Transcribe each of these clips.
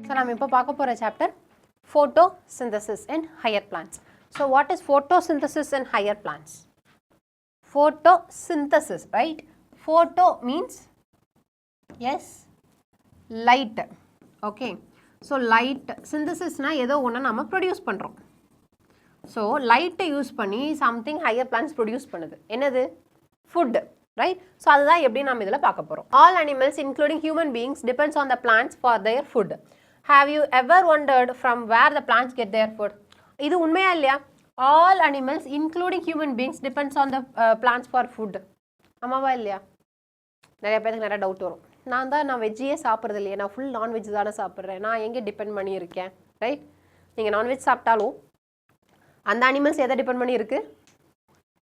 So, we will talk about chapter photosynthesis in higher plants. So, what is photosynthesis in higher plants? Photosynthesis, right? Photo means, yes, light. Okay. So, light synthesis na edo onna nama produce pandrom. So, light use பண்ணி something higher plants produce பண்ணுது. என்னது? Food, right? So, அதுதான் எப்படி நாம் இதில் பார்க்க போகிறோம். All animals including human beings depends on the plants for their food. Have you ever wondered from where the plants get their food? இது உண்மையா இல்லையா? All animals including human beings depends on the plants for food. ஆமாவா இல்லையா? நிறைய பேருக்கு நிறைய doubt வரும். நான் வெஜ்ஜியே சாப்பிட்றது இல்லையே, நான் ஃபுல் நான்வெஜ் தானே சாப்பிட்றேன், நான் எங்கே டிபெண்ட் பண்ணியிருக்கேன், ரைட்? நீங்கள் நான்வெஜ் சாப்பிட்டாலும் அந்த அனிமல்ஸ் எதை டிபெண்ட் பண்ணி இருக்கு?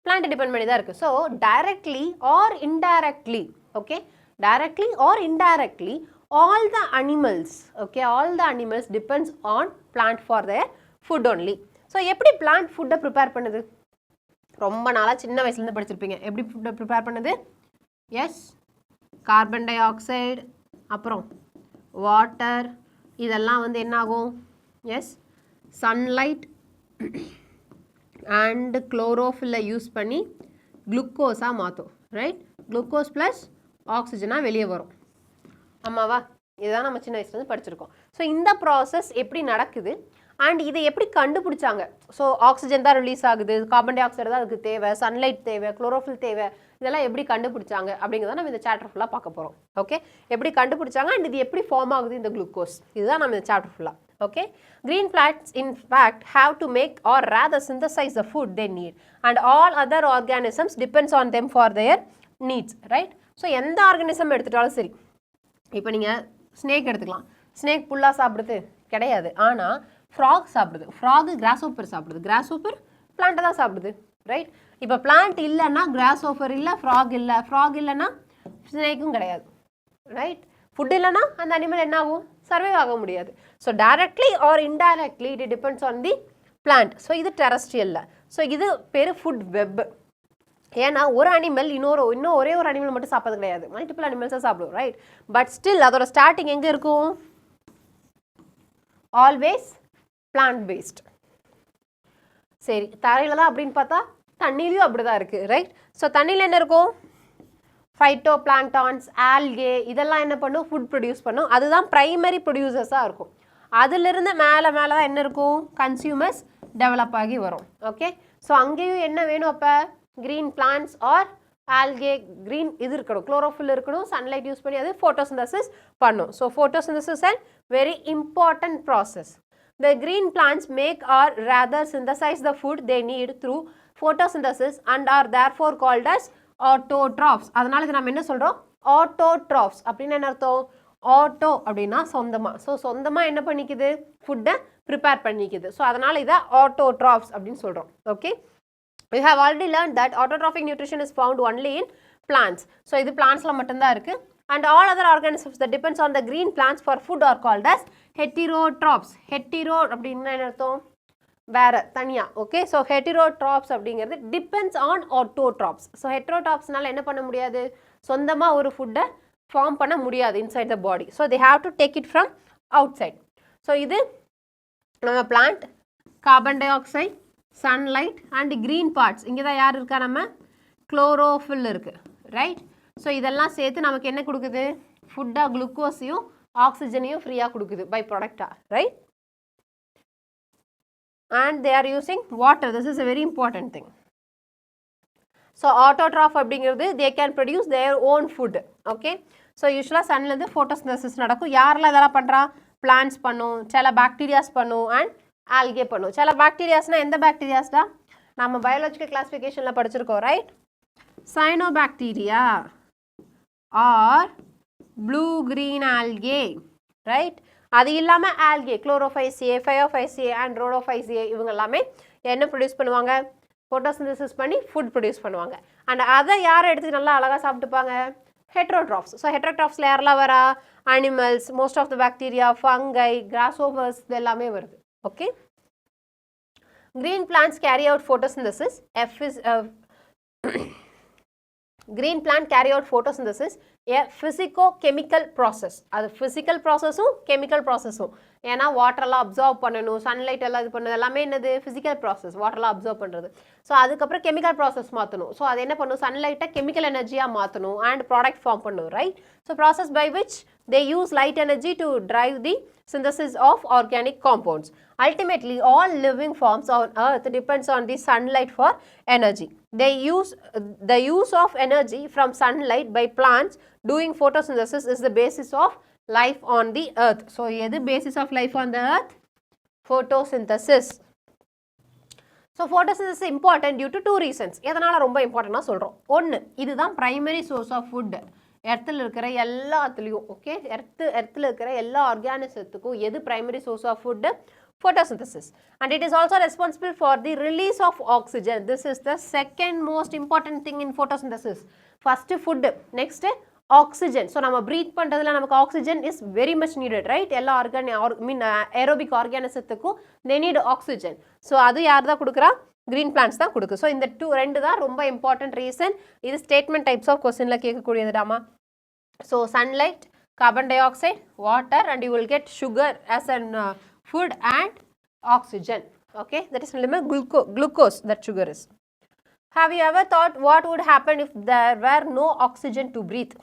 பிளான்ட் டிபெண்ட் பண்ணி தான் இருக்கு. So directly R indirectly, okay, directly R indirectly all the animals, okay, all the animals depends on plant for their food only. So எப்படி plant food prepare பண்ணுது? ரொம்ப நாளா சின்ன வயசுல இருந்து படிச்சிருப்பீங்க. எப்படி food prepare பண்ணுது? Yes, carbon dioxide, அப்புறம் water, இதெல்லாம் வந்து என்ன ஆகும்? Yes, sunlight and chlorophyll use பண்ணி குளுக்கோஸா மாற்றும், ரைட்? குளுக்கோஸ் ப்ளஸ் ஆக்சிஜனா வெளியே வரும். ஆமாவா? இதுதான் நம்ம சின்ன வயசுலேருந்து படிச்சிருக்கோம். ஸோ இந்த ப்ராசஸ் எப்படி நடக்குது அண்ட் இதை எப்படி கண்டுபிடிச்சாங்க? ஸோ ஆக்சிஜன் தான் ரிலீஸ் ஆகுது, கார்பன் டை ஆக்சைடு தான் அதுக்கு தேவை, சன்லைட் தேவை, குளோரோஃபில் தேவை, இதெல்லாம் எப்படி கண்டுபிடிச்சாங்க அப்படிங்கிறத நம்ம இந்த சாப்டர் ஃபுல்லாக பார்க்க போகிறோம். ஓகே, எப்படி கண்டுபிடிச்சாங்க அண்ட் இது எப்படி ஃபார்ம் ஆகுது இந்த குளுக்கோஸ், இதுதான் நம்ம இந்த சாப்டர் ஃபுல்லாக. Okay, green plants in fact have to make or rather synthesize the food they need and all other organisms depends on them for their needs, right? So எந்த organism எடுத்துட்டாலும் சரி, இப்போ நீங்கள் ஸ்னேக் எடுத்துக்கலாம், snake புல்லாக சாப்பிடுது கிடையாது, ஆனால் frock சாப்பிடுது, frock கிராஸ்ஹோப்பர் சாப்பிடுது, கிராஸ்ஹோப்பர் பிளான்ட்டை தான் சாப்பிடுது, ரைட்? இப்போ பிளான்ட் இல்லைன்னா கிராஸ்ஹோப்பர் இல்லை, ஃப்ராக் இல்லை, ஃப்ராக் இல்லைன்னா ஸ்னேக்கும் கிடையாது, ரைட்? ஃபுட் இல்லைன்னா அந்த அனிமல் என்ன ஆகும்? சர்வைவ் ஆக முடியாது. So directly R indirectly it depends on the plant. So இது டெரஸ்ட்ரியல்ல. ஸோ இது பேர் ஃபுட் வெப். ஏன்னா ஒரு அனிமல் இன்னும் ஒரே ஒரு அனிமல் மட்டும் சாப்பிட்றது கிடையாது, மல்டிபிள் அனிமல்ஸாக சாப்பிடுவோம், ரைட்? பட் ஸ்டில் அதோட ஸ்டார்டிங் எங்கே இருக்கும்? Always plant based. சரி, தரையில் தான் அப்படின்னு பார்த்தா தண்ணிலையும் அப்படி தான் இருக்குது, ரைட்? ஸோ தண்ணியில் என்ன இருக்கும்? ஃபைட்டோபிளாங்டான்ஸ், ஆல்கே, இதெல்லாம் என்ன பண்ணும்? ஃபுட் ப்ரொடியூஸ் பண்ணும். அதுதான் ப்ரைமரி ப்ரொடியூசர்ஸாக இருக்கும். அதிலிருந்து மேலே தான் என்ன இருக்கும்? கன்சியூமர்ஸ் டெவலப் ஆகி வரும். ஓகே, ஸோ அங்கேயும் என்ன வேணும்? அப்போ green plants R algae, green இது இருக்கணும், குளோரோஃபில் இருக்கணும், சன்லைட் யூஸ் பண்ணி அது ஃபோட்டோசிந்தசிஸ் பண்ணும். So photosynthesis and very important process. The green plants make or rather synthesize the food they need through photosynthesis and are therefore called as autotrophs. அதனால இது நம்ம என்ன சொல்கிறோம்? autotrophs அப்படின்னு என்ன அர்த்தம்? ஆட்டோ அப்படின்னா சொந்தமாக. ஸோ சொந்தமாக என்ன பண்ணிக்குது? ஃபுட்டை ப்ரிப்பேர் பண்ணிக்குது. ஸோ அதனால் இதை autotrophs அப்படின்னு சொல்கிறோம். Okay, we have already learned that autotrophic nutrition is found only in plants. So இது பிளான்ஸில் மட்டும்தான் இருக்குது. And all other organisms that depends on the green plants for food are called as heterotrophs. hetero அப்படின்னா என்ன அர்த்தம்? வேற, தனியா. Okay, so heterotrophs அப்படிங்கிறது depends on autotrophs. So ஹெட்ரோட்ராப்ஸ்னால என்ன பண்ண முடியாது? சொந்தமாக ஒரு ஃபுட்டை ஃபார்ம் பண்ண முடியாது inside the body. So they have to take it from அவுட் சைட். ஸோ இது நம்ம plant, carbon dioxide, sunlight and green parts. இங்கே தான் யார் இருக்கா? நம்ம குளோரோஃபில் இருக்குது, ரைட்? ஸோ இதெல்லாம் சேர்த்து நமக்கு என்ன கொடுக்குது? ஃபுட்டாக குளுக்கோஸையும் ஆக்சிஜனையும் ஃப்ரீயாக கொடுக்குது பை ப்ராடக்டாக, right? And they are using water. This is a very important thing. So autotroph அப்படிங்கிறது they can produce their own food. Okay, so usually sunலேருந்து photosynthesis நடக்கும். யாரெல்லாம் இதெல்லாம் பண்ணுறா? பிளான்ட்ஸ் பண்ணும், சில பாக்டீரியாஸ் பண்ணும் அண்ட் ஆல்கே பண்ணும். சில பாக்டீரியாஸ்னால் எந்த பாக்டீரியாஸ்டா? நம்ம பயாலஜிக்கல் கிளாஸிஃபிகேஷனில் படிச்சிருக்கோம், right? Cyanobacteria or blue green algae, right? அது இல்லாமல் ஆல்கே, குளோரோஃபைசியே, ஃபயோஃபைசியே அண்ட் ரோடோஃபைசியே, இவங்க எல்லாமே என்ன ப்ரொடியூஸ் பண்ணுவாங்க? ஃபோட்டோசிந்தசிஸ் பண்ணி ஃபுட் ப்ரொடியூஸ் பண்ணுவாங்க. அண்ட் அதை யாரை எடுத்து நல்லா அழகாக சாப்பிட்டுப்பாங்க? ஹெட்ரோட்ராப்ஸ். ஸோ ஹெட்ரோட்ராப்ஸில் யாரெல்லாம் வரா? Animals, most of the bacteria, fungi, grasshoppers, இது எல்லாமே வருது. Okay, green plants carry out photosynthesis. Green plant carry out photosynthesis. a physico-chemical process. அது physical processம் chemical processம். ஏன்னா வாட்டர்லாம் அப்சர்வ் பண்ணணும், சன்லைட் எல்லாம் இது பண்ணது எல்லாமே என்னது physical process, வாட்டர்லாம் அப்சர்வ் பண்ணுறது. ஸோ அதுக்கப்புறம் chemical process மாற்றணும். ஸோ அது என்ன பண்ணும், சன்லைட்டை chemical எனர்ஜியாக மாற்றணும் அண்ட் ப்ராடக்ட் ஃபார்ம் பண்ணும், right? So process by which they use light energy to drive the synthesis of organic compounds. Ultimately, all living forms on earth depends on the sunlight for energy. They use the use of energy from sunlight by plants doing photosynthesis is the basis of life on the earth. So, எது basis of life on the earth? Photosynthesis. So, photosynthesis is important due to two reasons. எதனால ரொம்ப இம்பார்ட்டன்ட்னா சொல்றோம். ஒன்று, இதுதான் primary source of food. எர்த்தில் இருக்கிற எல்லாத்துலேயும், okay, எர்த்தில் இருக்கிற எல்லா ஆர்கானிசத்துக்கும் எது primary source of food? Photosynthesis. And it is also responsible for the release of oxygen. This is the second most important thing in photosynthesis. First food, next oxygen. So நம்ம breathe பண்றதுல நமக்கு oxygen is very much needed, right? எல்லா aerobic organismத்துக்கும் they need oxygen. So அது யார் தான் கொடுக்குறா? Green plants தான் கொடுக்கு. So இந்த ரெண்டு தான் ரொம்ப important reason. இது statement types of questionல கேட்கக்கூடியதுடாமா. So sunlight, carbon dioxide, water, and you will get sugar as an food and oxygen. Okay, that is glucose, that sugar is. Have you ever thought what would happen if there were no oxygen to breathe?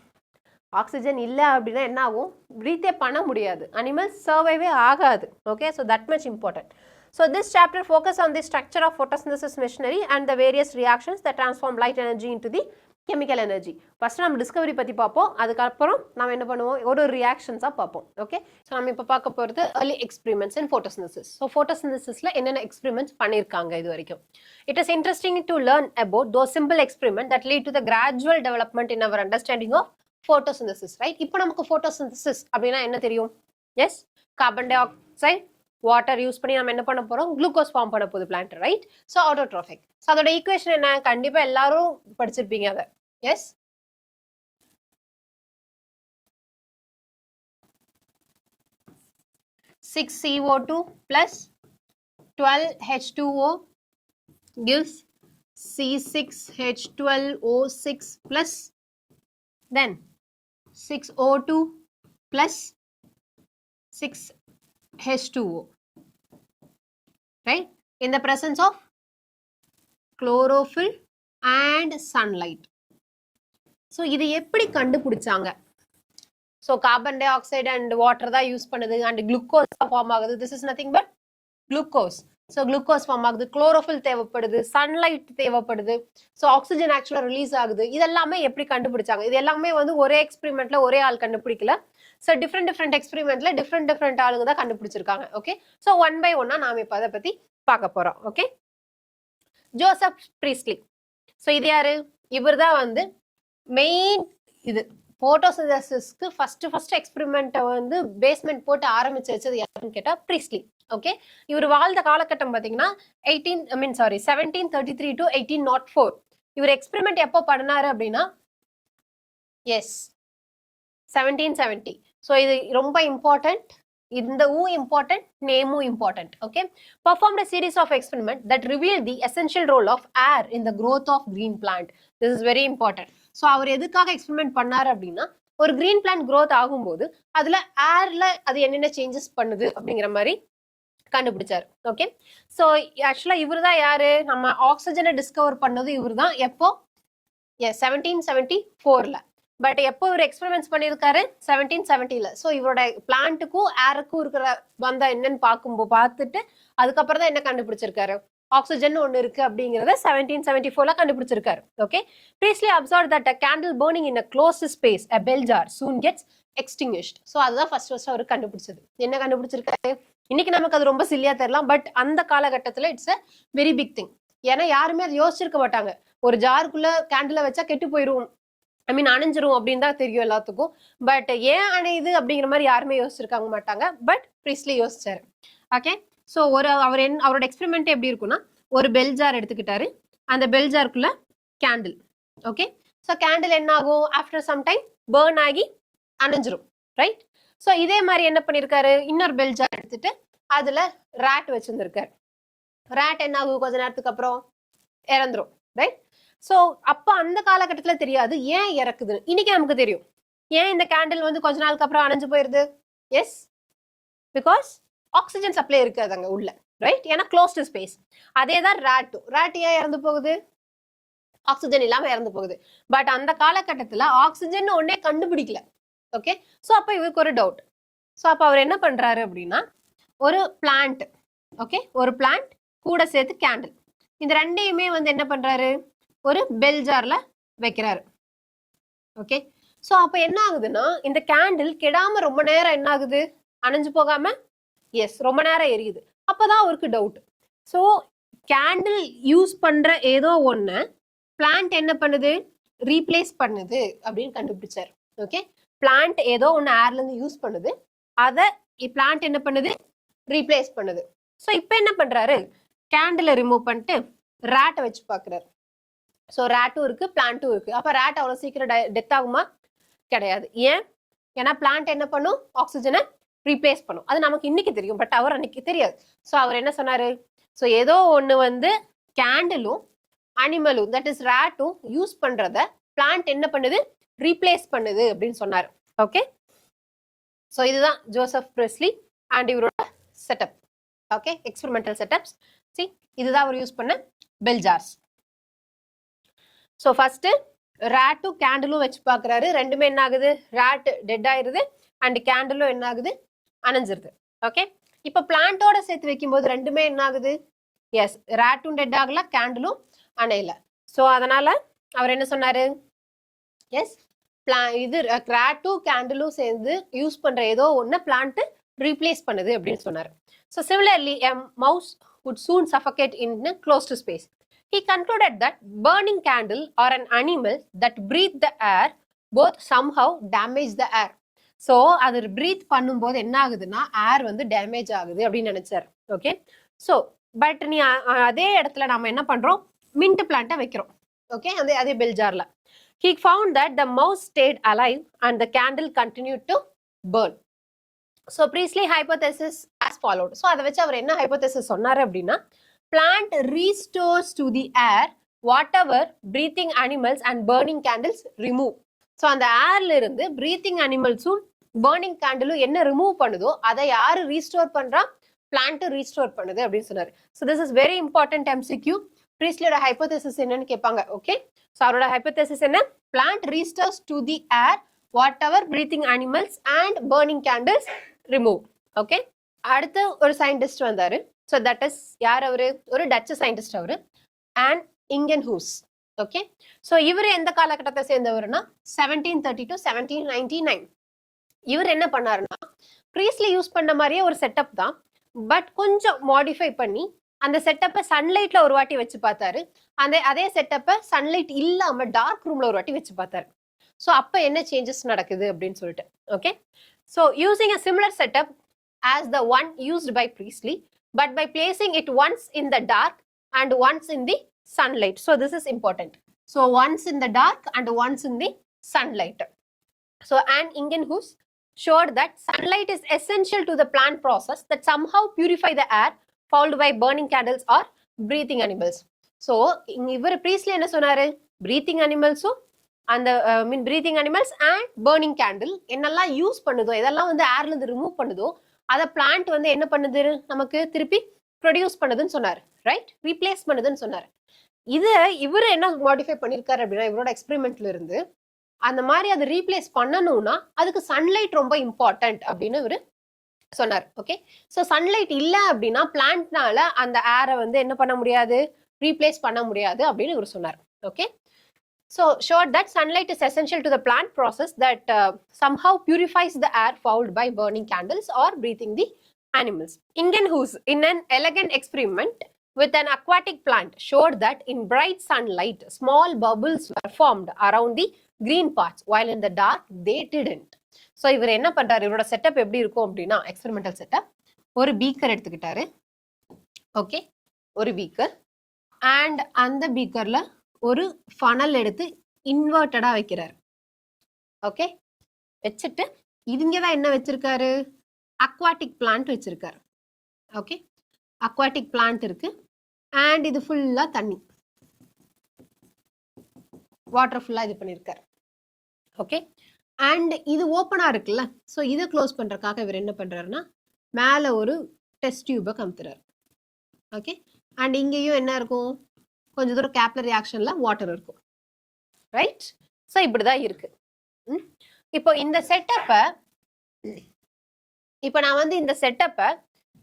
Oxygen illa அப்படினா என்ன ஆகும்? breathe பண்ண முடியாது. Animals survive ஆகாது. Okay, so that much important. So this chapter focus on the structure of photosynthesis machinery and the various reactions that transform light energy into the chemical energy. First நம்ம Discovery பற்றி பார்ப்போம், அதுக்கப்புறம் நம்ம என்ன பண்ணுவோம், ஒரு ரியாக்ஷன்ஸாக பார்ப்போம். ஓகே, ஸோ நம்ம இப்போ பார்க்க போகிறது early experiments in photosynthesis. So photosynthesisல என்னென்ன எக்ஸ்பெரிமெண்ட்ஸ் பண்ணியிருக்காங்க இது வரைக்கும். It is interesting to learn about those simple experiments that lead to the gradual development in our understanding of photosynthesis, right? இப்போ நமக்கு photosynthesis அப்படின்னா என்ன தெரியும்? Yes, carbon dioxide, water use பண்ணி நம்ம என்ன பண்ண போகிறோம், குளுக்கோஸ் ஃபார்ம் பண்ண போகுது plant, right? So autotrophic. So அதோட ஈக்குவேஷன் என்ன, கண்டிப்பாக எல்லாரும் படிச்சிருப்பீங்க அதை. Yes, six CO2 plus 12H2O gives C6H12O6 plus then 6O2 plus 6H2O, right? In the presence of chlorophyll and sunlight. So இது எப்படி கண்டுபிடிச்சாங்க? So carbon dioxide and water தான் யூஸ் பண்ணுது and glucose ஃபார்ம் ஆகுது. This is nothing but glucose. So glucose ஃபார்ம் ஆகுது, chlorophyll தேவைப்படுது, sunlight தேவைப்படுது, so oxygen actually ரிலீஸ் ஆகுது. இதெல்லாமே எப்படி கண்டுபிடிச்சாங்க? இது எல்லாமே வந்து ஒரே எக்ஸ்பெரிமெண்ட்ல ஒரே ஆள் கண்டுபிடிக்கல. ஸோ டிஃப்ரெண்ட் எக்ஸ்பெரிமெண்ட்ல டிஃப்ரெண்ட் ஆளுங்க தான் கண்டுபிடிச்சிருக்காங்க. ஓகே, ஸோ ஒன் பை ஒன்னா நாம இப்போ அதை பற்றி பார்க்க போகிறோம். Okay, Joseph Priestley. ஸோ இது யாரு? இவர் தான் வந்து மெயின் இது போட்டோசிந்தசிஸ்க்கு ஃபர்ஸ்ட் எக்ஸ்பெரிமெண்ட்டை வந்து பேஸ்மெண்ட் போட்டு ஆரம்பிச்சு வச்சது யாருன்னு கேட்டால் ப்ரீஸ்லி. ஓகே, இவர் வாழ்ந்த காலகட்டம் பார்த்தீங்கன்னா 1733 to 1804. இவர் எக்ஸ்பெரிமெண்ட் எப்போ பண்ணாரு அப்படின்னா எஸ் 1770. ஸோ இது ரொம்ப இம்பார்ட்டன்ட். இந்த இம்பார்ட்டன்ட், நேமும் important. Okay, performed a series of experiments that revealed the essential role of air in the growth of green plant. This is very important. So அவர் எதுக்காக எக்ஸ்பெரிமெண்ட் பண்ணாரு அப்படின்னா, ஒரு கிரீன் பிளான்ட் க்ரோத் ஆகும்போது அதுல ஏர்ல அது என்னென்ன சேஞ்சஸ் பண்ணுது அப்படிங்கிற மாதிரி கண்டுபிடிச்சாரு. ஓகே, ஸோ ஆக்சுவலா இவர் தான் யாரு, நம்ம ஆக்சிஜனை டிஸ்கவர் பண்ணது இவர் தான். எப்போ? 1774ல. பட் எப்போ இவர் எக்ஸ்பெரிமெண்ட்ஸ் பண்ணியிருக்காரு? 1770ல. ஸோ இவரோட பிளான்ட்டுக்கும் ஏருக்கும் இருக்கிற வந்தா என்னன்னு பார்த்துட்டு அதுக்கப்புறம் தான் என்ன கண்டுபிடிச்சிருக்காரு, ஆக்சிஜன் ஒன்று இருக்கு அப்படிங்கிறத 1774ல கண்டுபிடிச்சிருக்காரு. Okay, Priestley observe that a candle burning in a closed space, a bell jar, soon gets extinguished. So அதுதான் ஃபர்ஸ்ட் அவர் கண்டுபிடிச்சது. என்ன கண்டுபிடிச்சிருக்காரு? இன்னைக்கு நமக்கு அது ரொம்ப சில்லியா தெரியலாம், பட் அந்த காலகட்டத்தில் it's a very big thing. ஏன்னா யாருமே அதை யோசிச்சிருக்க மாட்டாங்க. ஒரு ஜாருக்குள்ள கேண்டில வச்சா கெட்டு போயிடும், அணைஞ்சிரும் அப்படின்னு தான் தெரியும் எல்லாத்துக்கும். பட் ஏன் அணையுது அப்படிங்கிற மாதிரி யாருமே யோசிச்சிருக்காங்க மாட்டாங்க. பட் ப்ரீஸ்லி யோசிச்சாரு. ஓகே, ஸோ அவரோட எக்ஸ்பெரிமெண்ட் எப்படி இருக்குன்னா, ஒரு பெல் ஜார் எடுத்துக்கிட்டாரு, அந்த பெல் ஜாருக்குள்ள கேண்டில். ஓகே, ஸோ கேண்டில் என்ன ஆகும், ஆஃப்டர் சம் டைம் பேர்ன் ஆகி அணைஞ்சிரும், ரைட்? ஸோ இதே மாதிரி என்ன பண்ணியிருக்காரு, இன்னொரு பெல் ஜார் எடுத்துட்டு அதுல ரேட் வச்சிருந்திருக்காரு. ரேட் என்ன ஆகும், கொஞ்ச நேரத்துக்கு அப்புறம் இறந்துரும், ரைட்? ஸோ அப்போ அந்த காலகட்டத்தில் தெரியாது ஏன் இறக்குதுன்னு. இன்னைக்கு நமக்கு தெரியும். ஏன் இந்த கேண்டில் வந்து கொஞ்ச நாளுக்கு அப்புறம் அணைஞ்சு போயிருது? எஸ், பிகாஸ் ஆக்சிஜன் சப்ளை இருக்காது அங்க உள்ள, ரைட்? ஏன்னா க்ளோஸ்டு ஸ்பேஸ். அதே தான் ரேட் ஏன் இறந்து போகுது? ஆக்சிஜன் இல்லாம இறந்து போகுது. பட் அந்த காலகட்டத்துல ஆக்சிஜன் ஒன்னே கண்டுபிடிக்கல. ஓகே, ஸோ அப்போ இவருக்கு ஒரு டவுட். ஸோ அப்போ அவர் என்ன பண்றாரு அப்படின்னா, ஒரு பிளான்ட், ஓகே, ஒரு பிளான்ட் கூட சேர்த்து கேண்டில், இந்த ரெண்டையுமே வந்து என்ன பண்றாரு, ஒரு பெல் ஜார்ல வைக்கிறாரு. ஓகே, ஸோ அப்போ என்ன ஆகுதுன்னா, இந்த கேண்டில் கெடாம ரொம்ப நேரம் என்ன ஆகுது, அணைஞ்சு போகாம, எஸ், ரொம்ப நேரம் எரியுது. அப்பதான் அவருக்கு டவுட். ஸோ கேண்டில் யூஸ் பண்ற ஏதோ ஒண்ணு பிளான்ட் என்ன பண்ணுது, ரீப்ளேஸ் பண்ணுது அப்படின்னு கண்டுபிடிச்சாரு. ஓகே, பிளான்ட் ஏதோ ஒன்று ஏர்ல இருந்து யூஸ் பண்ணுது, அதை பிளான்ட் என்ன பண்ணுது, ரீப்ளேஸ் பண்ணுது. ஸோ இப்போ என்ன பண்றாரு, கேண்டிலை ரிமூவ் பண்ணிட்டு ரேட்டை வச்சு பார்க்குறாரு. ஸோ ரேட்டும் இருக்கு, பிளான்ட்டும் இருக்கு. அப்போ ரேட் அவ்வளோ சீக்கிரம் டெத் ஆகுமா? கிடையாது. ஏன்? ஏன்னா பிளான்ட் என்ன பண்ணும், ஆக்சிஜனை ரீப்ளேஸ் பண்ணும். அது நமக்கு இன்னைக்கு தெரியும், பட் அவர் அன்னைக்கு தெரியாது. ஸோ அவர் என்ன சொன்னாரு, ஸோ ஏதோ ஒன்று வந்து கேண்டிலும் அனிமலும், தட் இஸ் ரேட்டும் யூஸ் பண்றத பிளான்ட் என்ன பண்ணுது, ரீப்ளேஸ் பண்ணுது அப்படின்னு சொன்னாரு. ஓகே, ஸோ இதுதான் ஜோசப் பிரெஸ்லி அண்ட் இவரோட setup. Okay, experimental setups. C, இதுதான் அவர் யூஸ் பண்ண பெல் ஜார்ஸ். ஸோ ஃபர்ஸ்ட் ரேட்டும் கேண்டிலும் வச்சு பார்க்குறாரு. ரெண்டுமே என்ன ஆகுது, ரேட் டெட் ஆயிருது அண்ட் கேண்டிலும் என்ன ஆகுது, அணைஞ்சிருது. ஓகே, இப்போ பிளான்ட்டோட சேர்த்து வைக்கும்போது ரெண்டுமே என்ன ஆகுது, எஸ், ரேட்டும் டெட் ஆகல, கேண்டிலும் அணையல. ஸோ அதனால அவர் என்ன சொன்னாரு, எஸ், இது ரேட்டும் கேண்டிலும் சேர்ந்து யூஸ் பண்ற ஏதோ ஒன்று பிளான்ட் ரீப்ளேஸ் பண்ணுது அப்படின்னு சொன்னாரு. So similarly a mouse would soon suffocate in a closed space. He concluded that burning candle or an animal that breathed the air both somehow damage the air. So அது breath பண்ணும்போது என்ன ஆகுதுன்னா ஏர் வந்து damage ஆகுது அப்படின்னு நினைச்சாரு. Okay, so but நீ அதே இடத்துல நம்ம என்ன பண்றோம், மின்ட் பிளான்ட்டை வைக்கிறோம். ஓகே, அதே பெல் ஜார்ல. He found that the mouse stayed alive and the candle continued to burn. So Priestley hypothesis as followed. So அதை வச்சு அவர் என்ன ஹைபோதேசிஸ் சொன்னாரு அப்படின்னா, plant restores to the air whatever breathing animals and burning candles remove. So அந்த ஏர்ல இருந்து breathing அனிமல்ஸும் burning candleம் என்ன remove பண்ணுதோ அதை யாரு ரீஸ்டோர் பண்றா, பிளான்ட் ரீஸ்டோர் பண்ணுது அப்படின்னு சொன்னாரு. So this is very important MCQ. பிரீஸ்லியோட ஹைபோதேசிஸ் என்னன்னு கேட்பாங்க. ஓகே, ஸோ அவரோட ஹைபோதேசிஸ் என்ன, plant restores to the air whatever breathing animals and burning candles remove. Okay, அடுத்து ஒரு சயின்டிஸ்ட் வந்தாரு. ஸோ தட் இஸ் யார், அவரு ஒரு டச்சு சயின்டிஸ்ட், அவரு அண்ட் இங்கன்ஹூஸ். ஓகே, ஸோ இவர் எந்த காலகட்டத்தை சேர்ந்தவர்னா 1730 to 1799. இவர் என்ன பண்ணாருன்னா, பிரீஸ்லி யூஸ் பண்ண மாதிரியே ஒரு செட்டப் தான், பட் கொஞ்சம் மாடிஃபை பண்ணி அந்த செட்டப்பை சன்லைட்ல ஒரு வாட்டி வச்சு பார்த்தாரு. அதே செட்டப்பை சன்லைட் இல்லாம டார்க் ரூம்ல ஒரு வாட்டி வச்சு பார்த்தாரு. ஸோ அப்போ என்ன சேஞ்சஸ் நடக்குது அப்படின்னு சொல்லிட்டு. Okay, so using a similar setup as the one used by Priestley, but by placing it once in the dark and once in the sunlight. So this is important. So once in the dark and once in the sunlight. So Anne Ingenhousz showed that sunlight is essential to the plant process that somehow purify the air followed by burning candles or breathing animals. So இவர் Priestley என்ன சொன்னாரு, breathing animalஸும் அந்த breathing animals and burning candle என்னெல்லாம் use பண்ணுதோ, இதெல்லாம் வந்து ஏர்ல இருந்து ரிமூவ் பண்ணுதோ அதை பிளான்ட் வந்து என்ன பண்ணுது, நமக்கு திருப்பி ப்ரொடியூஸ் பண்ணுதுன்னு சொன்னார். ரைட், ரீப்ளேஸ் பண்ணுதுன்னு சொன்னார். இது இவர் என்ன மாடிஃபை பண்ணியிருக்காரு அப்படின்னா, இவரோட எக்ஸ்பெரிமெண்ட்ல இருந்து அந்த மாதிரி அதை ரீப்ளேஸ் பண்ணணும்னா அதுக்கு சன்லைட் ரொம்ப இம்பார்ட்டன்ட் அப்படின்னு இவர் சொன்னார். ஓகே, ஸோ சன்லைட் இல்லை அப்படின்னா பிளான்ட்னால அந்த ஏரை வந்து என்ன பண்ண முடியாது, ரீப்ளேஸ் பண்ண முடியாது அப்படின்னு இவர் சொன்னார். Okay, so showed that sunlight is essential to the plant process that somehow purifies the air fouled by burning candles or breathing the animals. Ingenhousz, in an elegant experiment with an aquatic plant, showed that in bright sunlight, small bubbles were formed around the green parts, while in the dark, they didn't. So இவர் என்ன பண்றாரு, இவரோட setup எப்படி இருக்கும் அப்படின்னா, experimental setup, ஒரு beaker எடுத்துக்கிட்டாரு. Okay, ஒரு beaker and அந்த பீக்கர்ல ஒரு ஃபனல் எடுத்து இன்வெர்ட்டடா வைக்கிறாரு. ஓகே, வச்சுட்டு இங்கதான் என்ன வச்சிருக்காரு, அக்வாட்டிக் பிளான்ட் வச்சிருக்காரு. ஓகே, அக்வாட்டிக் பிளான்ட் இருக்கு அண்ட் இது ஃபுல்லா தண்ணி, வாட்டர் ஃபுல்லா இது பண்ணிருக்காரு. ஓகே, அண்ட் இது ஓப்பனா இருக்குல்ல, ஸோ இதை க்ளோஸ் பண்றதுக்காக இவர் என்ன பண்றாருன்னா மேல ஒரு டெஸ்ட் டியூபை கமுத்துறாரு. ஓகே, அண்ட் இங்கேயும் என்ன இருக்கும், கொஞ்சம் தூரம் கேப்லரி ரியாக்ஷன்ல வாட்டர் இருக்கும். ரைட், ஸோ இப்படிதான் இருக்கு. இப்போ இந்த செட்டப்பை நான் வந்து இந்த செட்டப்பை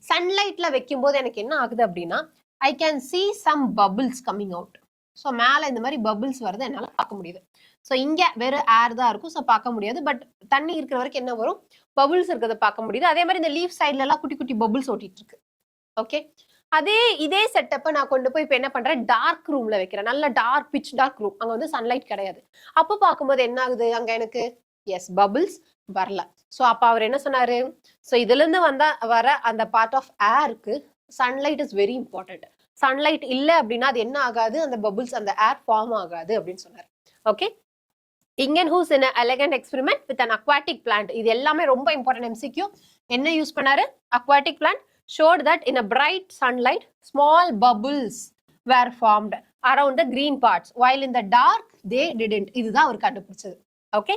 சன்லைட்ல வைக்கும்போது எனக்கு என்ன ஆகுது அப்படின்னா, I can see some bubbles coming out. So மேலே இந்த மாதிரி பபிள்ஸ் வரதை என்னால் பார்க்க முடியுது. ஸோ இங்கே வெறும் ஏர் தான் இருக்கும், ஸோ பார்க்க முடியாது. பட் தண்ணி இருக்கிற வரைக்கும் என்ன வரும், பபிள்ஸ் இருக்கிறத பார்க்க முடியுது. அதே மாதிரி இந்த லீஃப் சைட்ல எல்லாம் குட்டி குட்டி பபிள்ஸ் ஓட்டிட்டு இருக்கு. ஓகே, இதே செட்டப்பை நான் கொண்டு போய் இப்போ என்ன பண்றேன், டார்க் ரூம்ல வைக்கிறேன். நல்ல டார்க் பிச் டார்க் ரூம், அங்க வந்து சன்லைட் கிடையாது. அப்போ பார்க்கும்போது என்ன ஆகுது, அங்க எனக்கு எஸ் பபிள்ஸ் வரல. ஸோ அப்போ அவர் என்ன சொன்னாரு, ஸோ இதுல இருந்து வர அந்த பார்ட் ஆஃப் ஏருக்கு sunlight is very important. Sunlight இல்லை அப்படின்னா அது என்ன ஆகாது, அந்த பபிள்ஸ் அந்த ஏர் ஃபார்ம் ஆகாது அப்படின்னு சொன்னார். Okay, Ingenhousz in an elegant experiment with an aquatic plant. இது எல்லாமே ரொம்ப இம்பார்ட்டன்ட் MCQ. என்ன யூஸ் பண்ணாரு, aquatic plant showed that in a bright sunlight small bubbles were formed around the green parts while in the dark they didn't. இதுதான் அவர் கண்டுபிடிச்சது. Okay,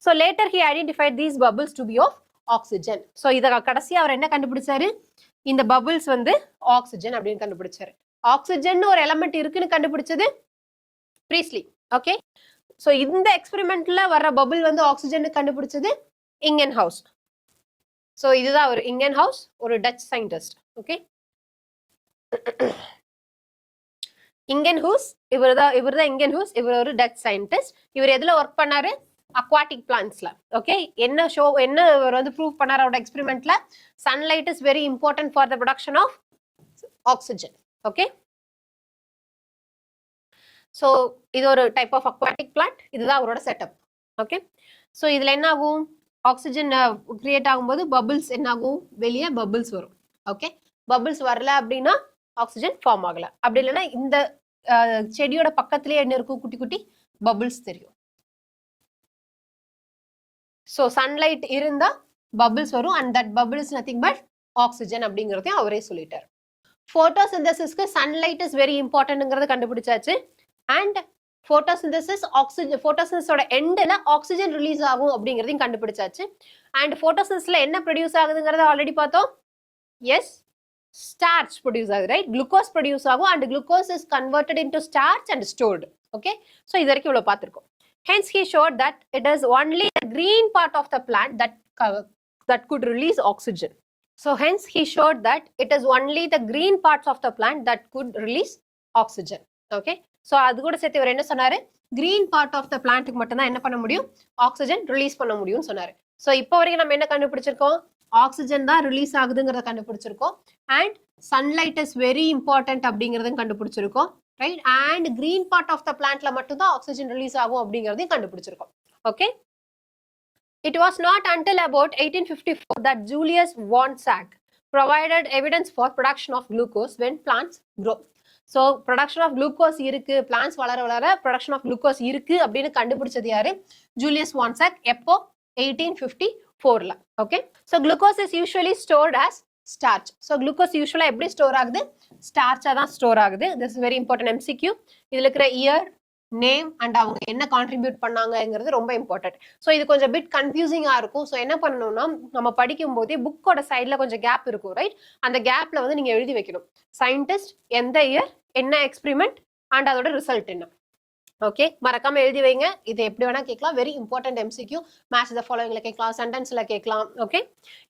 so later he identified these bubbles to be of oxygen. so இத கடைசியா அவர் என்ன கண்டுபிடிச்சாரு, இந்த bubbles வந்து oxygen அப்படின்னு கண்டுபிடிச்சாரு. ஆக்சிஜன் ஒரு எலிமெண்ட் இருக்குன்னு கண்டுபிடிச்சது பிரீஸ்லி. ஓகே, ஸோ இந்த எக்ஸ்பெரிமெண்ட்ல வர பபிள் வந்து ஆக்சிஜன் கண்டுபிடிச்சது இங்கன்ஹவுஸ். ஸோ இதுதான் ஒரு இங்கன்ஹவுஸ், ஒரு டச் சயின்டிஸ்ட். ஓகே, இங்கன்ஹூஸ் இவர் தான் இங்கன்ஹூஸ். இவர் ஒரு டச் சயின்டிஸ்ட். இவர் எதுல ஒர்க் பண்ணாரு, அக்வாட்டிக் பிளான்ட்ஸ்ல. ஓகே, என்ன இவர் வந்து ப்ரூவ் பண்ணாரு அவரோட எக்ஸ்பெரிமெண்ட்ல, sunlight is very important for the production of oxygen. Okay, so இது ஒரு டைப் ஆஃப் அக்வாட்டிக் பிளான்ட். இதுதான் அவரோட செட்டப். ஓகே, ஸோ இதுல என்ன ஆகும், ஆக்சிஜன் கிரியேட் ஆகும்போது பபிள்ஸ் என்ன ஆகும், வெளியே பபிள்ஸ் வரும். ஓகே, பபிள்ஸ் வரல அப்படின்னா ஆக்சிஜன் ஃபார்ம் ஆகல. அப்படி இல்லைன்னா இந்த செடியோட பக்கத்துலயே என்ன இருக்கும், குட்டி குட்டி பபிள்ஸ் தெரியும். ஸோ சன்லைட் இருந்தா பபிள்ஸ் வரும், and that bubble is nothing but oxygen அப்படிங்கிறதையும் அவரே சொல்லிட்டார். போட்டோசிந்தசிஸ்க்கு சன்லைட் இஸ் வெரி இம்பார்ட்டன்ட்ங்கிறத கண்டுபிடிச்சாச்சு. அண்ட் போட்டோசிந்தசிஸ் போட்டோசிந்தசிஸோட எண்டில் ஆக்சிஜன் ரிலீஸ் ஆகும் அப்படிங்கிறதையும் கண்டுபிடிச்சாச்சு. அண்ட் போட்டோசிந்தசிஸ்ல என்ன ப்ரொடியூஸ் ஆகுதுங்கிறத ஆல்ரெடி பார்த்தோம். எஸ், ஸ்டார்ச் ப்ரொடியூஸ் ஆகுது, ரைட், குளுக்கோஸ் ப்ரொடியூஸ் ஆகும். And glucose is converted into starch and stored. Okay, so இது வரைக்கும் இவ்வளோ பார்த்துருக்கோம். Hence he showed that it is only the green part of the plant that could release oxygen. So hence he showed that it is only the green parts of the plant that could release oxygen. Okay, so அது கூட சேர்த்து இவர் என்ன சொன்னாரு, green part of the plant மட்டும் தான் என்ன பண்ண முடியும், ஆக்சிஜன் ரிலீஸ் பண்ண முடியும்னு சொன்னாரு. ஸோ இப்போ வரைக்கும் நம்ம என்ன கண்டுபிடிச்சிருக்கோம், ஆக்சிஜன் தான் ரிலீஸ் ஆகுதுங்கிறத கண்டுபிடிச்சிருக்கோம். And sunlight is very important அப்படிங்கிறதையும் கண்டுபிடிச்சிருக்கோம். Right, and green part of the பிளான்ட்ல மட்டும் தான் ஆக்சிஜன் ரிலீஸ் ஆகும் அப்படிங்கிறதையும் கண்டுபிடிச்சிருக்கோம். Okay, it was not until about 1854 that Julius von Sack provided evidence for production of glucose when plants grow. So production of glucose இருக்கு, plants வளர வளர production of glucose இருக்கு அப்படின்னு கண்டுபிடிச்சது யாரு, ஜூலியஸ் வான் சாக். எப்போ, 1854ல. Okay, so glucose is usually stored as starch. So glucose usually எப்படி ஸ்டோர் ஆகுது, ஸ்டார்ச்சா தான் ஸ்டோர் ஆகுது. this is very important MCQ. இதுல இருக்கிற இயர், நேம் அண்ட் அவங்க என்ன கான்ட்ரிபியூட் பண்ணாங்கிறது ரொம்ப இம்பார்ட்டன்ட். ஸோ இது கொஞ்சம் பிட் கன்ஃபியூசிங்கா இருக்கும். ஸோ என்ன பண்ணணும்னா, நம்ம படிக்கும் போதே புக்கோட சைட்ல கொஞ்சம் கேப் இருக்கும், ரைட், அந்த கேப்ல வந்து நீங்க எழுதி வைக்கணும், சயின்டிஸ்ட், எந்த இயர், என்ன எக்ஸ்பெரிமெண்ட் அண்ட் அதோட ரிசல்ட் என்ன. ஓகே, மறக்காம எழுதி வைங்க. இது எப்படி வேணா கேட்கலாம், very important MCQ. Match the ஃபாலோயிங்ல கேட்கலாம், சென்டென்ஸ்ல கேட்கலாம். ஓகே,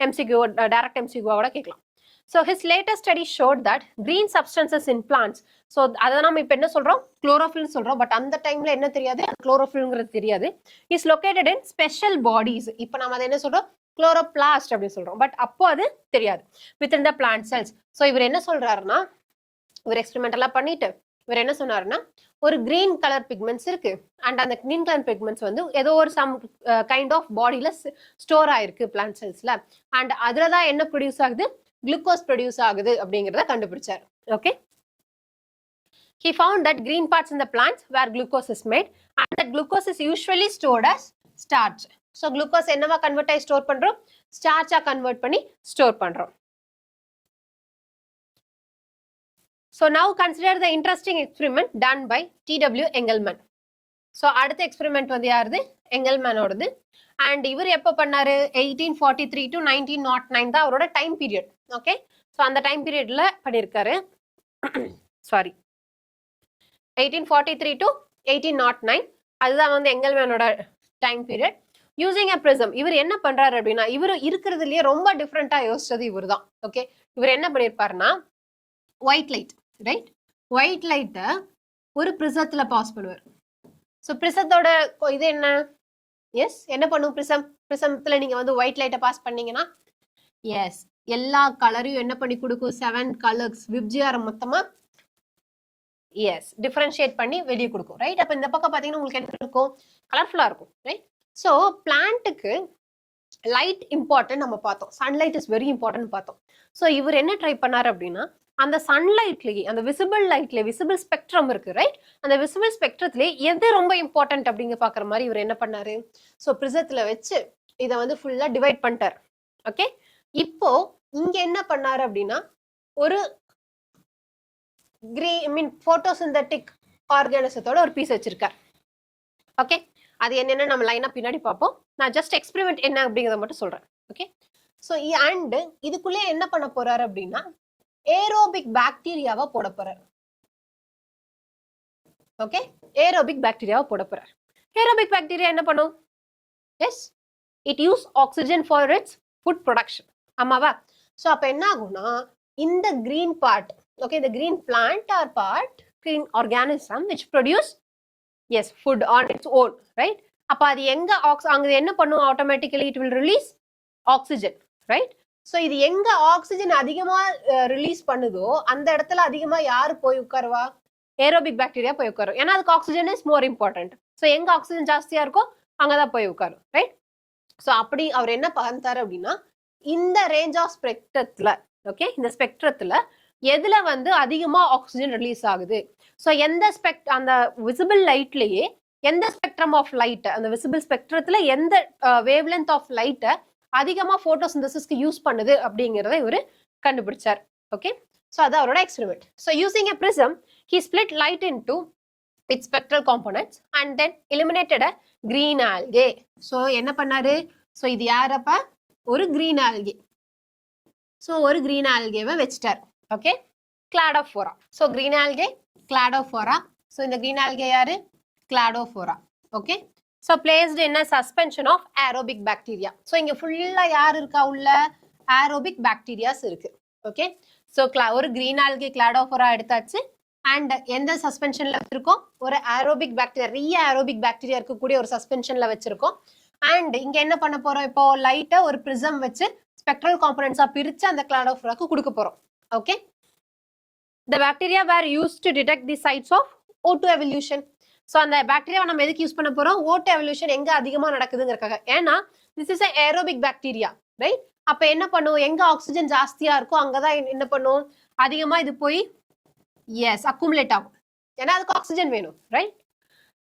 MCQ டைரக்ட் MCQ-ஓட கேட்கலாம். So his latest study showed that green substances in plants, so அதை நம்ம இப்போ என்ன சொல்றோம், குளோரோஃபில் சொல்றோம். பட் அந்த டைம்ல என்ன தெரியாது, குளோரோஃபில்ங்கிறது தெரியாது. Is located in special bodies. இப்போ நம்ம அதை என்ன சொல்றோம், குளோரோபிளாஸ்ட் அப்படின்னு சொல்றோம். பட் அப்போ அது தெரியாது, within the plant cells. So இவர் என்ன சொல்றாருன்னா, இவர் எக்ஸ்பெரிமெண்ட் எல்லாம் பண்ணிட்டு இவர் என்ன சொன்னாருன்னா, ஒரு கிரீன் கலர் பிக்மெண்ட்ஸ் இருக்கு, அண்ட் அந்த கிரீன் கலர் பிக்மெண்ட்ஸ் வந்து ஏதோ ஒரு சம் கைண்ட் ஆஃப் பாடியில ஸ்டோர் ஆயிருக்கு பிளான்ட் செல்ஸ்ல, அண்ட் அதுலதான் என்ன ப்ரொடியூஸ் ஆகுது, குளுக்கோஸ் ப்ரொடியூஸ் ஆகுது அப்படிங்கிறத கண்டுபிடிச்சார். Okay, he found that green parts in the plants where glucose is made and that glucose is usually stored as starch. So glucose என்னவா கன்வெர்ட் ஆகி ஸ்டோர் பண்றோம், ஸ்டார்ச்சா கன்வெர்ட் பண்ணி ஸ்டோர் பண்றோம். So now consider the interesting experiment done by T.W. Engelmann. So அடுத்த experiment வந்து யாருது, எங்கல்மேனோடது. And இவர் எப்போ பண்ணாரு, 1843 to 1909 தான் அவரோட டைம் பீரியட். ஓகே, ஸோ அந்த டைம் பீரியட்ல பண்ணியிருக்காரு. சாரி, 1843 to 1809 அதுதான் வந்து எங்கல்மேனோட time period. Using a prism, இவர் என்ன பண்றாரு அப்படின்னா, இவர் இருக்கிறதுலயே ரொம்ப டிஃப்ரெண்டா யோசிச்சது இவர் தான். ஓகே, இவர் என்ன பண்ணியிருப்பாருன்னா, ஒயிட் லைட், ரைட், ஒயிட் லைட்டை ஒரு ப்ரிசத்துல பாஸ் பண்ணுவார். ஸோ ப்ரிசத்தோட இது என்ன, எஸ் என்ன பண்ணும் ப்ரிசம், ப்ரிசத்துல நீங்க வந்து ஒயிட் லைட்டை பாஸ் பண்ணீங்கன்னா, எஸ் எல்லா கலரையும் என்ன பண்ணி கொடுக்கும், 7 கலர்ஸ் விப்ஜிஆர் மொத்தமா எஸ் டிஃபரன்ஷியேட் பண்ணி வெளியே கொடுக்கும், ரைட். அப்போ இந்த பக்கம் பார்த்தீங்கன்னா உங்களுக்கு என்ன இருக்கும், கலர்ஃபுல்லா இருக்கும், ரைட். ஸோ பிளான்ட்டுக்கு லைட் இம்பார்ட்டன்ட் நம்ம பார்த்தோம், சன்லைட் இஸ் வெரி இம்பார்ட்டன்ட் பார்த்தோம். ஸோ இவர் என்ன ட்ரை பண்ணாரு அப்படின்னா, அந்த சன்லைட்லேயே அந்த விசிபிள் லைட்ல விசிபிள் ஸ்பெக்ட்ரம் இருக்கு, ரைட், அந்த விசிபிள் ஸ்பெக்ட்ரத்துலேயே எது ரொம்ப இம்பார்ட்டன்ட் அப்படிங்க பார்க்குற மாதிரி இவர் என்ன பண்ணாரு, ஸோ ப்ரிசத்தில் வச்சு இதை வந்து ஃபுல்லாக டிவைட் பண்ணிட்டார். ஓகே, இப்போ இங்க என்ன பண்ணாரு அப்படின்னா, ஒரு போட்டோசிந்தட்டிக் ஆர்கானிசத்தோட ஒரு பீஸ் வச்சிருக்கார். ஓகே, அது என்னென்ன நம்ம லைனா பின்னாடி பார்ப்போம். நான் ஜஸ்ட் எக்ஸ்பெரிமெண்ட் என்ன அப்படிங்கிறத மட்டும் சொல்றேன். ஓகே, ஸோ அண்ட் இதுக்குள்ளே என்ன பண்ண போறாரு அப்படின்னா, ஏரோபிக் பாக்டீரியாவை போட போறாரு. ஓகே, ஏரோபிக் பாக்டீரியாவை போட போறாரு. ஏரோபிக் பாக்டீரியா என்ன பண்ணும், yes it use oxygen for its food production, ஆமாவா. ஸோ அப்போ என்ன ஆகும்னா, இந்த கிரீன் பார்ட், ஓகே, இந்த green plant or part, green organism which produce yes food on its own, right. அப்ப அது எங்க அங்க என்ன பண்ணும், automatically it will release oxygen, right. So இது எங்க ஆக்சிஜன் அதிகமா ரிலீஸ் பண்ணுதோ அந்த இடத்துல அதிகமா யாரு போய் உட்காருவா, ஏரோபிக் பாக்டீரியா போய் உட்காரும். ஏன்னா அதுக்கு oxygen is more important. So எங்க ஆக்சிஜன் ஜாஸ்தியா இருக்கோ அங்கதான் போய் உட்காரும், ரைட். ஸோ அப்படி அவர் என்ன பார்த்தாரு அப்படின்னா, இந்த ரேஞ்ச் ஆஃப் ஸ்பெக்ட்ரத்துல, ஓகே, இந்த ஸ்பெக்ட்ரத்துல எதுல வந்து அதிகமா ஆக்சிஜன் ரிலீஸ் ஆகுது, ஸோ எந்த அந்த விசிபிள் லைட்லயே எந்த ஸ்பெக்ட்ரம் ஆஃப் லைட், அந்த விசிபிள் ஸ்பெக்ட்ரத்துல எந்த வேவ் லென்த் ஆஃப் லைட்டை அதிகமா போட்டோசிந்தசிஸ்க்கு யூஸ் பண்ணுது அப்படிங்கிறத இவர் கண்டுபிடிச்சார். ஓகே, ஸோ அது அவரோட experiment. So using a prism he split light into its spectral components and then eliminated a green algae. So என்ன பண்ணாரு, ஸோ இது யாரப்ப, ஒரு கிரீன் ஆல்கே. ஸோ ஒரு கிரீன் ஆல்கேவை வச்சிட்டார். Okay, Cladophora. So green algae, Cladophora. So இந்த green algae யாரு, Cladophora. Okay, so placed in suspension of aerobic bacteria. So இங்க ஃபுல்லா யார் இருக்கா, உள்ள ஏரோபிக் பாக்டீரியாஸ் இருக்கு. ஓகே, ஸோ ஒரு கிரீன் ஆல்கே கிளாடோஃபோரா எடுத்தாச்சு. அண்ட் எந்த சஸ்பென்ஷன்ல வச்சிருக்கோம், ஒரு ஏரோபிக் பாக்டீரியா, நிறைய ஏரோபிக் பாக்டீரியா இருக்கக்கூடிய ஒரு சஸ்பென்ஷன்ல வச்சிருக்கோம். அண்ட் இங்க என்ன பண்ண போறோம், இப்போ லைட்டை ஒரு பிரிசம் வச்சு ஸ்பெக்ட்ரல் காம்பனன்ட்ஸா பிரிச்சு அந்த கிளாடோஃபோராக்கு கொடுக்க போறோம். Okay, the bacteria were used to detect the sites of O2 evolution. So அந்த பாக்டீரியாவை நம்ம எதுக்கு யூஸ் பண்ண போறோம், O2 evolution எங்க அதிகமா நடக்குதுங்கிறக்காக. ஏன்னா this is a aerobic bacteria, right. அப்ப என்ன பண்ணும், எங்க ஆக்சிஜன் ஜாஸ்தியா இருக்கோ அங்கதான் என்ன பண்ணும், அதிகமா இது போய் எஸ் அக்குமுலேட் ஆகும். ஏன்னா அதுக்கு ஆக்சிஜன் வேணும், ரைட்.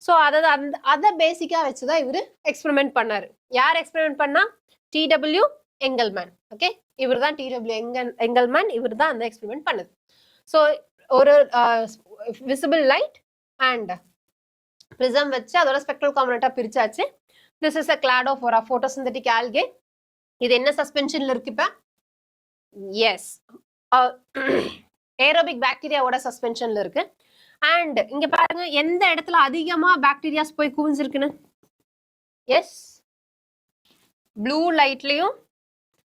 ஸோ அதை பேசிக்கா வச்சுதான் இவரு எக்ஸ்பெரிமெண்ட் பண்ணாரு. யார் எக்ஸ்பெரிமெண்ட் பண்ணா, TW எங்கல்மேன். ஓகே, இவர் தான் TW எங்கல்மேன், இவர் தான் அந்த எக்ஸ்பெரிமெண்ட் பண்ணது. ஸோ ஒரு விசிபிள் லைட் அண்ட் பிரிசம் வச்சு அதோட ஸ்பெக்ட்ரல் காம்பனண்டா பிரிச்சாச்சு. This is a Cladophora, photosynthetic algae. இது என்ன சஸ்பென்ஷன்ல இருக்கு இப்ப, எஸ் ஏரோபிக் பாக்டீரியாவோட சஸ்பென்ஷன்ல இருக்கு. அண்ட் இங்க பாருங்க எந்த இடத்துல அதிகமா பாக்டீரியாஸ் போய் குவிஞ்சிருக்குன்னு, எஸ் ப்ளூ லைட்லயும்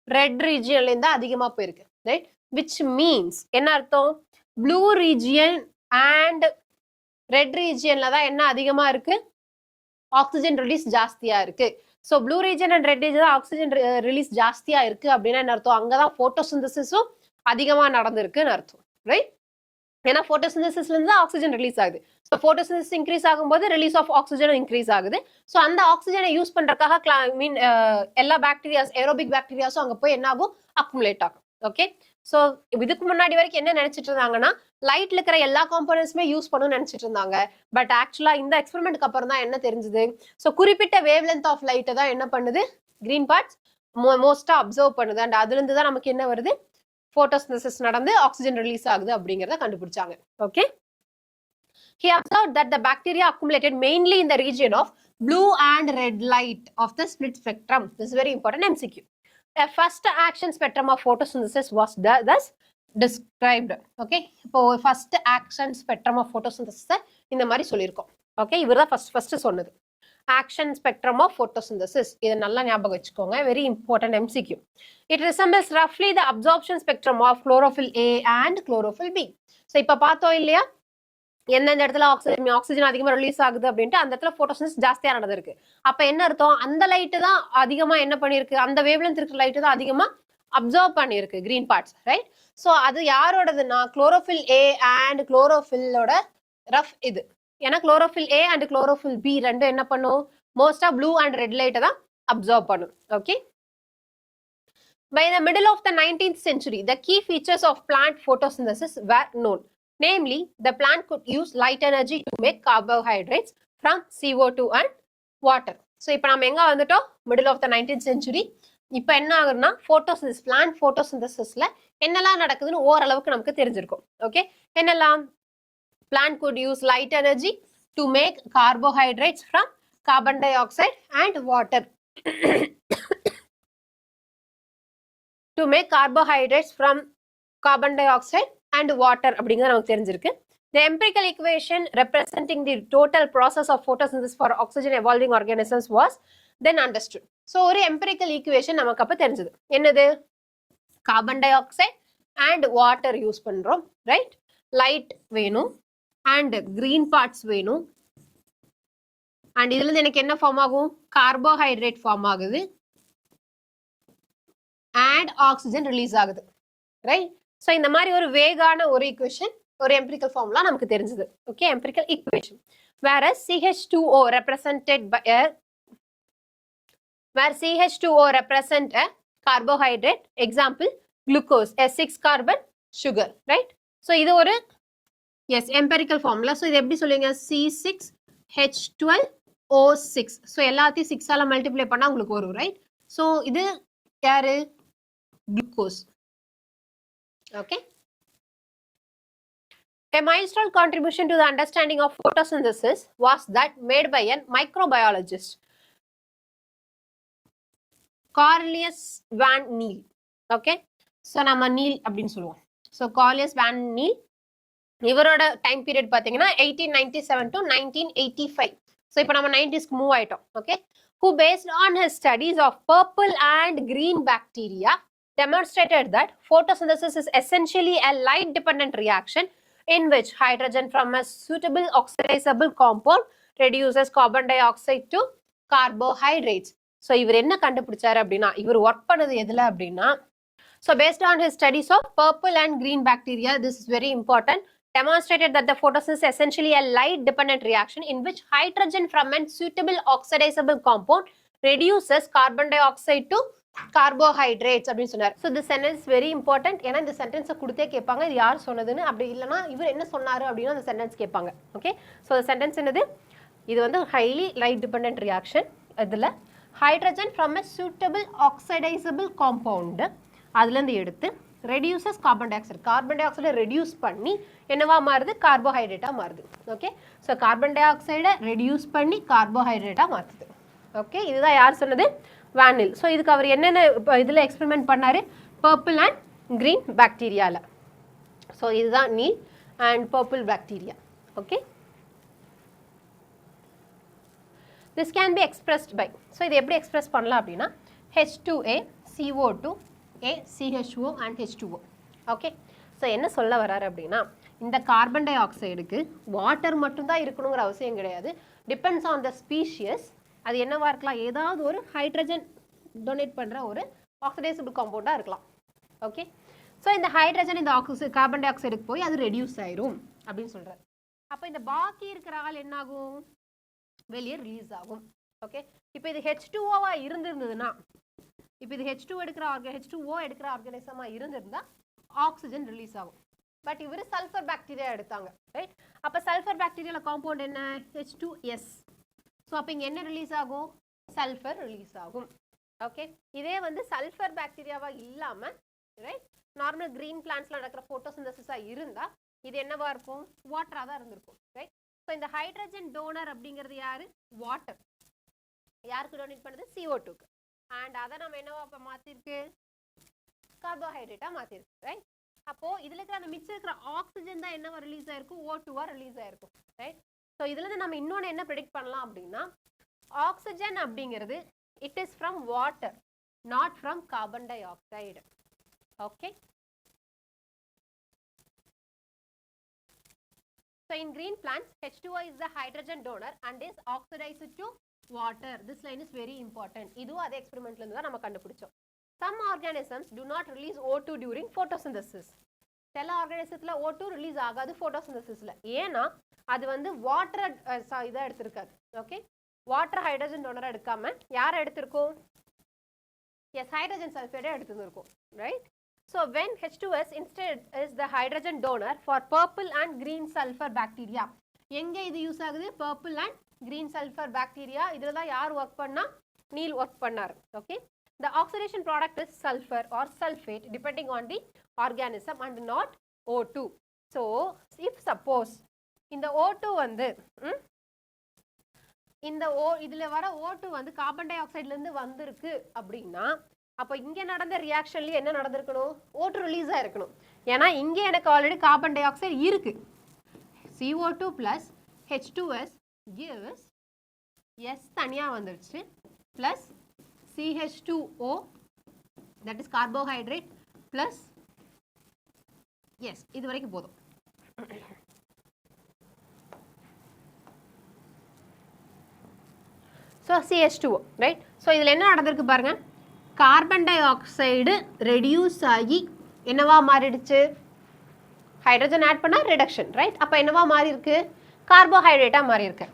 ரெட் ரீஜியன்ல தான் அதிகமா போயிருக்கு, ரைட். which means என்ன அர்த்தம், ப்ளூ ரீஜியன் அண்ட் ரெட் ரீஜியன்ல தான் என்ன அதிகமா இருக்கு, ஆக்சிஜன் ரிலீஸ் ஜாஸ்தியா இருக்கு. So blue region and red region oxygen release ஜாஸ்தியா இருக்கு அப்படின்னா என்ன அர்த்தம், அங்கதான் போட்டோசிந்தசிஸும் அதிகமா நடந்திருக்குன்னு அர்த்தம், ரைட். ஏன்னா போட்டோசிந்தசிஸ்ல இருந்து ஆக்சிஜன் ரிலீஸ் ஆகுது. ஸோ போட்டோசிந்தசிஸ் இன்க்ரீஸ் ஆகும்போது ரிலீஸ் ஆஃப் ஆக்சிஜனும் இன்க்ரீஸ் ஆகுது. ஸோ அந்த ஆக்சிஜனை யூஸ் பண்றதுக்காக எல்லா பாக்டீரியாஸ், ஏரோபிக் பாக்டீரியாஸும் அங்க போய் என்ன ஆகும், அக்குமுலேட் ஆகும். ஓகே, ஸோ இதுக்கு முன்னாடி வரைக்கும் என்ன நினைச்சிட்டு இருந்தாங்கன்னா, லைட்ல இருக்கிற எல்லா காம்பனன்ட்ஸுமே யூஸ் பண்ணணும்னு நினைச்சிட்டு இருந்தாங்க. பட் ஆக்சுவலா இந்த எக்ஸ்பெரிமெண்ட்க்கு அப்புறம் தான் என்ன தெரிஞ்சது, ஸோ குறிப்பிட்ட வேவ் லென்த் ஆஃப் லைட்டை தான் என்ன பண்ணுது, கிரீன் பார்ட்ஸ் மோஸ்டா அப்சர்வ் பண்ணுது. அண்ட் அதுல இருந்து தான் நமக்கு என்ன வருது, போட்டோசிந்தசிஸ் நடந்து ஆக்சிஜன் ரிலீஸ் ஆகுது அப்படிங்கிறத கண்டுபிடிச்சாங்க. Okay, He observed that the bacteria accumulated mainly in the region of blue and red light of the split spectrum. This is very important MCQ. The first action spectrum of photosynthesis was thus described. Okay, இப்போ first action spectrum of photosynthesis இந்த மாதிரி சொல்லியிருக்கோம். Okay, இவர் தான் first சொன்னது action spectrum of photosynthesis. இதை நல்லா ஞாபகம் வச்சுக்கோங்க, very important MCQ. It resembles roughly the absorption spectrum of chlorophyll A and chlorophyll B. So இப்போ பார்த்தோம் இல்லையா, எந்தெந்த இடத்துல ஆக்சிஜன் அதிகமா ரிலீஸ் ஆகுது அப்படின்ட்டு அந்த இடத்துல போட்டோசிந்தசிஸ் ஜாஸ்தியா நடந்திருக்கு. அப்ப என்ன அர்த்தம், அந்த லைட்டு தான் அதிகமா என்ன பண்ணிருக்கு, அந்த வேவ்லென்த் இருக்கிற லைட்டு தான் அதிகமா அப்சர்வ் பண்ணிருக்கு கிரீன் பார்ட்ஸ், ரைட்? ஸோ அது யாரோடதுன்னா குளோரோஃபில் ஏ அண்ட் குளோரோஃபில்லோட ரஃப் இது. ஏன்னா chlorophyll A and chlorophyll B ரெண்டும் என்ன பண்ணும், மோஸ்டா ப்ளூ அண்ட் ரெட் லைட்டை தான் அப்சர்வ் பண்ணும். Okay. By the middle of the 19th century, the key features of plant photosynthesis were known. Namely, the plant could use light energy to make carbohydrates from CO2 and water. So, இப்போ நம்ம எங்க வந்துட்டோம், middle of the 19th century. இப்போ என்ன ஆகுதுன்னா photosynthesis, plant photosynthesisல என்னெல்லாம் நடக்குதுன்னு ஓரளவுக்கு நமக்கு தெரிஞ்சிருக்கும். ஓகே, என்னெல்லாம்? Plant could use light energy to make carbohydrates from carbon dioxide and water. To make carbohydrates from carbon dioxide and water அப்படிங்கிறது நமக்கு தெரிஞ்சிருக்கு. The empirical equation representing the total process of photosynthesis for oxygen evolving organisms was then understood. So ஒரு empirical equation நமக்கு அப்ப தெரிஞ்சது. என்னது? carbon dioxide and water use பண்றோம், right? Light வேணும் and green parts வேணும், and இதுல இருந்து எனக்கு என்ன ஃபார்ம் ஆகும், கார்போஹைட்ரேட் ஃபார்ம் ஆகுது and oxygen release ஆகுது, ரைட்? ஸோ இந்த மாதிரி ஒரு வேகான ஒரு ஈக்குவேஷன், ஒரு எம்பிரிக்கல் ஃபார்முலா நமக்கு தெரிஞ்சது. Okay, empirical equation. whereas CH2O represented by a where CH2O represent a carbohydrate, example glucose, S6 carbon sugar, right? So இது ஒரு எஸ் எம்பிரிக்கல் ஃபார்முலா. ஸோ இது எப்படி சொல்லுவீங்க, C6H12O6. ஸோ எல்லாத்தையும் 6ஆல மல்டிப்ளை பண்ணா உங்களுக்கு வரும், ரைட்? ஸோ இது யாரு, glucose. Okay. A milestone contribution to the understanding of photosynthesis was that made by a microbiologist, Cornelius van Niel. Okay. So நம்ம நீல் அப்படின்னு சொல்லுவோம். So Cornelius van Niel, இவரோட டைம் பீரியட் பாத்தீங்கன்னா 1897 to 1985. So இப்போ நம்ம 90ஸ்க்கு move ஆயிட்டோம். Okay. Who based on his studies of purple and green bacteria demonstrated that photosynthesis is essentially a light dependent reaction in which hydrogen from a suitable oxidizable compound reduces carbon dioxide to carbohydrates. So இவர் என்ன கண்டுபிடிச்சாரு அப்படின்னா, இவர் work பண்ணது எதுல அப்படின்னா, so based on his studies of purple and green bacteria, this is very important, demonstrated that the photosynthesis is essentially a light dependent reaction in which hydrogen from a suitable oxidizable compound reduces carbon dioxide to carbohydrates அப்படின்னு சொன்னார். So this sentence is very important. ஏன்னா இந்த சென்டென்ஸை கொடுத்தே கேட்பாங்க, இது யார் சொன்னதுன்னு. அப்படி இல்லைன்னா இவர் என்ன சொன்னாரு அப்படின்னு அந்த சென்டென்ஸ் கேட்பாங்க. ஓகே, ஸோ இந்த சென்டென்ஸ் என்னது, இது வந்து ஹைலி லைட் டிபெண்டன்ட் ரியாக்ஷன். இதில் hydrogen from a suitable oxidisable compound அதுலேருந்து எடுத்து reduces carbon dioxide, carbon டை ஆக்சைடை ரெடியூஸ் பண்ணி என்னவா மாறுது, கார்போஹைட்ரேட்டாக மாறுது. ஓகே, ஸோ கார்பன் டை ஆக்சைடை ரெடியூஸ் பண்ணி கார்போஹைட்ரேட்டாக மாற்றுது. ஓகே, இதுதான் யார் சொன்னது, van Niel. ஸோ இதுக்கு அவர் என்னென்ன இதில் எக்ஸ்பெரிமெண்ட் பண்ணார், பர்பிள் அண்ட் க்ரீன் பாக்டீரியாவில். ஸோ இதுதான் நீல் and purple bacteria. Okay, this can be expressed by, so இது எப்படி எக்ஸ்பிரஸ் பண்ணலாம் அப்படின்னா, H2A CO2 A CHO and H2O. Okay, so என்ன சொல்ல வர்றாரு அப்படின்னா, இந்த கார்பன் டை ஆக்சைடுக்கு வாட்டர் மட்டும்தான் இருக்கணுங்கிற அவசியம் கிடையாது. Depends on the species. அது என்னவா இருக்கலாம், ஏதாவது ஒரு ஹைட்ரஜன் டொனேட் பண்ணுற ஒரு ஆக்சிடைசபிள் காம்பவுண்டாக இருக்கலாம். ஓகே, ஸோ இந்த ஹைட்ரஜன் இந்த கார்பன் டை ஆக்சைடுக்கு போய் அது ரெடியூஸ் ஆயிரும் அப்படின்னு சொல்கிறார். அப்போ இந்த பாக்கி இருக்கிற ஆள் என்னாகும், வெளியே ரிலீஸ் ஆகும். ஓகே, இப்போ இது H2O இருந்திருந்ததுன்னா, இப்போ இது H2O எடுக்கிற ஆர்கானிசமாக இருந்திருந்தா ஆக்சிஜன் ரிலீஸ் ஆகும். பட் இவர் சல்ஃபர் பாக்டீரியா எடுத்தாங்க, ரைட்? அப்போ சல்ஃபர் பாக்டீரியாவில் காம்பவுண்ட் என்ன, H2S. ஸோ அப்போ இங்கே என்ன ரிலீஸ் ஆகும், சல்ஃபர் ரிலீஸ் ஆகும். ஓகே, இதே வந்து சல்ஃபர் பாக்டீரியாவாக இல்லாமல், ரைட், நார்மல் க்ரீன் பிளான்ட்ஸில் நடக்கிற ஃபோட்டோசிந்தசிஸாக இருந்தால் இது என்னவா இருக்கும், வாட்டராக தான் இருந்திருக்கும், ரைட்? ஸோ இந்த ஹைட்ரஜன் டோனர் அப்படிங்கிறது யாரு? வாட்டர். யாருக்கு டொனேட் பண்ணுது? CO2க்கு. அண்ட் அதை நம்ம என்னவா இப்போ மாற்றிருக்கு? கார்போஹைட்ரேட்டாக மாற்றிருக்கு, ரைட்? அப்போது இதில் இருக்கிற அந்த மிச்சம் இருக்கிற ஆக்சிஜன் தான் என்னவா ரிலீஸ் ஆயிருக்கும்? O2வா ரிலீஸ் ஆயிருக்கும், ரைட்? ஸோ இதுலேருந்து நம்ம இன்னொன்று என்ன ப்ரெடிக்ட் பண்ணலாம் அப்படின்னா, ஆக்சிஜன் அப்படிங்கிறது it is from water, not from carbon dioxide. Okay. So in green plants, H2O is the hydrogen donor and is oxidized to water. This line is very important. இதுவும் அதே எக்ஸ்பெரிமெண்ட்ல இருந்து தான் நம்ம கண்டுபிடிச்சோம். Some organisms do not release O2 during photosynthesis. சில ஆர்கானிசத்துல O2 release ஆகாது photosynthesisல. ஏன்னா அது வந்து வாட்டர் இதை எடுத்திருக்காது. ஓகே, வாட்டர் ஹைட்ரஜன் டோனரை எடுக்காம யாரை எடுத்திருக்கோம்? எஸ், ஹைட்ரஜன் சல்ஃபைடை எடுத்துருக்கோம், right? So when H2S instead is the hydrogen donor for purple and green sulfur bacteria. எங்க இது யூஸ் ஆகுது? purple and green sulfur bacteria. இதுல தான் யார் ஒர்க் பண்ணா? நீல் ஒர்க் பண்ணார். Okay, the oxidation product is sulfur or sulfate depending on the organism and not O2. So if suppose இந்த O2 வந்து இந்த இதுல வர O2 வந்து கார்பன் டை ஆக்சைடுல இருந்து வந்திருக்கு அப்படின்னா, அப்போ இங்கே நடந்த ரியாக்ஷன்லேயே என்ன நடந்திருக்கணும்? O2 release ஆகிருக்கணும். ஏன்னா இங்கே எனக்கு ஆல்ரெடி கார்பன் டை ஆக்சைடு இருக்கு. CO2 plus H2S gives S தனியாக வந்துருச்சு plus CH2O, that is carbohydrate, plus yes, இது வரைக்கும் போதும். So CH2O, right? ஸோ இதில் என்ன நடந்திருக்கு பாருங்க, கார்பன் டை ஆக்சைடு ரெடியூஸ் ஆகி என்னவா மாறிடுச்சு? ஹைட்ரஜன் ஆட் பண்ணால் ரிடக்ஷன், ரைட்? அப்போ என்னவா மாறி இருக்கு? கார்போஹைட்ரேட்டாக மாறி இருக்கு.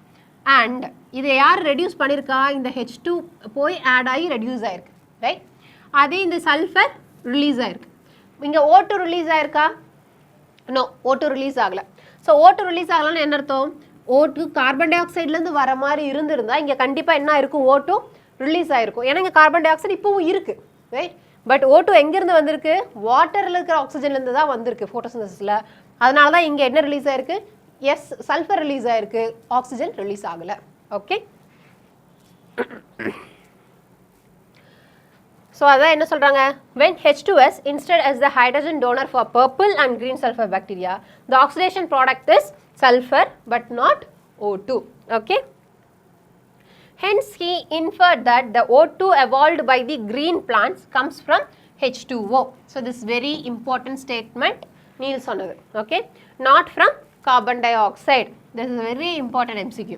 அண்ட் இதை யார் ரெடியூஸ் பண்ணியிருக்கா? இந்த H2 போய் ஆட் ஆகி ரெடியூஸ் ஆயிருக்கு, ரைட்? அதே இந்த சல்ஃபர் ரிலீஸ் ஆயிருக்கு. இங்கே O2 ரிலீஸ் ஆயிருக்கா? நோ, O2 ரிலீஸ் ஆகலை. ஸோ O2 ரிலீஸ் ஆகலன்னு என்ன அர்த்தம்? O2 கார்பன் டை ஆக்சைட்லேருந்து வர மாதிரி இருந்திருந்தா இங்கே கண்டிப்பாக என்ன இருக்கும்? O2 ரிலீஸ் ஆயிருக்கும். ஏன்னா இங்கே கார்பன் டை ஆக்சைடு இப்பவும் இருக்கு, ரைட்? பட் O2 எங்கேருந்து வந்திருக்கு? வாட்டரில் இருக்கிற ஆக்சிஜன்லேருந்து தான் வந்திருக்கு ஃபோட்டோசிந்தசிஸில். அதனால தான் இங்கே என்ன ரிலீஸ் ஆயிருக்கு? எஸ், சல்ஃபர் ரிலீஸ் ஆயிருக்கு, ஆக்சிஜன் ரிலீஸ் ஆகலை. ஓகே, ஸோ அதான் என்ன சொல்கிறாங்க? when H2S instead as the hydrogen donor for purple and green sulfur bacteria, the oxidation product is sulfur but not O2. Okay. Hence, he inferred that the O2 evolved by the green plants comes from H2O. So, this is very important statement. Neil சொன்னது. Okay. Not from carbon dioxide. This is a very important MCQ.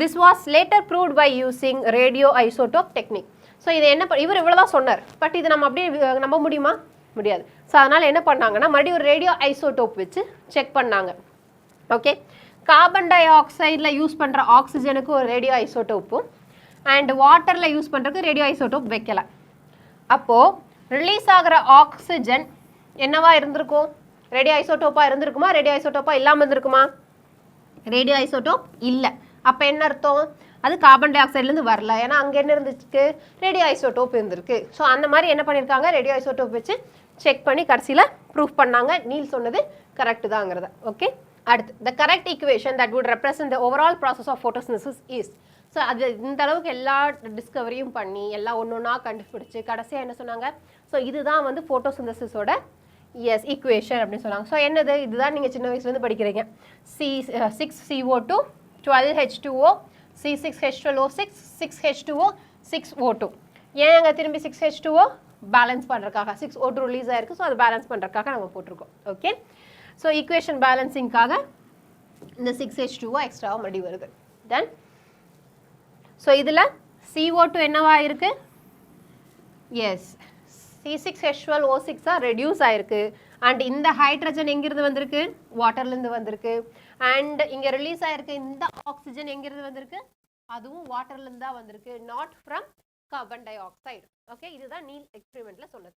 This was later proved by using radioisotope technique. So, இது என்ன இவர் இவ்வளவுதான் சொன்னார். But இது நம்ம அப்படியே நம்ப முடியுமா? முடியாது. ஸோ அதனால் என்ன பண்ணாங்கன்னா மறுபடியும் ஒரு ரேடியோ ஐசோடோப் வச்சு செக் பண்ணாங்க. ஓகே, கார்பன் டை ஆக்சைடில் யூஸ் பண்ணுற ஆக்சிஜனுக்கு ஒரு ரேடியோ ஐசோடோப்பும் அண்ட் வாட்டரில் யூஸ் பண்ணுறதுக்கு ரேடியோ ஐசோடோப் வைக்கல. அப்போது ரிலீஸ் ஆகிற ஆக்சிஜன் என்னவா இருந்திருக்கும்? ரேடியோ ஐசோடோப்பாக இருந்திருக்குமா? ரேடியோ ஐசோடோப்பாக இல்லாமல் இருந்திருக்குமா? ரேடியோ ஐசோடோப் இல்லை. அப்போ என்ன அர்த்தம்? அது கார்பன் டை ஆக்சைட்லேருந்து வரல. ஏன்னா அங்கே என்ன இருந்துச்சு? ரேடியோ ஐசோடோப் இருந்திருக்கு. ஸோ அந்த மாதிரி என்ன பண்ணியிருக்காங்க? ரேடியோ ஐசோடோப் வச்சு செக் பண்ணி கடைசியில் ப்ரூஃப் பண்ணாங்க. நீல் சொன்னது கரெக்டு தாங்கிறத. ஓகே, அடுத்து the correct equation that would represent the overall process of photosynthesis is. So அது இந்த அளவுக்கு எல்லா டிஸ்கவரியும் பண்ணி எல்லாம் ஒன்று ஒன்றா கண்டுபிடிச்சி கடைசியாக என்ன சொன்னாங்க? ஸோ இதுதான் வந்து ஃபோட்டோசிந்தசிஸோட எஸ் ஈக்குவேஷன் அப்படின்னு சொன்னாங்க. ஸோ என்னது? இதுதான் நீங்கள் சின்ன வயசுலேருந்து படிக்கிறீங்க. C6CO2 12H2O C6H12O6 6H2O 6O2. ஏன் அங்கே திரும்பி 6H2O? பேலன்ஸ் பண்ணுறதுக்காக. 6O2 ரிலீஸ் ஆயிருக்கு. ஸோ அது பேலன்ஸ் பண்ணுறதுக்காக நம்ம போட்டிருக்கோம். ஓகே, ஸோ ஈக்குவேஷன் பேலன்சிங்காக இந்த 6H2O எக்ஸ்ட்ராவாக மறுபடி வருது. தென் ஸோ இதில் CO2 என்னவா இருக்கு? எஸ், C6H12O6 ரெடியூஸ் ஆயிருக்கு. அண்ட் இந்த ஹைட்ரஜன் எங்கிருந்து வந்திருக்கு? வாட்டர்லேருந்து வந்திருக்கு. அண்ட் இங்கே ரிலீஸ் ஆயிருக்கு இந்த ஆக்சிஜன் எங்கிருந்து வந்திருக்கு? அதுவும் வாட்டர்லேருந்து தான் வந்திருக்கு. Not from carbon dioxide. Okay, இதுதான் நீல் எக்ஸ்பெரிமெண்ட்டில் சொன்னது.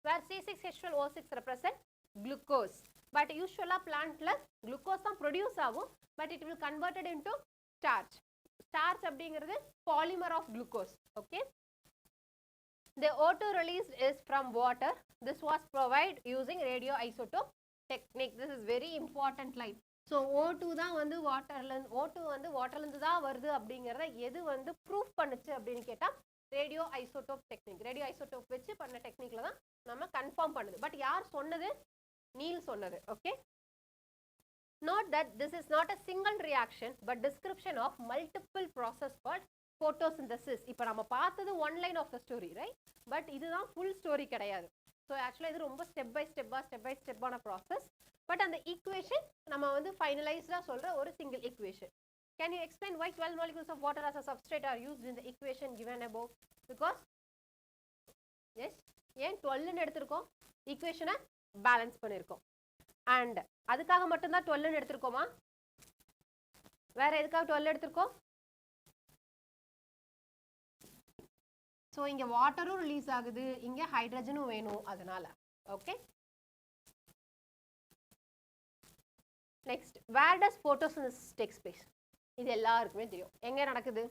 Where C6H12O6 represent glucose. But யூஸ்வலாக பிளான்ட்டில் குளுக்கோஸ் தான் ப்ரொடியூஸ் ஆகும். But it will converted into starch. Starch அப்படிங்கிறது polymer of glucose. Okay, the O2 released is from water. This was provided using radioisotope technique. This is very important line. So O2 தான் வந்து O2 வந்து வாட்டர்லேருந்து தான் வருது அப்படிங்கிறத எது வந்து proof பண்ணுச்சு அப்படின்னு கேட்டால் radio isotope technique. Radio isotope வச்சு பண்ண டெக்னிக்கில் தான் நம்ம கன்ஃபார்ம் பண்ணுது. பட் யார் சொன்னது? நீல் சொன்னது. Okay. Note that this is not a single reaction but description of multiple process called photosynthesis. இப்போ நம்ம பார்த்தது one line of the story, right? But இதுதான் full story கிடையாது. So actually இது ரொம்ப step by step ஆன process. But அந்த equation நம்ம வந்து finalized சொல்ற ஒரு single equation. Can you explain why 12 molecules of water as a substrate are used in the equation given above? Because yes, ஏன் 12 எடுத்திருக்கோம்? equation balance பண்ணிருக்கோம். And அதுக்காக மட்டும்தான் 12 எடுத்திருக்கோமா? வேற எதுக்காக 12 எடுத்திருக்கோம்? ஸோ இங்க வாட்டரும் ரிலீஸ் ஆகுது, இங்க ஹைட்ரஜனும் வேணும், அதனால. ஓகே. நெக்ஸ்ட், வேர் டஸ் photosynthesis takes place? இது எல்லாருக்குமே தெரியும். எங்க நடக்குது?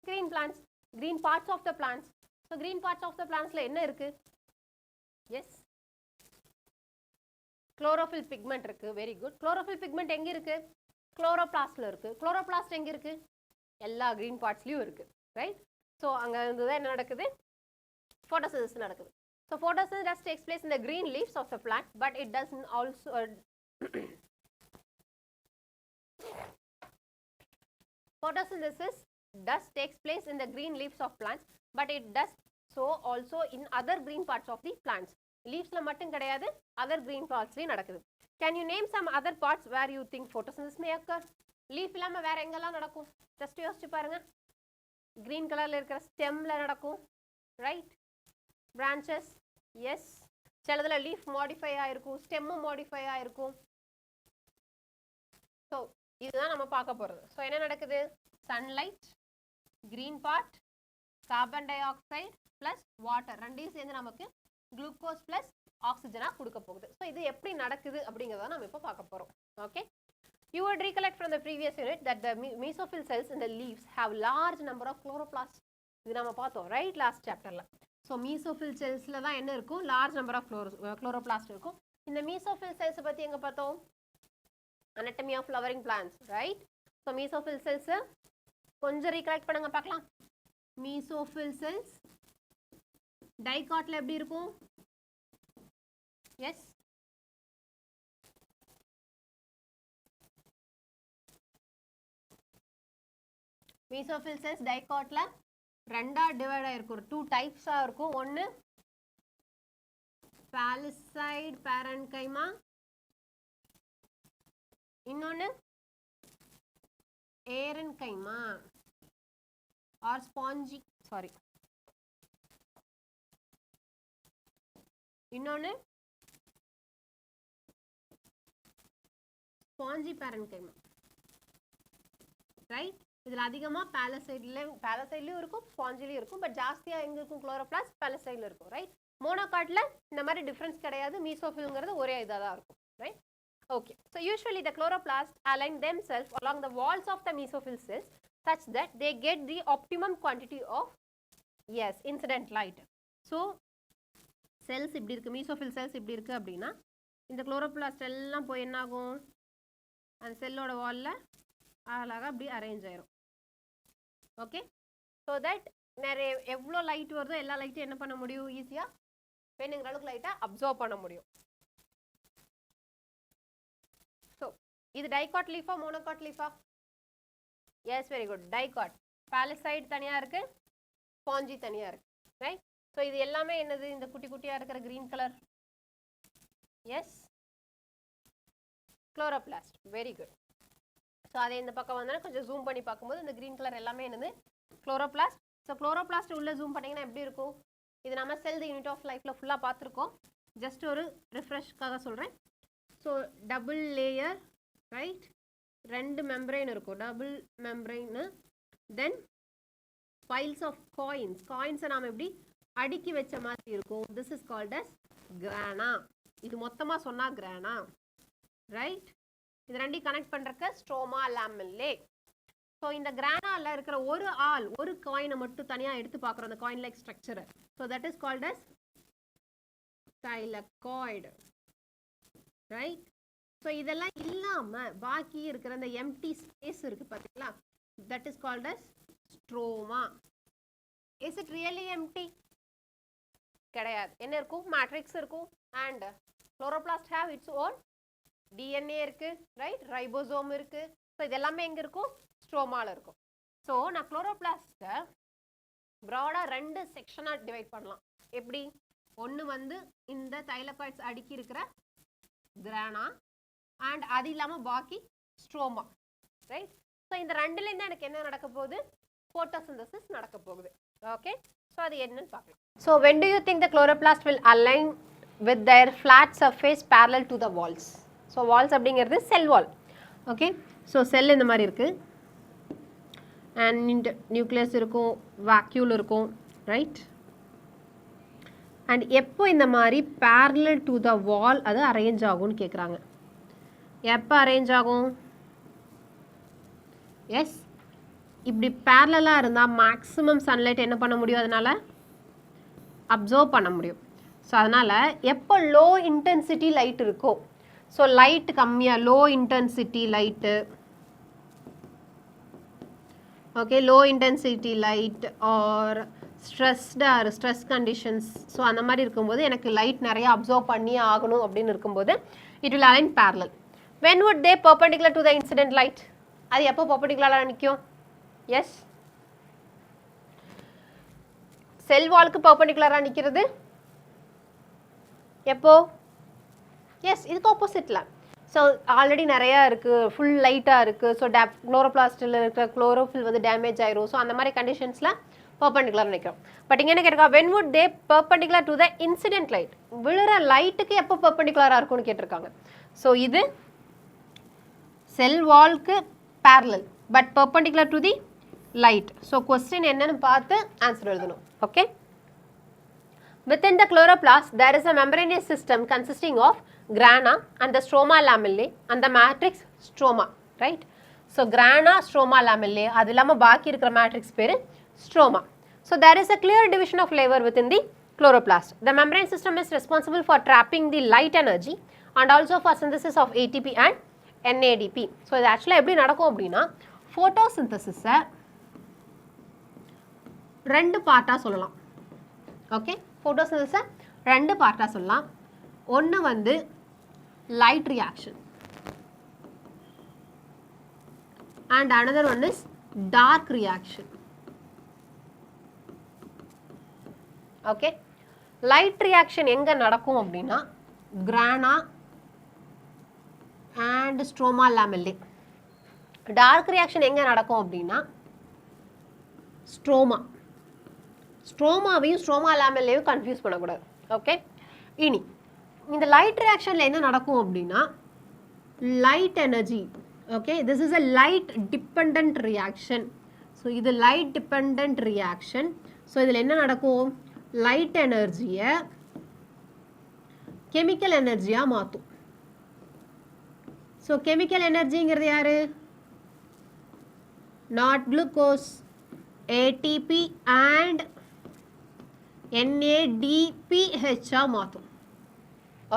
green plants, green parts of the plants. So green parts of the plantsல என்ன இருக்கு? எஸ், chlorophyll pigment இருக்கு. Very good. chlorophyll pigment எங்க இருக்கு? chloroplastல இருக்கு. chloroplast எங்க இருக்கு? எல்லா green partsலயும் இருக்கு, ரைட்? ஸோ அங்க இருந்து தான் என்ன நடக்குது? photosynthesis நடக்குது. So photosynthesis takes place in the green leaves of the plant, but it does also photosynthesis does takes place in the green leaves of plants, but it does so also in other green parts of the plants. Leavesல மட்டும் கிடையாது, other green partsலயும் நடக்குது. Can you name some other parts where you think photosynthesis may occur? Leaf இல்லாம வேற எங்கெல்லாம் நடக்கும்? Just யோசிச்சு பாருங்க. green கலர்ல இருக்கிற ஸ்டெம்ல நடக்கும், ரைட்? branches, yes. சிலதுல லீஃப் மாடிஃபை ஆயிருக்கும், ஸ்டெம்மும் மாடிஃபை ஆயிருக்கும். ஸோ இதுதான் நம்ம பார்க்க போறது. ஸோ என்ன நடக்குது? Sunlight, green part, carbon di oxide plus water ரெண்டையும் சேர்ந்து நமக்கு குளுக்கோஸ் பிளஸ் ஆக்சிஜனா கொடுக்க போகுது. ஸோ இது எப்படி நடக்குது அப்படிங்கிறத நம்ம இப்போ பார்க்க போறோம். Okay. You would recollect from the previous unit that the mesophyll cells in the leaves have large number of chloroplasts. இது நம்ம பார்த்தோம், ரைட்? லாஸ்ட் சாப்டர்ல. ஸோ mesophyll cellsல தான் என்ன இருக்கும்? large number of chloroplast இருக்கும். இந்த mesophyll cells பத்தி எங்க பார்த்தோம்? anatomy of flowering plants, right? So mesophyll cells கொஞ்சம் recollect பண்ணுங்க பார்க்கலாம். mesophyll cells டைகாட்ல எப்படி இருக்கும்? எஸ், mesophyll cells டைகாட்ல ரெண்டா டிவைட் ஆயிருக்கும். டூ டைப்ஸா இருக்கும். ஒன்னு பாலிசைட் பேரன்கைமா, இன்னொன்னு ஏரன்கைமா ஆர் ஸ்பாஞ்சி, சாரி, இன்னொன்னு ஸ்பாஞ்சி பேரன்கைமா, ரைட்? இதுல அதிகமா பாலசைட்லயும் இருக்கும், ஸ்பாஞ்சிலயும் இருக்கும். பட் ஜாஸ்தியா எங்க இருக்கும்? குளோரோபிளாஸ்ட் பாலசைட்ல இருக்கும், ரைட்? மோனோகாட்ல இந்த மாதிரி டிஃபரன்ஸ் கிடையாது. மீசோஃபில்ங்கிறது ஒரே இதா தான் இருக்கும், right? Okay. So usually the chloroplasts align themselves along the walls of the mesophyll cells such that they get the optimum quantity of, yes, incident light. So cells இப்படி இருக்கு, mesophyll cells இப்படி இருக்கு அப்படின்னா இந்த chloroplast எல்லாம் போய் என்ன ஆகும்? அந்த செல்லோட வால்ல அழகாக அப்படி அரேஞ்ச் ஆயிரும். ஓகே. ஸோ தட் நிறைய எவ்வளோ லைட் வருதோ எல்லா லைட்டும் என்ன பண்ண முடியும்? ஈஸியாக வேணுங்கிற அளவுக்கு லைட்டாக அப்சர்வ் பண்ண முடியும். ஸோ இது டைகாட் லீஃபா மோனோகாட் லீஃபா? Yes, very good, dicot. Palisade தனியாக இருக்கு, ஸ்பாஞ்சி தனியாக இருக்கு, ரைட்? ஸோ இது எல்லாமே என்னது? இந்த குட்டி குட்டியாக இருக்கிற green colour, yes, chloroplast. Very good. So அதே இந்த பக்கம் வந்தாலும் கொஞ்சம் ஜூம் பண்ணி பார்க்கும்போது இந்த கிரீன் கலர் எல்லாமே என்னது? குளோரோபிளாஸ்ட். ஸோ குளோரோபிளாஸ்ட் உள்ள ஜூம் பண்ணிங்கன்னா எப்படி இருக்கும்? இது நம்ம செல் தி யூனிட் ஆஃப் லைஃப்ல ஃபுல்லாக பார்த்துருக்கோம். ஜஸ்ட் ஒரு ரிஃப்ரெஷ்க்காக சொல்கிறேன். So double layer, right? ரெண்டு மெம்பரைன் இருக்கும், டபுள் மெம்பரைன்னு. தென் பைல்ஸ் ஆஃப் காயின்ஸ், காயின்ஸை நாம் எப்படி அடுக்கி வச்ச மாதிரி இருக்கும். This is called as grana. இது மொத்தமாக சொன்னால் கிரானா, ரைட்? இது ரெண்டையும் கனெக்ட் பண்றக்க ஸ்ட்ரோமா லாமெல்லே. ஸோ இந்த கிரானால இருக்கிற ஒரு காயினை மட்டும் தனியா எடுத்து பார்க்குறோம், அந்த காயின் லைக் ஸ்ட்ரக்சரை. So that is called as thylakoid, right? So so இதெல்லாம் இல்லாமல் பாக்கி இருக்கிற அந்த எம்டி ஸ்பேஸ் இருக்குது பார்த்தீங்களா, that is called as stroma. Is it really empty? கிடையாது. என்ன இருக்கும்? மேட்ரிக்ஸ் இருக்கும். And chloroplast have its own DNA இருக்கு, ரைட்? ரைபோசோம் இருக்கு. ஸோ இது எல்லாமே எங்கே இருக்கும்? ஸ்ட்ரோமாவில் இருக்கும். ஸோ நான் குளோரோபிளாஸ்ட்டை ப்ராடாக 2 செக்ஷனாக டிவைட் பண்ணலாம். எப்படி? ஒன்று வந்து இந்த தைலகாய்ட்ஸ் அடுக்கி இருக்கிற கிரானா, அண்ட் அது இல்லாமல் பாக்கி ஸ்ட்ரோமா, ரைட்? ஸோ இந்த ரெண்டுலேருந்து எனக்கு என்ன நடக்க போகுது? ஃபோட்டோசிந்தசிஸ் நடக்க போகுது. ஓகே, ஸோ அது என்னன்னு பார்க்கலாம். So when do you think the chloroplast will align with their flat surface parallel to the walls? So walls அப்படிங்கிறது செல் வால். ஓகே, ஸோ செல் இந்த மாதிரி இருக்குது, அண்ட் நியூக்ளியஸ் இருக்கும், வாக்யூல் இருக்கும், ரைட்? அண்ட் எப்போ இந்த மாதிரி parallel to the wall அது அரேஞ்ச் ஆகும்னு கேட்குறாங்க. எப்போ அரேஞ்ச் ஆகும்? எஸ், இப்படி பேரலாக இருந்தால் மேக்ஸிமம் சன்லைட் என்ன பண்ண முடியும்? அதனால் அப்சர்வ் பண்ண முடியும். ஸோ அதனால் எப்போ லோ இன்டென்சிட்டி லைட் இருக்கோ, ஸோ லைட் கம்மியாக low intensity light, okay, low intensity light or ஸ்ட்ரெஸ்டாக ஸ்ட்ரெஸ் கண்டிஷன்ஸ், ஸோ அந்த மாதிரி இருக்கும்போது எனக்கு லைட் நிறைய அப்சர்வ் பண்ணி ஆகணும் அப்படின்னு இருக்கும்போது it will align parallel. When would they perpendicular to the incident light? அது எப்போ பர்பண்டிகுலராக நிற்கும்? எஸ், செல் வால்க்கு பர்பண்டிகுலராக நிற்கிறது எப்போ? எஸ், இதுக்கு ஆப்போசிட்டில். ஸோ ஆல்ரெடி நிறையா இருக்குது, ஃபுல் லைட்டாக இருக்குது. ஸோ குளோரோபிளாஸ்டில் இருக்கிற குளோரோஃபில் வந்து டேமேஜ் ஆயிரும். ஸோ அந்த மாதிரி கண்டிஷன்ஸில் பர்பண்டிகுலராக நிற்கும். பட் இங்கே என்ன கேட்டிருக்கா? When would they perpendicular to the incident light? விழுற லைட்டுக்கு எப்போ பர்பண்டிகுலராக இருக்கும்னு கேட்டிருக்காங்க. ஸோ இது செல் வால்க்கு parallel but perpendicular to the light. So question என்னன்னு பார்த்து ஆன்சர் எழுதணும். Okay, within the chloroplast there is a membranous system consisting of grana and the stroma lamellae and the matrix stroma, right? So grana, stroma lamellae, அது இல்லாம பாக்கி இருக்கிற matrix பேரு stroma. So there is a clear division of labor within the chloroplast. The membrane system is responsible for trapping the light energy and also for synthesis of ATP and NADP. So இது ஆக்சுவலாக எப்படி நடக்கும் அப்படின்னா, ஃபோட்டோசிந்தசிஸை 2 பார்ட்டாக சொல்லலாம். Okay, ஃபோட்டோசிந்தசிஸை 2 பார்ட்டாக சொல்லலாம். ஒன்று வந்து light reaction and another one is dark reaction. Okay, light reaction எங்கே நடக்கும் அப்படின்னா grana and stroma lamellae. Dark reaction எங்கே நடக்கும் அப்படின்னா ஸ்ட்ரோமாவையும் ஸ்ட்ரோமா லாமெல்லையும் கன்ஃபியூஸ் பண்ணக்கூடாது. ஓகே, இனி இந்த லைட் ரியாக்ஷனில் என்ன நடக்கும் அப்படின்னா light energy. Okay, this is a light depend reaction. So இது லைட் டிபெண்ட் ரியாக்ஷன். ஸோ இதில் என்ன நடக்கும்? லைட் எனர்ஜியை கெமிக்கல் எனர்ஜியாக மாற்றும். ஸோ கெமிக்கல் எனர்ஜிங்கிறது யாரு? Not glucose, ATP and NADPH மாற்றும்.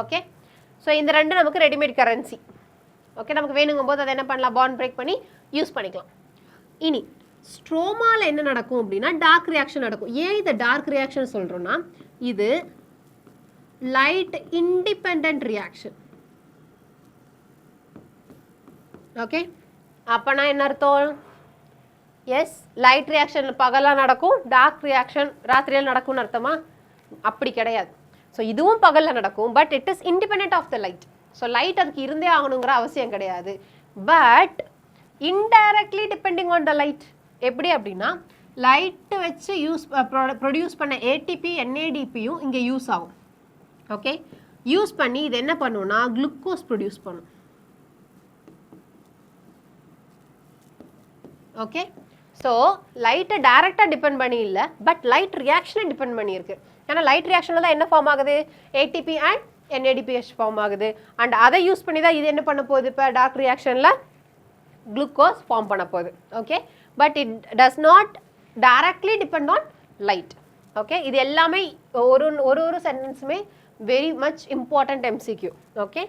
ஓகே, ஸோ இந்த 2 நமக்கு ரெடிமேட் கரன்சி. ஓகே, நமக்கு வேணுங்கும் போது அதை என்ன பண்ணலாம்? பாண்ட் பிரேக் பண்ணி யூஸ் பண்ணிக்கலாம். இனி ஸ்ட்ரோமாவில் என்ன நடக்கும் அப்படின்னா டார்க் ரியாக்ஷன் நடக்கும். ஏன் இதை டார்க் ரியாக்ஷன் சொல்கிறோன்னா இது லைட் இண்டிபெண்ட் ரியாக்ஷன். ஓகே, அப்போனா என்ன அர்த்தம்? எஸ், லைட் ரியாக்ஷன் பகலாக நடக்கும், டார்க் ரியாக்ஷன் ராத்திரியில் நடக்கும்னு அர்த்தமா? அப்படி கிடையாது. ஸோ இதுவும் பகலில் நடக்கும், but it is independent of the light. So light அதுக்கு இருந்தே ஆகணுங்கிற அவசியம் கிடையாது, but indirectly depending on the light. எப்படி அப்படின்னா லைட்டு வச்சு ப்ரொடியூஸ் பண்ண ஏடிபி NADPயும் இங்கே யூஸ் ஆகும். ஓகே, யூஸ் பண்ணி இது என்ன பண்ணுன்னா குளுக்கோஸ் ப்ரொடியூஸ் பண்ணும். ஓகே, ஸோ லைட்டை டைரெக்டாக டிபெண்ட் பண்ணி இல்லை, பட் லைட் ரியாக்ஷனை டிபெண்ட் பண்ணியிருக்கு. ஏன்னா லைட் ரியாக்ஷனில் தான் என்ன ஃபார்ம் ஆகுது? ATP அண்ட் NADPH ஃபார்ம் ஆகுது. அண்ட் அதை யூஸ் பண்ணி தான் இது என்ன பண்ண போகுது? இப்போ டார்க் ரியாக்ஷனில் குளுக்கோஸ் ஃபார்ம் பண்ண போகுது. Okay, but it does not directly depend on light. Okay, இது எல்லாமே ஒரு சென்டென்ஸுமே very much important MCQ. Okay,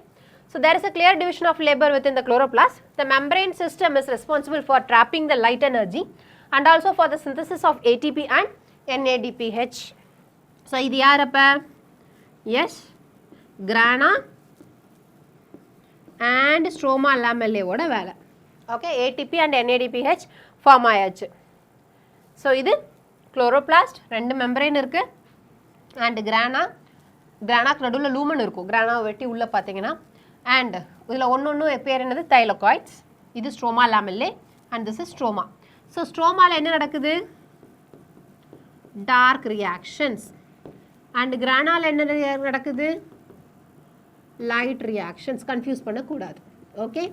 So there is a clear division of labor within the chloroplast. The membrane system is responsible for trapping the light energy and also for the synthesis of ATP and NADPH. So இது யார் அப்ப? Yes, grana and stroma lamellae ஓட வேலை. Okay, ATP and NADPH form ஆயாச்சு. So இது chloroplast, ரெண்டு membrane இருக்கு and granaக்கு நடுவில் lumen இருக்கும். granaவை வெட்டி உள்ள பார்த்தீங்கன்னா and இதில் ஒன்று பேர் என்னது thylakoids. இது stroma lamellae and this is stroma. So stromaல என்ன நடக்குது? Dark reactions. And granaல என்ன நடக்குது? Light reactions. Confuse பண்ணக்கூடாது. Okay.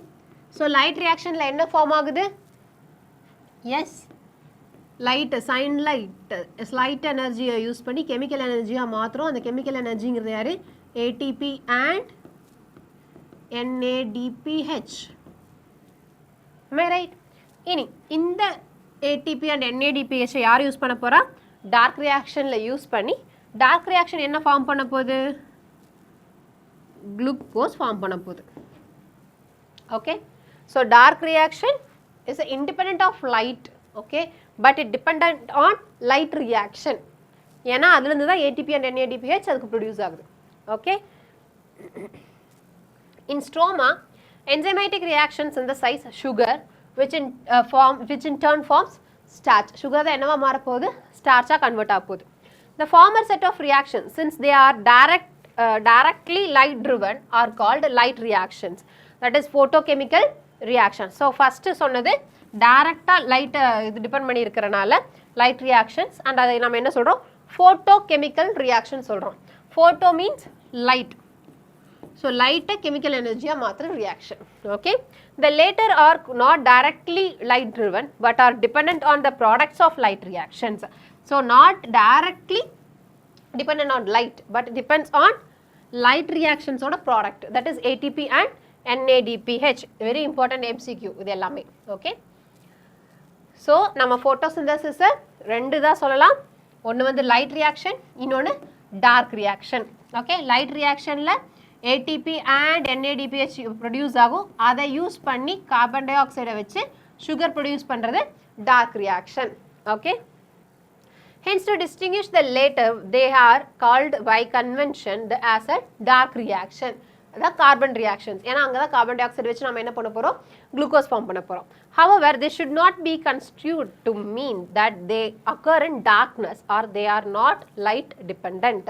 So light reactionல என்ன form ஆகுது? Yes. Light, light energy use பண்ணி chemical energy மாத்திரம். அந்த chemical energyங்கிறது யாரு? ATP and NADPH. Am I right? இனி இந்த ATP and NADPH யார் யூஸ் பண்ண போறா? Dark reactionல யூஸ் பண்ணி dark reaction என்ன ஃபார்ம் பண்ண போகுது? Glucose ஃபார்ம் பண்ண போகுது. Okay. So dark reaction is independent of light. Okay. But it dependent on light reaction. ஏன்னா அதிலிருந்து தான் ATP and NADPH அதுக்கு ப்ரொடியூஸ் ஆகுது. Okay. In stroma, enzymatic reactions synthesize sugar, which in turn forms starch. Sugar தான் என்னவா மாற போகுது? Starch convert ஆக போகுது. The former set of reactions, since they are directly light driven, are called light reactions. That is photochemical reactions. So first சொன்னது டைரக்டா light இது depend பண்ணி இருக்கறனால லைட் ரியாக்ஷன்ஸ் அண்ட் அதை நாம என்ன சொல்றோம்? photochemical reaction சொல்றோம். Photo means light. So light chemical energy மாத்திர reaction. Okay. The latter are not directly light driven but are dependent on the products of light reactions. So not directly dependent on light but depends on light reactions on a product, that is ATP and NADPH. Very important MCQ இது எல்லாமே. Okay. So நம்ம photosynthesis ரெண்டு தான் சொல்லலாம். ஒன்று வந்து light reaction, இன்னொன்று dark reaction. Okay. Light reactionல ATP and NADPH produce ஆகும். அதை யூஸ் பண்ணி carbon dioxide வச்சு sugar produce பண்ணுறது dark reaction. Okay. Hence to distinguish the latter, they are called by convention as a dark reaction. The carbon reactions. ஏன்னா அங்கே தான் carbon dioxide வச்சு நம்ம என்ன பண்ண போகிறோம்? Glucose form பண்ண போகிறோம். However, this should not be construed to mean that they occur in darkness or they are not light dependent.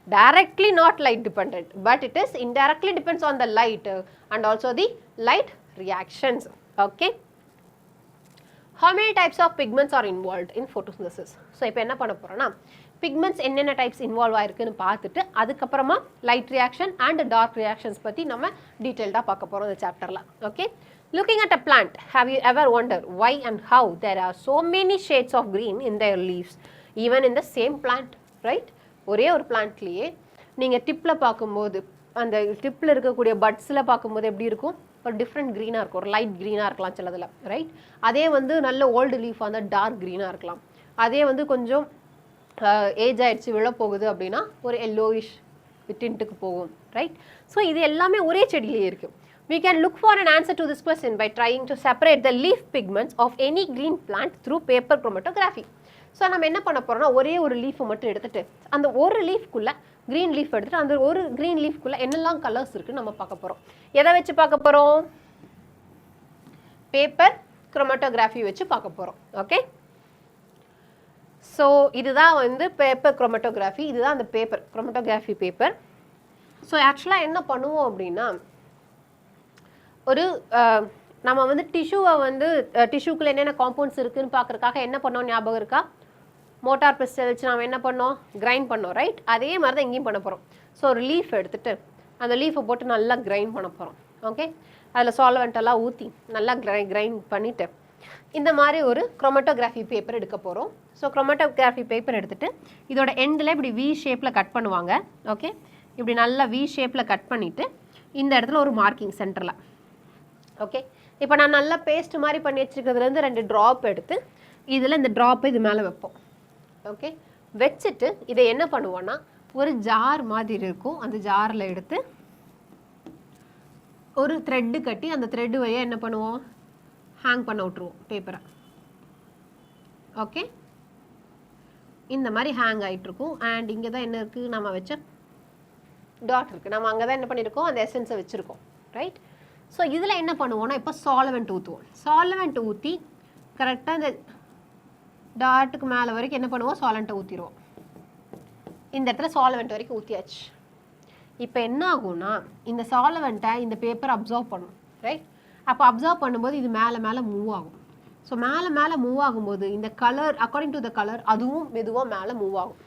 Directly not light dependent, but it is indirectly depends on the light and also the light reactions. Okay. How many types of pigments are involved in photosynthesis? So இப்போ என்ன பண்ண போறோம்னா pigments என்னென்ன types involve ஆயிருக்குன்னு பார்த்துட்டு அதுக்கப்புறமா light reaction and dark reactions பத்தி நம்ம டீடைல்டா பார்க்க போறோம் இந்த சாப்டர்ல. Okay. Looking at a plant, have you ever wondered why and how there are so many shades of green in their leaves even in the same plant, right? ஒரே ஒரு பிளான்ட்லயே நீங்க டிப்ல பார்க்கும்போது அந்த டிப்ல இருக்கக்கூடிய பட்ஸ்ல பார்க்கும்போது எப்படி இருக்கும்? ஒரு டிஃப்ரெண்ட் க்ரீனாக இருக்கும், ஒரு லைட் க்ரீனாக இருக்கலாம் சிலதில், ரைட்? அதே வந்து நல்ல ஓல்டு லீஃப் அந்த டார்க் க்ரீனாக இருக்கலாம். அதே வந்து கொஞ்சம் ஏஜ் ஆயிடுச்சு விழ போகுது அப்படின்னா ஒரு எல்லோயிஷ் டின்ட்டுக்கு போகும், ரைட்? ஸோ இது எல்லாமே ஒரே செடியிலேயே இருக்குது. We can look for an answer to this question by trying to separate the leaf pigments of any green plant through paper chromatography. So நம்ம என்ன பண்ண போகிறோம்னா ஒரே ஒரு லீஃபை மட்டும் எடுத்துகிட்டு அந்த ஒரு லீஃப்குள்ளே க்ரீன் லீஃப் எடுத்துகிட்டு அந்த ஒரு க்ரீன் லீஃப்குள்ளே என்னெல்லாம் கலர்ஸ் இருக்குன்னு நம்ம பார்க்க போகிறோம். எதை வச்சு பார்க்க போகிறோம்? பேப்பர் குரோமேட்டோகிராஃபி வச்சு பார்க்க போகிறோம். ஓகே. ஸோ இதுதான் வந்து பேப்பர் குரோமேட்டோகிராஃபி, இதுதான் அந்த பேப்பர் குரோமேட்டோகிராஃபி பேப்பர். ஸோ ஆக்சுவலாக என்ன பண்ணுவோம் அப்படின்னா ஒரு நம்ம வந்து டிஷ்யூவை வந்து டிஷ்யூக்குள்ளே என்னென்ன காம்பவுண்ட்ஸ் இருக்குதுன்னு பார்க்குறதுக்காக என்ன பண்ணோம் ஞாபகம் இருக்கா? மோட்டார் பெஸ்ட்டை வச்சு நம்ம என்ன பண்ணோம்? கிரைண்ட் பண்ணோம், ரைட்? அதே மாதிரி தான் இங்கேயும் பண்ண போகிறோம். ஸோ ஒரு லீஃப் எடுத்துகிட்டு அந்த லீஃபை போட்டு நல்லா கிரைண்ட் பண்ண போகிறோம். ஓகே. அதில் சால்வெண்ட்டெல்லாம் ஊற்றி நல்லா கிரைண்ட் பண்ணிவிட்டு இந்த மாதிரி ஒரு குரோமேட்டோகிராஃபி பேப்பர் எடுக்க போகிறோம். ஸோ குரோமேட்டோகிராஃபி பேப்பர் எடுத்துகிட்டு இதோட எண்டில் இப்படி வி ஷேப்பில் கட் பண்ணுவாங்க. ஓகே. இப்படி நல்லா வி ஷேப்பில் கட் பண்ணிவிட்டு இந்த இடத்துல ஒரு மார்க்கிங் சென்டரில். ஓகே. இப்போ நான் நல்லா பேஸ்ட் மாதிரி பண்ணி வச்சுருக்கிறதுலேருந்து 2 ட்ராப் எடுத்து இதில் இந்த ட்ராப்பை இது மேலே வைப்போம். ஓகே. வச்சுட்டு இதை என்ன பண்ணுவோன்னா ஒரு ஜார் மாதிரி இருக்கும், அந்த ஜாரில் எடுத்து ஒரு த்ரெட்டு கட்டி அந்த த்ரெட்டு வழியாக என்ன பண்ணுவோம், ஹேங் பண்ண விட்ருவோம் பேப்பரை. ஓகே, இந்த மாதிரி ஹேங் ஆகிட்டுருக்கும். அண்ட் இங்கே தான் என்ன இருக்குது, நம்ம வச்ச டாட் இருக்குது. நம்ம அங்கே தான் என்ன பண்ணியிருக்கோம், அந்த எசன்ஸை வச்சுருக்கோம். ரைட். ஸோ இதில் என்ன பண்ணுவோம்னா இப்போ சால்வெண்ட் ஊற்றுவோம். சால்வெண்ட் ஊற்றி கரெக்டாக இந்த டாட்டுக்கு மேலே வரைக்கும் என்ன பண்ணுவோம், சால்வெண்ட்டை ஊற்றிடுவோம். இந்த இடத்துல சால்வெண்ட் வரைக்கும் ஊற்றியாச்சு. இப்போ என்ன ஆகும்னா இந்த சால்வெண்ட்டை இந்த பேப்பர் அப்சர்வ் பண்ணும். ரைட். அப்போ அப்சர்வ் பண்ணும்போது இது மேலே மேலே மூவ் ஆகும். ஸோ மேலே மேலே மூவ் ஆகும்போது இந்த colour according to the colour அதுவும் மெதுவாக மேலே மூவ் ஆகும்.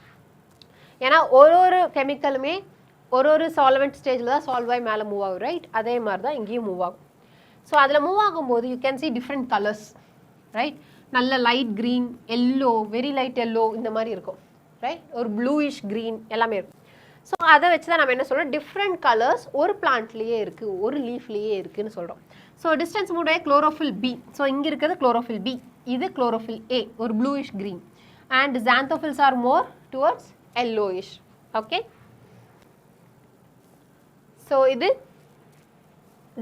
ஏன்னா ஒரு கெமிக்கலுமே ஒரு சால்வெண்ட் ஸ்டேஜில் தான் சால்வ் ஆகி மேலே மூவ் ஆகும். ரைட். அதே மாதிரி தான் இங்கேயும் மூவ் ஆகும். ஸோ அதில் மூவ் ஆகும்போது you can see different colours. Right. நல்ல light green, yellow, very light yellow, இந்த மாதிரி இருக்கும். ரைட். ஒரு ப்ளூயிஷ் க்ரீன் எல்லாமே இருக்கும். ஸோ அதை வச்சு தான் நம்ம என்ன சொல்கிறோம், டிஃப்ரெண்ட் கலர்ஸ் ஒரு பிளான்ட்லேயே இருக்குது, ஒரு லீஃப்லேயே இருக்குதுன்னு சொல்கிறோம். ஸோ டிஸ்டன்ஸ் மூட் குளோரோஃபில் பி. ஸோ இங்கே இருக்கிறது குளோரோஃபில் பி, இது குளோரோஃபில் ஏ, ஒரு bluish green. And xanthophylls are more towards yellowish. Okay. So இது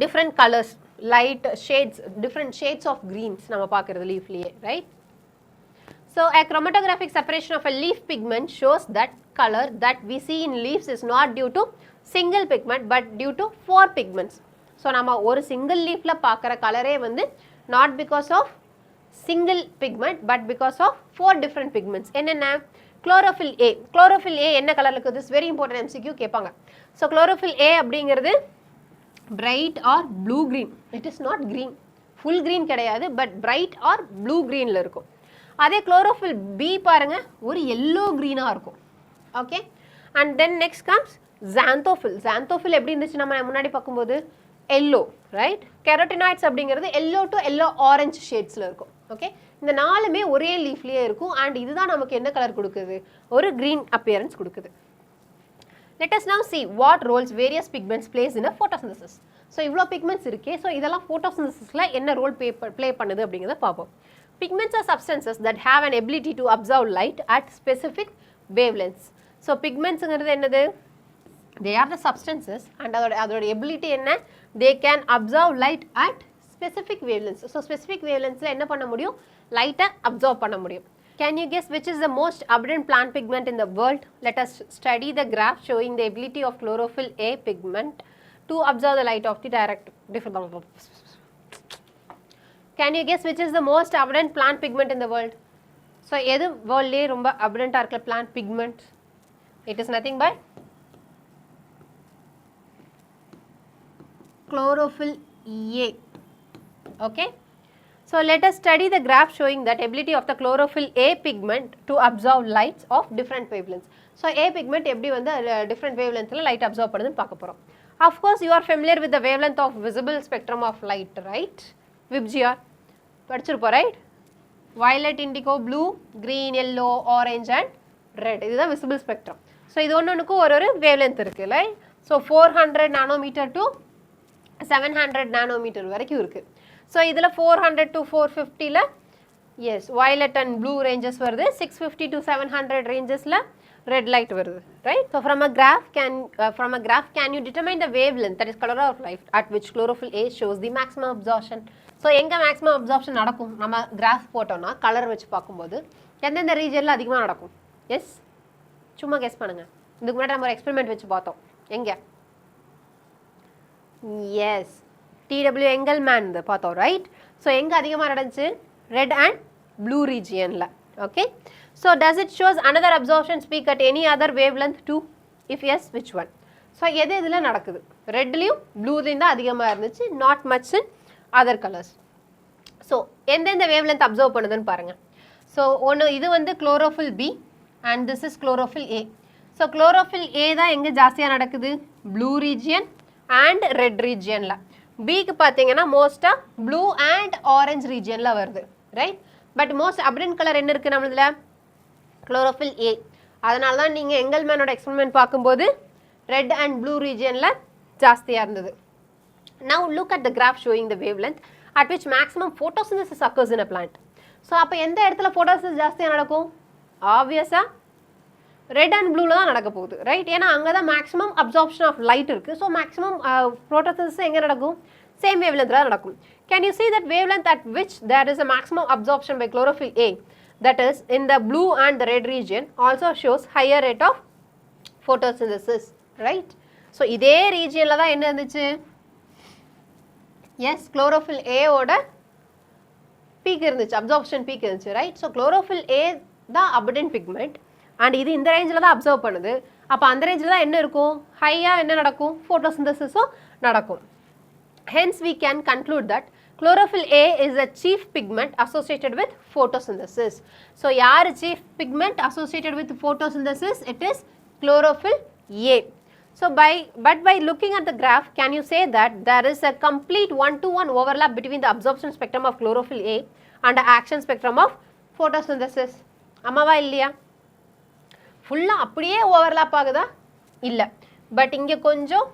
different colours, light shades, different shades of greens நம்ம பார்க்குறது லீஃப்லேயே. Right. So a chromatographic separation of a leaf pigment shows that color that we see in leaves is not due to single pigment but due to 4 pigments. So நம்ம ஒரு single leafல பார்க்குற கலரே வந்து not because of single pigment but because of 4 different pigments. என்னென்ன, chlorophyll A. chlorophyll A என்ன கலர்ல இருக்குது, this very important MCQ கேட்பாங்க. So chlorophyll A அப்படிங்கிறது bright or blue green. It is not green, full green கிடையாது, but bright or blue greenல இருக்கும். அதே chlorophyll B பாருங்க, ஒரு yellow greenாக இருக்கும். Okay. And then next comes xanthophylls. xanthophylls எப்படி இருந்துச்சு நம்ம முன்னாடி பார்க்கும்போது எல்லோ. ரைட். கெரோட்டினாய்ட்ஸ் அப்படிங்கிறது எல்லோ டு எல்லோ ஆரஞ்சு ஷேட்ஸில் இருக்கும். ஓகே. இந்த நாலுமே ஒரே லீஃப்லேயே இருக்கும். அண்ட் இதுதான் நமக்கு என்ன கலர் கொடுக்குது, ஒரு க்ரீன் அப்பியரன்ஸ் கொடுக்குது. Let us now see what roles various pigments plays in a photosynthesis. So இவ்வளோ பிக்மெண்ட்ஸ் இருக்கே, ஸோ இதெல்லாம் photosynthesisல என்ன ரோல் ப்ளே பண்ணுது அப்படிங்கிறத பார்ப்போம். Pigments are substances that have an ability to absorb light at specific wavelengths. So pigments என்னது, they are the substances and அதோட ability என்ன, they can absorb light at specific wavelengths. So specific wavelengthsல என்ன பண்ண முடியும், லைட்டை absorb பண்ண முடியும். Can you guess which is the most abundant plant pigment in the world? Let us study the graph showing the ability of chlorophyll A pigment to absorb the light of the direct. Can you guess which is the most abundant plant pigment in the world? So எது வேர்ல்ட்லேயே ரொம்ப abundant இருக்கிற plant pigment? It is nothing but chlorophyll A. Okay. So let us study the graph showing that ability of the chlorophyll A pigment to absorb lights of different wavelengths. So A pigment எப்படி வந்து different wavelengthsல light absorb பண்ணுதுன்னு பார்க்க போகிறோம். Of course you are familiar with the wavelength of visible spectrum of light, right? VIBGR படிச்சிருப்போம். Right. violet, indigo, blue, green, yellow, orange and red. இதுதான் visible spectrum. So இது ஒன்றுக்கு ஒரு வேவ்லென்த் இருக்குது. Like so 400 nanometre to 700 nanometre வரைக்கும் இருக்குது. So இதில் 400 to 450ல is violet and blue ranges வருது, 650 to 700 ரேஞ்சஸில் red light வருது. Right. So from a graph can you determine the wavelength, that is color of light, at which chlorophyll A shows the maximum absorption. So எங்கே maximum absorption நடக்கும், நம்ம graph போட்டோம்னா colour வச்சு பார்க்கும்போது எந்தெந்த ரீஜனில் அதிகமாக நடக்கும்? எஸ், சும்மா கெஸ் பண்ணுங்கள். இதுக்கு முன்னாடி நம்ம ஒரு எக்ஸ்பெரிமெண்ட் வச்சு பார்த்தோம். எங்கே? எஸ், டிடபிள்யூ எங்கல்மேன் பார்த்தோம். ரைட். ஸோ எங்கே அதிகமாக நடந்துச்சு? ரெட் அண்ட் ப்ளூ ரீஜியனில். Okay. So does it shows another absorption peak at any other wavelength too? If yes, which one? So எது இதில் நடக்குது? ரெட்லேயும் ப்ளூலேயும் தான் அதிகமாக இருந்துச்சு, not much in other colours. So எந்தெந்த வேவ் லென்த் அப்சர்வ் பண்ணுதுன்னு பாருங்கள். ஸோ ஒன்று இது வந்து chlorophyll b and this is chlorophyll a. So chlorophyll a தான் எங்கே ஜாஸ்தியாக நடக்குது? Blue region and red ரீஜியனில். பிக்கு பார்த்தீங்கன்னா மோஸ்ட்டாக ப்ளூ அண்ட் ஆரஞ்ச் ரீஜியனில் வருது. Right. But most abundant colour என்ன இருக்குது நம்மளதில்? Chlorophyll a. அதனால தான் நீங்கள் எங்கல்மேனோட எக்ஸ்பெரிமெண்ட் பார்க்கும்போது ரெட் அண்ட் ப்ளூ ரீஜியனில் ஜாஸ்தியாக இருந்தது. Now look at the graph showing the wavelength at which maximum photosynthesis occurs in a plant. So அப்போ எந்த இடத்துல photosynthesis ஜாஸ்தியாக நடக்கும்? ஆப்வியஸாக ரெட் அண்ட் ப்ளூவில் தான் நடக்க போகுது ரைட். ஏன்னா அங்கே தான் மேக்ஸிமம் அப்சார்ப்ஷன் ஆஃப் லைட் இருக்குது. ஸோ மேக்ஸிமம் photosynthesis எங்கே நடக்கும்? சேம் வேவ்லென்த்தில் தான் நடக்கும். Can you see that wavelength at which there is a maximum absorption by chlorophyll A, that is in the blue and the red region, also shows higher rate of photosynthesis, right? So இதே ரீஜியனில் தான் என்ன இருந்துச்சு? S, chlorophyll A ஓட peak இருந்துச்சு, absorption peak இருந்துச்சு right. So chlorophyll A தான் abundant pigment and இது இந்த ரேஞ்சில் தான் அப்சர்வ் பண்ணுது. அப்போ அந்த ரேஞ்சில் தான் என்ன இருக்கும்? ஹையாக என்ன நடக்கும்? ஃபோட்டோசிந்தசிஸும் நடக்கும். Hence we can conclude that chlorophyll A is the chief pigment associated with photosynthesis. So yaar chief pigment associated with photosynthesis? It is chlorophyll A. So by looking at the graph, can you say that there is a complete one-to-one overlap between the absorption spectrum of chlorophyll A and the action spectrum of photosynthesis? Amava illaya? ஃபுல்லாக அப்படியே overlap ஆகுதா? இல்லை. But இங்கே கொஞ்சம்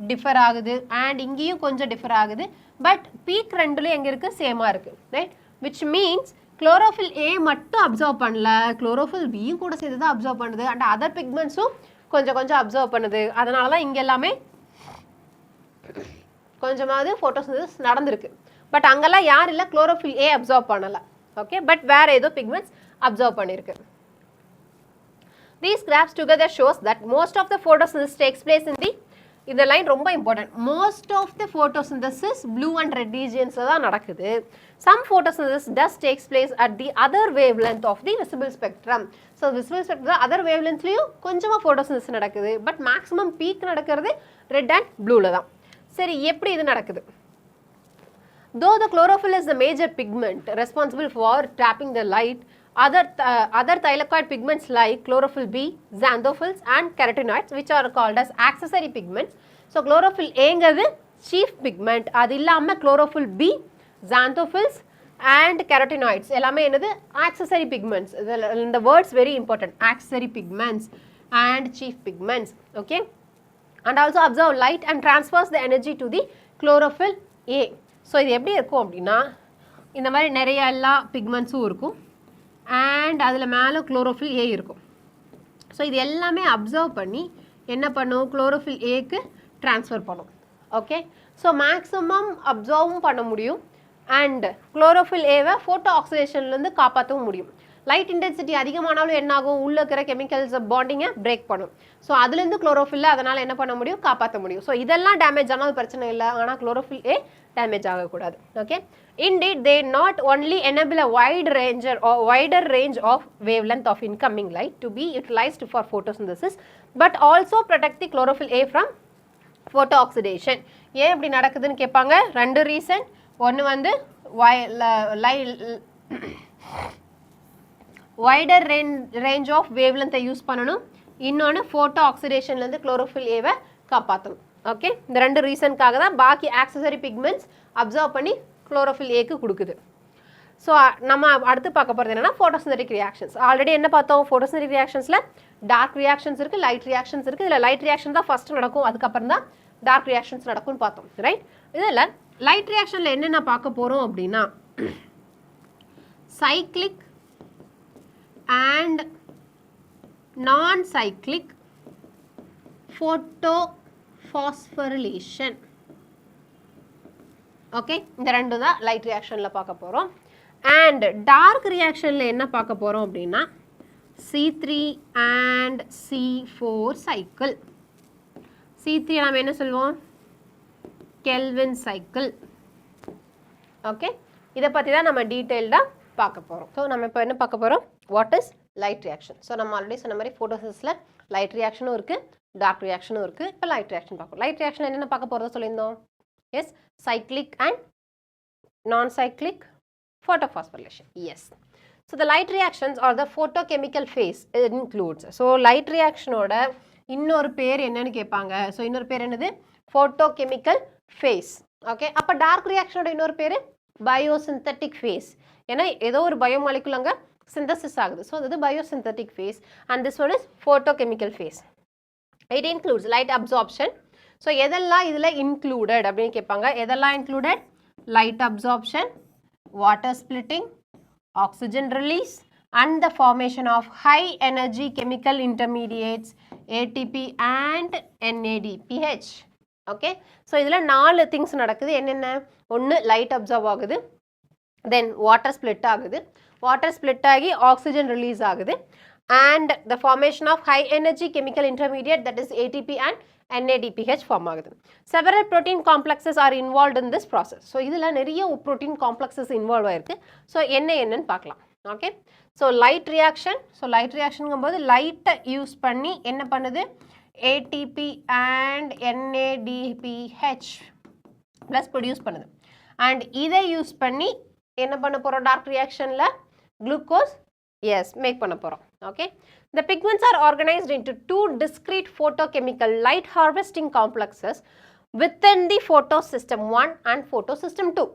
differ ஆகுது and இங்கேயும் கொஞ்சம் differ ஆகுது. பட் பீக் ரெண்டுலேயும் எங்கே இருக்குது? சேமாக இருக்குது ரைட். விச் மீன்ஸ் குளோரோஃபில் ஏ மட்டும் அப்சர்வ் பண்ணல, குளோரோஃபில் பியும் கூட சேர்த்து தான் அப்சர்வ் பண்ணுது அண்ட் அதர் பிக்மெண்ட்ஸும் கொஞ்சம் கொஞ்சம் அப்சர்வ் பண்ணுது. அதனால தான் இங்கே எல்லாமே கொஞ்சமாவது ஃபோட்டோசிந்தசிஸ் நடந்திருக்கு. பட் அங்கெல்லாம் யார் இல்லை? குளோரோஃபில் ஏ அப்சர்வ் பண்ணலை. ஓகே, பட் வேறு ஏதோ பிக்மெண்ட்ஸ் அப்சர்வ் பண்ணியிருக்கு. These graphs together shows that most of the photosynthesis takes place in the, இந்த லைன் ரொம்ப important, most of the photosynthesis blue and red regions தான் நடக்குது. Some photosynthesis does takes place at the other wavelength of the visible spectrum. So visible spectrum other wavelengthலையும் கொஞ்சமாக photosynthesis நடக்குது. But maximum peak நடக்கிறது red and ப்ளூவில் தான். சரி, எப்படி இது நடக்குது? Though the chlorophyll is the major pigment responsible for trapping the light, other thylakoid pigments like chlorophyll B, xanthophylls and carotenoids, which are called as accessory pigments. So chlorophyll A ங்கிறது chief pigment, அது இல்லாம chlorophyll B, xanthophylls and carotenoids எல்லாமே என்னது? accessory pigments. The words very important, accessory pigments and chief pigments. Okay, and also observe light and transfers the energy to the chlorophyll A. So இது எப்படி இருக்கும் அப்படின்னா, இந்த மாதிரி நிறைய எல்லா பிக்மெண்ட்ஸும் இருக்கும் அண்ட் அதில் மேலே குளோரோஃபில் ஏ இருக்கும். ஸோ இது எல்லாமே அப்சர்வ் பண்ணி என்ன பண்ணும்? குளோரோஃபில் ஏக்கு ட்ரான்ஸ்ஃபர் பண்ணும். ஓகே, ஸோ மேக்ஸிமம் அப்சர்வும் பண்ண முடியும் அண்ட் குளோரோஃபில் ஏவை ஃபோட்டோ ஆக்சிடேஷன்லேருந்து காப்பாற்றவும் முடியும். லைட் இன்டென்சிட்டி அதிகமானாலும் என்னாகும்? உள்ளே இருக்கிற கெமிக்கல்ஸ் பாண்டிங்கை பிரேக் பண்ணும். ஸோ அதுலேருந்து குளோரோஃபில்லை அதனால் என்ன பண்ண முடியும்? காப்பாற்ற முடியும். ஸோ இதெல்லாம் டேமேஜ் ஆனாலும் பிரச்சனை இல்லை, ஆனால் குளோரோஃபில் ஏ டேமேஜ் ஆகக்கூடாது. Okay, indeed they not only enable a wider range of wavelength of incoming light to be utilized for photosynthesis, but also protect the chlorophyll A from photooxidation. ஏன் இப்படி நடக்குதுன்னு கேட்பாங்க. ரெண்டு ரீசன். ஒன்று வந்து wider range of wavelength use பண்ணணும், இன்னொன்று photo ஆக்சிடேஷன்லேருந்து chlorophyll ஏவை காப்பாற்றணும். ஓகே, இந்த ரெண்டு ரீசனுக்காக தான் பாக்கி ஆக்சசரி பிக்மெண்ட்ஸ் அப்சர்வ் பண்ணி குளோரோஃபில் ஏக்கு கொடுக்குது. ஸோ நம்ம அடுத்து பார்க்க போகிறது என்னன்னா ஃபோட்டோசிந்தட்டிக் ரியாக்ஷன்ஸ். ஆல்ரெடி என்ன பார்த்தோம்? ஃபோட்டோசிந்தட்டிக் ரியாக்ஷன்ஸில் டார்க் ரியாக்ஷன்ஸ் இருக்குது, லைட் ரியாக்ஷன்ஸ் இருக்குது. இதில் லைட் ரியாக்ஷன் தான் ஃபஸ்ட்டு நடக்கும், அதுக்கப்புறம் தான் டார்க் ரியாக்ஷன்ஸ் நடக்கும்னு பார்த்தோம் ரைட். இதில் லைட் ரியாக்ஷனில் என்னென்ன பார்க்க போகிறோம் அப்படின்னா, சைக்ளிக் அண்ட் நான் சைக்ளிக் photosphorylation. ஓகே, இந்த ரெண்டு தான் லைட் ரியாக்ஷனில் பார்க்க போகிறோம். அண்ட் டார்க் ரியாக்ஷனில் என்ன பார்க்க போகிறோம் அப்படின்னா, C3 and C4 cycle. C3 நம்ம என்ன சொல்லுவோம்? Kelvin cycle. ஓகே, இதை பற்றி தான் நம்ம டீட்டெயில்டாக பார்க்க போகிறோம். ஸோ நம்ம இப்போ என்ன பார்க்க போகிறோம்? What is light reaction. So நம்ம ஆல்ரெடி சொன்ன மாதிரி ஃபோட்டோசிஸில் லைட் ரியாக்ஷனும் இருக்குது, டார்க் ரியாக்ஷனும் இருக்குது. இப்போ லைட் ரியாக்ஷன் பார்ப்போம். லைட் ரியாக்ஷன் என்னென்ன பார்க்க போகிறதா சொல்லியிருந்தோம்? Yes, cyclic and non-cyclic photophosphorylation. Yes. So the light reactions or the photochemical phase includes. So light reaction ஓட இன்னொரு பேர் என்னன்னு கேட்பாங்க. ஸோ இன்னொரு பேர் என்னது? photochemical phase. ஓகே, அப்போ டார்க் ரியாக்ஷனோட இன்னொரு பேர் biosynthetic phase. ஏன்னா ஏதோ ஒரு பயோமாலிகுல் அங்கே சிந்தசிஸ் ஆகுது. ஸோ அது biosynthetic phase and this one is photochemical phase. It includes light absorption. So எதெல்லாம் இதில் இன்க்ளூடட் அப்படின்னு கேட்பாங்க. எதெல்லாம் included? Light absorption, water splitting, oxygen release and the formation of high energy chemical intermediates ATP and NADPH. Okay, so இதில் 4 things நடக்குது. என்னென்ன? ஒன்று light absorb ஆகுது, then water split ஆகுது, water split ஆகி oxygen release ஆகுது, and the formation of high energy chemical intermediate, that is ATP and NADPH form ஆகுது. Several protein complexes are involved in this process. So இதில் நிறைய protein complexes involve ஆயிருக்கு. So என்னன்னு பார்க்கலாம். Okay, so light reaction. So light reaction போது light use பண்ணி என்ன பண்ணுது? ATP and NADPH plus produce பண்ணுது. And இதை use பண்ணி என்ன பண்ண போறோம்? dark reactionல glucose yes make பண்ண போறோம். Okay, the pigments are organized into two discrete photochemical light harvesting complexes within the photosystem 1 and photosystem 2.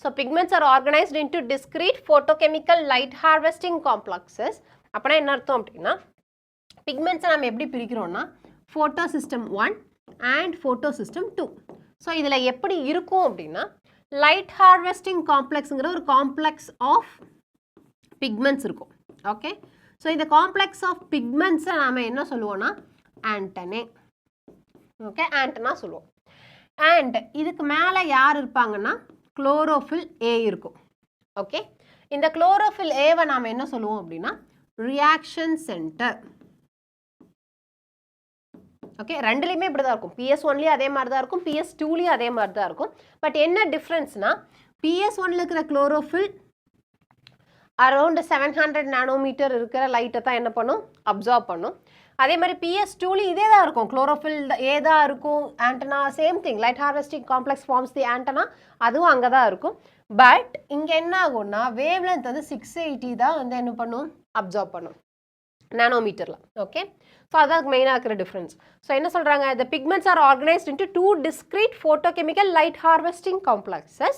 So pigments are organized into discrete photochemical light harvesting complexes. அப்பனா என்ன அர்த்தம் அப்படினா pigments நாம எப்படி பிரிக்கிறோம்னா photosystem 1 and photosystem 2. So இதுல எப்படி இருக்கும் அப்படினா light harvesting complexங்கற ஒரு complex of pigments இருக்கும். Okay, so இந்த complex of pigments நாம என்ன சொல்லுவோம்னா antennae. Okay, antenna சொல்லுவோம். And இதுக்கு மேல யார் இருப்பாங்கன்னா chlorophyll A இருக்கும். Okay, இந்த chlorophyll A வை நாம என்ன சொல்லுவோம் அப்படினா reaction center. Okay, ரெண்டுலயுமே இப்படி தான் இருக்கும். PS1லயும் அதே மாதிரி தான் இருக்கும், PS2லயும் அதே மாதிரி தான் இருக்கும். பட் என்ன டிஃபரன்ஸ்னா PS1ல இருக்கிற chlorophyll அரௌண்ட் 700 நானோமீட்டர் இருக்கிற லைட்டை தான் என்ன பண்ணும்? அப்சார்ப் பண்ணும். அதே மாதிரி PS2லயும் இதே தான் இருக்கும். chlorophyll A தான் இருக்கும். Antenna same thing. Light harvesting complex forms the antenna, அதுவும் அங்கே தான் இருக்கும். பட் இங்கே என்ன ஆகும்னா வேவ் லென்த் வந்து 680 தான் வந்து என்ன பண்ணும்? அப்சார்ப் பண்ணும் நானோமீட்டரில். ஓகே, ஸோ அதான் மெயினாக இருக்கிற டிஃப்ரென்ஸ். ஸோ என்ன சொல்கிறாங்க? the pigments are organized into two discrete photochemical light harvesting complexes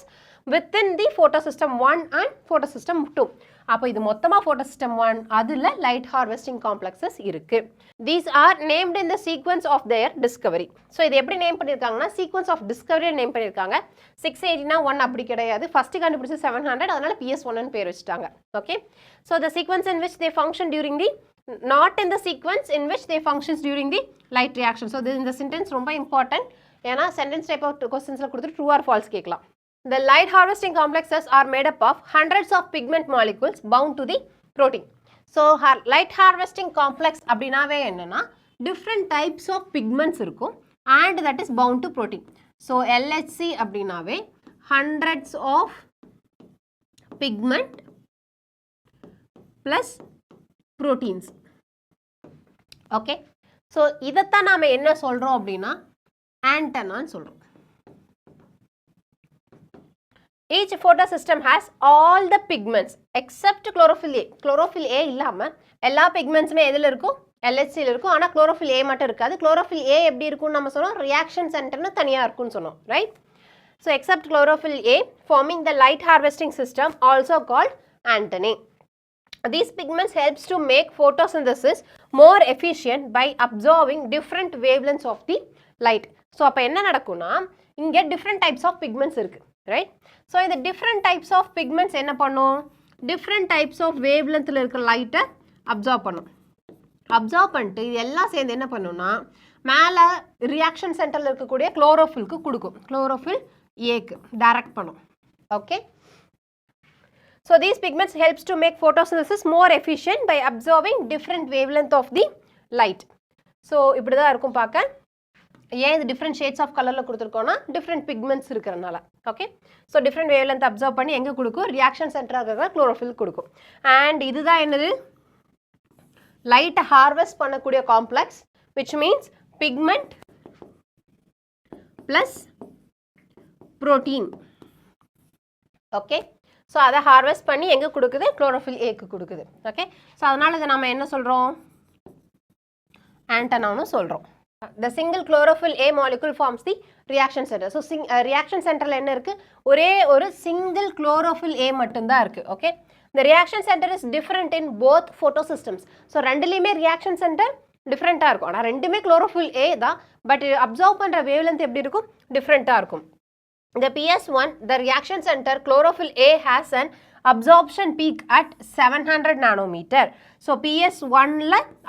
within the photosystem 1 and photosystem 2. அப்போ இது மொத்தமாக photosystem 1, அதில் light harvesting complexes இருக்கு. These are named in the sequence of their discovery. So இது எப்படி name பண்ணியிருக்காங்கன்னா sequence of discovery name பண்ணியிருக்காங்க. 680னா 1 அப்படி கிடையாது. ஃபஸ்ட்டு கண்டுபிடிச்சி 700, அதனால PS1ன்னு பேர் வச்சுட்டாங்க. Okay, so the sequence in which they function during the not in the sequence in which they functions during the light reaction. So this in the sentence ரொம்ப important. ஏன்னா sentence type of questionsல கொடுத்துட்டு true or false கேட்கலாம். The light harvesting complexes are made up of hundreds of pigment molecules bound to the protein. So light harvesting complex அப்படினாவே என்னன்னா different types of pigments இருக்கும் and that is bound to protein. So LHC அப்படினாவே hundreds of pigment plus proteins. Okay, so இதைத்தான் நாம என்ன சொல்றோம் அப்படின்னா ஆண்டனான்னு சொல்றோம். Each photosystem has all the pigments except chlorophyll A. chlorophyll A இல்லாம எல்லா pigmentsமே எதில் இருக்கும்? LHCல இருக்கும். ஆனால் chlorophyll A மட்டும் இருக்காது. chlorophyll A எப்படி இருக்கும்னு நம்ம சொன்னோம்? reaction centerனு தனியாக இருக்கும்னு சொன்னோம். Right? So except chlorophyll A forming the light harvesting system also called antennae. These pigments helps to make photosynthesis more efficient by absorbing different wavelengths of the light. So அப்போ என்ன நடக்கும்னா இங்கே different types of pigments இருக்கு. Right? So இந்த different types of pigments என்ன பண்ணும்? different types of wavelengthல இருக்கிற லைட்டை அப்சார்ப் பண்ணும். அப்சார்ப் பண்ணிட்டு இது எல்லாம் சேர்ந்து என்ன பண்ணும்னா மேலே ரியாக்ஷன் சென்டரில் இருக்கக்கூடிய குளோரோஃபில்க்கு கொடுக்கும். குளோரோஃபில் ஏக்கு டைரக்ட் பண்ணும். Okay, so these pigments helps to make photosynthesis more efficient by absorbing different wavelength of the light. So இப்படி தான் இருக்கும் பார்க்க. ஏன் இது டிஃப்ரெண்ட் ஷேட்ஸ் ஆஃப் கலரில் கொடுத்துருக்கோன்னா டிஃப்ரெண்ட் பிக்மெண்ட்ஸ் இருக்கிறனால. Okay, so different wavelength observe பண்ணி எங்கே கொடுக்கும்? ரியாக்ஷன் சென்டராக இருக்கிற குளோரோஃபில் கொடுக்கும். அண்ட் இதுதான் என்னது? லைட்டை ஹார்வெஸ்ட் பண்ணக்கூடிய complex, which means pigment plus protein. Okay, so அதை ஹார்வெஸ்ட் பண்ணி எங்கே கொடுக்குது? குளோரோஃபில் ஏக்கு கொடுக்குது. ஓகே, ஸோ அதனால் இதை நம்ம என்ன சொல்கிறோம்? ஆண்டனான்னு சொல்கிறோம். The single chlorophyll A molecule forms the reaction center. So reaction centerல என்ன இருக்கு? ஒரே ஒரு single chlorophyll A மட்டும்தான் இருக்கு. Okay, the reaction center is different in both photosystems. So ரெண்டுலயுமே reaction center டிஃப்ரெண்ட்டாக இருக்கும். ஆனால் ரெண்டுமே குளோரோஃபில் ஏ தான், பட் அப்சர்வ் பண்ணுற வேவ் லென்த் எப்படி இருக்கும், டிஃப்ரெண்ட்டாக இருக்கும். The PS1, the reaction center chlorophyll A has an absorption peak at 700 nanometer. So PS1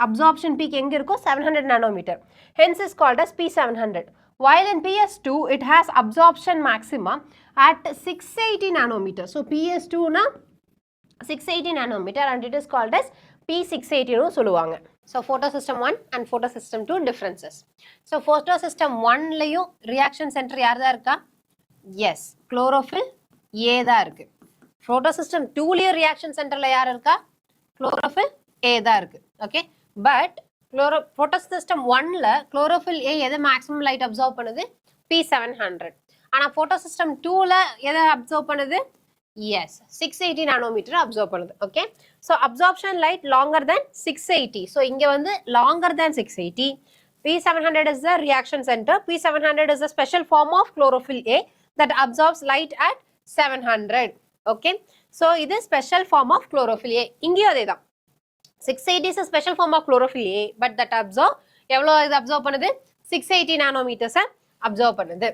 absorption peak எங்க இருக்கும், 700 nanometer. Hence is called as P700. While in PS2 it has absorption maximum at 680 nanometer. So PS2 na 680 nanometer and it is called as P680 னு சொல்லுவாங்க. So photosystem 1 and photosystem 2 differences. So photosystem 1 லையும் reaction center யார் தான் இருக்கா? Yes, chlorophyll A தான் இருக்கு. photosystem 2 லையும் reaction centerல யார் இருக்கா? chlorophyll A தான் இருக்கு. Okay, but photosystem 1ல chlorophyll A எதை maximum light absorb பண்ணுது? P700. ஆனா photosystem 2ல எதை absorb பண்ணுது? Yes, 680 nanometer absorb பண்ணுது. Okay, so absorption light longer than 680. So இங்க வந்து longer than 680. P700 is the reaction center. P700 is a special form of chlorophyll A that absorbs light at 700. Okay, so இது special form of chlorophyll A. இங்கேயும் அதே தான். 680 is a special form of chlorophyll A, but that எவ்வளோ இது observe பண்ணுது? 680 நானோமீட்டர்ஸை observe பண்ணுது.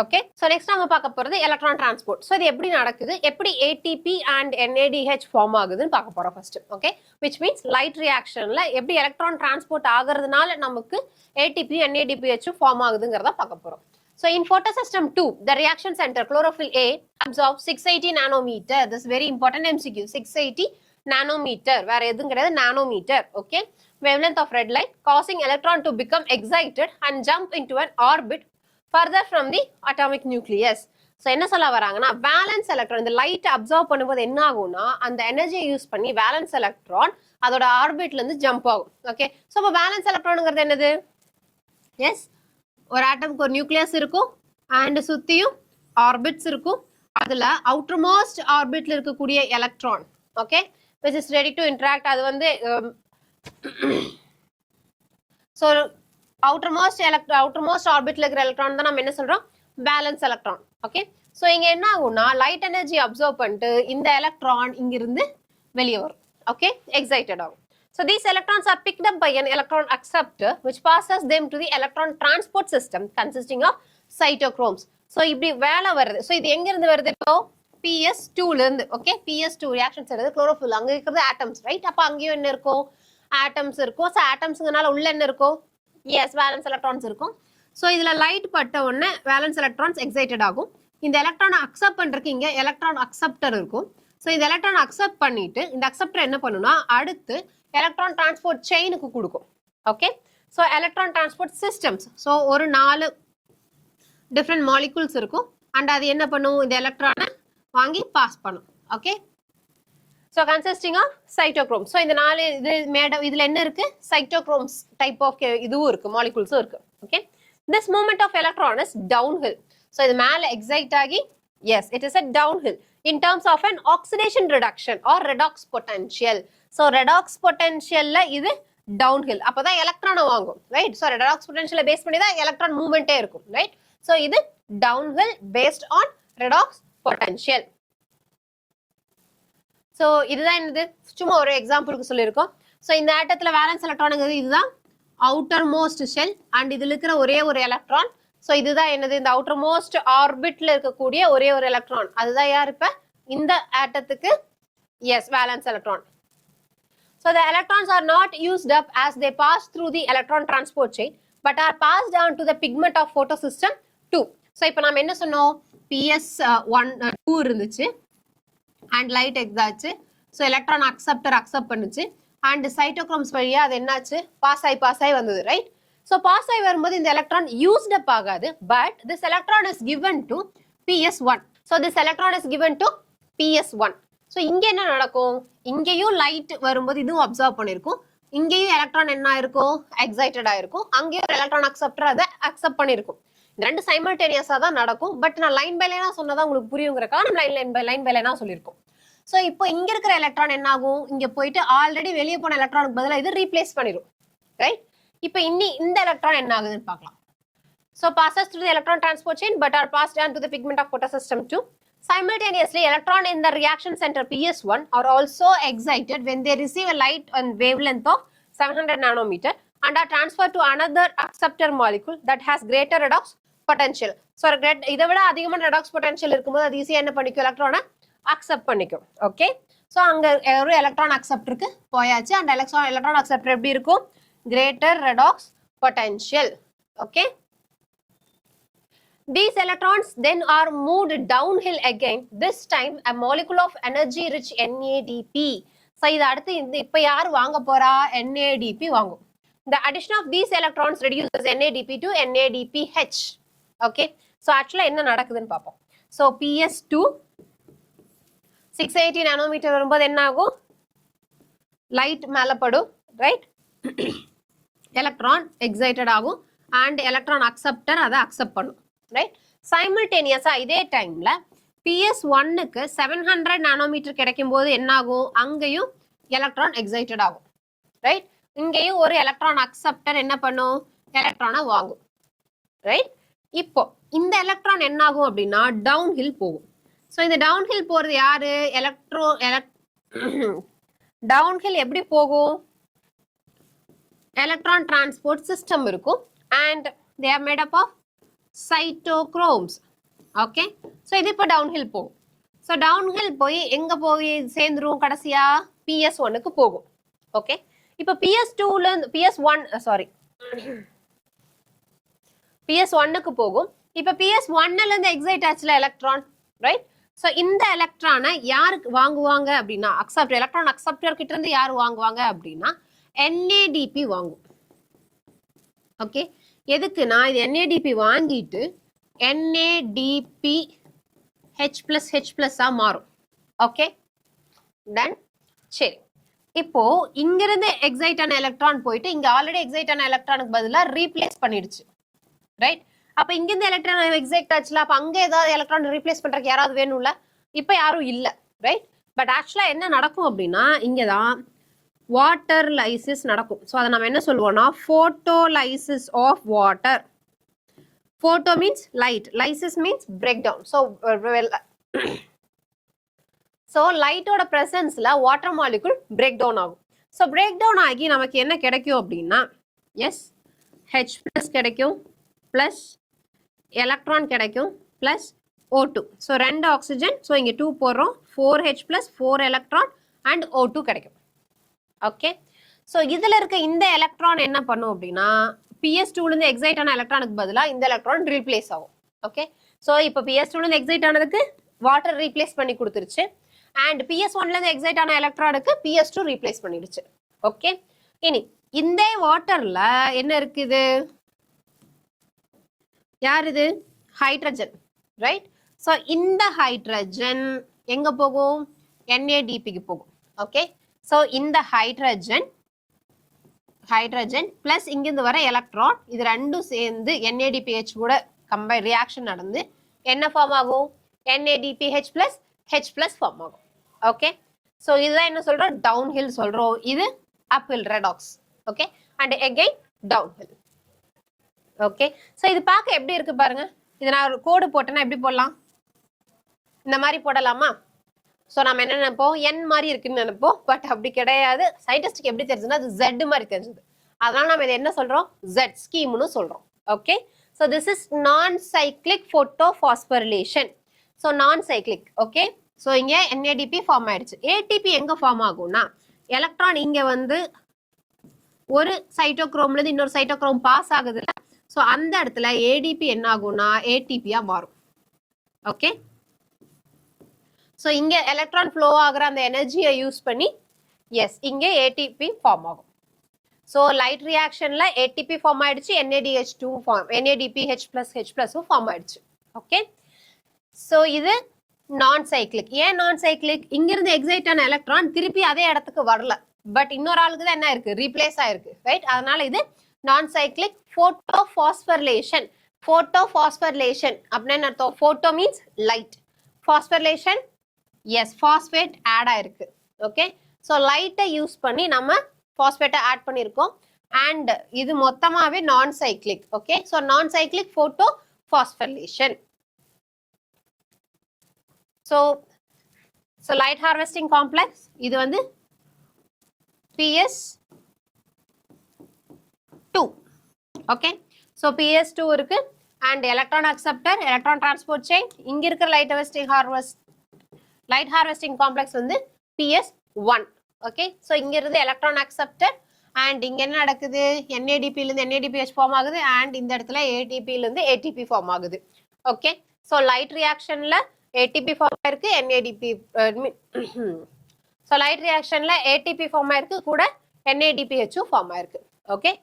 Okay, so next நம்ம பார்க்க போகிறது எலக்ட்ரான் டிரான்ஸ்போர்ட். ஸோ இது எப்படி நடக்குது, எப்படி ATP அண்ட் NADH ஃபார்ம் ஆகுதுன்னு பார்க்க போகிறோம் first. Okay, which means light ரியாக்ஷனில் எப்படி எலக்ட்ரான் டிரான்ஸ்போர்ட் ஆகிறதுனால நமக்கு ATP NADPH ஃபார்ம் ஆகுதுங்கிறத பார்க்க போகிறோம். So in photosystem 2, the reaction center chlorophyll A absorbs 680 nanometer. This is very important MCQ. 680 nanometer. வேற எதுவும் கிடையாது, nanometer. Okay, wavelength of red light, causing electron to become excited and jump into an orbit further from the atomic nucleus. So என்ன சொல்ல வராங்கன்னா, valence electron இந்த light observe பண்ணும்போது என்ன ஆகும்னா, அந்த எனர்ஜியை யூஸ் பண்ணி வேலன்ஸ் எலக்ட்ரான் அதோட ஆர்பிட்ல இருந்து ஜம்ப் ஆகும். ஓகே, ஸோ இப்போ வேலன்ஸ் எலக்ட்ரானுங்கிறது என்னது? எஸ், ஒரு ஆட்டம்க்கு ஒரு நியூக்ளியஸ் இருக்கும் அண்ட் சுத்தியும் ஆர்பிட்ஸ் இருக்கும். அதுல அவுட்டர் மோஸ்ட் ஆர்பிட்ல இருக்கக்கூடிய electron, okay, which is ready to interact, அது வந்து ஸோ அவுட்டர் மோஸ்ட் ஆர்பிட்ல இருக்கிற எலக்ட்ரான் தான் நம்ம என்ன சொல்றோம், வேலன்ஸ் எலக்ட்ரான். ஓகே, ஸோ இங்க என்ன ஆகும்னா, லைட் எனர்ஜி அப்சர்வ் பண்ணிட்டு இந்த எலக்ட்ரான் இங்கிருந்து வெளியே வரும். ஓகே, எக்ஸைட்டட் ஆகும். So these electrons are picked up by an electron acceptor which passes them to the electron transport system consisting of cytochromes. So இப்படி வேலை வருது. So இது எங்க இருந்து வருது? இப்போ PS2ல இருந்து. ஓகே, PS2 ரியாக்ஷன்ஸ் வருது chlorophyll. அங்க இருக்கிறது ஆட்டம்ஸ், ரைட்? அப்ப அங்கேயும் என்ன இருக்கும், ஆட்டம்ஸ் இருக்கும். ஸோ ஆட்டம்ஸ்ங்கனால உள்ள என்ன இருக்கும்? எஸ், வேலன்ஸ் எலக்ட்ரான்ஸ் இருக்கும். ஸோ இதுல லைட் பட்ட உடனே வேலன்ஸ் எலக்ட்ரான்ஸ் எக்ஸைட்டட் ஆகும். இந்த எலக்ட்ரானை அக்செப்ட் பண்றதுக்கு இங்க எலக்ட்ரான் அக்செப்டர் இருக்கும். ஸோ இந்த எலக்ட்ரான் அக்செப்ட் பண்ணிட்டு இந்த அக்செப்டர் என்ன பண்ணுனா, அடுத்து எலக்ட்ரான் டிரான்ஸ்போர்ட் செயினுக்கு கொடுக்கும். Okay, so electron transport systems. So ஒரு 4 டிஃப்ரெண்ட் மாலிகூல்ஸ் இருக்கும் அண்ட் அது என்ன பண்ணும், இந்த எலக்ட்ரானை வாங்கி பாஸ் பண்ணும். Okay, so consisting of cytochrome. So இந்த 4 இதுல என்ன இருக்கு, சைட்டோக்ரோம்ஸ் டைப் ஆஃப் இதுவும் இருக்கு, மாலிகூல்ஸும் இருக்கு. Okay, this movement of electron is downhill. So இது மேல எக்ஸைட் ஆகி, yes, it is a downhill in terms of an oxidation reduction or redox potential. So redox potential இது downhill. அப்பதான் எலக்ட்ரானை வாங்கும், right? So redox potential base பண்ணி தான் electron மூவ்மெண்டே இருக்கும், ரைட்? ஸோ இது downhill based on redox potential. So இதுதான் என்னது, சும்மா ஒரு எக்ஸாம்பிளுக்கு சொல்லியிருக்கோம். ஸோ இந்த ஆட்டத்துல வேலன்ஸ் எலக்ட்ரானுங்கிறது இதுதான் அவுட்டர் மோஸ்ட் ஷெல் அண்ட் இதுல இருக்கிற ஒரே ஒரு எலக்ட்ரான். ஸோ இதுதான் என்னது, இந்த அவுட்டர் மோஸ்ட் ஆர்பிட்ல இருக்கக்கூடிய ஒரே ஒரு எலக்ட்ரான். அதுதான் யார் இப்ப இந்த ஆட்டத்துக்கு? Yes, valence electron. So the electrons are not used up as they pass through the electron transport chain but are passed down to the pigment of photosystem 2. So இப்போ நாம என்ன சொன்னோம், PS2 இருந்துச்சு and light எக்ஸாச்சு. So electron acceptor accept பண்ணுச்சு and cytochromes வழியா அது என்னாச்சு, பாஸ் ஆகி வந்தது, ரைட்? ஸோ பாஸ் ஆகி வரும்போது இந்த எலக்ட்ரான் யூஸ்ட் அப் ஆகாது, but this electron is given to PS1. So this electron is given to PS1. So இங்க என்ன நடக்கும், இங்கேயும் லைட் வரும்போது இதுவும் அப்சர்வ் பண்ணிருக்கும், இங்கேயும் எலக்ட்ரான் என்ன ஆயிருக்கும், எக்ஸைட்டட் ஆயிருக்கும், அங்கேயும் எலக்ட்ரான் அக்செப்டர் அதை அக்செப்ட் பண்ணிருக்கும். இந்த ரெண்டு சைமல்டேனியஸா தான் நடக்கும். பட் நான் லைன் பை லைனா சொன்னதான் உங்களுக்கு புரியுங்கிறக்கா நம்ம லைன் பை லைனா சொல்லியிருக்கோம். ஸோ இப்போ இங்க இருக்கிற எலக்ட்ரான் என்ன ஆகும், இங்க போயிட்டு ஆல்ரெடி வெளியே போன எலக்ட்ரானுக்கு பதிலாக இது ரீப்ளேஸ் பண்ணிடும், ரைட்? இப்போ இந்த எலக்ட்ரான் என்ன ஆகுதுன்னு பார்க்கலாம். So passes through the electron transport chain but are passed on to the pigment of photosystem 2. Simultaneously, electron in the reaction center PS1 are also excited when they receive a light on wavelength of 700 nanometer and are transferred to another acceptor molecule that has greater redox potential. So இதை விட அதிகமான redox potential இருக்கும்போது அது ஈஸியா என்ன பண்ணிக்கும், எலக்ட்ரானை accept பண்ணிக்கும். ஓகே, ஸோ அங்க ஒரு எலக்ட்ரான் அக்செப்டருக்கு போயாச்சு. அண்ட் எலக்ட்ரான் அக்செப்டர் எப்படி இருக்கும், greater redox potential. Okay, these electrons then are moved downhill again, this time a molecule of energy rich NADP. So இது அடுத்து இப்ப யார் வாங்க போறா, NADP வாங்கும். The addition of these electrons reduces NADP to NADPH. Okay, so actually என்ன நடக்குதுன்னு பார்ப்போம். So PS2 680 nanometer வரும்போது என்ன ஆகும், லைட் மேல படும், ரைட், எலக்ட்ரான் எக்ஸைட்டட் ஆகும் அண்ட் எலக்ட்ரான் அக்செப்டர் அதை அக்செப்ட் பண்ணும், ரைட். சைமல்டேனியஸா இதே டைம்ல PS1க்கு 700 நானோமீட்டர் கிடைக்கும் போது என்ன ஆகும், அங்கேயும் எலக்ட்ரான் எக்ஸைட்டட் ஆகும், ரைட். இங்கேயும் ஒரு எலக்ட்ரான் அக்செப்டர் என்ன பண்ணும், எலக்ட்ரானை வாங்கும், ரைட். இப்போ இந்த எலக்ட்ரான் என்ன ஆகும் அப்படின்னா டவுன் ஹில் போகும். ஸோ இந்த டவுன் ஹில் போறது யாரு, டவுன் ஹில் எப்படி போகும், எலக்ட்ரான் டிரான்ஸ்போர்ட் சிஸ்டம் இருக்கும் and they are made up of cytochromes. Okay, so இது இப்போ டவுன் ஹில் போகும். ஸோ டவுன் ஹில் போய் எங்க போய் சேர்ந்துரும், கடைசியா PS1க்கு போகும். ஓகே, இப்போ PS2ல PS1க்கு போகும். இப்போ PS1ல இருந்து எக்ஸைட் ஆச்சுல எலக்ட்ரான், ரைட். ஸோ இந்த எலக்ட்ரானை யாருக்கு வாங்குவாங்க அப்படின்னா, எலக்ட்ரான் அக்செப்டர் கிட்ட இருந்து யார் வாங்குவாங்க அப்படின்னா NADP வாங்கும். ஓகே, எதுக்குன்னா இது NADP வாங்கிட்டு NADP H+H+ மாறும். Okay done. சரி, இப்போ இங்கிருந்து எக்ஸைட் ஆன எலக்ட்ரான் போயிட்டு இங்க ஆல்ரெடி எக்ஸைட் ஆன எலக்ட்ரானுக்கு பதிலா ரீப்ளேஸ் பண்ணிடுச்சு, ரைட். அப்ப இங்கிருந்து எலக்ட்ரான் எக்ஸைட் ஆச்சுல, அப்ப அங்க ஏதாவது எலக்ட்ரான் ரீப்ளேஸ் பண்றதுக்கு யாராவது வேணும்ல, இப்ப யாரும் இல்ல, ரைட். பட் ஆக்சுவலா என்ன நடக்கும் அப்படின்னா இங்கதான் வாட்டர் லைசிஸ் நடக்கும். ஸோ அதை நம்ம என்ன சொல்லுவோம்னா photolysis of water. Photo means light, lysis means break down. So லைட்டோட பிரசன்ஸ்ல வாட்டர் மாலிகுல் பிரேக் டவுன் ஆகும். ஸோ பிரேக் டவுன் ஆகி நமக்கு என்ன கிடைக்கும் அப்படின்னா எஸ் H+ கிடைக்கும், பிளஸ் எலக்ட்ரான் கிடைக்கும், plus O2. So 2 oxygen, so இங்கே 2 போடுறோம், 4H+ 4 எலக்ட்ரான் அண்ட் O2 கிடைக்கும். ஓகே, ஸோ இதுல இருக்க இந்த எலக்ட்ரான் என்ன பண்ணும் அப்படின்னா PS2ல இருந்து எக்ஸைட் ஆன எலக்ட்ரானுக்கு பதிலாக இந்த எலக்ட்ரான் ரீப்ளேஸ் ஆகும். ஓகே, ஸோ இப்போ PS2ல இருந்து எக்ஸைட் ஆனதுக்கு வாட்டர் ரீப்ளேஸ் பண்ணி கொடுத்துருச்சு அண்ட் PS1ல இருந்து எக்ஸைட் ஆன எலக்ட்ரானுக்கு PS2 ரீப்ளேஸ் பண்ணிடுச்சு. ஓகே, இனி இந்த வாட்டர்ல என்ன இருக்குது, யார் இது, ஹைட்ரஜன், ரைட். ஸோ இந்த ஹைட்ரஜன் எங்க போகும், NADPக்கு போகும். ஓகே, ஸோ இந்த ஹைட்ரஜன் பிளஸ் இங்கிருந்து வர எலக்ட்ரான் இது ரெண்டும் சேர்ந்து NADPH கூட கம்பைன் ரியாக்ஷன் நடந்து என்ன ஃபார்ம் ஆகும், NADPH+H+ ஃபார்ம் ஆகும். ஓகே, ஸோ இதுதான் என்ன சொல்றோம், டவுன் ஹில் சொல்றோம். இது up hill redox. Okay, and again down hill. Okay, so இது பார்க்க எப்படி இருக்கு பாருங்க. இது நான் ஒரு கோடு போட்டேன்னா எப்படி போடலாம், இந்த மாதிரி போடலாமா. ஸோ நம்ம என்ன நினைப்போம், N மாதிரி இருக்குன்னு நினைப்போம், பட் அப்படி கிடையாது. சயின்டிஸ்டுக்கு எப்படி தெரிஞ்சுன்னா அது Z மாதிரி தெரிஞ்சது, அதனால நம்ம இதை என்ன சொல்றோம், Z ஸ்கீம்னு சொல்றோம். ஓகே, ஸோ திஸ் இஸ் நான் cyclic போட்டோபாஸ்பரிலேஷன். So non cyclic. Okay, so இங்க NADP ஃபார்ம் ஆயிடுச்சு. ATP எங்க ஃபார்ம் ஆகும்னா எலக்ட்ரான் இங்க வந்து ஒரு சைட்டோக்ரோம்ல இருந்து இன்னொரு சைட்டோக்ரோம் பாஸ் ஆகுது, ஸோ அந்த இடத்துல ADP என்ன ஆகும்னா ATP-யா மாறும். ஓகே, ஸோ இங்க எலக்ட்ரான் ஃப்ளோ ஆகிற அந்த எனர்ஜியை யூஸ் பண்ணி எஸ் இங்க ATP ஃபார்ம் ஆகும். ஸோ லைட் ரியாக்ஷன்ல ATP ஃபார்ம் ஆயிடுச்சு, NADH2 ஃபார்ம், NADPH+H+ ஃபார்ம் ஆயிடுச்சு. ஓகே, ஸோ இது நான் சைக்ளிக். ஏன் நான் சைக்ளிக், இங்கிருந்து எக்ஸைட் ஆன எலக்ட்ரான் திருப்பி அதே இடத்துக்கு வரல, பட் இன்னொரு ஆளுக்கு தான் என்ன இருக்கு, ரீப்ளேஸ் ஆயிருக்கு, ரைட். அதனால இது நான் சைக்ளிக் போட்டோபாஸ்பரிலேஷன். போட்டோபாஸ்பரிலேஷன் அப்படின்னு அர்த்தம், photo means light, phosphorylation is phosphate add ஆயிருக்கு. ஓகே, ஸோ லைட்டை யூஸ் பண்ணி நம்ம பாஸ்பேட்டை ஆட் பண்ணியிருக்கோம் அண்ட் இது மொத்தமாவே non cyclic. Okay, so non cyclic photophosphorylation. So light harvesting complex இது வந்து PS 2. Okay, so PS2 இருக்கு and electron acceptor, electron transport chain. இங்க இருக்கிற light harvesting complex வந்து PS1. Okay, so இங்க இருந்து electron acceptor and இங்க என்ன நடக்குது, NADP ல இருந்து NADPH form ஆகுது and இந்த இடத்துல ATP ல இருந்து ATP form ஆகுது. Okay, so light reactionல ATP form ஆயிருக்கு, NADP so light reactionல ATP form ஆயிருக்கு, கூட NADPH form ஆயிருக்கு. Okay,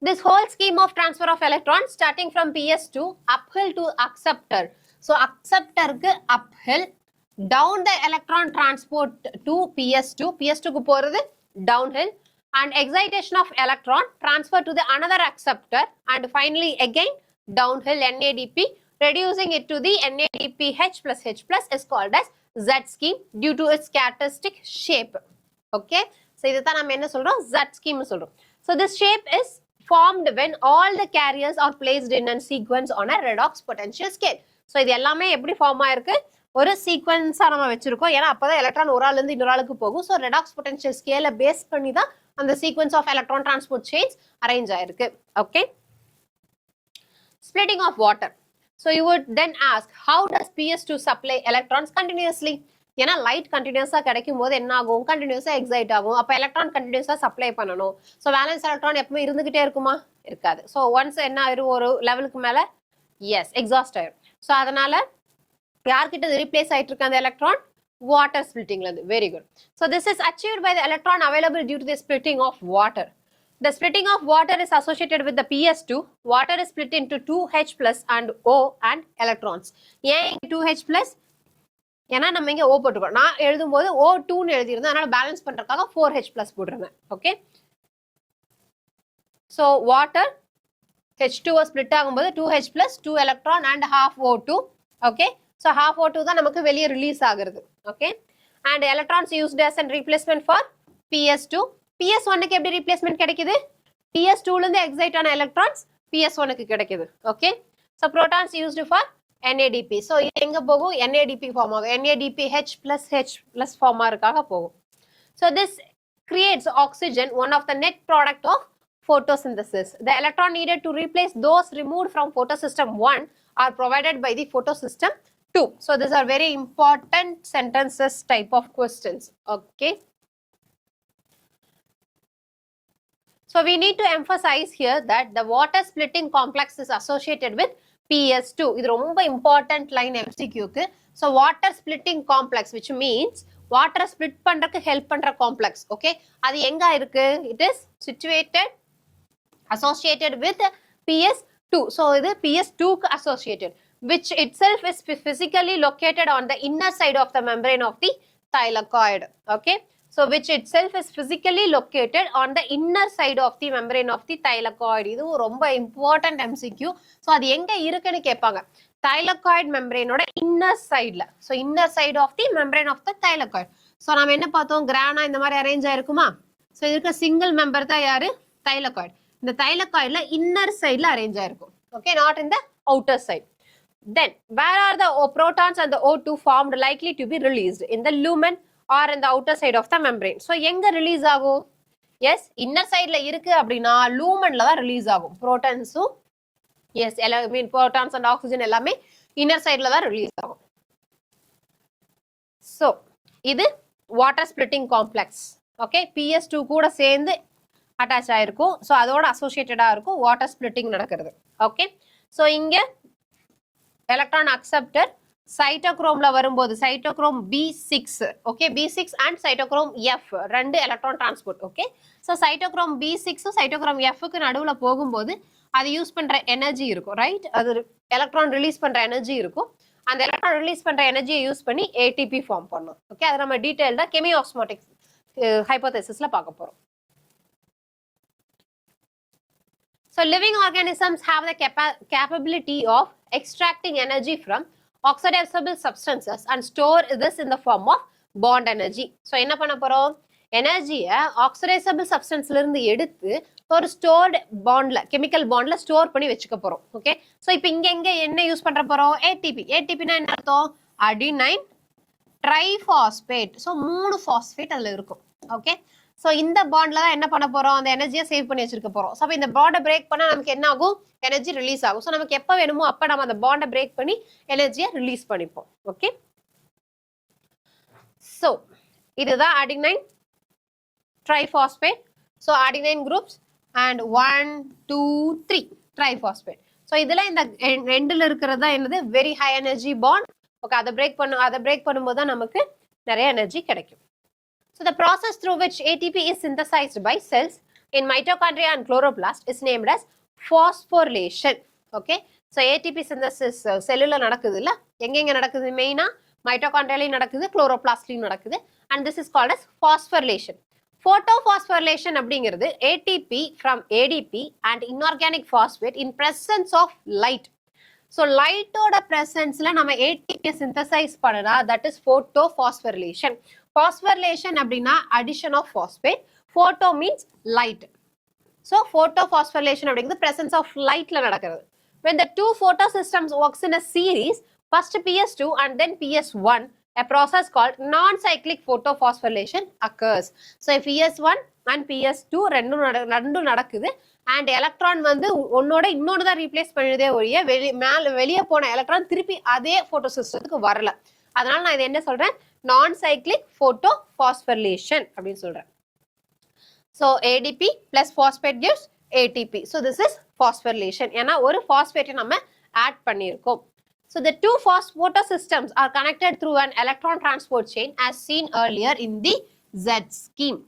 this whole scheme of transfer of electrons starting from PS2 uphill to acceptor. So acceptor க்கு uphill, down the electron transport to PS2. PS2 க்கு போறது downhill, and excitation of electron transfer to the another acceptor, and finally again downhill NADP, reducing it to the NADPH plus H plus is called as Z scheme due to its characteristic shape. Okay, so இதுதான் நம்ம என்ன சொல்றோம், Z scheme சொல்றோம். So this shape is formed when all the carriers are placed in a sequence on a redox potential scale. So இது எல்லாமே எப்படி form ஆயிருக்கு, ஒரு சீக்வன்ஸா நம்ம வச்சிருக்கோம், ஏன்னா அப்பதான் எலக்ட்ரான் ஒரு ஆள் இருந்து இன்னொரு ஆளுக்கு போகும். ஸோ ரெடாக்ஸ் பொட்டன்ஷியல் ஸ்கேலை பேஸ் பண்ணி தான் அந்த sequence of electron transport chains arrange ஆயிருக்கு. Okay, splitting of water. So you would then ask, how does PS2 supply electrons continuously? ஏன்னா லைட் கண்டினியூஸா கிடைக்கும் போது என்ன ஆகும், கண்டினியூஸா எக்ஸைட் ஆகும். அப்ப எலக்ட்ரான் கண்டினியூஸா சப்ளை பண்ணணும். ஸோ வேலன்ஸ் எலக்ட்ரான் எப்பவுமே இருந்துகிட்டே இருக்குமா, இருக்காது. ஸோ ஒன்ஸ் என்ன ஆயிரும், ஒரு லெவலுக்கு மேல எஸ் எக்ஸாஸ்ட் ஆயிரும். ஸோ அதனால யார்கிட்ட ரீப்ளேஸ் ஆயிட்டு இருக்கு அந்த எலக்ட்ரான், வாட்டர் ஸ்பிளிட்டிங்ல இருந்து. Very good. So this is achieved by the electron available due to the splitting of water. The splitting of water is associated with the PS2. Water is split into 2H plus and O and electrons. ஏன் 2H plus? ஏன்னா நம்ம இங்க O போட்டுக்கோம். நான் எழுதும் போது O2 ன்னு எழுதியிருந்தேன், அதனால பேலன்ஸ் பண்றதுக்காக 4H plus போட்டுருந்தேன். Okay, so water H2 split ஆகும்போது 2H plus 2 electron and half O2. Okay, so half O2 தான் நமக்கு வெளியே ரிலீஸ் ஆகுறது. Okay, and electrons used as a replacement for PS2. PS1க்கு எப்படி ரீப்ளேஸ்மெண்ட் கிடைக்குது, PS2ல இருந்து எக்ஸைட் ஆன எலக்ட்ரான்ஸ் PS1க்கு கிடைக்குது. Okay, so protons used for NADP. So இது எங்க போகும், NADP ஃபார்ம் ஆகும், NADPH plus H plus form ஆகிறதுக்காக போகும். So this creates oxygen, one of the net product of photosynthesis. The electron needed to replace those removed from photosystem 1 are provided by the photosystem 2. So these are very important sentences type of questions. Okay, so we need to emphasize here that the water splitting complex is associated with PS2. இது ரொம்ப important line MCQ க்கு. So water splitting complex, which means water split பண்றதுக்கு help பண்ற complex. Okay, அது எங்க இருக்கு, it is situated associated with PS2. So இது PS2 க்கு associated, which itself is physically located on the inner side of the membrane of the thylakoid. Okay, so which itself is physically located on the inner side of the membrane of the thylakoid. இது ரொம்ப important MCQ. so அது எங்க இருக்குன்னு கேட்பாங்க, thylakoid membrane ஓட inner sideல. so inner side of the membrane of the thylakoid. so நாம என்ன பார்த்தோம், கிரானா இந்த மாதிரி அரேஞ்ச் ஆயிருக்குமா. so இதுக்கு சிங்கிள் மெம்பர் தான் யாரு, thylakoid. இந்த thylakoidல inner sideல அரேஞ்ச் ஆயிருக்கும். okay, not in the outer side. Then where are the protons and the O2 formed likely to be released, in the lumen or in the outer side of the membrane? So எங்க release ஆகும், S inner சைட்ல இருக்கு அப்படின்னா லூமன்ல தான் release ஆகும். புரோட்டான்ஸும் S protons and oxygen எல்லாமே inner சைட்ல தான் ரிலீஸ் ஆகும். ஸோ இது water splitting complex. Okay, PS2 கூட சேர்ந்து அட்டாச் ஆயிருக்கும். ஸோ அதோட அசோசியேட்டடா இருக்கும் வாட்டர் ஸ்பிளிட்டிங் நடக்கிறது. ஓகே, ஸோ இங்க எலக்ட்ரான் அக்செப்டர் சைட்டோக்ரோம்ல வரும்போது cytochrome B6. Okay, B6 and cytochrome F ரெண்டு electron transport. Okay, so cytochrome B6 cytochrome Fக்கு நடுவில் போகும்போது அது யூஸ் பண்ற எனர்ஜி இருக்கும், ரைட். அது எலக்ட்ரான் ரிலீஸ் பண்ற எனர்ஜி இருக்கும். அந்த எலக்ட்ரான் ரிலீஸ் பண்ற எனர்ஜியை யூஸ் பண்ணி ATP ஃபார்ம் பண்ணும். ஓகே, அது நம்ம டீடைல்டா கெமியோஸ்மோட்டிக் ஹைபோதேசிஸ்ல பார்க்க போறோம். So living organisms have the capability of extracting energy from oxidizable substances and store this in the form of bond energy. So என்ன பண்ண போறோம், எனர்ஜியை ஆக்சிடைசபிள் சப்ஸ்டன்ஸ்ல இருந்து எடுத்து ஒரு ஸ்டோர்டு பாண்ட்ல கெமிக்கல் பாண்ட்ல ஸ்டோர் பண்ணி வச்சுக்க போறோம். ஓகே, ஸோ இப்போ இங்க எங்க என்ன யூஸ் பண்ற போறோம், ATP. ATPனா என்ன அர்த்தம், அடினைன் ட்ரைபாஸ்பேட். ஸோ 3 பாஸ்பேட் அதுல இருக்கும். ஓகே, ஸோ இந்த பாண்ட்ல தான் என்ன பண்ண போறோம், அந்த எனர்ஜியை சேவ் பண்ணி வச்சிருக்க போறோம். ஸோ அப்போ இந்த பாண்டை பிரேக் பண்ணா நமக்கு என்ன ஆகும், எனர்ஜி ரிலீஸ் ஆகும். ஸோ நமக்கு எப்போ வேணுமோ அப்போ நம்ம அந்த பாண்டை பிரேக் பண்ணி எனர்ஜியை ரிலீஸ் பண்ணிப்போம். ஓகே, ஸோ இதுதான் adenine triphosphate. So adenine groups and 1 2 3 triphosphate. So இதுல இந்த ரெண்டுல இருக்கிறது தான் என்னது, very high energy bond. Okay, அதை பிரேக் பண்ணும்போது தான் நமக்கு நிறைய எனர்ஜி கிடைக்கும். So the process through which ATP is synthesized by cells in mitochondria and chloroplast is named as phosphorylation. Okay, so ATP synthesis cellular நடக்குது இல்ல, எங்க நடக்குது, மெயினா மைட்டோகாண்ட்ரியாலையும் நடக்குது, குளோரோபிளாஸ்ட்லயும் நடக்குது, and this is called as phosphorylation. Photophosphorylation அப்படிங்கிறது ATP from ADP and inorganic phosphate in presence of light. So light ஓட presenceல நம்ம ATP synthesize பண்ணனா that is photophosphorylation. Phosphorylation அப்படின்னா addition of phosphate. Photo means light. So photophosphorylation அப்படிங்கிறது presence of lightல நடக்கிறது. When the two photosystems works in a series, first PS2 and then PS1, a process called non-cyclic photophosphorylation occurs. So PS1 and PS2 ரெண்டும் நடக்குது, and electron வந்து ஒன்னோட இன்னொன்னு தான் replace பண்ணுதே ஒழிய வெளியே போன எலக்ட்ரான் திருப்பி அதே போட்டோசிஸ்டத்துக்கு வரல. அதனால நான் இது என்ன சொல்றேன், நான்-சைக்ளிக் photophosphorylation அப்படின்னு சொல்றேன். So ADP plus phosphate gives ATP. So this is phosphorylation. ஏன்னா ஒரு phosphate நம்ம add பண்ணியிருக்கோம். So the two photosystems are connected through an electron transport chain as seen earlier in the Z scheme.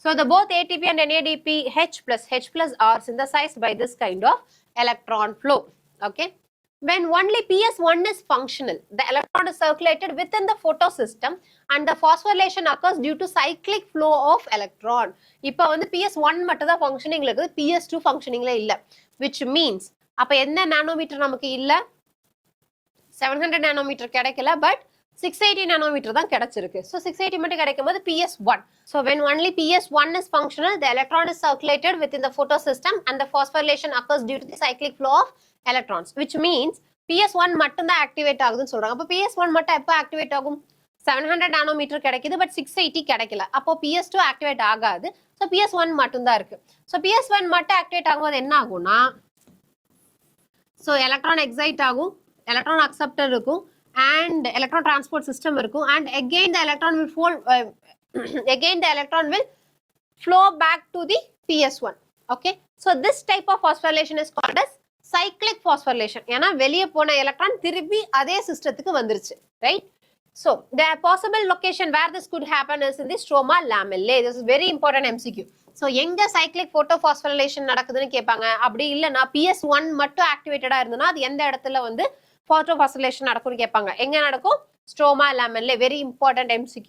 So the both ATP and NADP H plus are synthesized by this kind of electron flow. Okay. When only PS1 is functional, the electron is circulated within the photosystem and the phosphorylation occurs due to cyclic flow of electron. இப்போ வந்து PS1 மட்டும் தான் functioningல இருக்குது, PS2 functioningல இல்ல, which means அப்ப என்ன nanometre நமக்கு இல்ல, 700 நானோமீட்டர் கிடைக்கல, but 680 நானோமீட்டர் தான் கிடைச்சிருக்கு. So 680 மட்டும் கிடைக்கும் போது PS1. So when only PS1 is functional, the electron is circulated within the photosystem and the phosphorylation occurs due to the cyclic flow of electrons, which means PS1 மட்டும் தான் activate ஆகுதுன்னு சொல்றாங்க. அப்போ PS1 மட்டும் எப்போ ஆக்டிவேட் ஆகும், 700 nanometre கிடைக்குது, but 680 கிடைக்கல, அப்போ PS2 ஆக்டிவேட் ஆகாது. ஸோ PS1 மட்டும் தான் இருக்கு. ஸோ PS1 மட்டும் ஆக்டிவேட் ஆகும்போது என்ன ஆகும்னா, ஸோ எலக்ட்ரான் எக்ஸைட் ஆகும், எலக்ட்ரான் அக்செப்டர் இருக்கும், and electron transport system இருக்கும், and again the electron will flow back to the PS1. Okay, so this type of phosphorylation is called as cyclic phosphorylation. ஏன்னா வெளியே போன electron திருப்பி அதே சிஸ்டத்துக்கு வந்துருச்சு, right? So the possible location where this could happen is in the stroma lamellae. This is very important MCQ. So எங்க cyclic photophosphorylation நடக்குதுன்னு கேட்பாங்க. அப்படி இல்லைன்னா PS1 மட்டும் ஆக்டிவேட்டடா இருந்ததுன்னா அது எந்த இடத்துல வந்து photophosphorylation நடக்கும்னு கேட்பாங்க. எங்க நடக்கும், stroma lamellae. Very important MCQ.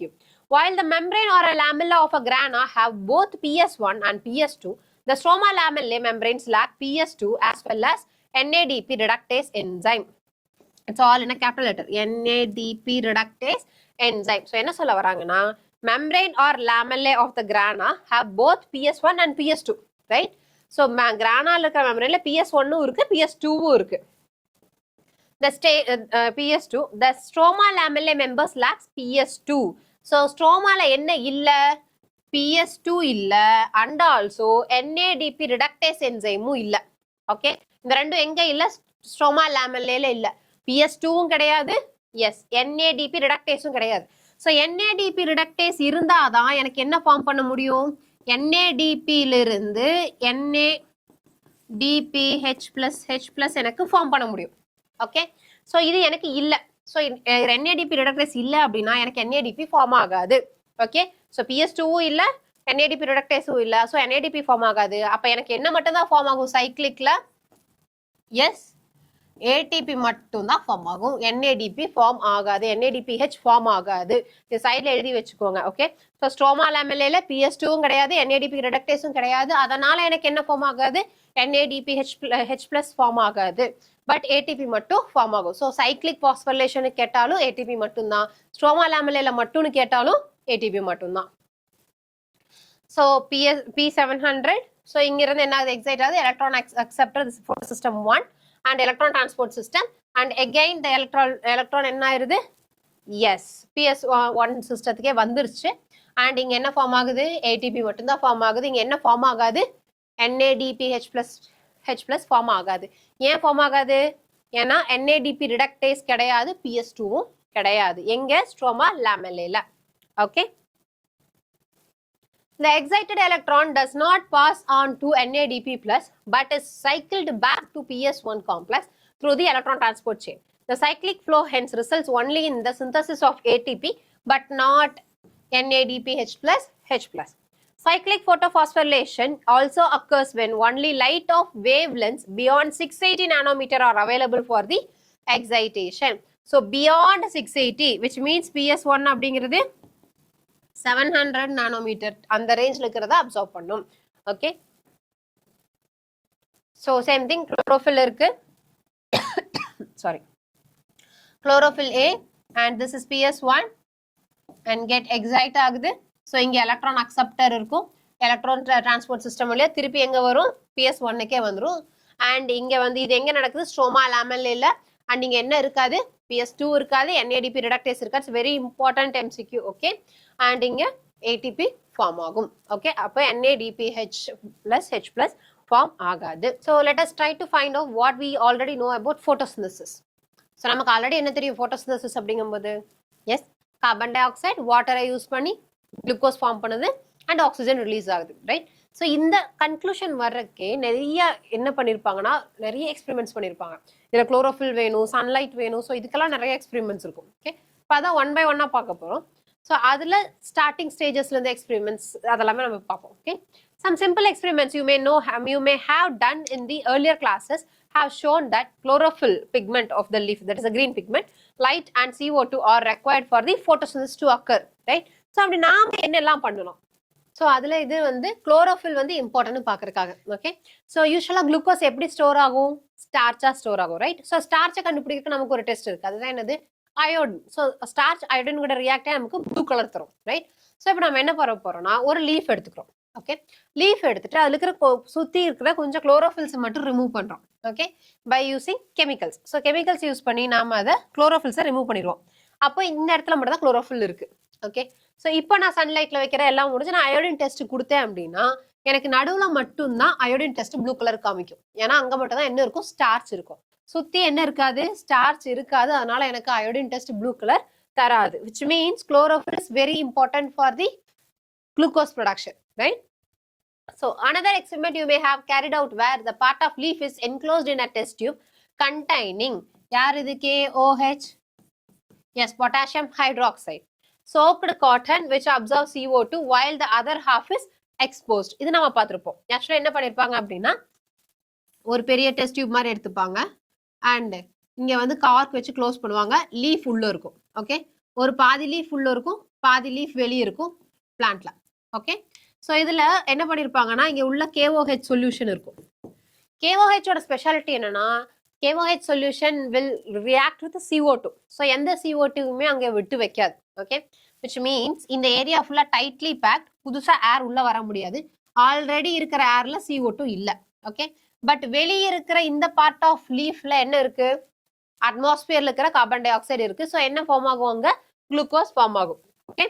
While the membrane or a lamella of a grana have both PS1 and PS2, the stroma lamellae membranes lack PS2 as well as NADP reductase enzyme. It's all in a capital letter. NADP reductase enzyme. So என்ன சொல்ல வராங்கன்னா, membrane or lamellae of the grana have both PS1 and PS2, right? So grana இருக்கிற membraneல PS1 இருக்கு, PS2 இருக்கு. The PS2, the stroma lamellae members lacks PS2. So stroma என்ன இல்ல, PS2 இல்ல, and also NADP reductase enzyme இல்ல. Okay, இந்த ரெண்டும் எங்க இல்ல, stroma lamellae இல்ல, PS2வும் கிடையாது, yes, NADP reductaseவும் கிடையாது. So NADP reductase இருந்தாதான் எனக்கு என்ன ஃபார்ம் பண்ண முடியும், NADP இருந்து NADP H+ எனக்கு ஃபார்ம் பண்ண முடியும். ஓகே, ஸோ இது எனக்கு இல்லை. ஸோ NADP reductase இல்லை அப்படின்னா எனக்கு NADP ஃபார்ம் ஆகாது. ஓகே, ஸோ PS2வும் இல்லை, NADP reductaseவும் இல்லை, ஸோ NADP ஃபார்ம் ஆகாது. அப்போ எனக்கு என்ன மட்டும் தான் ஃபார்ம் ஆகும் சைக்ளிக்ல, எஸ் ATP மட்டும் தான் ஃபார்ம் ஆகும், NADP ஃபார்ம் ஆகாது, NADPH ஃபார்ம் ஆகாது. இது சைடில் எழுதி வச்சுக்கோங்க. ஓகே, ஸோ ஸ்ட்ரோமா லேமெல்லைல PS2வும் கிடையாது, NADP reductaseவும் கிடையாது, அதனால எனக்கு என்ன ஃபார்ம் ஆகாது, NADP H+ ஃபார்ம் ஆகாது, பட் ATP மட்டும் ஃபார்ம் ஆகும். ஸோ சைக்ளிக் பாஸ்போரிலேஷன் கேட்டாலும் ATP மட்டும்தான், ஸ்ட்ரோமா லேமெல்லைல மட்டும்னு கேட்டாலும் ATP மட்டும்தான். ஸோ P700, ஸோ இங்கிருந்து என்ன ஆகுது, எக்ஸைட் ஆகுது, electron acceptor photosystem 1 and electron transport system, and again the electron என்ன ஆயிருது, yes, PS1 சிஸ்டத்துக்கே வந்துருச்சு. அண்ட் இங்க என்ன ஃபார்ம் ஆகுது ஏடிபி மட்டும்தான் ஃபார்ம் ஆகுது இங்க என்ன ஃபார்ம் ஆகாது NADPH plus ஃபார்ம் ஆகாது ஏன் ஃபார்ம் ஆகாது ஏன்னா NADP ரிடக்டேஸ் கிடையாது PS2வும் கிடையாது எங்க ஸ்ட்ரோமா லாமெல்லேல okay The excited electron does not pass on to NADP plus but is cycled back to PS1 complex through the electron transport chain. The cyclic flow hence results only in the synthesis of ATP but not NADPH plus H plus. Cyclic photophosphorylation also occurs when only light of wavelengths beyond 680 nanometer are available for the excitation. So beyond 680 which means PS1 அப்படிங்கிறது 700 nanometer அந்த ரேஞ்ச்ல இருக்கிறத observe பண்ணும் okay so same thing chlorophyll இருக்கு sorry chlorophyll A and this is PS1 and get excite ஆகுது so இங்க electron acceptor இருக்கும் electron transport system வழியா திருப்பி எங்க வரும் PS1க்கே வந்துரும் and இங்க வந்து இது எங்க நடக்குது ஸ்ட்ரோமா லாமெல்லேல and இங்க என்ன இருக்காது PS2 இருக்காது NADP reductase இருக்காது it's very important MCQ okay and இங்க ATP ஃபார்ம் ஆகும் ஓகே அப்ப NADPH plus H plus form ஆகாது so let us try to find out what we already know about photosynthesis so நமக்கு already என்ன தெரியும் photosynthesis அப்படிங்கும்போது yes carbon di oxide வாட்டரை use பண்ணி குளுக்கோஸ் ஃபார்ம் பண்ணுது அண்ட் ஆக்சிஜன் ரிலீஸ் ஆகுது right so இந்த கன்க்ளூஷன் வர்றதுக்கே நிறைய என்ன பண்ணியிருப்பாங்கன்னா நிறைய எக்ஸ்பெரிமெண்ட்ஸ் பண்ணியிருப்பாங்க இதில் குளோரோஃபில் வேணும் சன்லைட் வேணும் ஸோ இதுக்கெல்லாம் நிறைய எக்ஸ்பெரிமெண்ட்ஸ் இருக்கும் ஓகே இப்போ அதான் ஒன் பை ஒன்னாக பார்க்க போகிறோம் ஸோ அதில் ஸ்டார்டிங் ஸ்டேஜஸ்லேருந்து எக்ஸ்பெரிமெண்ட்ஸ் அதெல்லாமே நம்ம பார்ப்போம் okay some simple experiments you may have done in the earlier classes have shown that chlorophyll pigment of the leaf that is a green pigment light and CO2 are required for the photosynthesis to occur right so அப்படி நாம என்னெல்லாம் பண்ணணும் so அதில் இது வந்து chlorophyll வந்து important பார்க்கறதுக்காக okay so யூஸ்வலாக குளுக்கோஸ் எப்படி ஸ்டோர் ஆகும் ஸ்டார்ச்சாக ஸ்டோர் ஆகும் ரைட் ஸோ ஸ்டார்ச்சை கண்டுபிடிக்க நமக்கு ஒரு டெஸ்ட் இருக்குது அதுதான் என்னது அயோடின் ஸோ ஸ்டார்ச் அயோடின் கூட ரியாக்டே நமக்கு ப்ளூ கலர் தரும் ரைட் ஸோ இப்போ நம்ம என்ன பண்ண போகிறோம்னா ஒரு லீஃப் எடுத்துக்கிறோம் ஓகே லீஃப் எடுத்துட்டு அதுல இருக்கிற சுற்றி இருக்கிற கொஞ்சம் குளோரோஃபில்ஸ் மட்டும் ரிமூவ் பண்ணுறோம் okay bye using chemicals so chemicals use பண்ணி நாம அதை குளோரோஃபில்ஸை ரிமூவ் பண்ணிடுவோம் அப்போ இந்த இடத்துல மட்டும் தான் குளோரோஃபில் இருக்கு ஓகே ஸோ இப்போ நான் சன்லைட்ல வைக்கிற எல்லாம் முடிஞ்சு நான் அயோடின் டெஸ்ட் கொடுத்தேன் அப்படின்னா எனக்கு நடுவில் மட்டும்தான் அயோடின் டெஸ்ட் ப்ளூ கலர் காமிக்கும் ஏன்னா அங்கே மட்டும் தான் என்ன இருக்கும் ஸ்டார்ச் இருக்கும் சுற்றி என்ன இருக்காது ஸ்டார்ச் இருக்காது அதனால எனக்கு அயோடின் டெஸ்ட் ப்ளூ கலர் தராது which means chlorophyll is very important for the glucose production right so another experiment you may have carried out where the part of leaf is enclosed in a test tube containing yaar idu KOH yes potassium hydroxide soaked cotton which absorbs CO2 while the other half is exposed இது நம்ம பார்த்திருப்போம் ஆக்சுவலா என்ன பண்ணிருப்பாங்க அப்படின்னா ஒரு பெரிய test tube மாதிரி எடுத்துப்பாங்க அண்ட் இங்க வந்து கார்க் வச்சு க்ளோஸ் பண்ணுவாங்க லீஃப் உள்ள இருக்கும் ஓகே ஒரு பாதி லீஃப் உள்ள இருக்கும் பாதி லீஃப் வெளியே இருக்கும் பிளான்ட்ல ஓகே ஸோ இதுல என்ன பண்ணிருப்பாங்கன்னா இங்க உள்ள KOH சொல்யூஷன் இருக்கும் KOH ஓட ஸ்பெஷாலிட்டி என்னன்னா KOH solution will react with CO2 so எந்த CO2வுமே அங்க விட்டு வைக்காது ஓகே which means இந்த ஏரியா ஃபுல்லா டைட்லி பேக்ட் புதுசா ஏர் உள்ள வர முடியாது ஆல்ரெடி இருக்கிற ஏர்ல CO2 இல்ல ஓகே பட் வெளியே இருக்கிற இந்த பார்ட் ஆஃப் லீஃப்ல என்ன இருக்கு அட்மாஸ்பியர்ல இருக்கிற கார்பன் டை ஆக்சைடு இருக்கு ஸோ என்ன ஃபார்ம் ஆகும் அங்க குளுக்கோஸ் ஃபார்ம் ஆகும் okay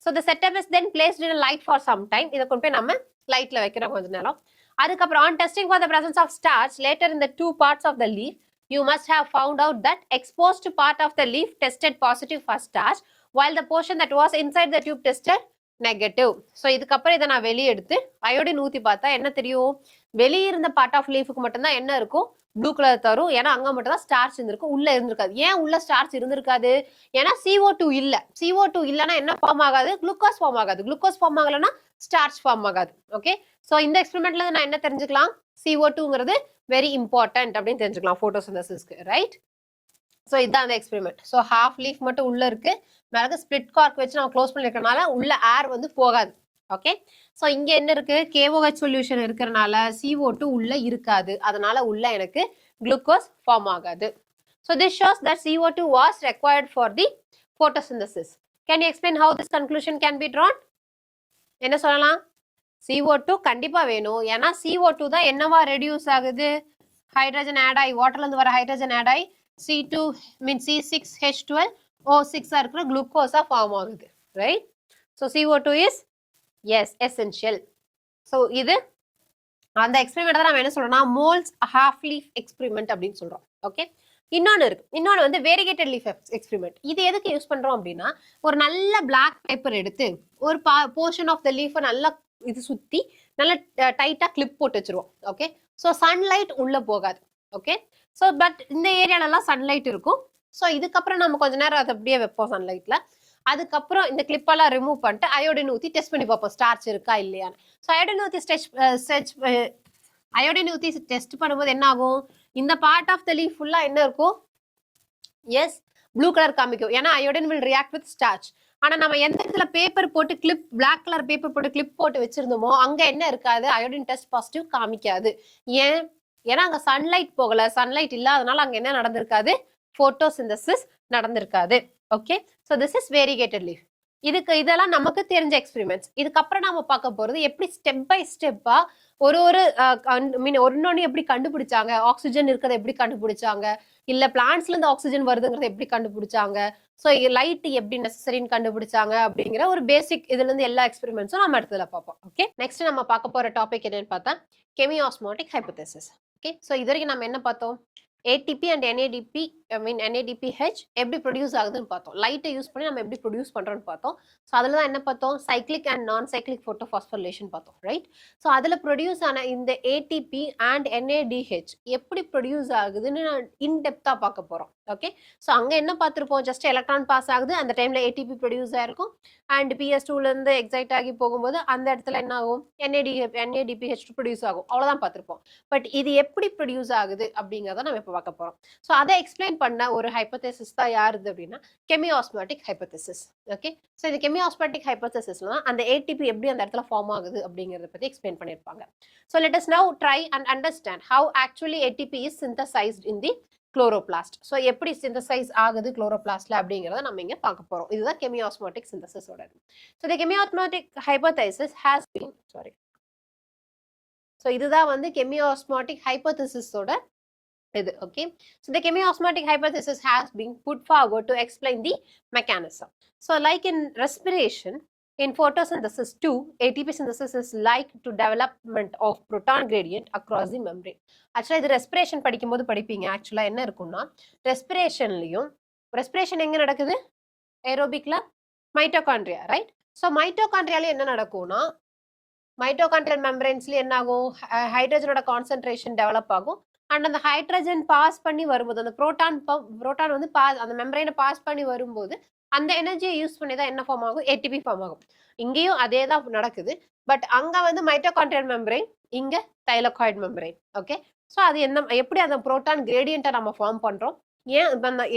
so the setup is then placed in light for some time இதை கொண்டு போய் நம்ம லைட்ல வைக்கிறோம் கொஞ்ச நேரம் அதுக்கப்புறம் on testing for the presence of starch later in the two parts of the leaf you must have found out that exposed part of the leaf tested positive for starch while the portion that was inside the tube tested negative so இதுக்கப்புறம் இதை நான் வெளியே எடுத்து iodine ஊற்றி பார்த்தா என்ன தெரியும் வெளியே இருந்த பார்ட் ஆஃப் லீஃபுக்கு மட்டும்தான் என்ன இருக்கும் ப்ளூ கலர் தரும் ஏன்னா அங்கே மட்டும் தான் ஸ்டார்ச் இருந்திருக்கும் உள்ள இருந்திருக்காது ஏன் உள்ள ஸ்டார்ச் இருந்திருக்காது ஏன்னா CO2 இல்லை CO2 இல்லைன்னா என்ன ஃபார்ம் ஆகாது குளுக்கோஸ் ஃபார்ம் ஆகாது குளுக்கோஸ் ஃபார்ம் ஆகலைன்னா ஸ்டார்ச் ஃபார்ம் ஆகாது ஓகே ஸோ இந்த எக்ஸ்பெரிமெண்ட்ல நான் என்ன தெரிஞ்சுக்கலாம் CO2ங்கிறது வெரி இம்பார்ட்டன்ட் அப்படின்னு தெரிஞ்சுக்கலாம் ஃபோட்டோசிந்தசிஸ்க்கு ரைட் ஸோ இதுதான் அந்த எக்ஸ்பெரிமெண்ட் ஸோ ஹாஃப் லீஃப் மட்டும் உள்ள இருக்கு மேலே ஸ்பிளிட் கார்க் வச்சு நம்ம க்ளோஸ் பண்ணிருக்கனால உள்ள ஏர் வந்து போகாது ஓகே ஸோ இங்க என்ன இருக்கு KOH சொல்யூஷன் இருக்கிறனால CO2 உள்ள இருக்காது அதனால உள்ள எனக்கு குளுக்கோஸ் ஃபார்ம் ஆகாது so this shows that CO2 was required for the photosynthesis can you explain how this conclusion can be Tran என்ன சொல்லலாம் CO2 கண்டிப்பா வேணும் ஏன்னா CO2 தான் என்னவா ரெடியூஸ் ஆகுது ஹைட்ரஜன் ஆட் ஆகி வாட்டர்ல இருந்து வர ஹைட்ரஜன் ஆட் ஆகி C2 மீன் C6H12O6 இருக்கிற குளுக்கோஸா ஃபார்ம் ஆகுது right so CO2 is as essential. So இது அந்த எக்ஸ்பெரிமெண்ட் தான் நம்ம என்ன சொல்றோம்னா மோல்ஸ் ஹாஃப் லீஃப் எக்ஸ்பெரிமெண்ட் அப்படின்னு சொல்றோம். ஓகே, இன்னொன்று இருக்கு. இன்னொன்று வந்து வேரிகேட்டட் லீஃப் எக்ஸ்பெரிமெண்ட். இது எதுக்கு யூஸ் பண்றோம் அப்படின்னா, ஒரு நல்ல பிளாக் பேப்பர் எடுத்து ஒரு போர்ஷன் ஆஃப் த லீஃபை நல்லா இது சுத்தி நல்லா டைட்டா கிளிப் போட்டு வச்சிருவோம். ஓகே, ஸோ சன்லைட் உள்ள போகாது. ஓகே, ஸோ பட் இந்த ஏரியாலலாம் சன்லைட் இருக்கும். ஸோ இதுக்கப்புறம் நம்ம கொஞ்ச நேரம் அதை அப்படியே வைப்போம் சன்லைட்ல. அதுக்கப்புறம் இந்த கிளிப்பெல்லாம் ரிமூவ் பண்ணிட்டு அயோடின் ஊற்றி டெஸ்ட் பண்ணி பார்ப்போம் ஸ்டார்ச் இருக்கா இல்லையான்னு. ஸோ அயோடின் ஊற்றி டெஸ்ட் பண்ணும்போது என்ன ஆகும், இந்த பார்ட் ஆஃப் த லீஃப் ஃபுல்லா என்ன இருக்கும், எஸ் ப்ளூ கலர் காமிக்கும். ஏன்னா iodine will react with starch. ஆனா நம்ம எந்த இடத்துல பேப்பர் போட்டு கிளிப் பிளாக் கலர் பேப்பர் போட்டு கிளிப் போட்டு வச்சிருந்தோமோ அங்க என்ன இருக்காது, அயோடின் டெஸ்ட் பாசிட்டிவ் காமிக்காது. ஏன்? ஏன்னா அங்க சன்லைட் போகல, சன்லைட் இல்லாதனால அங்க என்ன நடந்திருக்காது, போட்டோசிந்தசிஸ் நடந்திருக்காது. Okay, so this is variegated leaf. இதெல்லாம் நமக்கு தெரிஞ்ச எக்ஸ்பெரிமெண்ட்ஸ். இதுக்கப்புறம் நாம பார்க்க போறது எப்படி ஸ்டெப் பை ஸ்டெப்பா ஒன்னொன்னு எப்படி கண்டுபிடிச்சாங்க, ஆக்சிஜன் இருக்கிறத எப்படி கண்டுபிடிச்சாங்க, இல்ல பிளான்ட்ஸ்ல இருந்து ஆக்சிஜன் வருதுங்கிறத எப்படி கண்டுபிடிச்சாங்க, ஸோ லைட் எப்படி நெசசரின்னு கண்டுபிடிச்சாங்க அப்படிங்கிற ஒரு பேசிக் இதுல இருந்து எல்லா எக்ஸ்பெரிமெண்ட்ஸும் நம்ம இடத்துல பார்ப்போம். ஓகே, நெக்ஸ்ட் நம்ம பார்க்க போற டாபிக் என்னன்னு பார்த்தா கெமியோஸ்மோட்டிக் ஹைபோதேசிஸ். ஓகே, ஸோ இது வரைக்கும் நம்ம என்ன பார்த்தோம், ATP and NADPH எப்படி ப்ரொடியூஸ் ஆகுதுன்னு பார்த்தோம். லைட்டை யூஸ் பண்ணி நம்ம எப்படி ப்ரொடியூஸ் பண்றோம்னு பார்த்தோம். ஸோ அதில் தான் என்ன பார்த்தோம், சைக்ளிக் அண்ட் நான் சைக்ளிக் போட்டோபாஸ்போரிலேஷன் பார்த்தோம், ரைட்? ஸோ அதில் ப்ரொடியூஸ் ஆன இந்த ATP and NADH எப்படி ப்ரொடியூஸ் ஆகுதுன்னு இன்டெப்த்தாக பார்க்க போறோம். ஓகே, ஸோ அங்கே என்ன பார்த்துருப்போம், ஜஸ்ட் எலக்ட்ரான் பாஸ் ஆகுது, அந்த டைம்ல ATP ப்ரொடியூஸ் ஆயிருக்கும். அண்ட் PS2லேருந்து எக்ஸைட் ஆகி போகும்போது அந்த இடத்துல என்ன ஆகும், NADPH ப்ரொடியூஸ் ஆகும். அவ்வளோதான் பார்த்துருப்போம். பட் இது எப்படி ப்ரொடியூஸ் ஆகுது அப்படிங்கிறத நம்ம இப்போ பார்க்க போறோம். ஸோ அதை எக்ஸ்பிளைன் பண்ண ஒரு ஹைபோதேசிஸ் தான் யாருது அப்படின்னா கெமியோஸ்மோட்டிக் ஹைபோதேசிஸ். ஓகே, ஸோ இந்த கெமியோஸ்மோட்டிக் ஹைபோதேசிஸ்ல அந்த ATP எப்படி அந்த இடத்துல ஃபார்ம் ஆகுது அப்படிங்கிறத பத்தி எக்ஸ்பிளைன் பண்ணியிருப்பாங்க. So let us now try and understand how actually ATP is synthesized in the chloroplast. So எப்படி சிந்தசைஸ் ஆகுது குளோரோபிளாஸ்ட்ல அப்படிங்கிறத நம்ம இங்க பார்க்க போறோம். இதுதான் கெமியோஸ்மோட்டிக் சிந்தசிஸோட. So the chemiosmotic hypothesis has been so இதுதான் வந்து கெமியோஸ்மோட்டிக் ஹைபோதேசிஸோட இது. Okay, so the chemiosmotic hypothesis has been put forward to explain the mechanism. So like in respiration, in photosynthesis too, ATP synthesis is like to development of proton gradient across the membrane. Actually இது respiration படிக்கும்போது படிப்பீங்க. ஆக்சுவலா என்ன இருக்கும்னா, respiration எங்க நடக்குது, ஏரோபிக்ல mitochondria, right? So மைட்டோகாண்ட்ரியால என்ன நடக்கும்னா, மைட்டோகாண்ட்ரியல் மெம்பரேன்ஸ்ல என்ன ஆகும், ஹைட்ரஜனோட கான்சென்ட்ரேஷன் டெவலப் ஆகும். அண்ட் அந்த ஹைட்ரஜன் பாஸ் பண்ணி வரும்போது, அந்த புரோட்டான் வந்து அந்த மெம்பரேனை பாஸ் பண்ணி வரும்போது அந்த எனர்ஜியை யூஸ் பண்ணி தான் என்ன ஃபார்ம் ஆகும், ATP ஃபார்ம் ஆகும். இங்கேயும் அதே தான் நடக்குது. பட் அங்க வந்து மைட்டோகாண்ட்ரியல் மெம்பரேன், இங்க தைலகாய்டு மெம்பரேன். ஓகே, ஸோ அது எப்படி அந்த புரோட்டான் கிரேடியன்ட்டை நம்ம ஃபார்ம் பண்றோம், ஏன்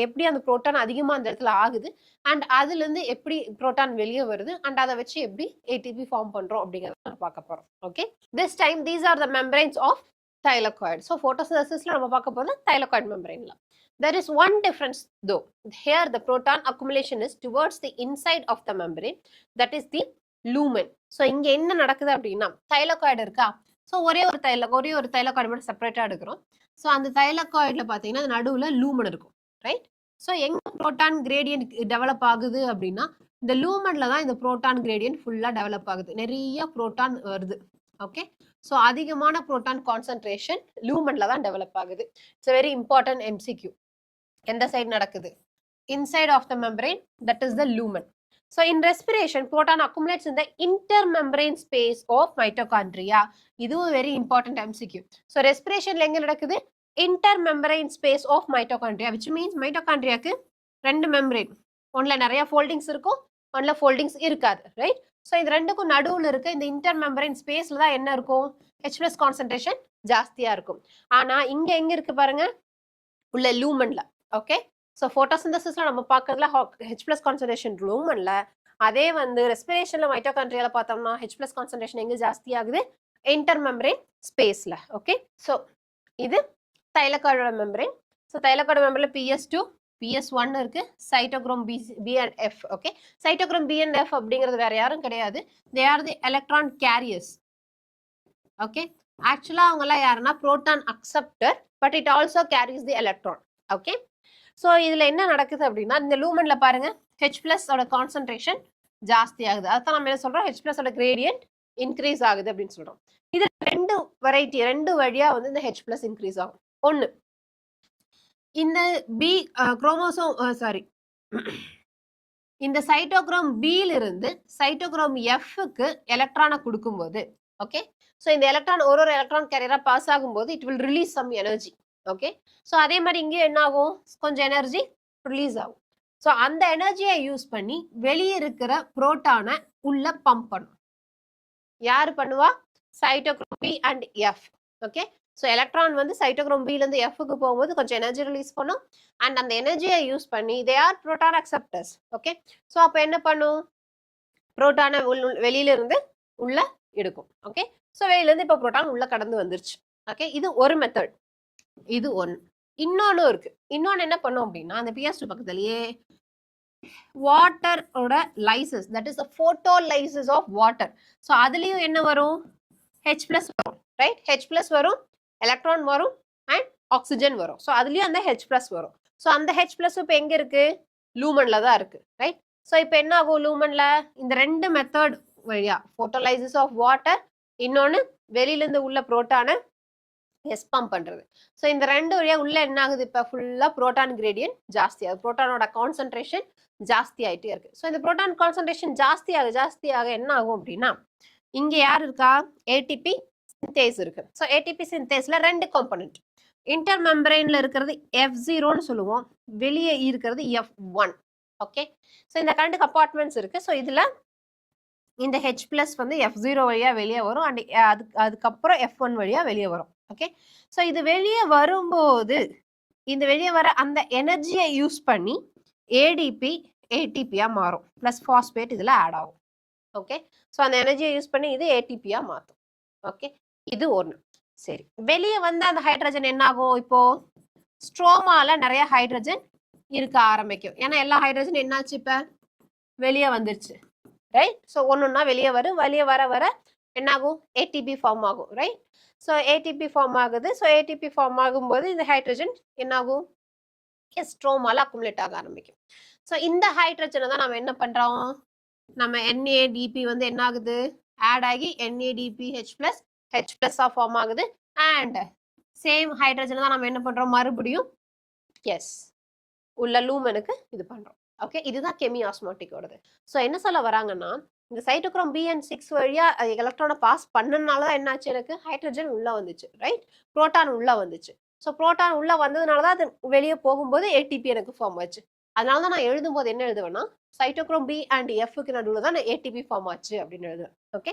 எப்படி அந்த புரோட்டான் அதிகமா அந்த இடத்துல ஆகுது, அண்ட் அதுல இருந்து எப்படி புரோட்டான் வெளியே வருது, அண்ட் அதை வச்சு எப்படி ATP ஃபார்ம் பண்றோம் அப்படிங்கறத நம்ம பார்க்க போறோம். Okay, this time these are the membranes of thylakoid. So photosynthesisல நம்ம பார்க்க போறது thylakoid membrane ல. There is one difference though. Here the proton accumulation is towards the inside of the membrane, that is the lumen. So இங்க என்ன நடக்குது அப்படின்னா, thylakoid இருக்கா, ஸோ ஒரே ஒரு தைலகாய்டு மட்டும் செப்பரேட்டா எடுக்கிறோம். ஸோ அந்த தைலகாய்டுல பாத்தீங்கன்னா நடுவுல லூமன் இருக்கும், ரைட்? ஸோ எங்க புரோட்டான் கிரேடியன்ட் டெவலப் ஆகுது அப்படின்னா, இந்த லூமன்ல தான் இந்த புரோட்டான் கிரேடியன்ட் ஃபுல்லா டெவலப் ஆகுது. நிறைய புரோட்டான் வருது. ஓகே, ஸோ அதிகமான புரோட்டான் கான்சென்ட்ரேஷன் லூமன்ல தான் டெவலப் ஆகுது. It's very important MCQ. எந்த சைடு நடக்குது, inside of the membrane, that is the lumen. So in respiration proton accumulates in the intermembrane space of mitochondria. இதுவும் வெரி இம்பார்ட்டன்ட் MCQ. ஸோ ரெஸ்பிரேஷன்ல எங்க நடக்குது, intermembrane space of mitochondria, which means மைட்டோகாண்ட்ரியாக்கு ரெண்டு membrane, ஒன்ல நிறைய ஃபோல்டிங்ஸ் இருக்கும், ஒன்ல ஃபோல்டிங்ஸ் இருக்காது, ரைட்? ஸோ இது ரெண்டுக்கும் நடுவில் இருக்க இந்த இன்டர்மெம்பரேன் ஸ்பேஸ்ல தான் என்ன இருக்கும், H+ கான்சென்ட்ரேஷன் ஜாஸ்தியா இருக்கும். ஆனா இங்க எங்க இருக்கு பாருங்க, உள்ள லூமன்ல. ஓகே, ஸோ போட்டோசிந்தசிஸ்ல நம்ம பார்க்கறதுல H+ கான்சென்ட்ரேஷன் லூமன்ல, அதே வந்து ரெஸ்பிரேஷன்ல மைட்டோகாண்ட்ரியால பார்த்தோம்னா H+ கான்சென்ட்ரேஷன் எங்க ஜாஸ்தி ஆகுது, இன்டர்மெம்பரேன் ஸ்பேஸ்ல. ஓகே, ஸோ இது தைலகாய்டோட மெம்பரேன். ஸோ தைலகாய்டு மெம்பரேன்ல PS2 PS1 இருக்கு, cytochrome B and F. Okay, cytochrome B and F அப்படிங்கிறது வேற யாரும் கிடையாது, they are the electron carriers. Okay, ஆக்சுவலா அவங்க எல்லாம் யாருன்னா proton acceptor, but it also carries the electron. Okay, so இதுல என்ன நடக்குது அப்படின்னா, இந்த லூமன்ல பாருங்க H+ ஓட கான்சென்ட்ரேஷன் ஜாஸ்தி ஆகுது. அதான் நம்ம என்ன சொல்றோம், H plus ஓட கிரேடியன்ட் இன்க்ரீஸ் ஆகுது அப்படின்னு சொல்றோம். இது ரெண்டு வெரைட்டி, ரெண்டு வழியா வந்து இந்த H plus இன்க்ரீஸ் ஆகும். ஒன்னு, இந்த பி குரோமோசோம் சாரி இந்த சைட்டோக்ரோம் பில இருந்து சைட்டோக்ரோம் எஃப்க்கு எலக்ட்ரானை கொடுக்கும்போது, ஓகே, ஸோ இந்த எலக்ட்ரான் ஒரு எலக்ட்ரான் கேரியரா பாஸ் ஆகும்போது it will release some energy. Okay, so அதே மாதிரி இங்கே என்ன ஆகும், கொஞ்சம் எனர்ஜி ரிலீஸ் ஆகும். ஸோ அந்த எனர்ஜியை யூஸ் பண்ணி வெளியே இருக்கிற புரோட்டானை உள்ள பம்ப் பண்ணும். யாரு பண்ணுவா? Cytochrome B and F. Okay, so electron வந்து சைட்டோக்ரோம் பில இருந்து எஃப்க்கு போகும்போது கொஞ்சம் எனர்ஜி ரிலீஸ் பண்ணும். அண்ட் அந்த எனர்ஜியை யூஸ் பண்ணி they are proton acceptors. Okay, so அப்போ என்ன பண்ணும், புரோட்டானை வெளியில இருந்து உள்ள எடுக்கும். ஓகே, ஸோ வெளியில இருந்து இப்போ புரோட்டான் உள்ள கடந்து வந்துருச்சு. ஓகே, இது ஒரு மெத்தட். இது ஒன்று. இன்னொன்னு இருக்கு. இன்னொன்னு என்ன பண்ணும் அப்படின்னா, அந்த PS2 பக்கத்துலயே வாட்டரோட lysis, that is photolysis of water. So அதுலயும் என்ன வரும், H plus வரும். ரைட், H plus வரும், எலக்ட்ரான் வரும் அண்ட் ஆக்சிஜன் வரும். ஸோ அதுலயும் அந்த H plus வரும். ஸோ அந்த H plus இப்போ எங்க இருக்கு, லூமன்ல தான் இருக்கு. ரைட், ஸோ இப்போ என்ன ஆகும், லூமன்ல இந்த ரெண்டு மெத்தட் வழியா, போட்டோலைசிஸ் ஆஃப் வாட்டர், இன்னொன்னு வெளியில இருந்து உள்ள புரோட்டானை எஸ் பம்ப் பண்றது. ஸோ இந்த ரெண்டு வழியா உள்ள என்ன ஆகுது, இப்போ ஃபுல்லா புரோட்டான் கிரேடியன்ட் ஜாஸ்தி ஆகுது, புரோட்டானோட கான்சென்ட்ரேஷன் ஜாஸ்தி ஆயிட்டே இருக்கு. ஸோ இந்த புரோட்டான் கான்சென்ட்ரேஷன் ஜாஸ்தியாக என்ன ஆகும் அப்படின்னா, இங்க யார் இருக்கா, ஏடிபி சிந்தேஸ் இருக்கு. ஸோ ஏடிபி சிந்தேஸ்ல ரெண்டு காம்பனன்ட், இன்டர் மெம்பரைன்ல இருக்கிறது F0ன்னு சொல்லுவோம், வெளியே இருக்கிறது F1. ஓகே, ஸோ இந்த ரெண்டு கம்பார்ட்மெண்ட்ஸ் இருக்கு. ஸோ இதுல இந்த H plus வந்து F0 வழியா வெளியே வரும் அண்ட் அதுக்கப்புறம் F1 வழியா வெளியே வரும். ஓகே, ஸோ இது வெளியே வரும்போது இந்த வெளியே வர அந்த எனர்ஜியை யூஸ் பண்ணி ஏடிபி ஏடிபியா மாறும், பிளஸ் பாஸ்பேட் இதுல ஆட் ஆகும். ஓகே, ஸோ அந்த எனர்ஜியை யூஸ் பண்ணி இது ஏடிபியா மாற்றும். ஓகே, இது ஒன்று. சரி, வெளியே வந்து அந்த ஹைட்ரஜன் என்ன ஆகும், இப்போ ஸ்ட்ரோமால நிறைய ஹைட்ரஜன் இருக்க ஆரம்பிக்கும். ஏன்னா எல்லா ஹைட்ரஜன் என்னாச்சு, இப்போ வெளியே வந்துருச்சு. ரைட், ஸோ ஒன்னொன்னா வெளியே வரும், வெளியே வர வர என்ன ஆகும், ஏடிபி ஃபார்ம் ஆகும். ரைட், ஸோ ஏடிபி ஃபார்ம் ஆகுது. ஸோ ஏடிபி ஃபார்ம் ஆகும்போது இந்த ஹைட்ரஜன் என்ன ஆகும், ஸ்ட்ரோமால அக்குமுலேட் ஆக ஆரம்பிக்கும். ஸோ இந்த ஹைட்ரஜனை தான் நம்ம என்ன பண்றோம், நம்ம NADP வந்து என்ன ஆகுது, ஆட் ஆகி NADPH plus H plus form ஆகுது. அண்ட் சேம் ஹைட்ரஜனை தான் நம்ம என்ன பண்றோம், மறுபடியும் எஸ் உள்ள லூமனுக்கு இது பண்றோம். ஓகே, இதுதான் கெமி ஆஸ்மோட்டிக்கோடது. ஸோ என்ன சொல்ல வராங்கன்னா, இந்த சைட்டோக்ரோம் B6 வழியா எலக்ட்ரானை பாஸ் பண்ணனால தான் என்னாச்சு, எனக்கு ஹைட்ரஜன் உள்ள வந்துச்சு. ரைட், புரோட்டான் உள்ள வந்துச்சு. ஸோ புரோட்டான் உள்ள வந்ததுனால தான் அது வெளியே போகும்போது ATP எனக்கு ஃபார்ம் ஆச்சு. அதனால தான் நான் எழுதும் போது என்ன எழுதுவேன்னா, சைட்டோக்ரோம் B and Fக்கு நடுவில் தான் ATP ஃபார்ம் ஆச்சு அப்படின்னு எழுதுவேன். ஓகே,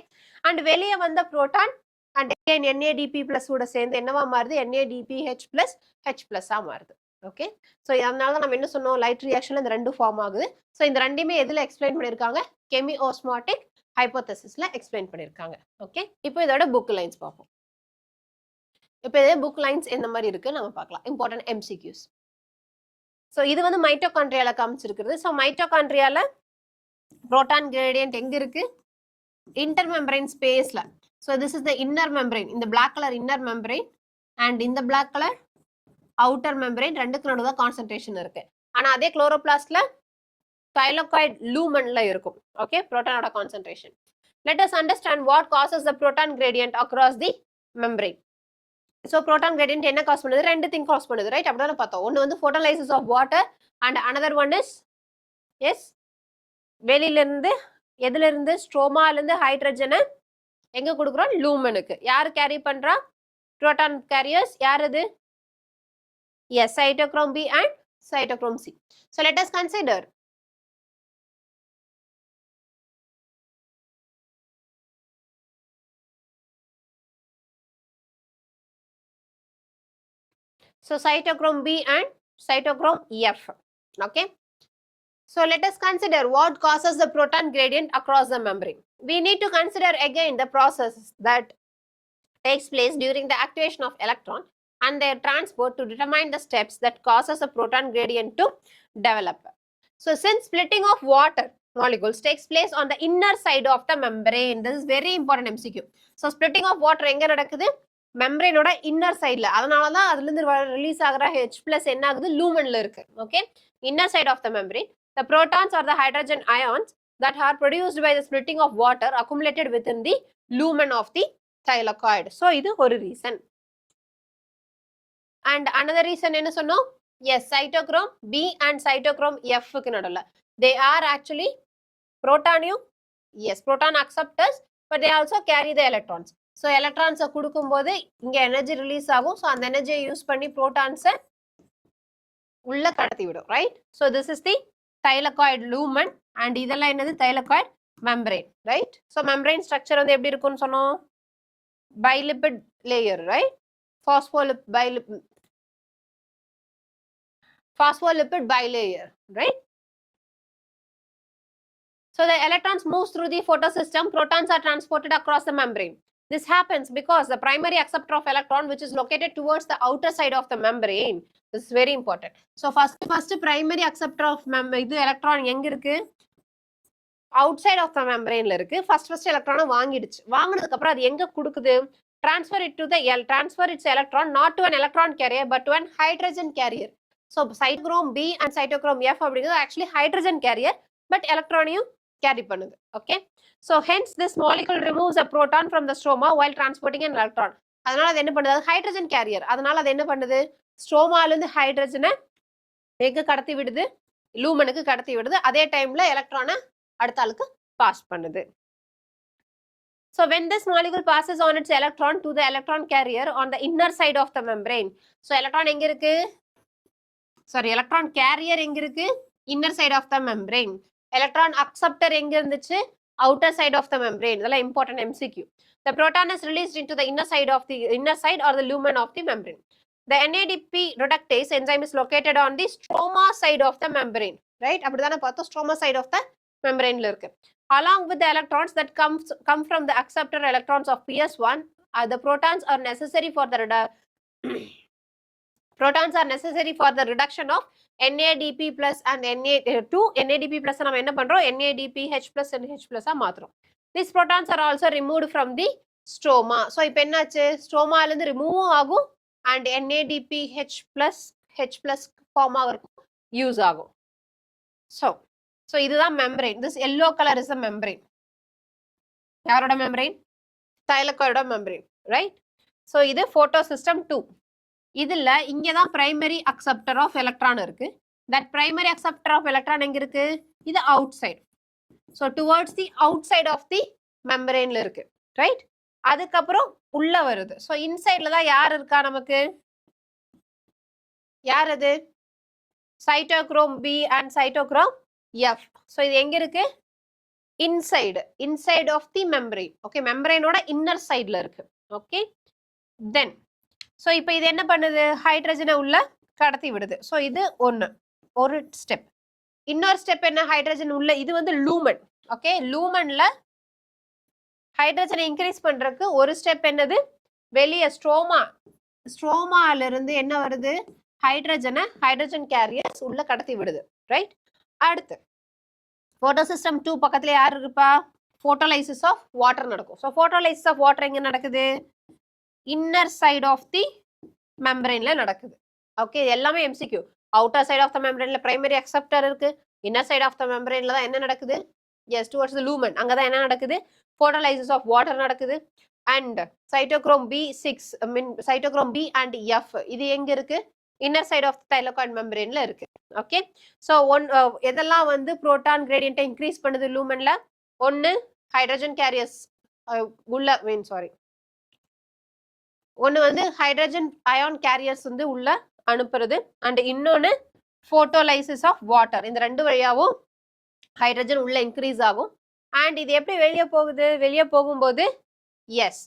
அண்ட் வெளியே வந்த புரோட்டான் அண்ட் NADP பிளஸ் கூட சேர்ந்து என்னவா மாறுது, NADPH plus H plus மாறுது. ஓகே, ஸோ அதனால தான் நம்ம என்ன சொன்னோம், லைட் ரியாக்ஷன்ல இந்த ரெண்டு ஃபார்ம் ஆகுது. ஸோ இந்த ரெண்டுமே எதுல எக்ஸ்பிளைன் பண்ணியிருக்காங்க, கெமி ஆஸ்மோட்டிக் ஹைபோதசிஸ்ல எக்ஸ்பிளைன் பண்ணியிருக்காங்க. ஓகே, இப்போ இதோட புக் லைன்ஸ் பார்ப்போம். இப்போ இதே புக் லைன்ஸ் எந்த மாதிரி இருக்கு நம்ம பார்க்கலாம். Important MCQs. ஸோ இது வந்து மைட்டோகாண்ட்ரியால காமிச்சிருக்கிறது. ஸோ மைட்டோகாண்ட்ரியால புரோட்டான் கிரேடியன்ட் எங்க இருக்கு, இன்டர் மெம்பரைன் ஸ்பேஸ்ல. So this is the inner membrane, இந்த black colour inner membrane and இந்த பிளாக் கலர் அவுட்டர் மெம்பரைன், ரெண்டுக்கு நடுவுல கான்சென்ட்ரேஷன் இருக்கு. ஆனா அதே குளோரோபிளாஸ்ட்ல தைலோகாய்டு லூமன்ல இருக்கும். ஓகே, புரோட்டானோட concentration. Let us understand what causes the proton gradient across the membrane. So proton gradient என்ன காஸ் பண்ணுது, ரெண்டு திங் காஸ் பண்ணுது. ரைட், அப்படிதான் பார்த்தோம். ஒன்று வந்து photolysis of water and another one is as வெளியில இருந்து எதுல இருந்து, ஸ்ட்ரோமால இருந்து ஹைட்ரஜனை எங்க கொடுக்குறோம், லூமனுக்கு. யாரு கேரி பண்றா, புரோட்டான் கேரியர்ஸ். யார் அது, yes, cytochrome B and cytochrome C. So let us consider so cytochrome B and cytochrome F. Okay, so let us consider what causes the proton gradient across the membrane. We need to consider again the process that takes place during the activation of electron and their transport to determine the steps that causes a proton gradient to develop. So since splitting of water molecules takes place on the inner side of the membrane, this is very important MCQ. So splitting of water எங்க நடக்குது, மெம்பரேனோட inner சைட்ல. அதனால தான் அதுல இருந்து release ஆகிற H plus என்ன ஆகுது, லூமன்ல இருக்கு. Okay, inner side of the membrane, the protons or the hydrogen ions that are produced by the splitting of water accumulated within the lumen of the thylakoid. So இது ஒரு reason. And another reason என்ன சொன்னோம்? Yes, cytochrome B and cytochrome F க்கு நடுவுல. They are actually protonium. Yes, proton acceptors, but they also carry the electrons. So electrons கொடுக்கும்போது இங்க energy release ஆகும். So அந்த energy யூஸ் பண்ணி protons உள்ள கடத்தி விடும், right? So this is the thylakoid lumen and இதெல்லாம் என்னது thylakoid membrane, right? So membrane structure வந்து எப்படி இருக்கும்னு சொன்னோம்? Bilipid layer, right? Phospholipid bilayer, right? So the electrons moves through the photosystem, protons are transported across the membrane. This happens because the primary acceptor of electron, which is located towards the outer side of the membrane, this is very important. So first primary acceptor of இது electron எங்க இருக்கு? Outside of the membrane ல இருக்கு. First electron வாங்கிடுச்சு. வாங்குனதுக்கு அப்புறம் அது எங்க கொடுக்குது? Transfer its electron not to an electron carrier but to an hydrogen carrier. So cytochrome B and cytochrome F அப்படிங்கிறது actually hydrogen carrier, but electronium carry பண்ணுது. Okay? So hence this molecule removes a proton from the stroma while transporting an electron. அதனால அது என்ன பண்ணுது? Hydrogen carrier. அதனால அது என்ன பண்ணுது? ஸ்ட்ரோமால இருந்து ஹைட்ரஜனை எங்க கடத்தி விடுது? லூமனுக்கு கடத்தி விடுது. அதே டைம்ல எலக்ட்ரானை அடுத்த ஆளுக்கு பாஸ் பண்ணுது. So when this molecule passes on its electron to the electron carrier on the inner side of the membrane. So electron எங்க இருக்கு? Electron carrier எங்க இருக்கு? Inner side of the membrane. Electron acceptor எங்க இருந்துச்சு? Outer side of the membrane. இதெல்லாம் important MCQ. The proton is released into the inner side or the lumen of the membrane. The NADP reductase enzyme is located on the stroma side of the membrane. Right? அப்படிதானே பார்த்தோம், stroma side of the membrane ல இருக்கு. Along with the electrons that come from the acceptor electrons of PS1, the protons are necessary for the reduction of NADP plus and NADP plus நம்ம என்ன பண்றோம்? NADPH plus and H plus மாத்துறோம். These protons are also removed from the stroma. So இப்போ என்னாச்சு? ஸ்ட்ரோமால இருந்து remove ஆகும் and NADPH plus H plus form ஆகிறதுக்கு use ஆகும். So இதுதான் membrane. This yellow color is the membrane. யாரோட membrane? Thylakoid membrane, right? So இது photosystem 2. இதுல இங்க தான் primary acceptor of electron இருக்கு. That primary acceptor of electron எங்க இருக்கு? இது outside. So towards the outside of the membrane ல இருக்கு, right? அதுக்கப்புறம் உள்ள வருது. So insideல தான் யார் இருக்கா நமக்கு? யார் அது? Cytochrome B and cytochrome F. So இது எங்க இருக்கு? inside of the membrane. Okay, membrane ஓட inner sideல இருக்கு. Okay, then so இப்போ இது என்ன பண்ணுது? ஹைட்ரஜனை உள்ள கடத்தி விடுது. So இது ஒரு ஸ்டெப். இன்னொரு ஸ்டெப் என்ன? ஹைட்ரஜன் உள்ள, இது வந்து லூமன். ஓகே, லூமன்ல ஹைட்ரஜனை இன்க்ரீஸ் பண்றதுக்கு ஒரு ஸ்டெப் என்னது? வெளியே ஸ்ட்ரோமால இருந்து என்ன வருது? ஹைட்ரஜன் கேரியர்ஸ் உள்ள கடத்தி விடுது, ரைட்? அடுத்து photosystem 2 பக்கத்துல யார் இருப்பா? photolysis of water நடக்கும். So photolysis of water எங்க நடக்குது? inner side of the membrane ல நடக்குது. ஓகே, எல்லாமே MCQ. outer side of the membrane ல primary acceptor இருக்கு. inner side of the membrane ல தான் என்ன நடக்குது? Yes, towards the lumen. அங்க தான் என்ன நடக்குது? photolysis of water நடக்குது. and cytochrome B and F இது எங்க இருக்கு? inner side of the thylakoid membrane ல இருக்கு. ஓகே, so எதெல்லாம் வந்து புரோட்டான் கிரேடியன்ட்டை இன்க்ரீஸ் பண்ணுது லூமன்ல? ஒன்னு ஹைட்ரஜன் கேரியர்ஸ் உள்ள ஒன்னு வந்து ஹைட்ரஜன் அயான் கேரியர்ஸ் வந்து உள்ள அனுப்புறது, அண்ட் இன்னொன்னு போட்டோலைசிஸ் ஆஃப் வாட்டர். இந்த ரெண்டு வழியாவும் ஹைட்ரஜன் உள்ள இன்க்ரீஸ் ஆகும். அண்ட் இது எப்படி வெளியே போகுது? வெளியே போகும்போது எஸ்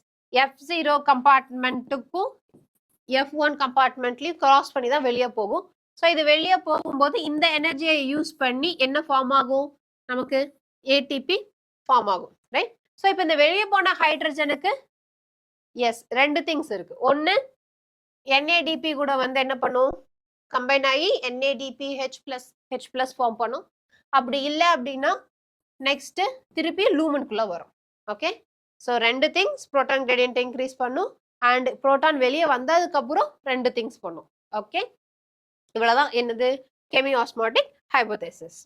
F0 கம்பார்ட்மெண்ட்டுக்கும் F1 கம்பார்ட்மெண்ட்லயும் கிராஸ் பண்ணி தான் வெளியே போகும். ஸோ இது வெளியே போகும்போது இந்த எனர்ஜியை யூஸ் பண்ணி என்ன ஃபார்ம் ஆகும்? நமக்கு ஏடிபி ஃபார்ம் ஆகும், ரைட்? ஸோ இப்போ இந்த வெளியே போன ஹைட்ரஜனுக்கு எஸ் ரெண்டு திங்ஸ் இருக்கு. ஒன்று NADP கூட வந்து என்ன பண்ணும்? கம்பைன் ஆகி NADP H பிளஸ் ஃபார்ம் பண்ணும். அப்படி இல்லை அப்படின்னா நெக்ஸ்ட் திருப்பி லூமனுக்குள்ள வரும். ஓகே, ஸோ ரெண்டு திங்ஸ் புரோட்டான் கிரேடியன்ட் இன்க்ரீஸ் பண்ணும் அண்ட் புரோட்டான் வெளியே வந்ததுக்கு அப்புறம் ரெண்டு திங்ஸ் பண்ணும். ஓகே, இவ்வளவுதான் என்னது? கெமியோஸ்மோட்டிக் hypothesis.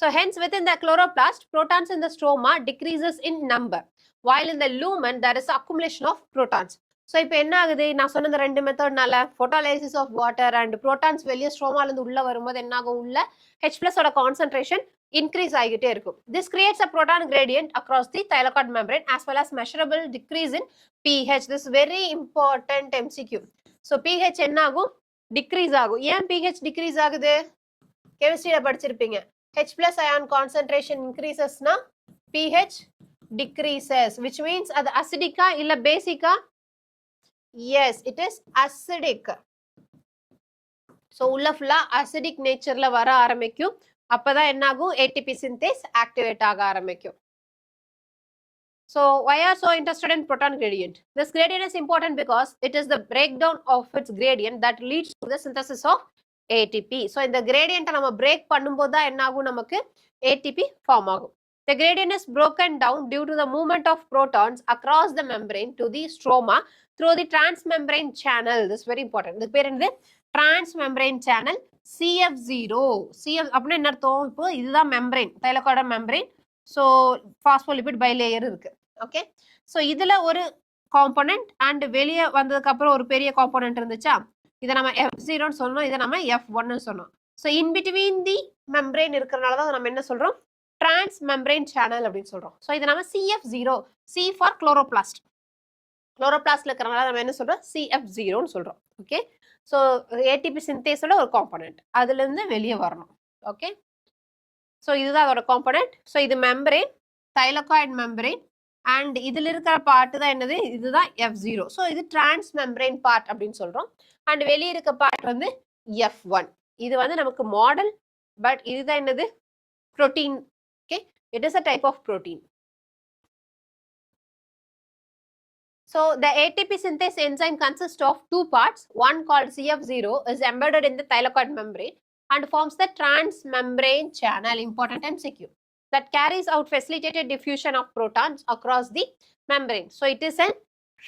So hence within the chloroplast, protons in the stroma decreases in number, while in the lumen there is accumulation of protons. So இப்போ என்ன ஆகுது, நான் சொன்ன இந்த ரெண்டு மெத்தட்னால photolysis of water and protons வெளியே ஸ்ட்ரோமாலேருந்து உள்ள வரும்போது என்ன ஆகும், உள்ள H+ ஓட கான்சென்ட்ரேஷன் இன்க்ரீஸ் ஆகிட்டே இருக்கும். This creates a proton gradient across the thylakoid membrane as well as measurable decrease in pH. this very important MCQ. So pH என்ன ஆகும், டிக்ரீஸ் ஆகும். ஏன் pH டிக்ரீஸ் ஆகுது, கெமிஸ்ட்ரியில படிச்சிருப்பீங்க. H+ ion concentration increases na pH decreases, which means அது acidic-ஆ இல்ல basic-ஆ? Yes, it is acidic. So உள்ள ஃபுல்லா acidic natureல வர ஆரம்பிக்கும். அப்பதான் என்ன ஆகும், ATP synthase activate ஆக ஆரம்பிக்கும். So why are so interested in proton gradient? This gradient is important because it is the breakdown of its gradient that leads to the synthesis of ATP. So இந்த gradient நம்ம break பண்ணும்போது தான் என்ன ஆகும், நமக்கு ATP form ஆகும். The gradient is broken down due to the movement of protons across the membrane to the stroma through the transmembrane channel. This is very important. இது பேர் என்னது, transmembrane channel CF0. CF அப்படின்னா என்ன அர்த்தம், இப்போ இதுதான் membrane, thylakoid membrane. So phospholipid bilayer இருக்கு. Okay, so இதுல ஒரு காம்போனன்ட் அண்ட் வெளியே வந்ததுக்கு அப்புறம் ஒரு பெரிய காம்போனன்ட் இருந்துச்சா, இதை நம்ம F0 சொன்னோம், இதை நம்ம F1 சொன்னோம். So in between the membrane இருக்கிறனால தான் நம்ம என்ன சொல்றோம், டிரான்ஸ் மெம்பரேன் சேனல் அப்படின்னு சொல்றோம். ஸோ இதை நம்ம CF0, C ஃபார் குளோரோபிளாஸ்ட், குளோரோபிளாஸ்ட்ல இருக்கிறனால நம்ம என்ன சொல்றோம், CF0 சொல்றோம். ஓகே, ஸோ ATP சிந்தேஸோட ஒரு காம்போனன்ட் அதுல இருந்து வெளியே வரணும். ஓகே, ஸோ இதுதான் அதோட காம்போனன்ட். ஸோ இது மெம்பரேன், தைலகாய்டு மெம்பரேன், அண்ட் இதுல இருக்கிற பார்ட் தான் என்னது, இதுதான் F0. ஸோ இது டிரான்ஸ் மெம்பரேன் பார்ட் அப்படின்னு சொல்றோம். அண்ட் வெளியே இருக்க பார்ட் வந்து F1. இது வந்து நமக்கு மாடல், பட் இதுதான் என்னது, protein. Okay, it is a type of protein. So the ATP synthase enzyme consists of two parts. One called CF0 is embedded in the thylakoid membrane and forms the transmembrane channel, important MCQ, that carries out facilitated diffusion of protons across the membrane. So it is a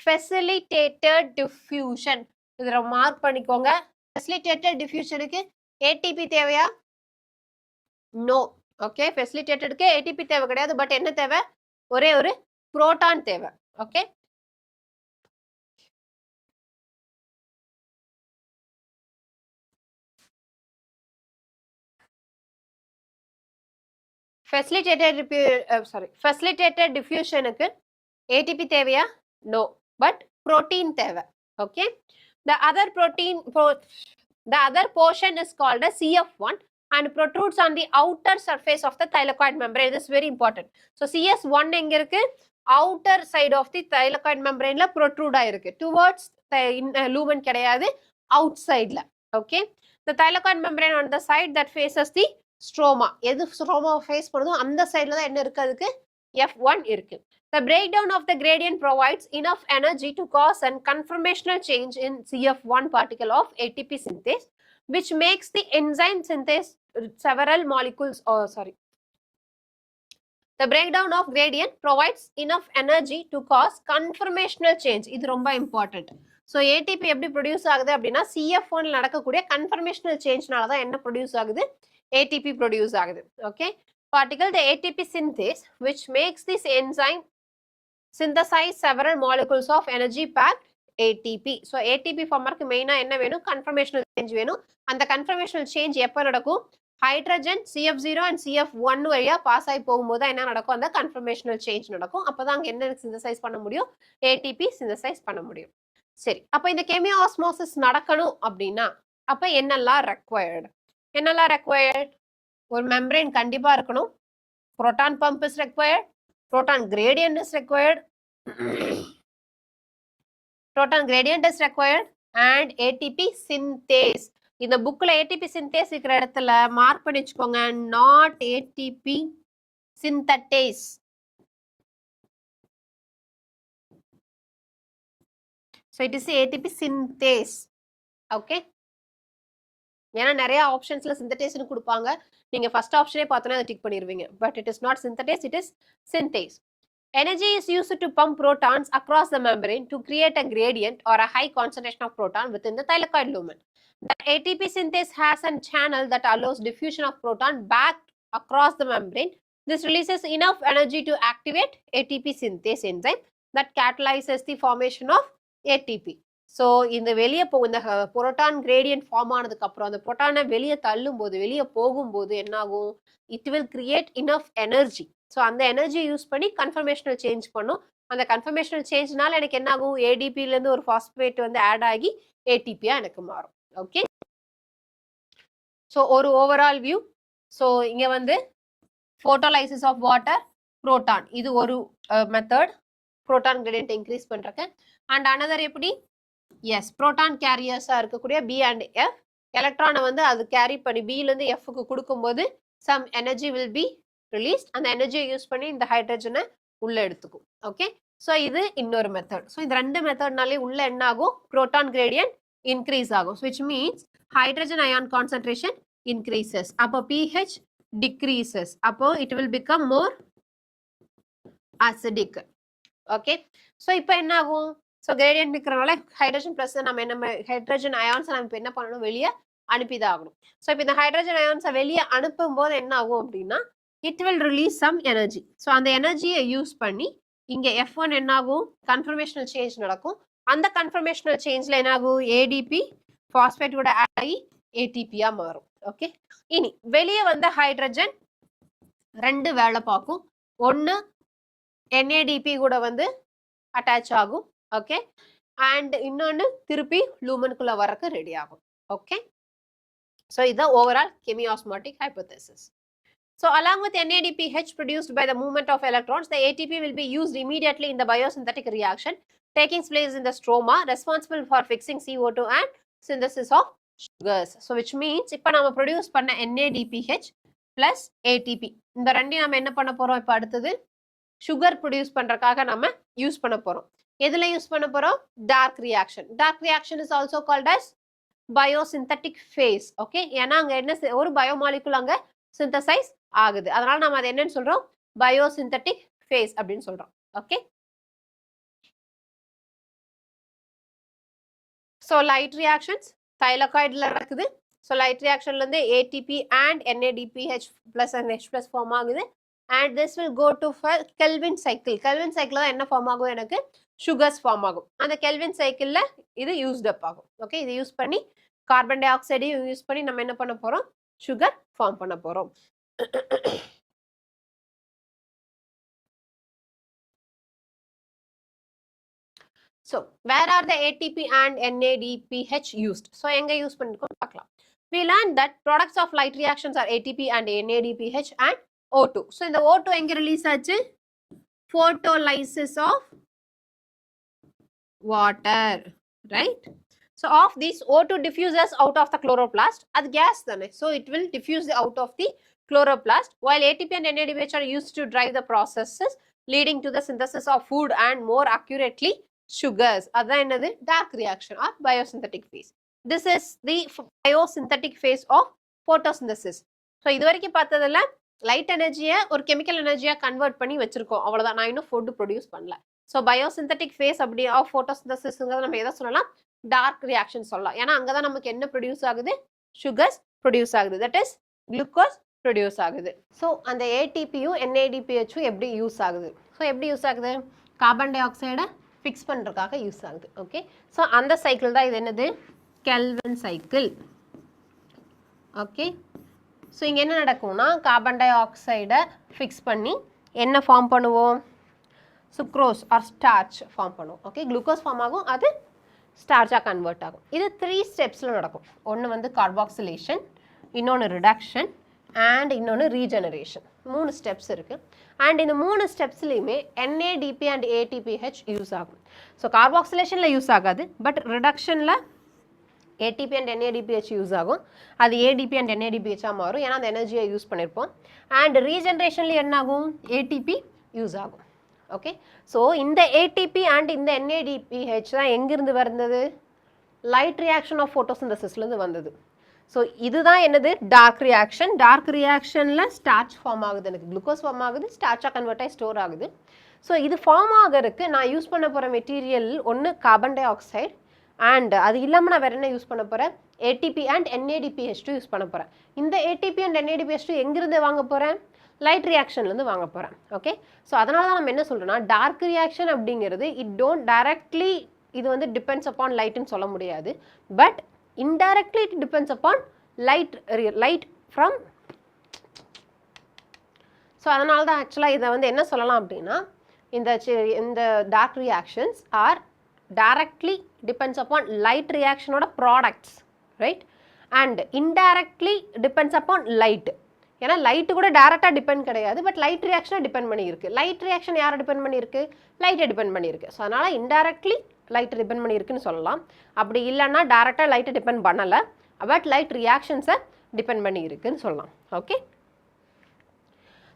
facilitated diffusion. இதில mark பண்ணிக்கோங்க. facilitated diffusionக்கு ATP தேவையா? No. Okay, facilitated-க்கு ATP தேவை கிடையாது, but என்ன தேவை, ஒரே ஒரு proton தேவை. ஓகே, facilitated diffusionக்கு ATP தேவையா? No, but protein தேவை. Okay, the other portion is called as CF1 and protrudes on the outer surface of the thylakoid membrane. This is very important. So CS1 எங்க இருக்கு, outer side of the thylakoid membrane-ல protrude ஆயிருக்கு, towards lumen கிடையாது, outside-ல. Okay, the thylakoid membrane on the side that faces the stroma, எது stroma face பண்ணுதோ அந்த சைடுல தான் என்ன இருக்கு, அதுக்கு F1 இருக்கு. The breakdown of the gradient provides enough energy to cause a conformational change in CF1 particle of ATP synthase, which makes the enzyme synthase several molecules. The breakdown of gradient provides enough energy to cause conformational change. இது ரொம்ப important. So ATP எப்படி produce ஆகுது அப்படின்னா, CF1 நடக்கக்கூடிய conformational changeனால தான் என்ன produce ஆகுது, ATP produce ஆகுது. Okay, particle the ATP synthase which makes this enzyme synthesize several molecules of energy packed ATP. So ATP ஃபார்மருக்கு மெயினா என்ன வேணும், conformational change வேணும். அந்த conformational change எப்போ நடக்கும், ஹைட்ரஜன் CF0 and CF1 வழியா பாஸ் ஆகி போகும்போது என்ன நடக்கும், அந்த conformational change நடக்கும். அப்பதான் அங்க என்ன synthesize பண்ண முடியும், ATP synthesize பண்ண முடியும். சரி, அப்ப இந்த கெமியோ ஆஸ்மோசிஸ் நடக்கணும் அப்படின்னா அப்ப என்னெல்லாம் ரெக்வயர்டு, என்னெல்லாம் ரெக்வயர்ட், ஒரு மெம்பரேன் கண்டிப்பா இருக்கணும், proton pump is required, proton gradient is required, proton gradient is required and ATP synthase. இந்த புக்ல ATP சிந்தேஸ் இருக்கிற இடத்துல மார்க் பண்ணி வச்சுக்கோங்க, not ATP synthase. So it is ATP synthase. Okay, ஏன்னா நிறைய ஆப்ஷன்ஸ்ல சிந்தேஸ்னு கொடுப்பாங்க, நீங்க ஃபர்ஸ்ட் ஆப்ஷனே பார்த்தோன்னா அதை டிக் பண்ணிடுவீங்க, but it is not synthase, it is synthase. Energy is used to pump protons across the membrane to create a gradient or a high concentration of proton within the thylakoid lumen. The ATP synthase has a channel that allows diffusion of proton back across the membrane. This releases enough energy to activate ATP synthase enzyme that catalyzes the formation of ATP. So இந்த வெளியே இந்த proton gradient form ஆனதுக்கு அப்புறம் அந்த புரோட்டானை வெளியே தள்ளும் போது வெளியே போகும்போது என்னாகும், it will create enough energy. So அந்த எனர்ஜியை யூஸ் பண்ணி கன்ஃபர்மேஷனல் சேஞ்ச் பண்ணும். அந்த கன்ஃபர்மேஷனல் சேஞ்ச்னால எனக்கு என்ன ஆகும், ஏடிபிலேருந்து ஒரு பாஸ்பேட் வந்து ஆட் ஆகி ஏடிபியா எனக்கு மாறும். ஓகே, ஸோ ஒரு ஓவரால் வியூ. ஸோ இங்கே வந்து ஃபோட்டோலைசிஸ் ஆஃப் வாட்டர், புரோட்டான், இது ஒரு மெத்தட் புரோட்டான் கிரேடியன்ட் இன்க்ரீஸ் பண்ணுறக்கு. அண்ட் அனதர் எப்படி, எஸ் புரோட்டான் கேரியர்ஸாக இருக்கக்கூடிய பி அண்ட் எஃப், எலக்ட்ரானை வந்து அது கேரி பண்ணி பிலேருந்து எஃப்க்கு கொடுக்கும்போது some energy will be released. அந்த எனர்ஜியை யூஸ் பண்ணி இந்த ஹைட்ரஜனை உள்ள எடுத்துக்கும். ஓகே, ஸோ இது இன்னொரு மெத்தட். ஸோ இந்த ரெண்டு மெத்தட்னாலே உள்ள என்ன ஆகும், புரோட்டான் கிரேடியன்ட் இன்க்ரீஸ் ஆகும். Which means hydrogen ion concentration increases. அப்போ பிஹெச் டிக்ரீசஸ். அப்போ it will become more acidic. Okay, so இப்போ என்ன ஆகும், ஸோ கிரேடியன்ட் இருக்கிறனால ஹைட்ரஜன் ப்ளஸ் நம்ம ஹைட்ரஜன் அயான்ஸை நம்ம இப்போ என்ன பண்ணணும், வெளியே அனுப்பிதான் ஆகணும். ஸோ இப்போ இந்த ஹைட்ரஜன் அயான்ஸை வெளியே அனுப்பும் போது என்ன ஆகும் அப்படின்னா, it will release some energy. So அந்த எனர்ஜியை யூஸ் பண்ணி இங்கே F1 என்ன ஆகும், கன்ஃபர்மேஷனல் சேஞ்ச் நடக்கும். அந்த கன்ஃபர்மேஷனல் சேஞ்சில் என்ன ஆகும், ஏடிபி பாஸ்பேட்டோட ஆட் ஆகி ஏடிபியா மாறும். ஓகே, இனி வெளியே வந்த ஹைட்ரஜன் ரெண்டு வேலை பார்க்கும். ஒன்று NADP கூட வந்து அட்டாச் ஆகும். ஓகே, அண்ட் இன்னொன்று திருப்பி லூமனுக்குள்ள வரக்கு ரெடி ஆகும். ஓகே, ஸோ இதுதான் overall chemiosmotic hypothesis. So along with NADPH produced by the movement of electrons, the ATP will be used immediately in the biosynthetic reaction taking place in the stroma, responsible for fixing CO2 and synthesis of sugars. So which means இப்போ நம்ம produce பண்ண NADPH plus ATP இந்த ரெண்டையும் நம்ம என்ன பண்ண போறோம், இப்போ அடுத்தது சுகர் ப்ரொடியூஸ் பண்றதுக்காக நம்ம யூஸ் பண்ண போறோம். எதுல யூஸ் பண்ண போறோம், dark reaction. Dark reaction is also called as biosynthetic phase. Okay, ஏன்னா அங்க என்ன ஒரு பயோமாலிகுல் அங்க சிந்தசைஸ் ஆகுது, அதனால நம்ம அதை என்னன்னு சொல்றோம், பயோசிந்தட்டிக் ஃபேஸ் அப்படின்னு சொல்றோம். ஓகே, ஸோ லைட் ரியாக்ஷன்ஸ் தைலகாய்டில் நடக்குது. ஸோ லைட் ரியாக்ஷன்ல இருந்து ATP and NADPH plus and H plus form ஆகுது. And this will go to Calvin cycle. Calvin cycle தான் என்ன ஃபார்ம் ஆகும், எனக்கு சுகர்ஸ் ஃபார்ம் ஆகும். அந்த கெல்வின் சைக்கிளில் இது யூஸ்ட் அப் ஆகும். ஓகே, இது யூஸ் பண்ணி கார்பன் டை ஆக்சைடையும் யூஸ் பண்ணி நம்ம என்ன பண்ண போறோம், சுகர் ஃபார்ம் பண்ண போறோம். So where are the ATP and NADPH used? So எங்க யூஸ் பண்ணிருக்கோம் பார்க்கலாம். We learned that products of light reactions are ATP and NADPH and O2. So இந்த O2 எங்க ரிலீஸ் ஆச்சு, photolysis of water, right? So of this O2 diffuses out of the chloroplast. அது gas தானே, so it will diffuse out of the chloroplast, while ATP and NADPH are used to drive the processes leading to the synthesis of food and more accurately sugars. அதான் என்னது, dark reaction or biosynthetic phase. This is the biosynthetic phase of photosynthesis. So இது வரைக்கும் பார்த்ததுல light எனர்ஜியை ஒரு chemical எனர்ஜியா convert பண்ணி வச்சிருக்கோம், அவ்வளவுதான். நான் இன்னும் ஃபுட் ப்ரொடியூஸ் பண்ணல. ஸோ பயோசிந்தட்டிக் ஃபேஸ் அப்படி ஆஃப் ஃபோட்டோசிந்தசிஸ்ங்கிறத நம்ம எதை சொல்லலாம், டார்க் ரியாக்ஷன் சொல்லலாம். ஏன்னா அங்கதான் நமக்கு என்ன ப்ரொடியூஸ் ஆகுது, சுகர்ஸ் ப்ரொடியூஸ் ஆகுது, தட் இஸ் குளுக்கோஸ் ப்ரொடியூஸ் ஆகுது. ஸோ அந்த ஏடிபியும் NADPHும் எப்படி யூஸ் ஆகுது, ஸோ எப்படி யூஸ் ஆகுது, கார்பன் டை ஆக்சைடை ஃபிக்ஸ் பண்ணுறதுக்காக யூஸ் ஆகுது. ஓகே, ஸோ அந்த சைக்கிள் தான் இது என்னது, கெல்வின் சைக்கிள். ஓகே, ஸோ இங்கே என்ன நடக்கும்னா கார்பன் டை ஆக்சைடை ஃபிக்ஸ் பண்ணி என்ன ஃபார்ம் பண்ணுவோம், சுக்ரோஸ் ஆர் ஸ்டார்ச் ஃபார்ம் பண்ணுவோம். ஓகே, குளுக்கோஸ் ஃபார்ம் ஆகும், அது ஸ்டார்ச்சாக கன்வெர்ட் ஆகும். இது 3 ஸ்டெப்ஸில் நடக்கும். ஒன்று வந்து கார்பாக்சிலேஷன், இன்னொன்று ரிடக்ஷன் அண்ட் இன்னொன்று ரீஜெனரேஷன். 3 ஸ்டெப்ஸ் இருக்குது. அண்ட் இந்த 3 ஸ்டெப்ஸ்லையுமே NADP அண்ட் ATPH யூஸ் ஆகும். ஸோ கார்பாக்சிலேஷனில் யூஸ் ஆகாது, பட் ரிடக்ஷனில் ATP அண்ட் NADPH யூஸ் ஆகும். அது ADP அண்ட் NADPH மாறும், ஏன்னா அந்த எனர்ஜியை யூஸ் பண்ணியிருப்போம். அண்ட் ரீஜெனரேஷன்ல என்ன ஆகும், ATP யூஸ் ஆகும். ஓகே, ஸோ இந்த ATP அண்ட் இந்த NADPH தான் எங்கிருந்து வந்தது, லைட் ரியாக்ஷன் ஆஃப் ஃபோட்டோசிந்தசிஸ்லேருந்து வந்தது. ஸோ இதுதான் என்னது, டார்க் ரியாக்ஷன். டார்க் ரியாக்ஷனில் ஸ்டார்ச் ஃபார்ம் ஆகுது, எனக்கு குளுக்கோஸ் ஃபார்ம் ஆகுது, ஸ்டார்ச்சாக கன்வெர்ட் ஆகி ஸ்டோர் ஆகுது. ஸோ இது ஃபார்ம் ஆகிறதுக்கு நான் யூஸ் பண்ண போகிற மெட்டீரியல் ஒன்று கார்பன் டை ஆக்சைடு, அண்ட் அது இல்லாமல் நான் வேறு என்ன யூஸ் பண்ண போகிறேன், ATP and NADPH2 யூஸ் பண்ண போகிறேன். இந்த ATP and NADPH2 எங்கிருந்து வாங்க போகிறேன்? லைட் ரியாக்ஷன்லேருந்து வாங்க போகிறேன். ஓகே, ஸோ அதனால தான் நம்ம என்ன சொல்கிறோன்னா டார்க் ரியாக்ஷன் அப்படிங்கிறது இட் டோன்ட் டைரக்ட்லி இது வந்து டிபெண்ட்ஸ் அப்பான் லைட்டுன்னு சொல்ல முடியாது. But indirectly it depends upon light from. So அதனால தான் ஆக்சுவலாக இதை வந்து என்ன சொல்லலாம் அப்படின்னா இந்த dark reactions are directly depends upon light ரியாக்ஷனோட products, right, and indirectly depends upon light. ஏன்னா லைட்டு கூட டேரெக்டாக டிபெண்ட் கிடையாது, பட் லைட் ரியாக்ஷனை டிபெண்ட் பண்ணியிருக்கு. லைட் ரியாக்ஷன் யாரை டிபெண்ட் பண்ணியிருக்கு? லைட்டை டிபெண்ட் பண்ணியிருக்கு. ஸோ அதனால் இன்டைரக்ட்லி லைட்டை டிபெண்ட் பண்ணியிருக்குன்னு சொல்லலாம். அப்படி இல்லைன்னா டேரெக்டாக லைட்டை டிபெண்ட் பண்ணலை, பட் லைட் ரியாக்ஷன்ஸை டிபெண்ட் பண்ணியிருக்குன்னு சொல்லலாம். Okay,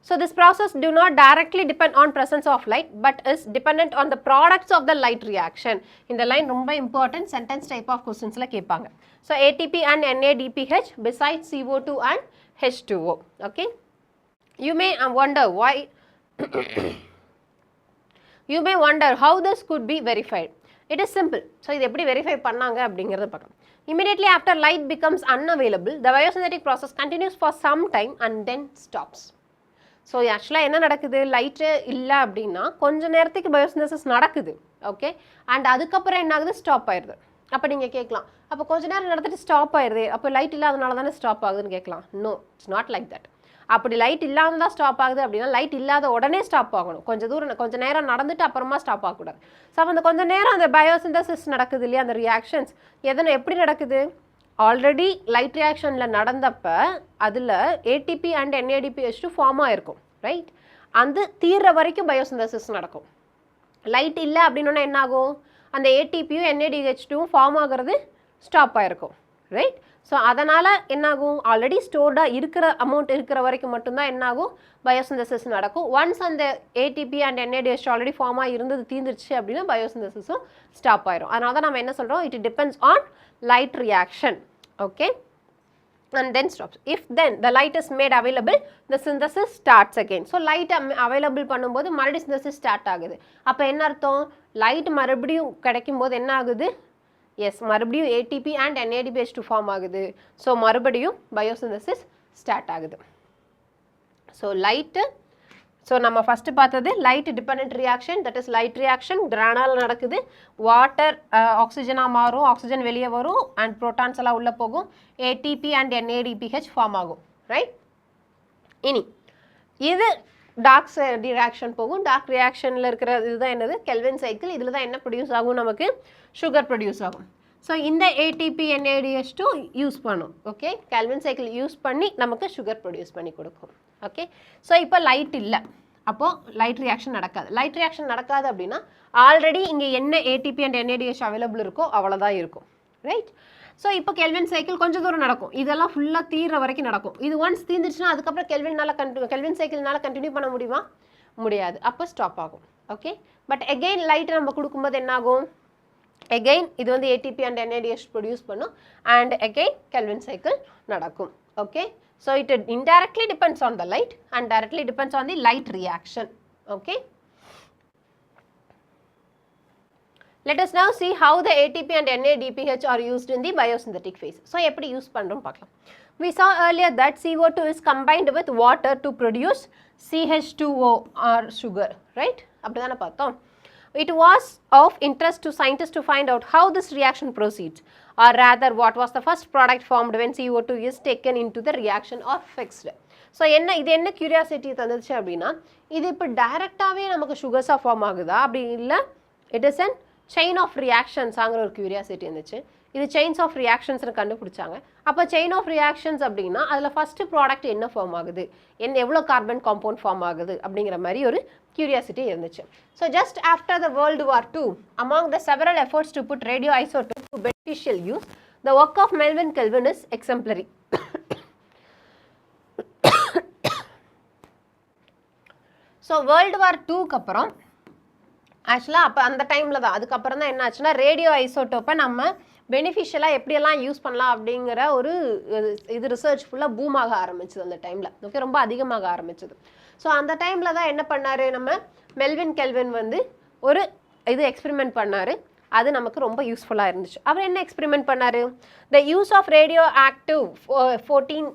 so this process do not directly depend on presence of light but is dependent on the products of the light reaction. இந்த line ரொம்ப important sentence type of questionsல கேட்பாங்க. So ATP and NADPH besides CO2 and H2O. Okay, you may wonder why you may wonder how this could be verified. It is simple. So இது எப்படி verify பண்ணாங்க அப்படிங்கறத பார்க்கலாம். Immediately after light becomes unavailable, the biosynthetic process continues for some time and then stops. So ஆக்சுவலாக என்ன நடக்குது? Light இல்லை அப்படின்னா கொஞ்சம் நேரத்துக்கு பயோசிந்தசிஸ் நடக்குது. ஓகே, அண்ட் அதுக்கப்புறம் என்ன ஆகுது? ஸ்டாப் ஆயிடுது. அப்போ நீங்கள் கேட்கலாம், அப்போ கொஞ்ச நேரம் நடந்துட்டு ஸ்டாப் ஆயிடுது, அப்போ லைட் இல்லாதனால தானே ஸ்டாப் ஆகுதுன்னு கேட்கலாம். No, it's not like that. அப்படி லைட் இல்லாமல் தான் ஸ்டாப் ஆகுது அப்படின்னா லைட் இல்லாத உடனே ஸ்டாப் ஆகணும். கொஞ்சம் நேரம் நடந்துட்டு அப்புறமா ஸ்டாப் ஆகக்கூடாது. ஸோ அந்த கொஞ்சம் நேரம் அந்த பயோசிந்தசிஸ் நடக்குது இல்லையா, அந்த ரியாக்ஷன்ஸ் எப்படி நடக்குது? ஆல்ரெடி லைட் ரியாக்ஷனில் நடந்தப்போ அதில் ATP அண்ட் NADPH2 ஃபார்ம் ஆகிருக்கும், ரைட். அந்த தீர்ற வரைக்கும் பயோசிந்தசிஸ் நடக்கும். லைட் இல்லை அப்படின்னா என்ன ஆகும்? அந்த ATPயும் NADH2வும் ஃபார்ம் ஆகிறது ஸ்டாப் ஆகிருக்கும், ரைட். ஸோ அதனால் என்னாகும்? ஆல்ரெடி ஸ்டோர்டாக இருக்கிற அமௌண்ட் இருக்கிற வரைக்கும் மட்டும்தான் என்னாகும்? பயோசிந்தசிஸ் நடக்கும். ஒன்ஸ் அந்த ATP and NADH2 already form ஆகி இருந்தது தீர்ந்துருச்சு அப்படின்னா பயோசிந்தசிஸும் ஸ்டாப் ஆயிரும். அதனால தான் நம்ம என்ன சொல்கிறோம்? It depends on light reaction. Okay, and then stops. If then the light is made available, the synthesis starts again. So light available பண்ணும்போது மறுபடியும் synthesis start ஆகுது. அப்போ என்ன அர்த்தம்? லைட் மறுபடியும் கிடைக்கும் போது என்ன ஆகுது? எஸ், மறுபடியும் ATP and NADPH2 ஃபார்ம் ஆகுது. ஸோ மறுபடியும் பயோசிந்தசிஸ் ஸ்டார்ட் ஆகுது. ஸோ லைட்டு, ஸோ நம்ம ஃபஸ்ட்டு பார்த்தது light depend reaction, that is light reaction கிரானால் நடக்குது. வாட்டர் ஆக்சிஜனாக மாறும், ஆக்சிஜன் வெளியே வரும் அண்ட் ப்ரோட்டான்ஸ் எல்லாம் உள்ளே போகும். ATP அண்ட் NADPH ஃபார்ம் ஆகும், ரைட். இனி இது டார்க் ரியாக்ஷன் போகும். டார்க் ரியாக்ஷனில் இருக்கிற இதுதான் என்னது? Kelvin cycle. இதில் தான் என்ன ப்ரொடியூஸ் ஆகும்? நமக்கு சுகர் ப்ரொடியூஸ் ஆகும். ஸோ இந்த ATP NADH2 யூஸ் பண்ணும். ஓகே, கெல்வின் சைக்கிள் யூஸ் பண்ணி நமக்கு சுகர் ப்ரொடியூஸ் பண்ணி கொடுக்கும். ஓகே, ஸோ இப்போ லைட் இல்லை, அப்போது லைட் ரியாக்ஷன் நடக்காது. லைட் ரியாக்ஷன் நடக்காது அப்படின்னா ஆல்ரெடி இங்கே என்ன ATP அண்ட் NADH அவைலபிள் இருக்கோ அவ்வளோதான் இருக்கும், ரைட். ஸோ இப்போ கெல்வின் சைக்கிள் கொஞ்சம் தூரம் நடக்கும். இதெல்லாம் ஃபுல்லாக தீர்ற வரைக்கும் நடக்கும். இது ஒன்ஸ் தீர்ந்துச்சுன்னா அதுக்கப்புறம் கெல்வின் சைக்கிள்னால கண்டினியூ பண்ண முடியுமா? முடியாது. அப்போ ஸ்டாப் ஆகும். ஓகே, பட் எகெயின் லைட் நம்ம கொடுக்கும்போது என்ன ஆகும்? எகெயின் இது வந்து ATP அண்ட் NADH ப்ரொடியூஸ் பண்ணும் அண்ட் எகெயின் கெல்வின் சைக்கிள் நடக்கும். Okay, so it indirectly depends on the light and directly depends on the light reaction. Okay, let us now see how the ATP and NADPH are used in the biosynthetic phase. So எப்படி use பண்றோம் பார்க்கலாம். We saw earlier that CO2 is combined with water to produce CH2O or sugar, right? அப்படிதானே பார்த்தோம். It was of interest to scientists to find out how this reaction proceeds, or rather what was the first product formed when CO2 is taken into the reaction or fixed. So இது என்ன curiosity தந்துச்சு அப்படின்னா, இது இப்போ டைரக்டாகவே நமக்கு சுகர்ஸாக form ஆகுதா அப்படி இல்லை, it is an chain of ரியாக்ஷன்ஸாங்கிற ஒரு கியூரியாசிட்டி இருந்துச்சு. இது செயின்ஸ் ஆஃப் ரியாக்ஷன்ஸ்னு கண்டுபிடிச்சாங்க. அப்போ செயின் ஆஃப் ரியாக்ஷன்ஸ் அப்படின்னா அதில் ஃபஸ்ட்டு ப்ராடக்ட் என்ன ஃபார்ம் ஆகுது, எவ்வளோ கார்பன் காம்பவுண்ட் ஃபார்ம் ஆகுது அப்படிங்கிற மாதிரி ஒரு curiosity இருந்துச்சு. So just after the World War II, among the several efforts to put radioisotope to beneficial use, the work of Melvin Kelvin is exemplary. So World War II அப்புறம் ஆக்சுவலாக அப்போ அந்த டைமில் தான் அதுக்கப்புறம் தான் என்ன ஆச்சுன்னா ரேடியோ ஐசோட்டோப்பை நம்ம பெனிஃபிஷியலாக எப்படியெல்லாம் யூஸ் பண்ணலாம் அப்படிங்கிற ஒரு இது ரிசர்ச் ஃபுல்லாக பூம் ஆக ஆரம்பிச்சது அந்த டைமில். ஓகே, ரொம்ப அதிகமாக ஆரம்பிச்சது. ஸோ அந்த டைமில் தான் என்ன பண்ணார், நம்ம மெல்வின் கெல்வின் வந்து ஒரு இது எக்ஸ்பெரிமெண்ட் பண்ணார். அது நமக்கு ரொம்ப யூஸ்ஃபுல்லாக இருந்துச்சு. அவர் என்ன எக்ஸ்பெரிமெண்ட் பண்ணார்? The use of radioactive 14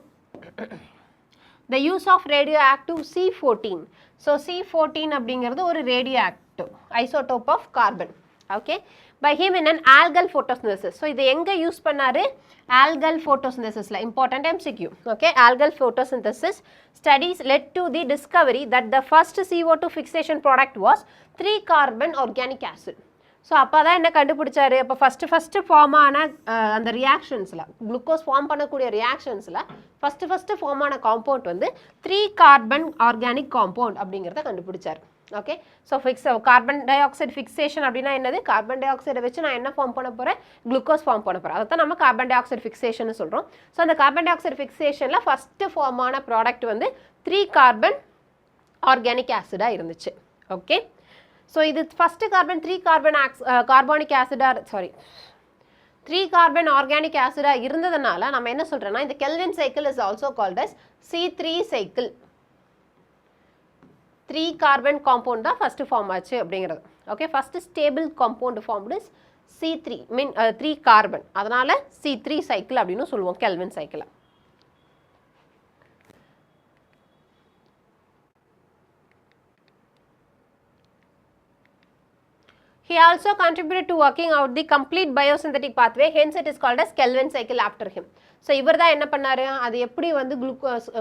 so C14 அப்படிங்கிறது ஒரு radioactive isotope of carbon. Okay, by him in an algal photosynthesis. So இது எங்கே யூஸ் பண்ணார்? algal photosynthesisல important MCQ. okay, algal photosynthesis studies led to the discovery that the first CO2 fixation product was 3-carbon organic acid. So அப்போ தான் என்ன கண்டுபிடிச்சாரு? அப்போ first form ஆன அந்த ரியாக்ஷன்ஸில், குளுக்கோஸ் ஃபார்ம் பண்ணக்கூடிய ரியாக்ஷன்ஸில் ஃபஸ்ட்டு ஃபார்ம் ஆன காம்பவுண்ட் வந்து 3-carbon ஆர்கானிக் காம்பவுண்ட் அப்படிங்கிறத கண்டுபிடிச்சார். Okay, so carbon dioxide fixation அப்படின்னா என்னது? கார்பன் டை ஆக்சைடை வச்சு நான் என்ன ஃபார்ம் பண்ண போகிறேன்? குளுக்கோஸ் ஃபார்ம் பண்ண போகிறேன். அதை தான் நம்ம கார்பன் டை ஆக்சைடு ஃபிக்சேஷன் சொல்கிறோம். ஸோ அந்த கார்பன் டை ஆக்சைடு ஃபிக்சேஷனில் ஃபஸ்ட்டு ஃபார்ம் ஆன ப்ராடக்ட் வந்து 3-carbon ஆர்கானிக் ஆசிடாக இருந்துச்சு. ஓகே, ஸோ இது ஃபஸ்ட்டு கார்பன் 3-carbon கார்பானிக் ஆசிடாக 3-carbon ஆர்கானிக் ஆசிடாக இருந்ததுனால நம்ம என்ன சொல்கிறோன்னா, இந்த Calvin cycle is also called as C3 cycle. 3-carbon compound தான் ஃபஸ்ட்டு ஃபார்ம் ஆச்சு அப்படிங்கிறது. Okay, first stable compound formed is C3 3-carbon. அதனால் C3 சைக்கிள் அப்படின்னு சொல்லுவோம் கெல்வின் சைக்கிளை. He also contributed to working out the complete biosynthetic pathway, hence it is called as Kelvin cycle after him. So இவர் தான் என்ன பண்ணார்? அது எப்படி வந்து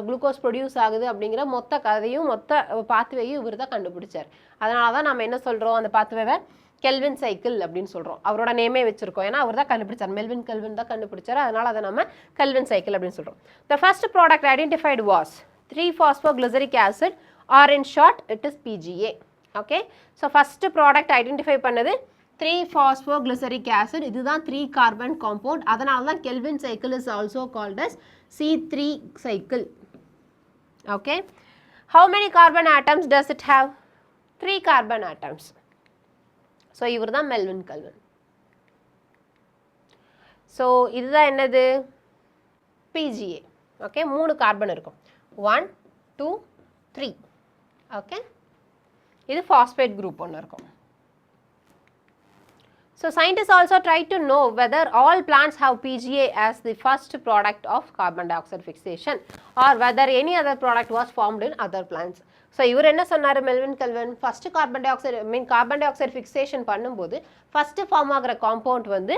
குளுக்கோஸ் ப்ரொடியூஸ் ஆகுது அப்படிங்கிற மொத்த கதையும் மொத்த பாத்வேயும் இவர் தான் கண்டுபிடிச்சார். அதனால தான் நம்ம என்ன சொல்கிறோம்? அந்த பாத்வேவை கெல்வின் சைக்கிள் அப்படின்னு சொல்கிறோம். அவரோட நேமே வச்சுருக்கோம், ஏன்னா அவர் தான் கண்டுபிடிச்சார். மெல்வின் கெல்வின் தான் கண்டுபிடிச்சார். அதனால் அதை நம்ம கெல்வின் சைக்கிள் அப்படின்னு சொல்கிறோம். The first product identified was 3-phosphoglyceric acid, or in short it is PGA. Okay, so first product identify பண்ணது 3-phosphoglyceric acid. இதுதான் 3-carbon காம்பவுண்ட். அதனால தான் Calvin cycle is also called as C3 cycle. Okay, how many carbon atoms does it have? 3 carbon atoms. So இவர் தான் Melvin kelvin. So இதுதான் என்னது? PGA. Okay, 3 carbon இருக்கும். 1 2 3. Okay, இது phosphate group ஒன்று இருக்கும். So scientists also try to know whether all plants have PGA as the first product of carbon dioxide fixation, or whether any other product was formed in other plants. So இவர் என்ன சொன்னார்? Melvin kelvin first carbon dioxide fixation பண்ணும்போது first form ஆகிற compound வந்து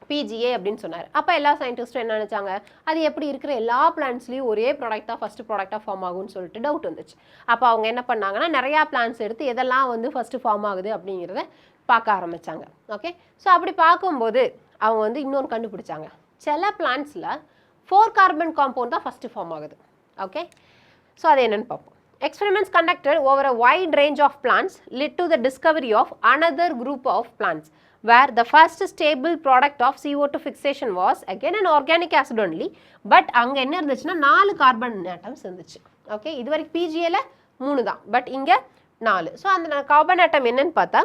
PGA அப்படின்னு சொன்னார். அப்போ எல்லா சயின்டிஸ்ட்டும் என்ன நினச்சாங்க? அது எப்படி இருக்கிற எல்லா பிளான்ட்ஸ்லையும் ஒரே ப்ராடக்டாக ஃபஸ்ட்டு ப்ராடக்டாக ஃபார்ம் ஆகும்னு சொல்லிட்டு டவுட் வந்துச்சு. அப்போ அவங்க என்ன பண்ணாங்கன்னா, நிறையா பிளான்ட்ஸ் எடுத்து எதெல்லாம் வந்து ஃபஸ்ட்டு ஃபார்ம் ஆகுது அப்படிங்கிறத பார்க்க ஆரம்பித்தாங்க. ஓகே, ஸோ அப்படி பார்க்கும்போது அவங்க வந்து இன்னொன்று கண்டுபிடிச்சாங்க. சில பிளான்ட்ஸில் 4-carbon காம்பவுண்ட் தான் ஃபஸ்ட்டு ஃபார்ம் ஆகுது. ஓகே, ஸோ அது என்னென்னு பார்ப்போம். Experiments conducted over a wide range of plants led to the discovery of another group of plants, where the first stable product of CO2 fixation was again an organic acid only, but அங்கே என்ன இருந்துச்சுன்னா 4 carbon atoms இருந்துச்சு. Okay, இது வரைக்கும் PGAல 3 தான், but இங்கே 4. So அந்த carbon atom என்னன்னு பார்த்தா,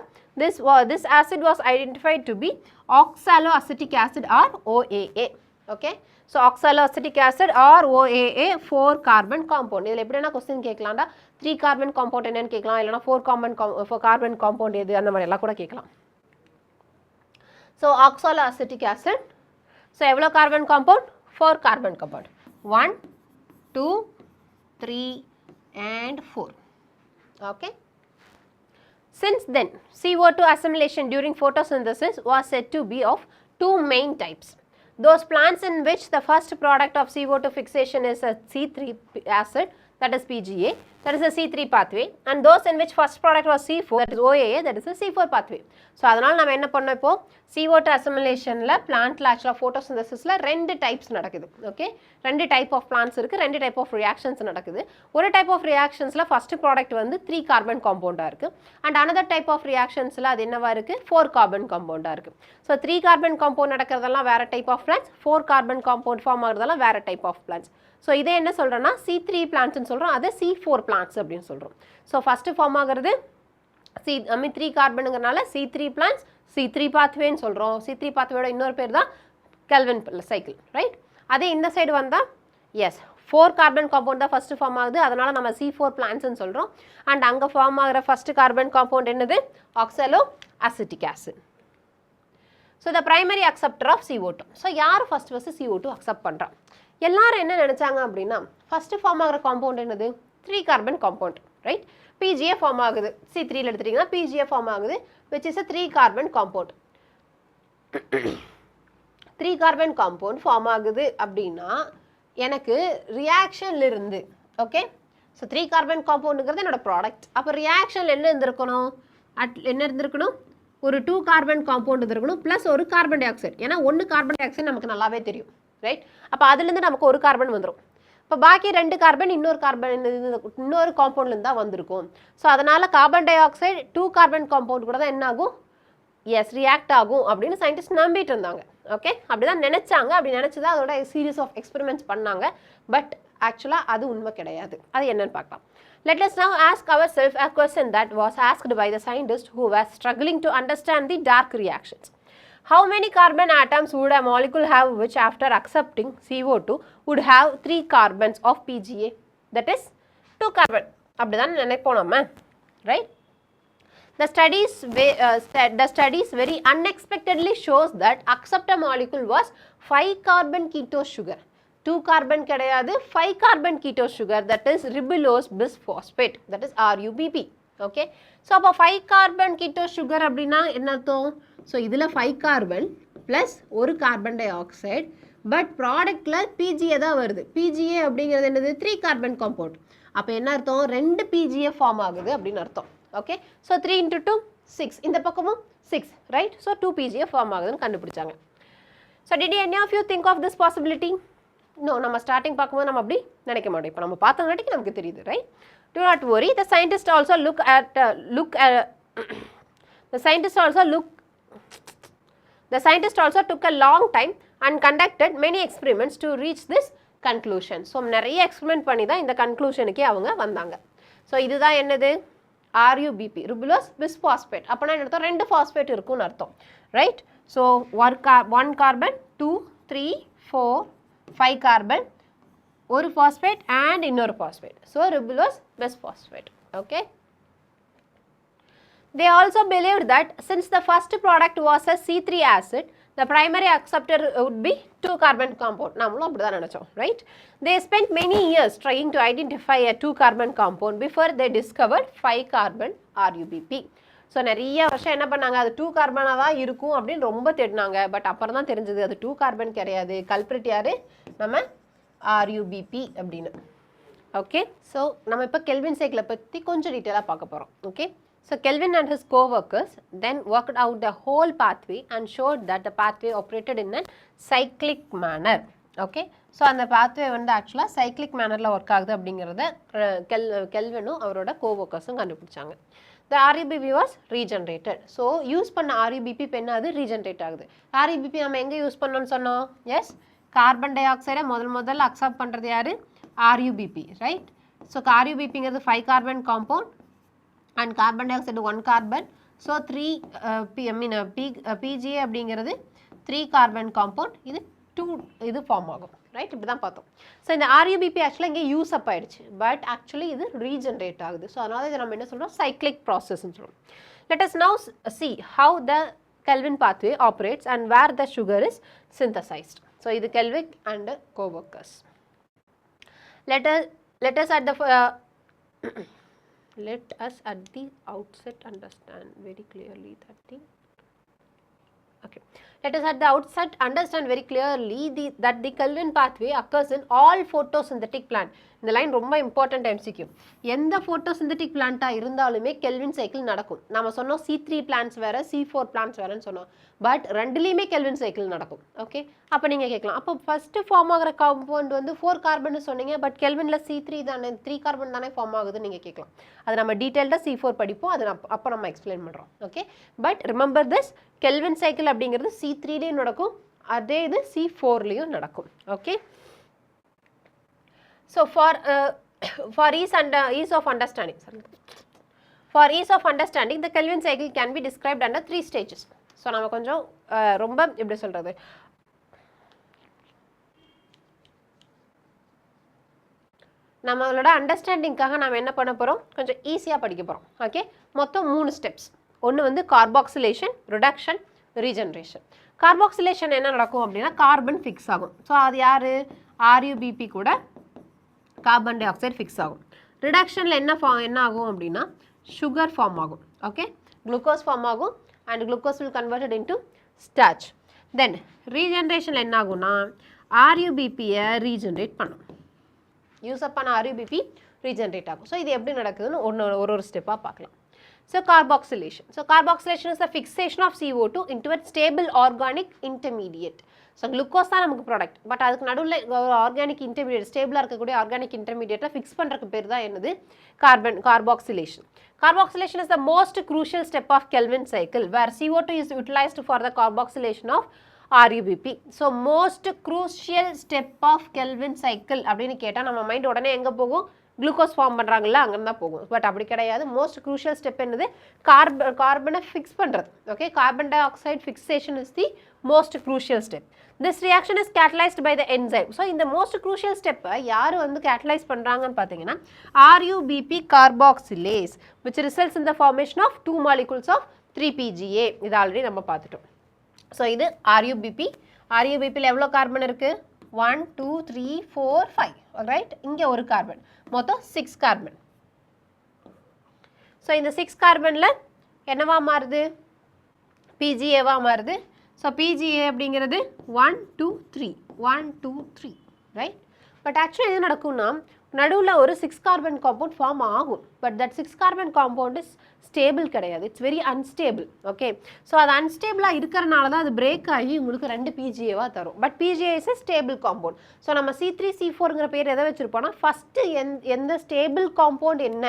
this acid was identified to be oxaloacetic acid or OAA. Okay, so oxaloacetic acid or OAA 4-carbon compound. இதில் எப்படின்னா கொஸ்டின் கேட்கலாம்டா, 3-carbon compound என்னன்னு கேட்கலாம், இல்லைனா 4-carbon compound எது, அந்த மாதிரி எல்லாம் கூட கேட்கலாம். So oxaloacetic acid, so எவ்வளோ carbon compound? 4-carbon compound. 1 2 3 and 4. Okay, since then CO2 assimilation during photosynthesis was said to be of 2 main types. Those plants in which the first product of CO2 fixation is a C3 acid, that is PGA, that is a C3 pathway, and those in which first product was C4, that is OAA, that is a C4 pathway. So அதனால் நம்ம என்ன பண்ணோம்? இப்போ CO2 assimilationல plantல ஆக்சுவலாக photosynthesisல 2 types நடக்குது. Okay, 2 type of plants இருக்குது, 2 type of reactions நடக்குது. ஒரு type of reactionsல first product வந்து 3-carbon compound-ஆ இருக்குது, and another type of reactionsல அது என்னவா இருக்குது? 4-carbon compound-ஆ இருக்குது. So 3-carbon compound நடக்கிறதெல்லாம் வேறு type of plants, 4-carbon compound form ஆகிறதெல்லாம் வேறு type of plants. ஸோ இதை என்ன சொல்கிறோன்னா C3 பிளான்ட்ஸ்ன்னு சொல்கிறோம், அதை C4 பிளான்ட்ஸ் அப்படின்னு சொல்கிறோம். ஸோ ஃபஸ்ட்டு ஃபார்ம் ஆகிறது 3 கார்பனுங்கிறனால C3 பிளான்ட்ஸ், C3 பாத்வேன்னு சொல்கிறோம். C3 பாத்வேயோட இன்னொரு பேர் தான் கெல்வின் சைக்கிள், ரைட்? அதே இந்த சைடு வந்தால் எஸ் 4-carbon காம்பவுண்ட் தான் ஃபஸ்ட்டு ஃபார்ம் ஆகுது, அதனால் நம்ம C4 பிளான்ட்ஸ்ன்னு சொல்கிறோம். அண்ட் அங்கே ஃபார்ம் ஆகிற ஃபஸ்ட்டு கார்பன் காம்பவுண்ட் என்னது? Oxaloacetic acid. So the primary acceptor of CO2. So யார் ஃபஸ்ட்டு CO2 அக்செப்ட் பண்ணுறா? எல்லாரும் என்ன நினச்சாங்க அப்படின்னா ஃபஸ்ட்டு ஃபார்ம் ஆகிற காம்பவுண்ட் என்னது? 3 carbon compound, right? PGA form ஆகுது. C3ல எடுத்துட்டிங்கன்னா PGA ஃபார்ம் ஆகுது, which is a 3 carbon compound. 3 carbon compound form ஆகுது அப்படின்னா எனக்கு ரியாக்ஷன்லேருந்து, ஓகே, ஸோ 3 கார்பன் காம்பவுண்டுங்கிறது என்னோட ப்ராடக்ட். அப்போ ரியாக்ஷனில் என்ன இருந்திருக்கணும்? என்ன இருந்திருக்கணும்? ஒரு 2 கார்பன் காம்பவுண்ட் இருந்திருக்கணும் ப்ளஸ் ஒரு கார்பன் டை ஆக்சைடு. ஏன்னா 1 கார்பன் டை ஆக்சைடு நமக்கு நல்லாவே தெரியும், ரைட்? அப்போ அதுலேருந்து நமக்கு ஒரு கார்பன் வந்துடும். இப்போ பாக்கி 2 கார்பன் இன்னொரு காம்பவுண்ட்லேருந்து தான் வந்திருக்கும். ஸோ அதனால் carbon di oxide 2 carbon compound கூட தான் என்ன ஆகும்? எஸ், ரியாக்ட் ஆகும் அப்படின்னு சயின்டிஸ்ட் நம்பிட்டு இருந்தாங்க. ஓகே, அப்படி தான் நினச்சாங்க. அப்படி நினச்சி தான் அதோட சீரீஸ் ஆஃப் எக்ஸ்பெரிமெண்ட்ஸ் பண்ணாங்க. பட் ஆக்சுவலாக அது உண்மை கிடையாது. அது என்னன்னு பார்க்கலாம். Let us now ask ourselves a question that was asked by the scientist who was struggling to understand the dark reactions. How many carbon atoms would a molecule have which after accepting CO2 would have 3 carbons of PGA? That is 2 carbon. அப்படி தான் நினைப்போம் நம்ம, right? The studies very unexpectedly shows that acceptor molecule was 5 carbon ketose sugar. 2 carbon கிடையாது, 5 carbon ketose sugar, that is ribulose bisphosphate, that is RUBP. Okay, so அப்போ 5 carbon ketose sugar அப்படின்னா என்ன அர்த்தம்? So இதில் 5 கார்பன் ப்ளஸ் ஒரு carbon dioxide, but ப்ராடக்டில் PGA தான் வருது. PGA அப்படிங்கிறது என்னது? 3 கார்பன் காம்பவுண்ட். அப்போ என்ன அர்த்தம்? 2 PGA ஃபார்ம் ஆகுது அப்படின்னு அர்த்தம். ஓகே, ஸோ 3 × 2 6, இந்த பக்கமும் 6, ரைட்? ஸோ 2 PGA ஃபார்ம் ஆகுதுன்னு கண்டுபிடிச்சாங்க. So did any of you think of this possibility? No, நம்ம ஸ்டார்டிங் பார்க்கும்போது நம்ம அப்படி நினைக்க மாட்டோம். இப்போ நம்ம பார்த்தங்காட்டிக்கு நமக்கு தெரியுது, right? Do not worry. The scientists also took a long time and conducted many experiments to reach this conclusion. So நிறைய எக்ஸ்பெரிமெண்ட் பண்ணி தான் இந்த கன்க்ளூஷனுக்கே அவங்க வந்தாங்க. ஸோ இதுதான் என்னது? RUBP, ribulose bisphosphate. அப்போனா என்ன அர்த்தம்? 2 ஃபாஸ்பேட் இருக்குன்னு அர்த்தம், ரைட்? ஸோ 1 கார்பன் 2 3 4 5 கார்பன், ஒரு ஃபாஸ்பேட் அண்ட் இன்னொரு phosphate. So ribulose bisphosphate. Okay, they also believed that since the first product was a C3 acid, the primary acceptor would be 2 carbon compound. நாமளும் அப்படி தான் நினச்சோம், right? They spent many years trying to identify a 2 carbon compound before they discovered 5 carbon RUBP. So நிறைய வருஷம் என்ன பண்ணாங்க? அது 2 கார்பனாக தான் இருக்கும் அப்படின்னு ரொம்ப தேடினாங்க. பட் அப்புறம் தான் தெரிஞ்சது அது 2 கார்பன் கிடையாது. கல்பிரிட் யாரு? நம்ம RUBP அப்படின்னு. ஓகே, ஸோ நம்ம இப்போ கெல்வின் சைக்கிளை பற்றி கொஞ்சம் டீட்டெயிலாக பார்க்க போகிறோம். Okay, so Kelvin and his co-workers then worked out the whole pathway and showed that the pathway operated in a cyclic manner. Okay, so அந்த pathway வந்து ஆக்சுவலாக cyclic mannerல ஒர்க் ஆகுது அப்படிங்கிறத கெல்வினும் அவரோட co-workersம் கண்டுபிடிச்சாங்க. The RUBP was regenerated. So use பண்ண RUBP இப்போ என்ன ஆகுது? ரீஜென்ரேட் ஆகுது. RUBP நம்ம எங்கே யூஸ் பண்ணோம்னு சொன்னோம்? எஸ், கார்பன் டை ஆக்சைடை முதல்ல அக்செப்ட் பண்ணுறது யார்? RUBP, right? ஸோ RUBPங்கிறது 5 carbon compound and carbon dioxide 1 carbon. So 3 PGA அப்படிங்கிறது 3 carbon compound, இது 2 இது ஃபார்ம் ஆகும், ரைட்? இப்படி தான் பார்த்தோம். ஸோ இந்த RUBP ஆக்சுவலாக இங்கே யூஸ் அப் ஆயிடுச்சு, பட் ஆக்சுவலி இது ரீஜென்ரேட் ஆகுது. ஸோ அதனால இதை நம்ம என்ன சொல்கிறோம்? சைக்ளிக் ப்ராசஸ்ன்னு சொல்கிறோம். Let us now see how the Kelvin pathway operates and where the sugar is synthesized. So இது Kelvin and co-workers. Let us at the outset understand very clearly that the Kelvin pathway occurs in all photosynthetic plant. இந்த line ரொம்ப important MCQ. எந்த photosynthetic plant-ஆ இருந்தாலுமே kelvin cycle நடக்கும். நம்ம சொன்னோம் C3 plants வேற, C4 plants வேறன்னு சொன்னோம். பட் ரெண்டுலேயுமே கெல்வின் சைக்கிள் நடக்கும். ஓகே, அப்போ நீங்கள் கேட்கலாம், அப்போ ஃபஸ்ட்டு ஃபார்ம் ஆகிற காம்பவுண்ட் வந்து 4 கார்பன் சொன்னீங்க, பட் கெல்வினில் C3 தானே, 3 கார்பன் தானே ஃபார்ம் ஆகுதுன்னு நீங்கள் கேட்கலாம். அது நம்ம டீட்டெயில்டாக C4 படிப்போம், அது அப்போ நம்ம எக்ஸ்பிளைன் பண்ணுறோம். Okay, but remember this, kelvin cycle அப்படிங்கிறது C3லேயும் நடக்கும், அதே இது C4லேயும் நடக்கும். Okay, so for ease of understanding, the Kelvin cycle can be described under 3 stages. So நம்ம கொஞ்சம் ரொம்ப எப்படி சொல்கிறது, நம்மளோட அண்டர்ஸ்டாண்டிங்காக நம்ம என்ன பண்ண போகிறோம்? கொஞ்சம் ஈஸியாக படிக்க போகிறோம். ஓகே, மொத்தம் 3 ஸ்டெப்ஸ். ஒன்று வந்து கார்பாக்சிலேஷன், ரிடக்ஷன், ரீஜென்ரேஷன். கார்பாக்சிலேஷன் என்ன நடக்கும் அப்படின்னா கார்பன் ஃபிக்ஸ் ஆகும். ஸோ அது யார்? RuBP கூட கார்பன் டை ஆக்சைடு ஃபிக்ஸ் ஆகும். ரிடக்ஷனில் என்ன ஆகும் அப்படின்னா சுகர் ஃபார்ம் ஆகும். ஓகே, குளுக்கோஸ் ஃபார்ம் ஆகும் and glucose will converted into starch. Then ரீஜென்ரேஷனில் என்ன ஆகும்னா RuBPயை ரீஜென்ரேட் பண்ணும். யூஸ் அப் பண்ண RuBP ரீஜென்ரேட் ஆகும். ஸோ இது எப்படி நடக்குதுன்னு ஒரு ஸ்டெப்பாக பார்க்கலாம். So carboxylation. So carboxylation is the fixation of CO2 into a stable organic intermediate. So glucose தான் நமக்கு ப்ராடக்ட், பட் அதுக்கு நடுவில் ஆர்கானிக் இன்டர்மீடியேட் ஸ்டேபிளாக இருக்கக்கூடிய ஆர்கானிக் இன்டர்மீடியேட்டை ஃபிக்ஸ் பண்ணுறதுக்கு பேர் தான் என்னது? Carboxylation. Carboxylation is the most crucial step of Kelvin cycle where CO2 is utilized for the carboxylation of RuBP. So most crucial step of Kelvin cycle அப்படின்னு கேட்டால் நம்ம மைண்ட் உடனே எங்கே போகும்? குளுக்கோஸ் ஃபார்ம் பண்ணுறாங்களா அங்கே தான் போகும். பட் அப்படி கிடையாது. மோஸ்ட் க்ரூஷியல் ஸ்டெப் என்னது? கார்பனை ஃபிக்ஸ் பண்ணுறது. Okay, carbon dioxide fixation is the most crucial step. This reaction is catalysed by the enzyme. So இந்த மோஸ்ட் க்ரூஷியல் ஸ்டெப்பை யார் வந்து கேட்டலைஸ் பண்ணுறாங்கன்னு பார்த்தீங்கன்னா RuBP carboxylase which results in the formation of 2 molecules of 3PGA. இது already நம்ம பார்த்துட்டோம். So இது RuBPயில் எவ்வளோ கார்பன் இருக்குது? 1 2 3 4 5. ரைட், இங்கே ஒரு கார்பன், மொத்தம் 6 கார்பன். ஸோ இந்த 6 கார்பனில் என்னவா மாறுது? PGAவா மாறுது. ஸோ PGA அப்படிங்கிறது 1 2 3 1 2 3. ரைட், பட் ஆக்சுவலி என்ன நடக்கும்னா நடுவில் ஒரு 6 கார்பன் காம்பவுண்ட் ஃபார்ம் ஆகும். But that 6 carbon compound is stable கிடையாது. It's very unstable. Okay, so அது அன்ஸ்டேபிளாக இருக்கிறனால தான் அது பிரேக் ஆகி உங்களுக்கு 2 PGAவாக தரும். But PGA is a stable compound. So நம்ம C3 C4ங்கிற பேர் எதை வச்சுருப்போம்னா ஃபஸ்ட்டு எந்த ஸ்டேபிள் காம்பவுண்ட் என்ன,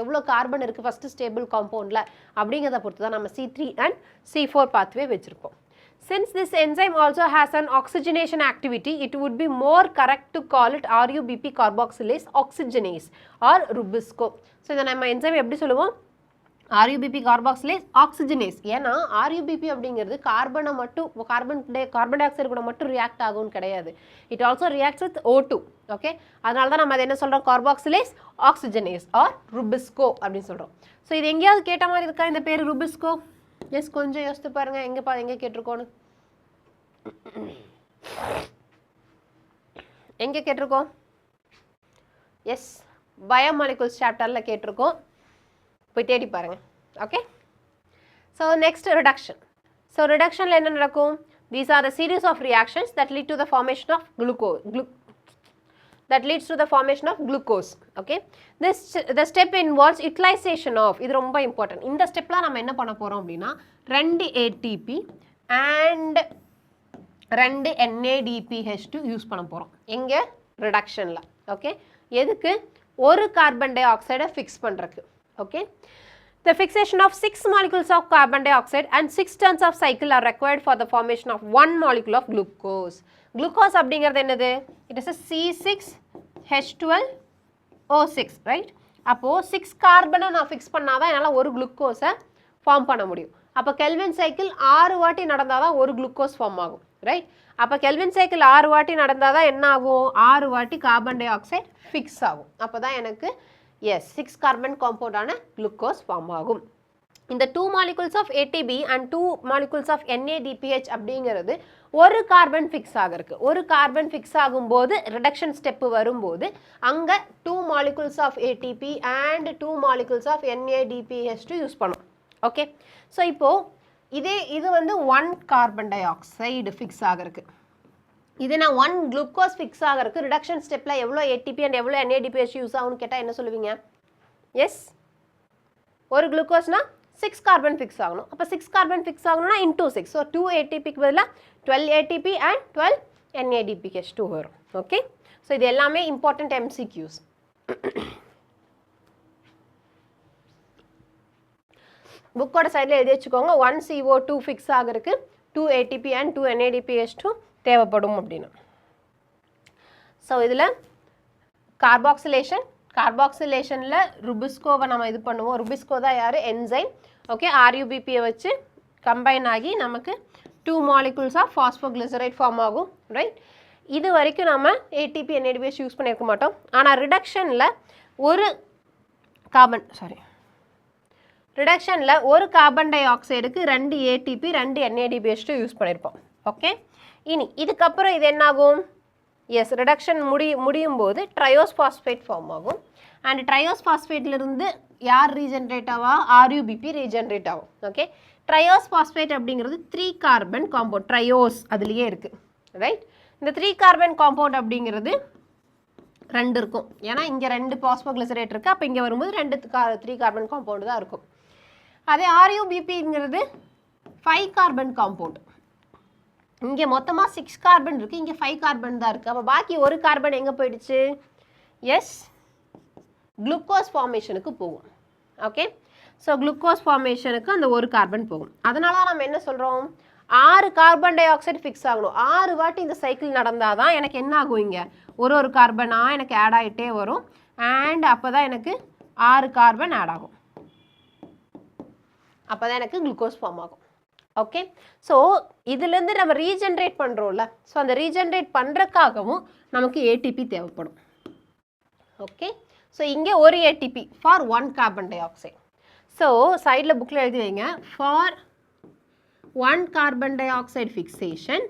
எவ்வளோ கார்பன் இருக்குது ஃபஸ்ட்டு ஸ்டேபிள் காம்பவுண்டில் அப்படிங்கிறத பொறுத்து தான் நம்ம C3 and C4 பாத்வே வச்சுருப்போம். Since this enzyme also has an oxygenation activity, it would be more correct to call it RuBP carboxylase oxygenase or Rubisco. So இதை நம்ம enzyme எப்படி சொல்லுவோம்? RuBP carboxylase oxygenase. ஏன்னா RuBP அப்படிங்கிறது carbon di oxide கூட மட்டும் react ஆகும்னு கிடையாது. It also reacts with O2. Okay, அதனால தான் நம்ம அதை என்ன சொல்கிறோம்? கார்பாக்சிலேஸ் ஆக்சிஜனேஸ் ஆர் ருபிஸ்கோ அப்படின்னு சொல்கிறோம். ஸோ இது எங்கேயாவது கேட்ட மாதிரி இருக்கா இந்த பேர் ருபிஸ்கோ? எஸ், கொஞ்சம் யோசித்து பாருங்க, எங்கே கேட்டிருக்கோன்னு. எங்கே கேட்டிருக்கோம்? எஸ், பயோமாலிகுல்ஸ் சாப்டரில் கேட்டிருக்கோம், போய் தேடி பாருங்க. Okay, so next reduction. So ரிடக்ஷனில் என்ன நடக்கும்? These are the series of reactions that lead to the formation of that leads to the formation of glucose. Okay, the step involves utilization of, இது ரொம்ப important. இந்த ஸ்டெப்ல நம்ம என்ன பண்ண போறோம் அப்படின்னா 2 ATP and 2 NADPH2 யூஸ் பண்ண போறோம். எங்க? ரிடக்ஷன்ல. ஓகே, எதுக்கு? ஒரு கார்பன் டை ஆக்சைடை ஃபிக்ஸ் பண்றதுக்கு. Okay, the fixation of 6 molecules of carbon dioxide and 6 turns of cycle are required for the formation of 1 molecule of glucose. Glucose அப்படிங்கிறது என்னது? It is a C6H12O6, right? அப்போது 6 கார்பனை நான் ஃபிக்ஸ் பண்ணாதான் என்னால் ஒரு குளுக்கோஸை ஃபார்ம் பண்ண முடியும். அப்போ கெல்வின் சைக்கிள் 6 வாட்டி நடந்தால் தான் ஒரு குளுக்கோஸ் ஃபார்ம் ஆகும். ரைட், அப்போ கெல்வின் சைக்கிள் 6 வாட்டி நடந்தால் தான் என்ன ஆகும்? 6 வாட்டி கார்பன் டை ஆக்சைடு ஃபிக்ஸ் ஆகும். அப்போ தான் எனக்கு 6 கார்பன் காம்பவுண்டான குளுக்கோஸ் ஃபார்ம் ஆகும். இந்த 2 molecules of ATP and 2 molecules of NADPH அப்படிங்கிறது ஒரு கார்பன் ஃபிக்ஸ் ஆகிறதுக்கு. ஒரு கார்பன் ஃபிக்ஸ் ஆகும்போது ரிடக்ஷன் ஸ்டெப்பு வரும்போது அங்கே 2 molecules of ATP and 2 molecules of NADPH2 use பண்ணும். ஓகே, ஸோ இப்போது இது வந்து 1 கார்பன் டை ஆக்சைடு ஃபிக்ஸ் ஆகிறதுக்கு. இது நான் 1 குளுக்கோஸ் ஃபிக்ஸ் ஆகிறதுக்கு ரிடக்ஷன் ஸ்டெப்பில் எவ்வளோ ATP and எவ்வளோ NADPH யூஸ் ஆகும்னு கேட்டால் என்ன சொல்லுவீங்க? எஸ், ஒரு குளுக்கோஸ்னா 6 கார்பன் ஃபிக்ஸ் ஆகணும். அப்போ 6 கார்பன் ஃபிக்ஸ் ஆகணும்னா into 6. ஸோ 2 ATPக்கு பதிலாக 12 ATP and 12 NADPH2 வரும். ஓகே, ஸோ இது எல்லாமே இம்பார்ட்டன்ட் MCQs. புக்கோட சைடில் எழுதி வச்சுக்கோங்க. 1 CO2 ஃபிக்ஸ் ஆகிறதுக்கு 2 ATP and 2 NADPH2 தேவைப்படும் அப்படின்னு. ஸோ இதில் கார்பாக்சிலேஷனில் ருபிஸ்கோவை நம்ம இது பண்ணுவோம். ருபிஸ்கோ தான் யார்? என்சைம். ஓகே, RuBPயை வச்சு கம்பைன் ஆகி நமக்கு 2 molecules ஆஃப் ஃபாஸ்போகிளிசரைட் ஃபார்ம் ஆகும். ரைட், இது வரைக்கும் நம்ம ATP NADPH யூஸ் பண்ணியிருக்க மாட்டோம். ஆனால் ரிடக்ஷனில் ஒரு கார்பன் டை ஆக்சைடுக்கு 2 ATP 2 NADPH2 யூஸ் பண்ணியிருப்போம். ஓகே இனி இதுக்கப்புறம் இது என்னாகும் எஸ் ரிடக்ஷன் முடியும் போது ட்ரையோஸ் பாஸ்பேட் ஃபார்ம் ஆகும் அண்ட் ட்ரையோஸ் பாஸ்பேட்லேருந்து யார் ரீஜென்ரேட் ஆவா ஆர்யூபிபி ரீஜென்ரேட் ஆகும் ஓகே ட்ரையோஸ் பாஸ்பேட் அப்படிங்கிறது 3 கார்பன் காம்பவுண்ட் ட்ரையோஸ் அதுலேயே இருக்குது ரைட் இந்த 3 கார்பன் காம்பவுண்ட் அப்படிங்கிறது 2 இருக்கும் ஏன்னா இங்கே 2 பாஸ்போகிளிசரேட் இருக்குது அப்போ இங்கே வரும்போது 3 கார்பன் காம்பவுண்டு தான் இருக்கும் அதே ஆர்யூபிபிங்கிறது 5 கார்பன் காம்பவுண்ட் இங்கே மொத்தமாக 6 கார்பன் இருக்குது இங்கே 5 கார்பன் தான் இருக்குது அப்போ பாக்கி ஒரு கார்பன் எங்கே போயிடுச்சு எஸ் குளுக்கோஸ் ஃபார்மேஷனுக்கு போகும் ஓகே ஸோ குளுக்கோஸ் ஃபார்மேஷனுக்கு அந்த ஒரு கார்பன் போகும் அதனால நம்ம என்ன சொல்கிறோம் 6 கார்பன் டை ஆக்சைடு ஃபிக்ஸ் ஆகணும் 6 வாட்டி இந்த சைக்கிள் நடந்தால் தான் எனக்கு என்ன ஆகும் இங்கே ஒரு கார்பனாக எனக்கு ஆட் ஆகிட்டே வரும் அண்ட் அப்போ தான் எனக்கு 6 கார்பன் ஆட் ஆகும் அப்போ தான் எனக்கு குளுக்கோஸ் ஃபார்ம் ஆகும் ஓகே ஸோ இதுலேருந்து நம்ம ரீஜென்ரேட் பண்ணுறோம்ல ஸோ அந்த ரீஜென்ரேட் பண்ணுறதுக்காகவும் நமக்கு ஏடிபி தேவைப்படும் ஓகே ஸோ இங்கே ஒரு ATP for 1 carbon di oxide so சைடில் புக்கில் எழுதி வைங்க for 1 carbon dioxide fixation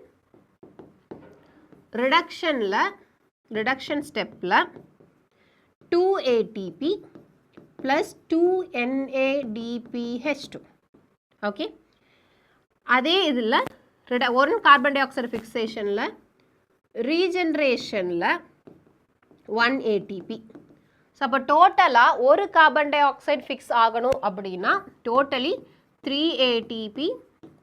reduction ஸ்டெப்பில் 2 ஏடிபி ப்ளஸ் 2 NADPH2 ஓகே அதே இதில் 1 கார்பன் டை ஆக்சைடு ஃபிக்சேஷனில் ரீஜென்ரேஷனில் 1 ATP ஸோ அப்போ டோட்டலாக ஒரு கார்பன் டை ஆக்சைடு ஃபிக்ஸ் ஆகணும் அப்படின்னா totally 3 ATP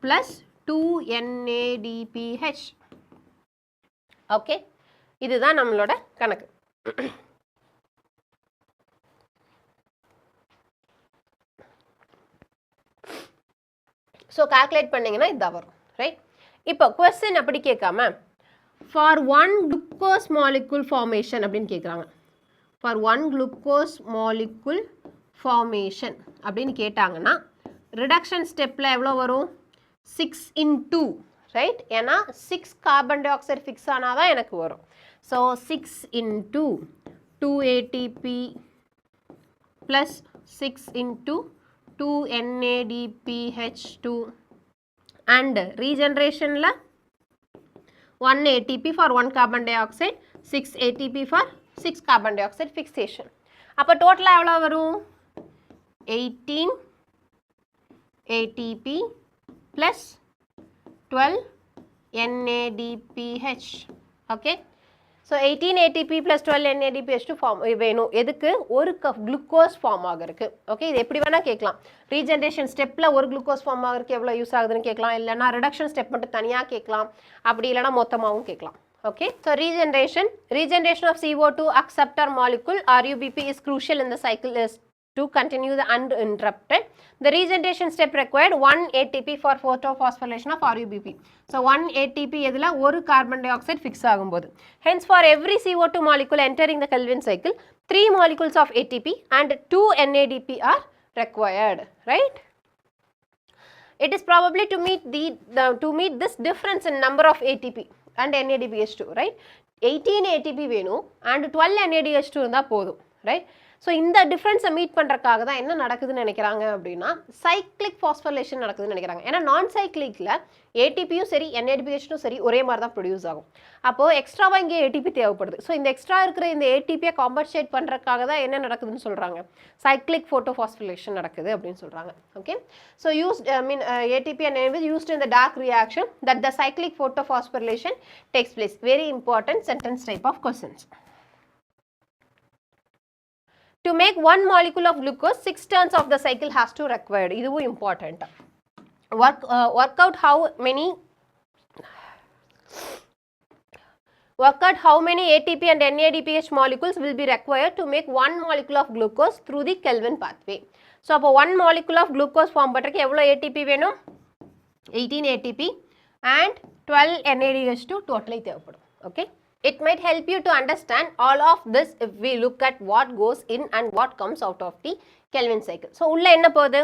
plus 2 NADPH okay இதுதான் நம்மளோட கணக்கு ஸோ கால்குலேட் பண்ணிங்கன்னா இதான் வரும் ரைட் இப்போ கொஸ்டின் அப்படி கேட்காம ஃபார் 1 குளுக்கோஸ் மாலிகுல் ஃபார்மேஷன் அப்படின்னு கேட்குறாங்க ஃபார் 1 குளுக்கோஸ் மாலிகுல் ஃபார்மேஷன் அப்படின்னு கேட்டாங்கன்னா ரிடக்ஷன் ஸ்டெப்பில் எவ்வளோ வரும் 6 × 2 ரைட் ஏன்னா 6 கார்பன் டை ஆக்சைடு ஃபிக்ஸ் ஆனால் தான் எனக்கு வரும் so 6 × 2 ATP plus 6 × 2 NADPH2 and regeneration la 1 ATP for 1 carbon dioxide 6 ATP for 6 carbon dioxide fixation அப்போ டோட்டலாக எவ்வளோ வரும் 18 ATP plus 12 NADPH okay so 18 ATP plus 12 NADPH2 form வேணும் எதுக்கு ஒரு குளுக்கோஸ் ஃபார்ம் ஆகிறதுக்கு ஓகே இது எப்படி வேணால் கேட்கலாம் ரீஜென்ரேஷன் ஸ்டெப்பில் ஒரு குளுக்கோஸ் ஃபார்ம் ஆகிறதுக்கு எவ்வளோ யூஸ் ஆகுதுன்னு கேட்கலாம் இல்லைனா ரிடக்ஷன் ஸ்டெப் மட்டும் தனியாக கேட்கலாம் அப்படி இல்லைனா மொத்தமாகவும் கேட்கலாம் okay so regeneration of CO2 acceptor molecule RUBP is crucial in the cycle is to continue the uninterrupted the regeneration step required 1 ATP for photophosphorylation of RUBP so 1 ATP எதுல ஒரு carbon dioxide fix ஆகும்போது hence for every CO2 molecule entering the Kelvin cycle 3 molecules of ATP and 2 NADP are required right it is probably to meet this difference in number of ATP and NADPH2 right 18 ATP வேணும் and 12 NADPH2 இருந்தால் போதும் right so இந்த டிஃப்ரென்ஸை meet பண்ணுறக்காக தான் என்ன நடக்குதுன்னு நினைக்கிறாங்க அப்படின்னா cyclic ஃபாஸ்போரிலேஷன் நடக்குதுன்னு நினைக்கிறாங்க ஏன்னா நான் சைக்ளிக்கில் ஏடிபியும் சரி NADPH2 சரி ஒரே மாதிரி தான் ப்ரொடியூஸ் ஆகும் அப்போது எக்ஸ்ட்ராவாக இங்கே ஏடிபி தேவைப்படுது ஸோ இந்த எக்ஸ்ட்ரா இருக்கிற இந்த ஏடிபியை காம்பன்சேட் பண்ணுறதுக்காக தான் என்ன நடக்குதுன்னு சொல்கிறாங்க சைக்ளிக் ஃபோட்டோஃபாஸ்போரிலேஷன் நடக்குது அப்படின்னு சொல்கிறாங்க okay so ATP and NADP used in the dark reaction that the cyclic photophosphorylation takes place very important sentence type of questions to make one molecule of glucose 6 turns of the cycle has to required இது important work out how many ATP and NADPH molecules will be required to make one molecule of glucose through the Kelvin pathway so அப்போ 1 molecule of glucose form பண்றதுக்கு எவ்வளோ ATP வேணும் 18 ATP and 12 NADH2 totally தேவைப்படும் okay it might help you to understand all of this if we look at what goes in and what comes out of the Kelvin cycle so உள்ள என்ன போகுது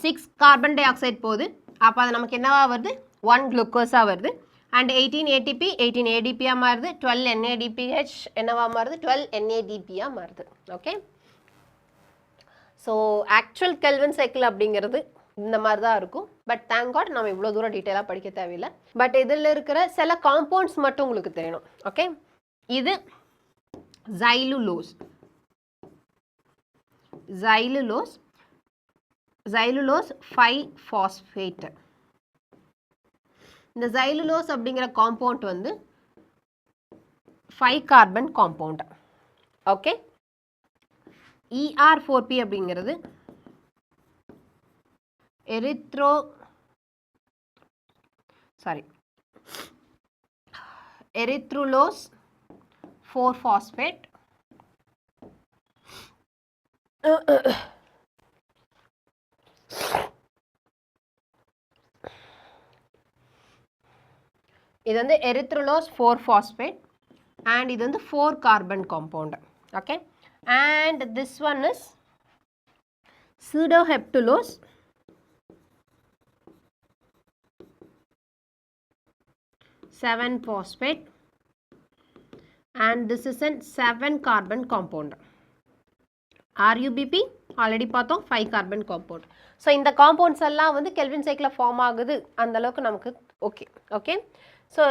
6 carbon dioxide போகுது அப்போ அது நமக்கு என்னவா வருது 1 glucose வருது and 18 ATP 18 ADP மாறுது 12 NADPH என்னவா மாறுது 12 NADP மாறுது okay so actual Kelvin cycle அப்படிங்கிறது இந்த மாதிரி தான் இருக்கும் பட் தேங்க் காட் நம்ம இவ்வளோ தூரம் டீட்டெயிலாக படிக்க தேவையில்லை. பட் இதில் இருக்கிற சில காம்பவுண்ட்ஸ் மட்டும் உங்களுக்கு தெரியணும். ஓகே, இது ஜைலுலோஸ். ஜைலுலோஸ் 5-பாஸ்பேட். இந்த ஜைலுலோஸ் அப்படிங்கிற காம்பவுண்ட் வந்து 5 கார்பன் காம்பவுண்ட். ஓகே, ER4P அப்படிங்கிறது எரித்ருலோஸ் 4-பாஸ்பேட். இது வந்து எரித்ருலோஸ் 4-பாஸ்பேட் and இது வந்து 4 carbon compound. Okay, and this one is pseudoheptulose 7-phosphate and this is an 7 carbon compound. RUBP already பார்த்தோம், 5 கார்பன் காம்பவுண்ட். ஸோ இந்த காம்பவுண்ட்ஸ் எல்லாம் வந்து கெல்வின் சைக்கிளில் ஃபார்ம் ஆகுது, அந்த அளவுக்கு நமக்கு ஓகே. ஓகே, ஸோ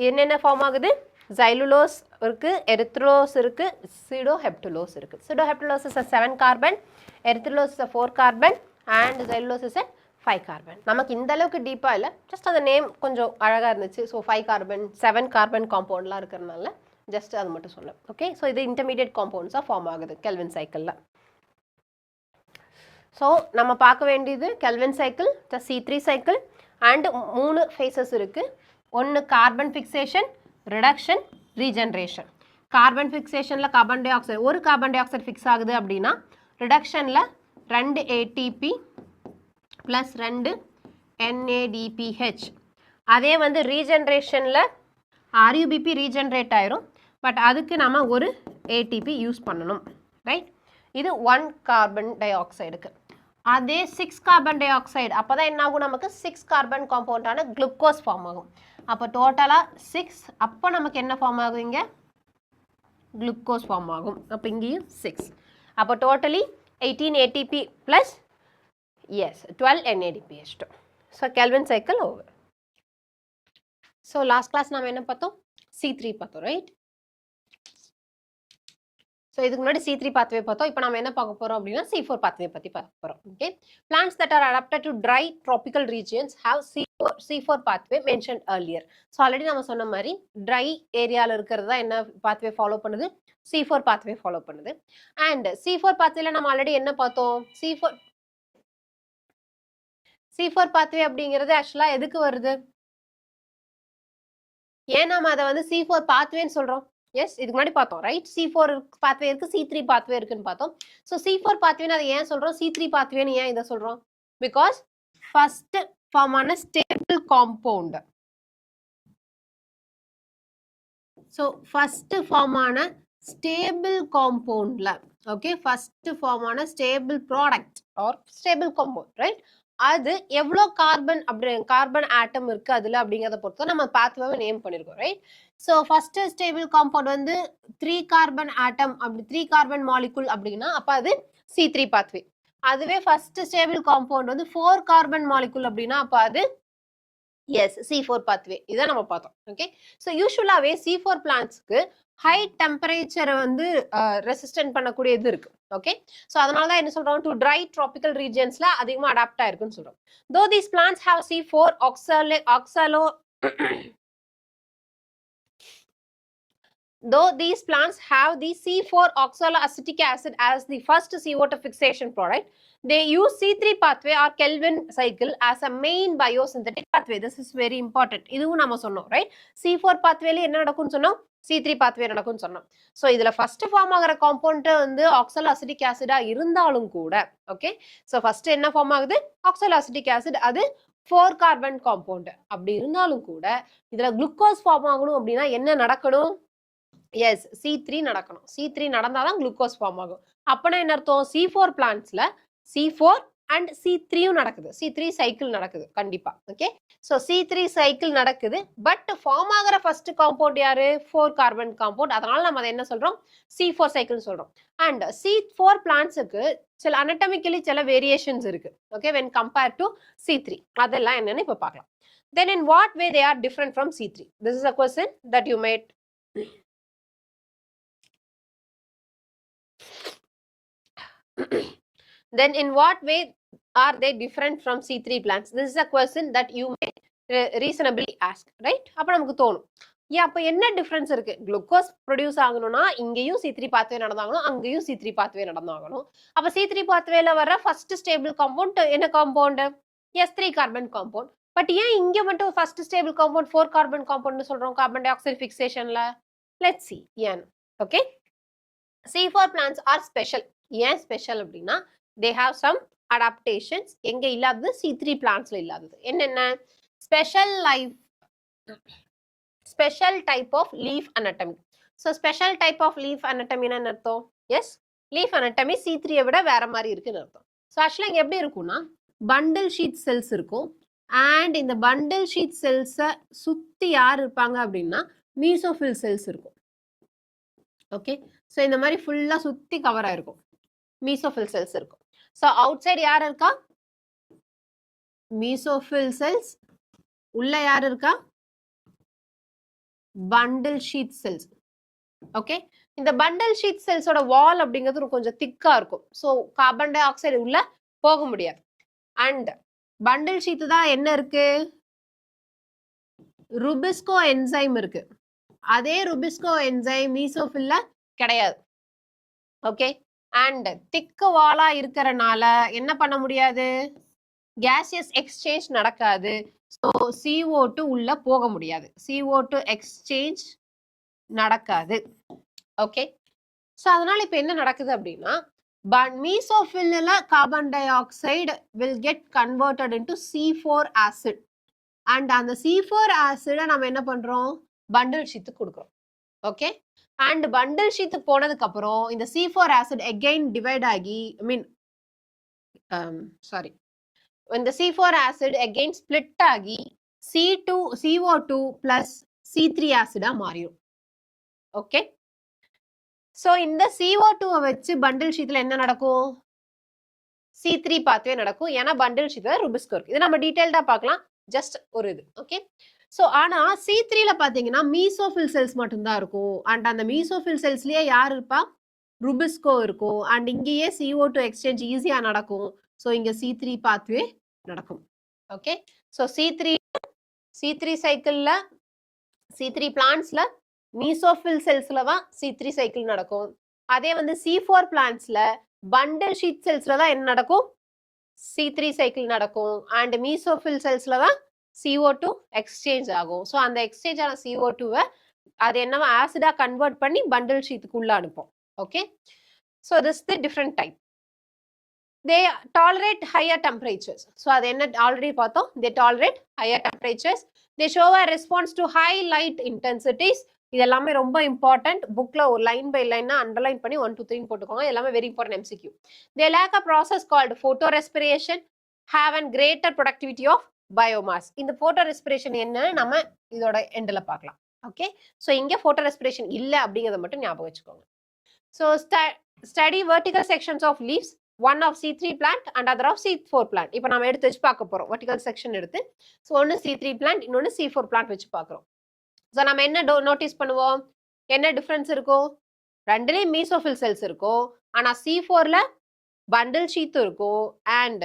என்னென்ன ஃபார்ம் ஆகுது? ஜைலுலோஸ் இருக்குது, எரித்ருலோஸ் இருக்குது, pseudoheptulose இருக்குது. Pseudoheptulose is a 7 carbon, erythrulose is a 4 carbon and xylulose is a 5 carbon. நமக்கு இந்த அளவுக்கு டீப்பாக இல்லை, ஜஸ்ட் அந்த நேம் கொஞ்சம் அழகாக இருந்துச்சு. ஸோ 5 கார்பன் 7 கார்பன் காம்பவுண்ட்லாம் இருக்கிறதுனால ஜஸ்ட் அது மட்டும் சொன்னேன். ஓகே, ஸோ இது இன்டர்மீடியட் காம்பவுண்ட்ஸாக ஃபார்ம் ஆகுது கெல்வின் சைக்கிளில். ஸோ நம்ம பார்க்க வேண்டியது Calvin cycle, C3 cycle and 3 phases இருக்குது. ஒன்று carbon fixation, reduction, regeneration. Carbon ஃபிக்சேஷனில் கார்பன் டை ஆக்சைடு, ஒரு கார்பன் டை ஆக்சைடு ஃபிக்ஸ் ஆகுது அப்படின்னா ரிடக்ஷனில் 2 ATP ப்ளஸ் 2 NADPH. அதே வந்து ரீஜென்ரேஷனில் RUBP ரீஜென்ரேட் ஆயிரும், பட் அதுக்கு நம்ம ஒரு ATP யூஸ் பண்ணணும், ரைட்? இது 1 கார்பன் டை ஆக்சைடுக்கு. அதே 6 கார்பன் டை ஆக்சைடு, அப்போ தான் என்ன ஆகும்? நமக்கு 6 கார்பன் காம்பவுண்டான குளுக்கோஸ் ஃபார்ம் ஆகும். அப்போ டோட்டலாக 6, அப்போ நமக்கு என்ன ஃபார்ம் ஆகும்? இங்கே குளுக்கோஸ் ஃபார்ம் ஆகும். அப்போ இங்கேயும் 6. அப்போ totally 18 ATP plus 12 NADPH2. So Calvin cycle over. So last class நம்ம என்ன பார்த்தோம்? C3 பார்த்தோம், ரைட்? ஸோ இதுக்கு முன்னாடி C3 பாத்வே பார்த்தோம். இப்போ நம்ம என்ன பார்க்க போகிறோம் அப்படின்னா C4 பாத்வே பற்றி பார்க்க போகிறோம். Okay, plants that are adapted to dry tropical regions have C4 pathway mentioned earlier. So already நம்ம சொன்ன மாதிரி ட்ரை ஏரியாவில் இருக்கிறது தான் என்ன பாத்வே ஃபாலோ பண்ணுது? C4 பாத்வே ஃபாலோ பண்ணுது. அண்ட் C4 பாத்வேல நம்ம ஆல்ரெடி என்ன பார்த்தோம்? C4 பாத்வே அப்படிங்கிறது ஆக்சுவலாக எதுக்கு வருது? ஏன் நம்ம அதை வந்து C4 பாத்வேன்னு சொல்கிறோம்? எஸ், இதுக்கு முன்னாடி பார்த்தோம், ரைட்? C4 பாத்வே இருக்கு, C3 பாத்வே இருக்குன்னு பார்த்தோம். ஸோ C4 பாத்வேன்னு அதை ஏன் சொல்கிறோம்? C3 பாத்வேன்னு ஏன் இதை சொல்கிறோம்? பிகாஸ் ஃபர்ஸ்ட் ஃபார்ம் ஆன stable compound. So first form ஆன ஸ்டேபிள் காம்பவுண்ட்ல, ஓகே, ஃபர்ஸ்ட் ஃபார்ம் ஆன stable product or stable compound, right? அது எவ்வளோ கார்பன் கார்பன் ஆட்டம் இருக்கு அதுல அப்படிங்கிறத பொறுத்து நம்ம பாத்வேவை நேம் பண்ணிருக்கோம், right? So first stable compound வந்து 3 கார்பன் ஆட்டம், அப்படி 3 கார்பன் மாலிகுல் அப்படின்னா அப்ப அது C3 பாத்வே. அதுவே ஃபர்ஸ்ட் ஸ்டேபிள் காம்பவுண்ட் வந்து 4 கார்பன் மாலிகுல் அப்படின்னா அப்ப அது C4 பாத்வே. இதான் நம்ம பார்த்தோம். ஓகே, ஸோ யூஸ்வலாவே C4 பிளான்ட்ஸ்க்கு ஹை டெம்பரேச்சரை வந்து ரெசிஸ்டன்ட் பண்ணக்கூடிய இது இருக்கு. ஓகே, ஸோ அதனால தான் என்ன சொல்றோம்? டு ட்ரை ட்ராபிக்கல் ரீஜன்ஸ்ல அதிகமாக அடாப்ட் ஆயிருக்குன்னு சொல்றோம். தோ these plants have C4 oxalo Though these plants have the C4 oxaloacetic acid as the first CO2 fixation product, they use C3 pathway or Kelvin cycle as a main biosynthetic pathway. This is very important. இதுவும் நம்ம சொன்னோம், right? C4 pathwayல என்ன நடக்கும்னு சொன்னோம்? C3 pathway நடக்கும்னு சொன்னோம். So இதுல first form ஆகிற காம்பவுண்ட் வந்து ஆக்சலோஅசிட்டிக் ஆசிடா இருந்தாலும் கூட, ஓகே, ஸோ ஃபர்ஸ்ட் என்ன ஃபார்ம் ஆகுது? ஆக்சலோஅசிட்டிக் ஆசிட். அது 4 கார்பன் காம்பவுண்ட். அப்படி இருந்தாலும் கூட இதுல குளுக்கோஸ் ஃபார்ம் ஆகணும் அப்படின்னா என்ன நடக்கணும்? எஸ், C3 நடக்கணும். C3 நடந்தாதான் குளுக்கோஸ் ஃபார்ம் ஆகும். அப்பனா என்ன அர்த்தம்? C4 பிளான்ட்ஸ்ல C4 அண்ட் C3 நடக்குது. C3 சைக்கிள் நடக்குது கண்டிப்பா. ஓகே, ஸோ C3 சைக்கிள் நடக்குது. பட் ஃபார்ம் ஆகிற ஃபர்ஸ்ட் காம்பவுண்ட் யாரு? 4 கார்பன் காம்பவுண்ட். அதனால நம்ம அதை என்ன சொல்றோம்? C4 சைக்கிள் சொல்றோம். அண்ட் C4 பிளான்ட்ஸுக்கு சில அனட்டமிக்கலி சில வேரியேஷன்ஸ் இருக்கு. Okay, when compared to C3. அதெல்லாம் என்னன்னு இப்ப பார்க்கலாம். Then in what way they are different from C3? This is a question that you made. Then in what way are they different from C3 plants? This is a question that you may reasonably ask, right? அப்ப நமக்கு தோணும், ஏன் அப்ப என்ன difference இருக்கு? Glucose produce ஆகணும்னா இங்கேயும் C3 pathway நடந்தாகணும், அங்கேயும் C3 பாத்வே நடந்தாகணும். அப்ப C3 பாத்வேல வர ஃபர்ஸ்ட் ஸ்டேபிள் காம்பவுண்ட் என்ன compound? S3 carbon compound. But ஏன் இங்க மட்டும் first stable compound 4 carbon compound சொல்றோம் கார்பன் டை ஆக்சைடு ஃபிக்சேஷன்ல? லெட்ஸ் see ஏன். Okay, C4 plants are special. ஏன் ஸ்பெஷல் அப்படின்னா they have some adaptations. எங்க இல்லாதது? C3 பிளான்ட்ஸ்ல இல்லாதது. என்னென்ன? Special type of leaf anatomy. So special type of leaf anatomy என்ன அர்த்தம்? எஸ், லீஃப் anatomy C3 விட வேற மாதிரி இருக்குன்னு அர்த்தம். ஸோ ஆக்சுவலா இங்க எப்படி இருக்கும்னா பண்டில் ஷீட் செல்ஸ் இருக்கும். அண்ட் இந்த பண்டில் ஷீட் செல்ஸை சுத்தி யார் இருப்பாங்க அப்படின்னா மீசோஃபில் செல்ஸ் இருக்கும். ஓகே, ஸோ இந்த மாதிரி ஃபுல்லா சுத்தி கவர் ஆயிருக்கும், மீசோஃபில் செல்ஸ் இருக்கும். ஸோ அவுட் சைடு யார் இருக்கா? Mesophyll cells. உள்ள யார் இருக்கா? Bundle sheath cells. ஓகே, இந்த பண்டில் ஷீட் செல்ஸோட வால் அப்படிங்கிறது கொஞ்சம் திக்கா இருக்கும். ஸோ கார்பன் டை ஆக்சைடு உள்ள போக முடியாது. அண்ட் பண்டில் ஷீட் தான் என்ன இருக்கு? ருபிஸ்கோ என்சைம் இருக்கு. அதே ருபிஸ்கோ என்சைம் மீசோஃபில்ல கிடையாது. ஓகே, அண்ட் திக்கு வாலா இருக்கிறனால என்ன பண்ண முடியாது? கேசியஸ் எக்ஸ்சேஞ்ச் நடக்காது. ஸோ CO2 உள்ள போக முடியாது. CO2 எக்ஸ்சேஞ்ச் நடக்காது. ஓகே, ஸோ அதனால இப்ப என்ன நடக்குது அப்படின்னா மீசோஃபில்ல carbon dioxide will get converted into C4 acid. And அந்த C4 ஆசிட நம்ம என்ன பண்றோம்? பண்டில் ஷீத்துக்கு கொடுக்குறோம். ஓகே, அண்ட் பண்டில் ஷீத்துக்கு போனதுக்கு அப்புறம் இந்த C4 ஆசிட் again டிவைட் ஆகி இந்த C4 ஆசிட் again ஸ்பிளிட் ஆகி CO2 பிளஸ் C3 ஆசிடா மாறிடும். ஓகே, ஸோ இந்த CO2 வச்சு பண்டில் ஷீட்ல என்ன நடக்கும்? C3 பாத்வே நடக்கும். ஏன்னா பண்டில் ஷீட்ல ருபிஸ்கோ இருக்கு. இது நம்ம டீடைல்டா பார்க்கலாம், ஜஸ்ட் ஒரு இது. ஓகே, ஸோ ஆனா C3ல பாத்தீங்கன்னா மீசோஃபில் செல்ஸ் மட்டும்தான் இருக்கும். அண்ட் அந்த மீசோஃபில் செல்ஸ்லயே யார் இருப்பா? ருபிஸ்கோ இருக்கும். அண்ட் இங்கேயே CO2 எக்ஸ்சேஞ்ச் ஈஸியா நடக்கும். ஸோ இங்க C3 பாத்வே நடக்கும். ஓகே, ஸோ C3 சைக்கிள்ல C3 பிளான்ட்ஸ்ல மீசோஃபில் செல்ஸ்ல தான் C3 சைக்கிள் நடக்கும். அதே வந்து C4 பிளான்ட்ஸ்ல பண்டில் ஷீட் செல்ஸ்ல தான் என்ன நடக்கும்? C3 சைக்கிள் நடக்கும். அண்ட் மீசோஃபில் செல்ஸ்ல தான் CO2 எக்ஸ்சேஞ்ச் ஆகும். ஸோ அந்த எக்ஸ்சேஞ்ச் ஆன CO2வை அது என்னவா ஆசிடா கன்வெர்ட் பண்ணி பண்டில் ஷீத்துக்கு உள்ள அனுப்போம். Okay, so this the different type. They tolerate higher temperatures. So அது என்ன ஆல்ரெடி பார்த்தோம். They tolerate higher temperatures. They show a response to high light intensities. இது எல்லாமே ரொம்ப இம்பார்ட்டன்ட். புக்ல ஒரு லைன் பை லைனா அண்டர்லைன் பண்ணி 1 2 3 போட்டுக்கோங்க. எல்லாமே very important MCQ. They lack a process called photorespiration, have and greater productivity of biomass. இந்த போட்டோ ரெஸ்பிரேஷன் என்னன்னு நம்ம இதோட எண்டில் பார்க்கலாம். ஓகே, ஸோ இங்கே போட்டோ ரெஸ்பிரேஷன் இல்லை அப்படிங்கிறத மட்டும் ஞாபகம் வச்சுக்கோங்க. So study vertical sections of leaves, one of C3 plant and other of C4 plant. இப்போ நம்ம எடுத்து வச்சு பார்க்க போறோம் வெர்டிகல் செக்ஷன் எடுத்து. ஸோ ஒன்று C3 பிளான்ட், இன்னொன்று C4 பிளான்ட் வச்சு பார்க்குறோம். ஸோ நம்ம என்ன நோட்டீஸ் பண்ணுவோம்? என்ன டிஃப்ரென்ஸ் இருக்கும்? ரெண்டுலேயும் மீசோஃபில் செல்ஸ் இருக்கும். ஆனால் C4ல பண்டில் ஷீத் இருக்கும். அண்ட்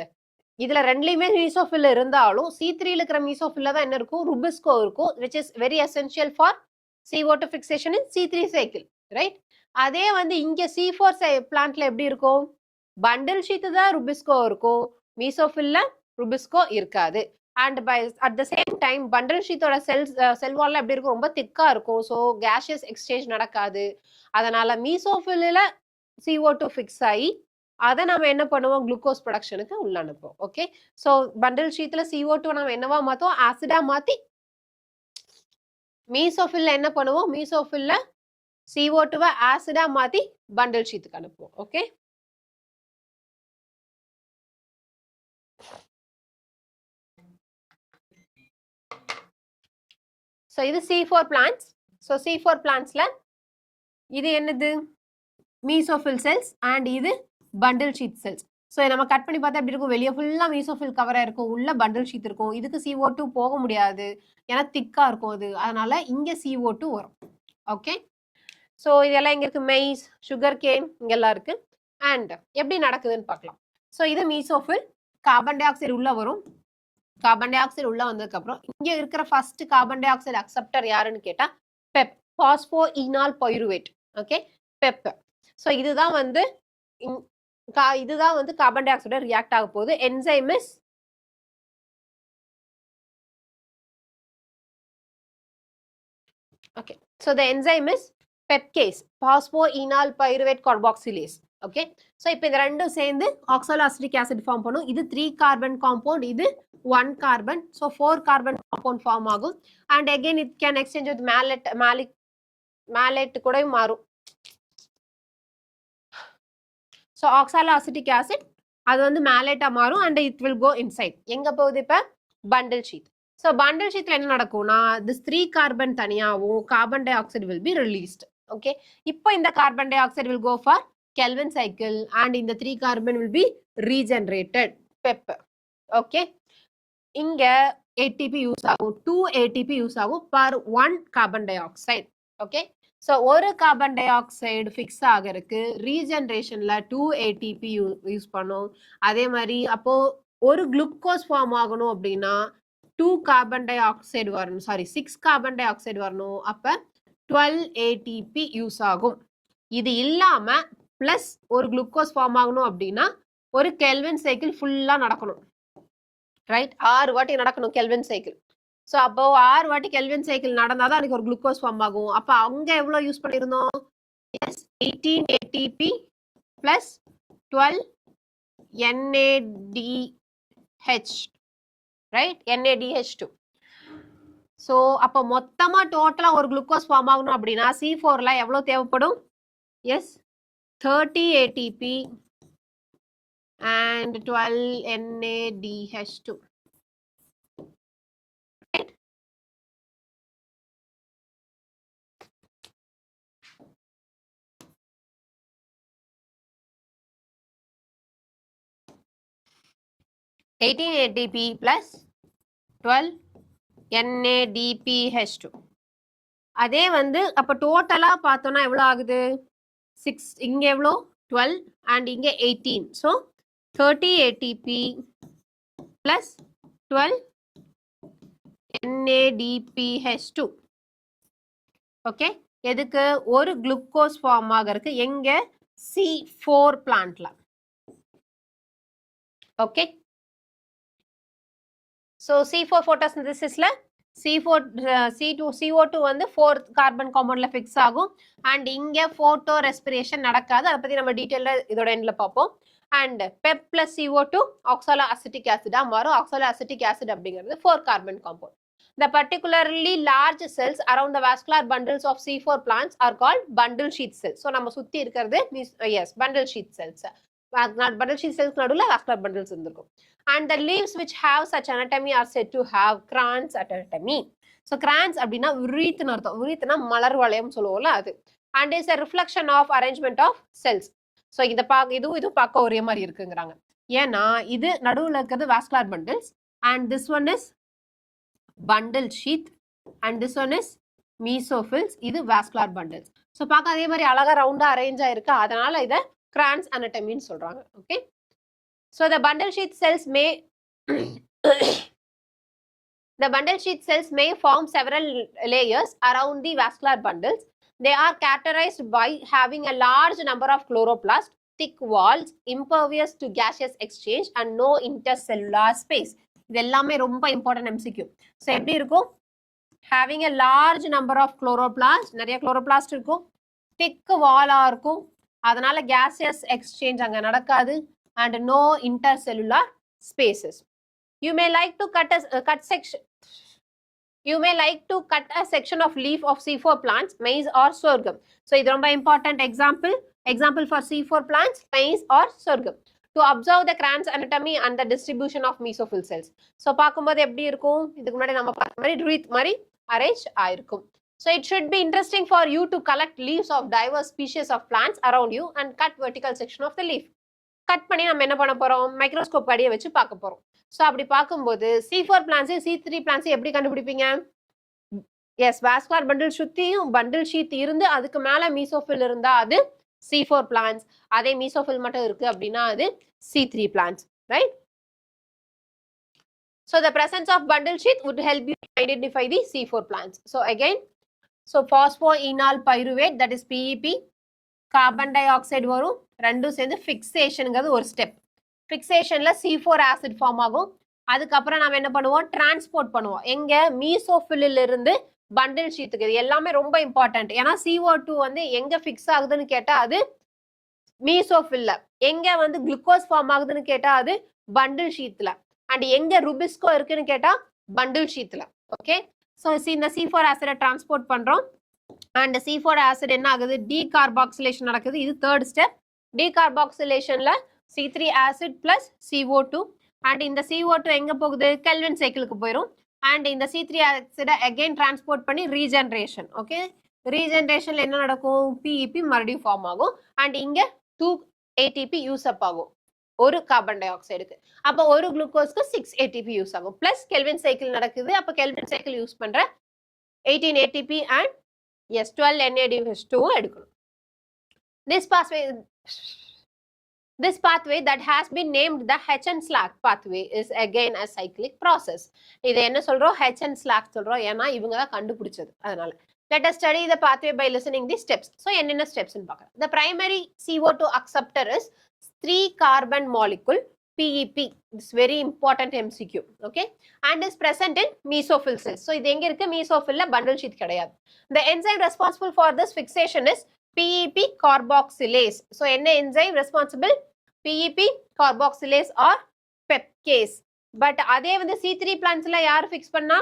இதுல ரெண்டுலயுமே மீசோஃபில் இருந்தாலும் C3ல இருக்கிற மீசோஃபில்ல தான் என்ன இருக்கும்? ருபிஸ்கோ இருக்கும், which is very essential for CO2 fixation in C3 cycle, right? அதே வந்து இங்க C4 பிளான்ட்ல எப்படி இருக்கும்? பண்டில் ஷீட் தான் ருபிஸ்கோ இருக்கும், மீசோஃபில்ல ருபிஸ்கோ இருக்காது. And by at the same time bundle ஷீட்டோட செல் வால்ல எப்படி இருக்கும்? ரொம்ப திக்கா இருக்கும். ஸோ கேஷியஸ் எக்ஸ்சேஞ்ச் நடக்காது. அதனால மீசோஃபில்ல CO2 ஃபிக்ஸ் ஆகி அதை நம்ம என்ன பண்ணுவோம்? குளுக்கோஸ் ப்ரொடக்ஷனுக்கு உள்ள அனுப்புவோம். ஓகே, ஸோ பண்டில் ஷீட்ல CO2 நம்ம என்னவா மாத்தோம்? ஆசிடா மாத்தி. மீசோஃபில்ல என்ன பண்ணுவோம்? மீசோஃபில்ல CO2வை ஆசிடா மாத்தி பண்டில் ஷீட்டுக்கு அனுப்புவோம். ஓகே. ஸோ இது C4 பிளான்ட்ஸ். ஸோ C4 பிளான்ட்ஸ்ல இது என்னது மீசோஃபில் செல்ஸ் அண்ட் இது பண்டில் ஷீட் செல்ஸ். ஸோ நம்ம கட் பண்ணி பார்த்தா எப்படி இருக்கும், வெளியே ஃபுல்லாக மீசோஃபில் கவராக இருக்கும், உள்ள பண்டில் ஷீட் இருக்கும். இதுக்கு CO2 போக முடியாது, ஏன்னா திக்காக இருக்கும் அது, அதனால இங்கே CO2 வரும். ஓகே, ஸோ இதெல்லாம் இங்கே இருக்கு, மெய்ஸ், சுகர் கேன் இங்கெல்லாம் இருக்கு. அண்ட் எப்படி நடக்குதுன்னு பார்க்கலாம். ஸோ இது மீசோஃபில், கார்பன் டை ஆக்சைடு உள்ள வரும். கார்பன் டை ஆக்சைடு உள்ள வந்ததுக்கப்புறம் இங்கே இருக்கிற first carbon di oxide acceptor யாருன்னு கேட்டால் பெப், பாஸ்போ ஈனால் பைருவேட். Okay, Pep. ஸோ இதுதான் வந்து கார்பன் டை ஆக்சைடு ரியாக்ட் ஆக போகுது. Enzyme is okay, so the enzyme is pepcase, phosphoenol pyruvate carboxylase. Okay, so இப்போ இந்த ரெண்டும் சேர்ந்து ஆக்சாலோஅசிட்டிக் ஆசிட் ஃபார்ம் பண்ணும். இது 3 கார்பன் காம்பவுண்ட், இது 1 carbon. So 4 carbon compound form ஆகும். And again it can exchange with malate கூட மாறும். ஸோ ஆக்சாலோஅசிட்டிக் ஆசிட் அது வந்து மேலேட்டா மாறும் and it will go inside. எங்க போகுது இப்போ பண்டில் ஷீட். ஸோ பண்டில் ஷீட்ல என்ன நடக்கும்னா திஸ் 3 கார்பன் தனியாகவும் carbon dioxide will be released. Okay, இப்போ இந்த carbon dioxide will go for Kelvin cycle and in the 3 carbon will be regenerated PEP. Okay, இங்க ATP யூஸ் ஆகும், 2 ATP use ஆகும் per 1 carbon dioxide. Okay, so ஒரு carbon dioxide fix ஆகிறதுக்கு ரீஜெனரேஷன்ல 2 ATP use பண்ணும். அதே மாதிரி அப்போ ஒரு குளுக்கோஸ் ஃபார்ம் ஆகணும் அப்படின்னா 2 கார்பன் டை ஆக்சைடு வரணும், சாரி 6 கார்பன் டை ஆக்சைடு வரணும். அப்ப 12 ATP யூஸ் ஆகும். இது இல்லாம பிளஸ் ஒரு குளுக்கோஸ் ஃபார்ம் ஆகணும் அப்படின்னா ஒரு கெல்வின் சைக்கிள் ஃபுல்லா நடக்கணும். ரைட், 6 வாட்டி நடக்கணும் கெல்வின் சைக்கிள். ஸோ அப்போ 6 வாட்டி கெல்வின் சைக்கிள் நடந்தாதான் எனக்கு ஒரு குளுக்கோஸ் ஃபார்ம் ஆகும். அப்போ அங்க எவ்வளவு யூஸ் பண்ணியிருந்தோம்? Yes, 18 ATP plus 12 NADH. Right, NADH2. So அப்போ மொத்தமா டோட்டலா ஒரு குளுக்கோஸ் ஃபார்ம் ஆகணும் அப்படின்னா C4ல எவ்வளவு தேவைப்படும்? Yes, 30 ATP and 12 NADH2. Right? (18 ATP plus 12 NADPH2). அதே வந்து அப்ப டோட்டலா பார்த்தோம்னா எவ்வளவு ஆகுது? 6, இங்க எவ்வளோ 12 and இங்க 18. so 30 ATP plus 12 NADPH2. Okay, எதுக்கு? ஒரு குளுக்கோஸ் ஃபார்ம் ஆகிறதுக்கு எங்க C4 பிளான்ட்ல. Okay, so C4 photosynthesisல CO2 வந்து 4 கார்பன் காம்பவுண்ட்ல ஃபிக்ஸ் ஆகும் அண்ட் இங்க போட்டோ ரெஸ்பிரேஷன் நடக்காது. அதை பத்தி நம்ம டீடைல்ல இதோட எண்ட்ல பார்ப்போம். And PEP plus CO2 oxaloacetic ஆசிடா மாறும். ஆக்சாலோ அசிட்டிக் ஆசிட் அப்படிங்கிறது 4 carbon compound. The particularly large cells around the vascular bundles of C4 plants are called bundle sheath cells. So நம்ம சுத்தி இருக்கிறது yes bundle sheath cells. Bundle sheath cells நடுவுல vascular bundles இருந்திருக்கும். And the leaves which have such anatomy are said to have crans anatomy. So crans அப்படின்னா விரீத்துன்னு அர்த்தம். விரீத்துனா மலர் வளையம் சொல்லுவோம்ல அது. And is a reflection of arrangement of cells. So இத இது பார்க்க ஒரே மாதிரி இருக்குங்கிறாங்க. ஏன்னா இது நடுவுல இருக்கிறது vascular bundles and this one is bundle sheath and this one is mesophils. இது vascular bundles. So பார்க்க அதே மாதிரி அழகா ரவுண்டா அரேஞ்ச் ஆயிருக்கு. அதனால இத crans anatomy ன்னு சொல்றாங்க. Okay, so the bundle sheath cells may the bundle sheath cells may form several layers around the vascular bundles. They are characterized by having a large number of chloroplasts, thick walls, impervious to gaseous exchange and no intercellular space. இது எல்லாமே ரொம்ப important MCQ. So எப்படி இருக்கும்? having a large number of chloroplasts, நிறைய chloroplast இருக்கும், thick wall-ஆ இருக்கும், அதனால gaseous exchange அங்க நடக்காது and no intercellular spaces. You may like to cut a section of leaf of C4 plants, maize or sorghum. So இது ரொம்ப important example for C4 plants, maize or sorghum. To observe the crans anatomy and the distribution of mesophil cells. So பார்க்கும்போது எப்படி இருக்கும்? இதுக்கு முன்னாடி நம்ம பார்த்த மாதிரி wreath மாதிரி arrange ஆயிருக்கும். So it should be interesting for you to collect leaves of diverse species of plants around you and cut vertical section of the leaf. Cut பண்ணி நம்ம என்ன பண்ண போறோம், மைக்ரோஸ்கோப் அடியை வச்சு பார்க்க போறோம். ஸோ அப்படி பார்க்கும்போது C4 பிளான்ஸையும் C3 பிளான்ஸையும் எப்படி கண்டுபிடிப்பீங்க? எஸ், வாஸ்குலர் பண்டில் சுத்தியும் பண்டில் ஷீட் இருந்து அதுக்கு மேல மீசோஃபில் இருந்தா அது C4 பிளான்ஸ், அதே மீசோஃபில் மட்டும் இருக்கு அப்படின்னா அது C3 plants, right? So the presence of bundle sheath would help you identify the C4 plants. So again, so phosphoenol pyruvate, that is PEP, carbon dioxide வரும், ரெண்டும் சேர்ந்து ஃபிக்ஸேஷனுங்கிறது ஒரு ஸ்டெப். ஃபிக்ஸேஷன்ல C4 ஆசிட் ஃபார்ம் ஆகும். அதுக்கப்புறம் நம்ம என்ன பண்ணுவோம், டிரான்ஸ்போர்ட் பண்ணுவோம். எங்க? மீசோஃபில்ல இருந்து பண்டில் ஷீத்துக்கு. இது எல்லாமே ரொம்ப இம்பார்ட்டன்ட். ஏன்னா CO2 வந்து எங்க ஃபிக்ஸ் ஆகுதுன்னு கேட்டா அது மீசோஃபில்ல, எங்க வந்து குளுக்கோஸ் ஃபார்ம் ஆகுதுன்னு கேட்டா அது பண்டில் ஷீத்ல, அண்ட் எங்க ருபிஸ்கோ இருக்குன்னு கேட்டா பண்டில் ஷீத்ல. ஓகே, ஸோ இந்த C4 ஆசிடை டிரான்ஸ்போர்ட் பண்றோம். அண்ட் C4 ஆசிட் என்ன ஆகுது, டீகார்பாக்சிலேஷன் நடக்குது. இது தேர்ட் ஸ்டெப். டீகார்பாக்சிலேஷன்ல C3 acid plus CO2, and இந்த CO2 எங்க போகுது, கெல்வின் சைக்கிளுக்கு போயிடும். அண்ட் இந்த C3 ஆசிடை அகைன் டிரான்ஸ்போர்ட் பண்ணி ரீஜெனரேஷன். ஓகே, ரீஜெனரேஷன்ல என்ன நடக்கும், PEP மறுபடியும் ஃபார்ம் ஆகும். அண்ட் இங்க 2 ATP யூஸ் அப் ஆகும் ஒரு கார்பன் டை ஆக்சைடுக்கு. அப்போ ஒரு குளுக்கோஸ்க்கு 6 ATP யூஸ் ஆகும். பிளஸ் கெல்வின் சைக்கிள் நடக்குது. அப்போ கெல்வின் சைக்கிள் யூஸ் பண்ற 18 ATP அண்ட் 12 NADH2 எடுக்கணும். This pathway that has been named the H-Slack pathway is again a cyclic process. இது என்ன சொல்றோம், H-Slack சொல்றோம், ஏன்னா இவங்க தான் கண்டுபிடிச்சது. அதனால let us study the pathway by listening the steps. So என்னென்ன ஸ்டெப்ஸ் பார்க்கலாம். The primary CO2 acceptor is 3 carbon molecule PEP. It's very important MCQ. Okay, and is present in mesophyll cells. So இது எங்க இருக்கு, mesophyll bundle sheath கிடையாது. The enzyme responsible for this fixation is PEP carboxylase. So என்ன enzyme responsible, PEP carboxylase or pepcase. But அதே வந்து C3 plants-ல யார் fix பண்ணா,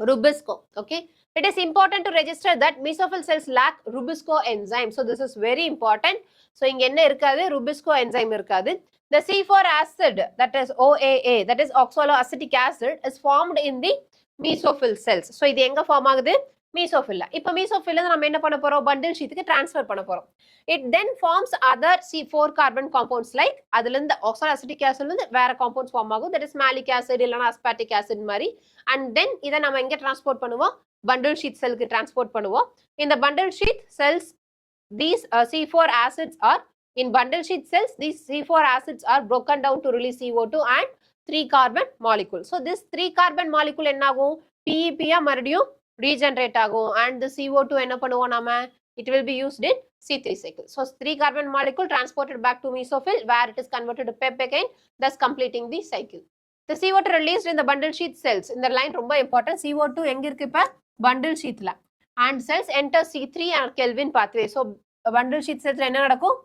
rubisco. Okay, it is important to register that mesophyll cells lack rubisco enzyme. So this is very important. So இங்க என்ன இருக்காது, rubisco enzyme இருக்காது. The C4 acid, that is OAA, that is oxaloacetic acid, is formed in the mesophyll cells. So இது எங்க form ஆகுது, மீசோஃபில்ல. இப்போ மீசோஃபில்ல நம்ம என்ன பண்ண போறோம், பண்டில் ஷீத்துக்கு டிரான்ஸ்ஃபர் பண்ண போறோம். It then forms other C4 carbon compounds like அதுல இருந்து oxaloacetic acid இருந்து வேற compounds ஃபார்ம் ஆகும், that is malic acid இல்லனா aspartic acid மாதிரி. And then இத நம்ம எங்க டிரான்ஸ்போர்ட் பண்ணுவோம், bundle sheath செல்லுக்கு டிரான்ஸ்போர்ட் பண்ணுவோம். In the bundle sheath cells, these C4 acids are in bundle sheath cells, these C4 acids are broken down to release CO2 and 3 carbon molecule. So this 3 carbon molecule என்ன ஆகும், PEP ஆ மறுபடியும் regenerate ஆகும். And the CO2 என்ன பண்ணுவோம் நாம, it will be used in C3 cycle. So 3 carbon molecule transported back to mesophyll where it is converted to PEP again, thus completing the cycle. The CO2 released in the bundle sheath cells. இந்த line ரொம்ப important. CO2 எங்க இருக்கு, இப்ப bundle sheathல. And cells enter C3 and Kelvin pathway. So bundle sheath cells என்ன நடக்கும்,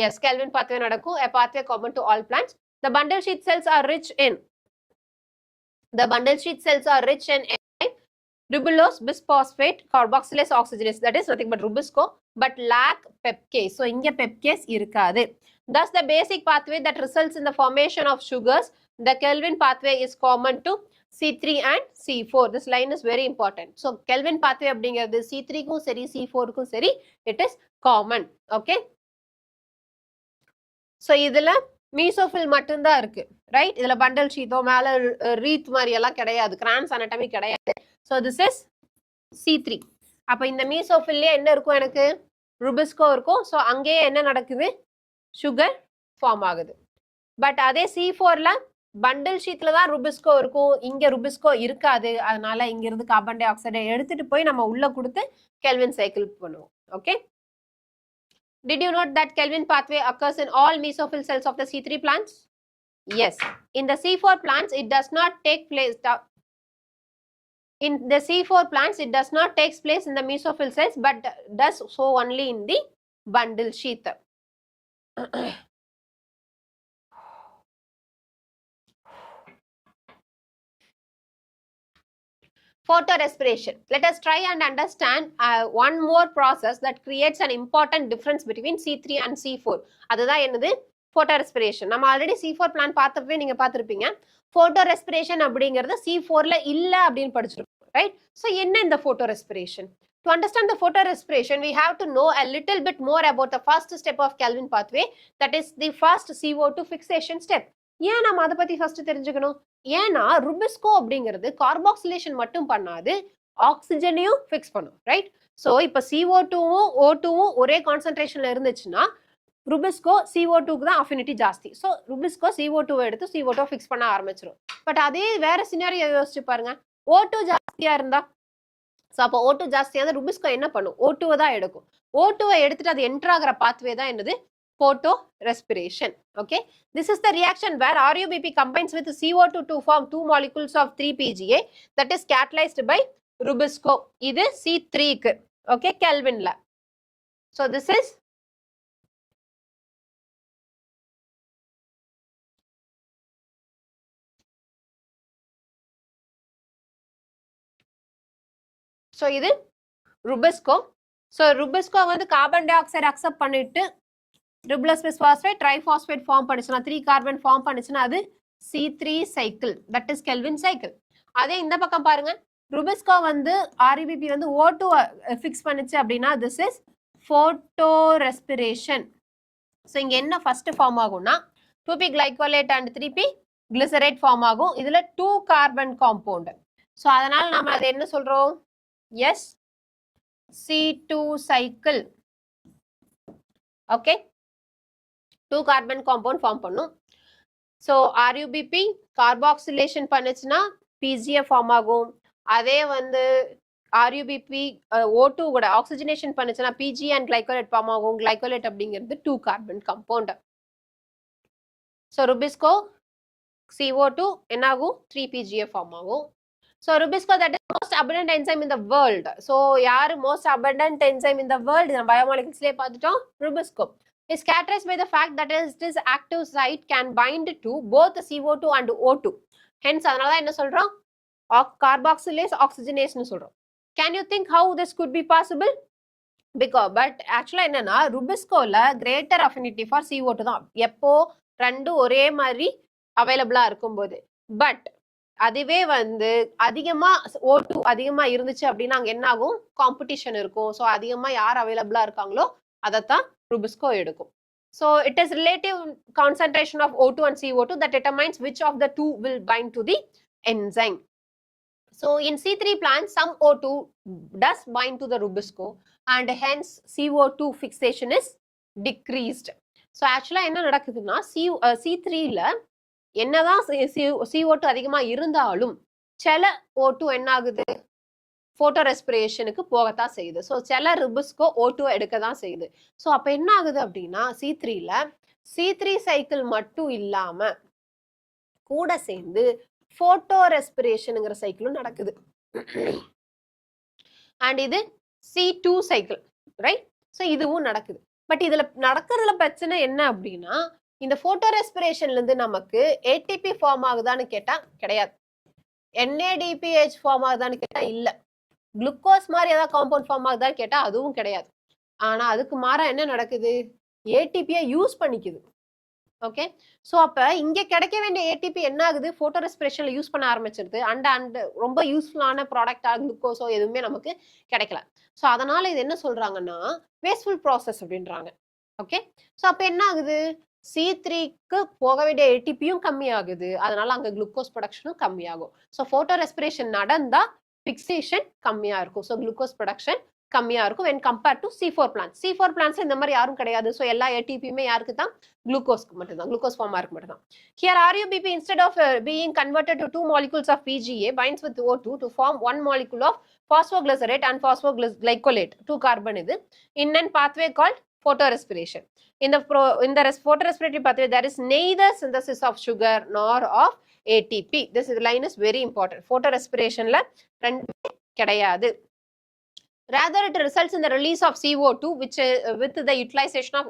yes, Kelvin pathway நடக்கும், a pathway common to all plants. The bundle sheath cells are rich in ribulose bisphosphate carboxylase oxygenase, that is nothing but rubisco, but lack pepcase. So இங்க pepcase இருக்காது. Thus the basic pathway that results in the formation of sugars, the Kelvin pathway, is common to C3 and C4. This line is very important. So Kelvin pathway அப்படிங்கிறது C3 க்கும் சரி C4 க்கும் சரி it is common. Okay, so இதுல mesophyll மட்டும்தான் இருக்கு, right? இதுல bundle ஷீத்தோ மேல ரீத் மாதிரி எல்லாம் கிடையாது, கிரான்ஸ் அனட்டமி கிடையாது. So this is C3. அப்ப இந்த மீசோஃபில்லே என்ன இருக்கும், எனக்கு ருபிஸ்கோ இருக்கும். ஸோ அங்கேயே என்ன நடக்குது, சுகர் ஃபார்ம் ஆகுது. பட் அதே C4ல பண்டல் ஷீட்ல தான் ருபிஸ்கோ இருக்கும், இங்க ருபிஸ்கோ இருக்காது. அதனால இங்க இருந்து கார்பன் டை ஆக்சைடை எடுத்துட்டு போய் நம்ம உள்ள கொடுத்து கெல்வின் சைக்கிள் பண்ணுவோம். Okay, did you note that Kelvin pathway occurs in all mesophyll cells of the C3 plants? Yes. In the C4 plants, it does not take place. In the C4 plants, it does not take place in the mesophyll cells, but does so only in the bundle sheath. Photorespiration. Let us try and understand one more process that creates an important difference between C3 and C4. அதுதான் என்னது, photorespiration. நம்ம already C4 plan பார்த்தப்பவே நீங்க பார்த்திருப்பீங்க. photorespiration அப்படிங்கிறது C4ல இல்ல அப்படின்னு படிச்சிருக்கோம், right? So என்ன இந்த photorespiration? To understand the photorespiration, we have to know a little bit more about the first step of Kelvin pathway, that is the first CO2 fixation step. ஏன் நம்ம அதை பத்தி ஃபர்ஸ்ட் தெரிஞ்சுக்கணும்? ஏன்னா ருபிஸ்கோ அப்படிங்கிறது carboxylation மட்டும் பண்ணாது, ஆக்சிஜனையும் ஃபிக்ஸ் பண்ணும், ரைட்? ஸோ இப்போ CO2வும் O2வும் ஒரே கான்சென்ட்ரேஷன்ல இருந்துச்சுன்னா ருபிஸ்கோ CO2க்கு தான் அஃபினிட்டி ஜாஸ்தி. ஸோ ருபிஸ்கோ CO2 எடுத்து CO2 ஃபிக்ஸ் பண்ண ஆரம்பிச்சிடும். பட் அதே வேற சினாரியோ யோசிச்சு பாருங்க, O2 ஜாஸ்தியா இருந்தா, ஸோ அப்போ O2 ஜாஸ்தியா இருந்தா ருபிஸ்கோ என்ன பண்ணும்? O2 தான் எடுக்கும். O2 எடுத்துட்டு அது என்டர் ஆகிற பாத்வே தான் என்னது? Photorespiration. Okay, this is the reaction where RUBP combines with CO2 to form two molecules of 3PGA that is catalyzed by Rubisco. இது C3 க்கு, okay, Kelvinல. So this is so இது Rubisco. So Rubisco வந்து carbon dioxide accept பண்ணிட்டு ribulose plus phosphate triphosphate form பண்ணிச்சுனா 3 carbon form பண்ணிச்சுனா அது C3 cycle, that is Calvin cycle. அதே இந்த பக்கம் பாருங்க, ருபிஸ்கோ வந்து RUBP வந்து O2 ஃபிக்ஸ் பண்ணிச்சு அப்படின்னா திஸ் இஸ் photorespiration. ஸோ இங்க என்ன ஃபர்ஸ்ட் ஃபார்ம் ஆகும்னா 2p glycolate and 3p glycerate form ஆகும். இதுல 2 கார்பன் காம்பவுண்ட். ஸோ அதனால நம்ம அதை என்ன சொல்றோம்? Yes C2 cycle. Okay, 2 carbon compound form பண்ணும். ஸோ RUBP கார்பாக்சிலேஷன் பண்ணுச்சுன்னா PGA ஃபார்ம் ஆகும். அதே வந்து RUBP O2 கூட ஆக்சிஜனேஷன் பண்ணுச்சுன்னா PGA அண்ட் கிளைகோலேட் ஃபார்ம் ஆகும். கிளைகோலேட் அப்படிங்கிறது 2 carbon compound. So RuBisCO CO2 என்ன ஆகும்? 3PGA ஃபார்ம் ஆகும். So Rubisco, that is most abundant enzyme in the world. So யாரு most abundant enzyme in the world? இந்த biomolecules பார்த்துட்டோம். Rubisco is characterized by the fact that its active site can bind to both CO2 and O2. Hence அதனால தான் என்ன சொல்றோம்? Carboxylase oxygenase சொல்றோம். Can you think how this could be possible? Because but actually என்னன்னா Rubiscoல greater affinity for CO2 தான். எப்போ ரெண்டு ஒரே மாதிரி அவைலபிளா இருக்கும்போது. பட் அதுவே வந்து அதிகமா O2 அதிகமா இருந்துச்சு அப்படின்னா அங்க என்ன ஆகும்? காம்படிஷன் இருக்கும். ஸோ அதிகமா யார் அவைலபிளா இருக்காங்களோ அதைத்தான் ருபிஸ்கோ எடுக்கும். So it is relative concentration of O2 and CO2 that determines which of the two will bind to the enzyme. So in C3 plants, some O2 does bind to the Rubisco and hence CO2 fixation is decreased. So actually என்ன நடக்குதுன்னா C3ல என்னதான் CO2 அதிகமா இருந்தாலும் சில O2 என்ன ஆகுது? Photo ரெஸ்பிரேஷனுக்கு போகத்தான் செய்யுது. ஸோ சில ருபிஸ்கோ O2 எடுக்க தான் செய்யுது. ஸோ அப்ப என்ன ஆகுது அப்படின்னா C3ல C3 சைக்கிள் மட்டும் இல்லாம கூட சேர்ந்து போட்டோ ரெஸ்பிரேஷனுங்கிற சைக்கிளும் நடக்குது. அண்ட் இது C2 சைக்கிள், ரைட்? ஸோ இதுவும் நடக்குது. பட் இதுல நடக்கிறதுல பிரச்சனை என்ன அப்படின்னா, இந்த போட்டோ ரெஸ்பிரேஷன்ல இருந்து நமக்கு ATP ஃபார்ம் ஆகுதான்னு கேட்டா கிடையாது. NADPH ஃபார்ம் ஆகுதான்னு கேட்டா இல்ல. குளுக்கோஸ் மாதிரி ஏதாவது காம்பவுண்ட் ஃபார்ம் ஆகுதான்னு கேட்டா அதுவும் கிடையாது. ஆனா அதுக்கு மாறா என்ன நடக்குது? ATP-யை யூஸ் பண்ணிக்குது. ஓகே, ஸோ அப்ப இங்க கிடைக்க வேண்டிய ATP என்ன ஆகுது? போட்டோ ரெஸ்பிரேஷன்ல யூஸ் பண்ண ஆரம்பிச்சிருது. அண்ட் ரொம்ப யூஸ்ஃபுல்லான ப்ராடக்டா குளுக்கோஸோ எதுவுமே நமக்கு கிடைக்கல. ஸோ அதனால இது என்ன சொல்றாங்கன்னா வேஸ்ட்ஃபுல் ப்ராசஸ் அப்படின்றாங்க. ஓகே, ஸோ அப்ப என்ன ஆகுது? C3க்கு போக வேண்டிய ATP-யும் கம்மி ஆகுது. அதனால அங்க குளுக்கோஸ் ப்ரொடக்ஷனும் கம்மியாகும். ஸோ போட்டோ ரெஸ்பிரேஷன் நடந்தா பிக்சேஷன் கம்மியா இருக்கும். ஸோ குளுக்கோஸ் ப்ரொடக்ஷன் கம்மியா இருக்கும் when compared to C4 plants. C4 plants இந்த மாதிரி யாரும் கிடையாது. ஸோ எல்லா ATP-யுமே யாருக்கு தான்? குளுக்கோஸ்க்கு மட்டும்தான், குளுக்கோஸ் ஃபார்மாருக்கு மட்டும்தான். Here RUBP instead of being converted to 2 molecules of PGA binds with O2 to form 1 molecule of phosphoglycerate and phosphoglycolate, 2 carbon இது, in a pathway called photorespiration. In the photorespiratory pathway there is neither synthesis of sugar nor of ATP. This line is very important. Photorespiration-ல ரெண்டு கிடையாது. Rather, it results in the release of CO2, which with the utilization of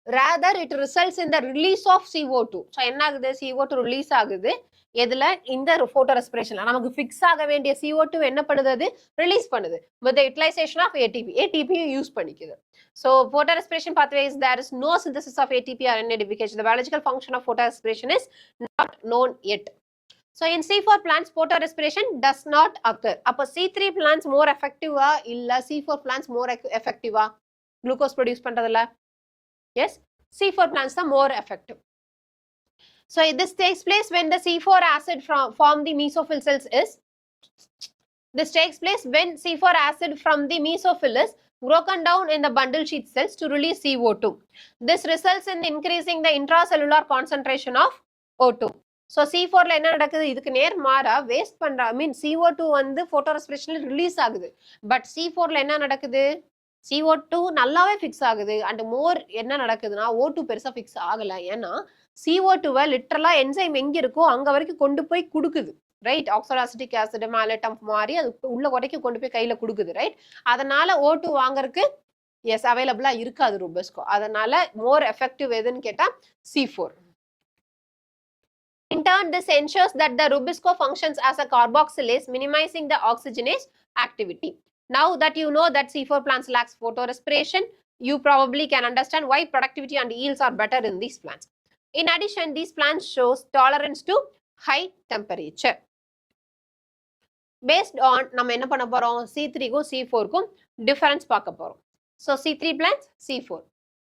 rather it results in the release of CO2. So என்ன ஆகுது? CO2 release ஆகுது. எதுல இந்த photo ரெஸ்பிரேஷன்ல நமக்கு fix ஆக வேண்டிய CO2 என்ன பண்ணுது, அது ரிலீஸ் பண்ணுது with the utilization of ATP. ATP use பண்ணிக்குது. So photorespiration pathways, there is no synthesis of ATP or NADPH. The biological function of photorespiration is not known yet. So in C4 plants, photorespiration does not occur. அப்போ C3 plants more effective இல்ல C4 plants more effective glucose produce பண்றதுல? Yes, C4 plants are more effective. So this takes place when the C4 acid from the mesophyll cells is, this takes place when C4 acid from the mesophyll is broken down in the bundle sheath cells to release CO2. This results in increasing the intracellular concentration of O2. So C4 ல என்ன நடக்குது, இதுக்கு நேர் மாறா waste பண்ற CO2 வந்து போட்டோரெஸ்பிரேஷன்ல release ஆகுது. But C4 ல என்ன நடக்குது, CO2 நல்லாவே ஃபிக்ஸ் ஆகுது அண்ட் மோர் என்ன நடக்குதுன்னா O2 பெருசா ஃபிக்ஸ் ஆகல. ஏன்னா CO2வை லிட்டரலா என்சைம் எங்க இருக்கோ அங்க வரைக்கும் கொண்டு போய் கொடுக்குது, ரைட்? ஆக்சாலோஅசிட்டிக் ஆசிட் மாலேட்டம் மாதிரி அது உள்ள கொடைக்கு கொண்டு போய் கையில கொடுக்குது, ரைட்? அதனால O2 வாங்குறதுக்கு எஸ் அவைலபிளா இருக்காது ருபிஸ்கோ. அதனால மோர் எஃபெக்டிவ் எதுன்னு கேட்டா C4. In turn, this ensures that the rubisco functions as a carboxylase, minimizing the oxygenase activity. Now that you know that C4 plants lacks photorespiration, you probably can understand why productivity and yields are better in these plants. In addition, these plants shows tolerance to high temperature. Based on நம்ம என்ன பண்ண போறோம், C3 க்கும் C4 க்கும் difference பார்க்க போறோம். So C3 plants, C4.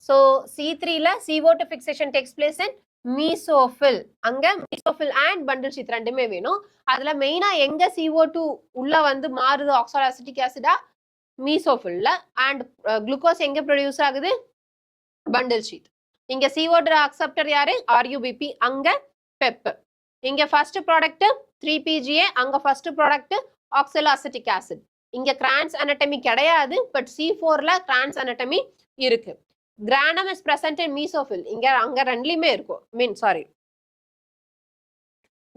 So C3 ல CO2 fixation takes place in mesophyll. அங்க மீசோஃபில் அண்ட் பண்டில் ஷீத் ரெண்டுமே வேணும். அதுல மெயினா எங்க CO2 உள்ள வந்து மாறுது ஆக்சாலோஅசிட்டிக் ஆசிடா, மீசோஃபில்ல. அண்ட் குளுக்கோஸ் எங்க ப்ரொடியூஸ் ஆகுது, பண்டில் ஷீத். இங்க CO2 அக்செப்டர் யாரு, RUBP, அங்க பெப். இங்க ஃபர்ஸ்ட் ப்ராடக்ட் 3PGA, அங்க ஃபர்ஸ்ட் ப்ராடக்ட் ஆக்சாலோஅசிட்டிக் ஆசிட். இங்க கிரான்ஸ் அனட்டமி கிடையாது, பட் C4 ல கிரான்ஸ் அனட்டமி இருக்கு. Granum is present in mesophyll. இங்க அங்க ரெண்டுலயுமே இருக்கும்.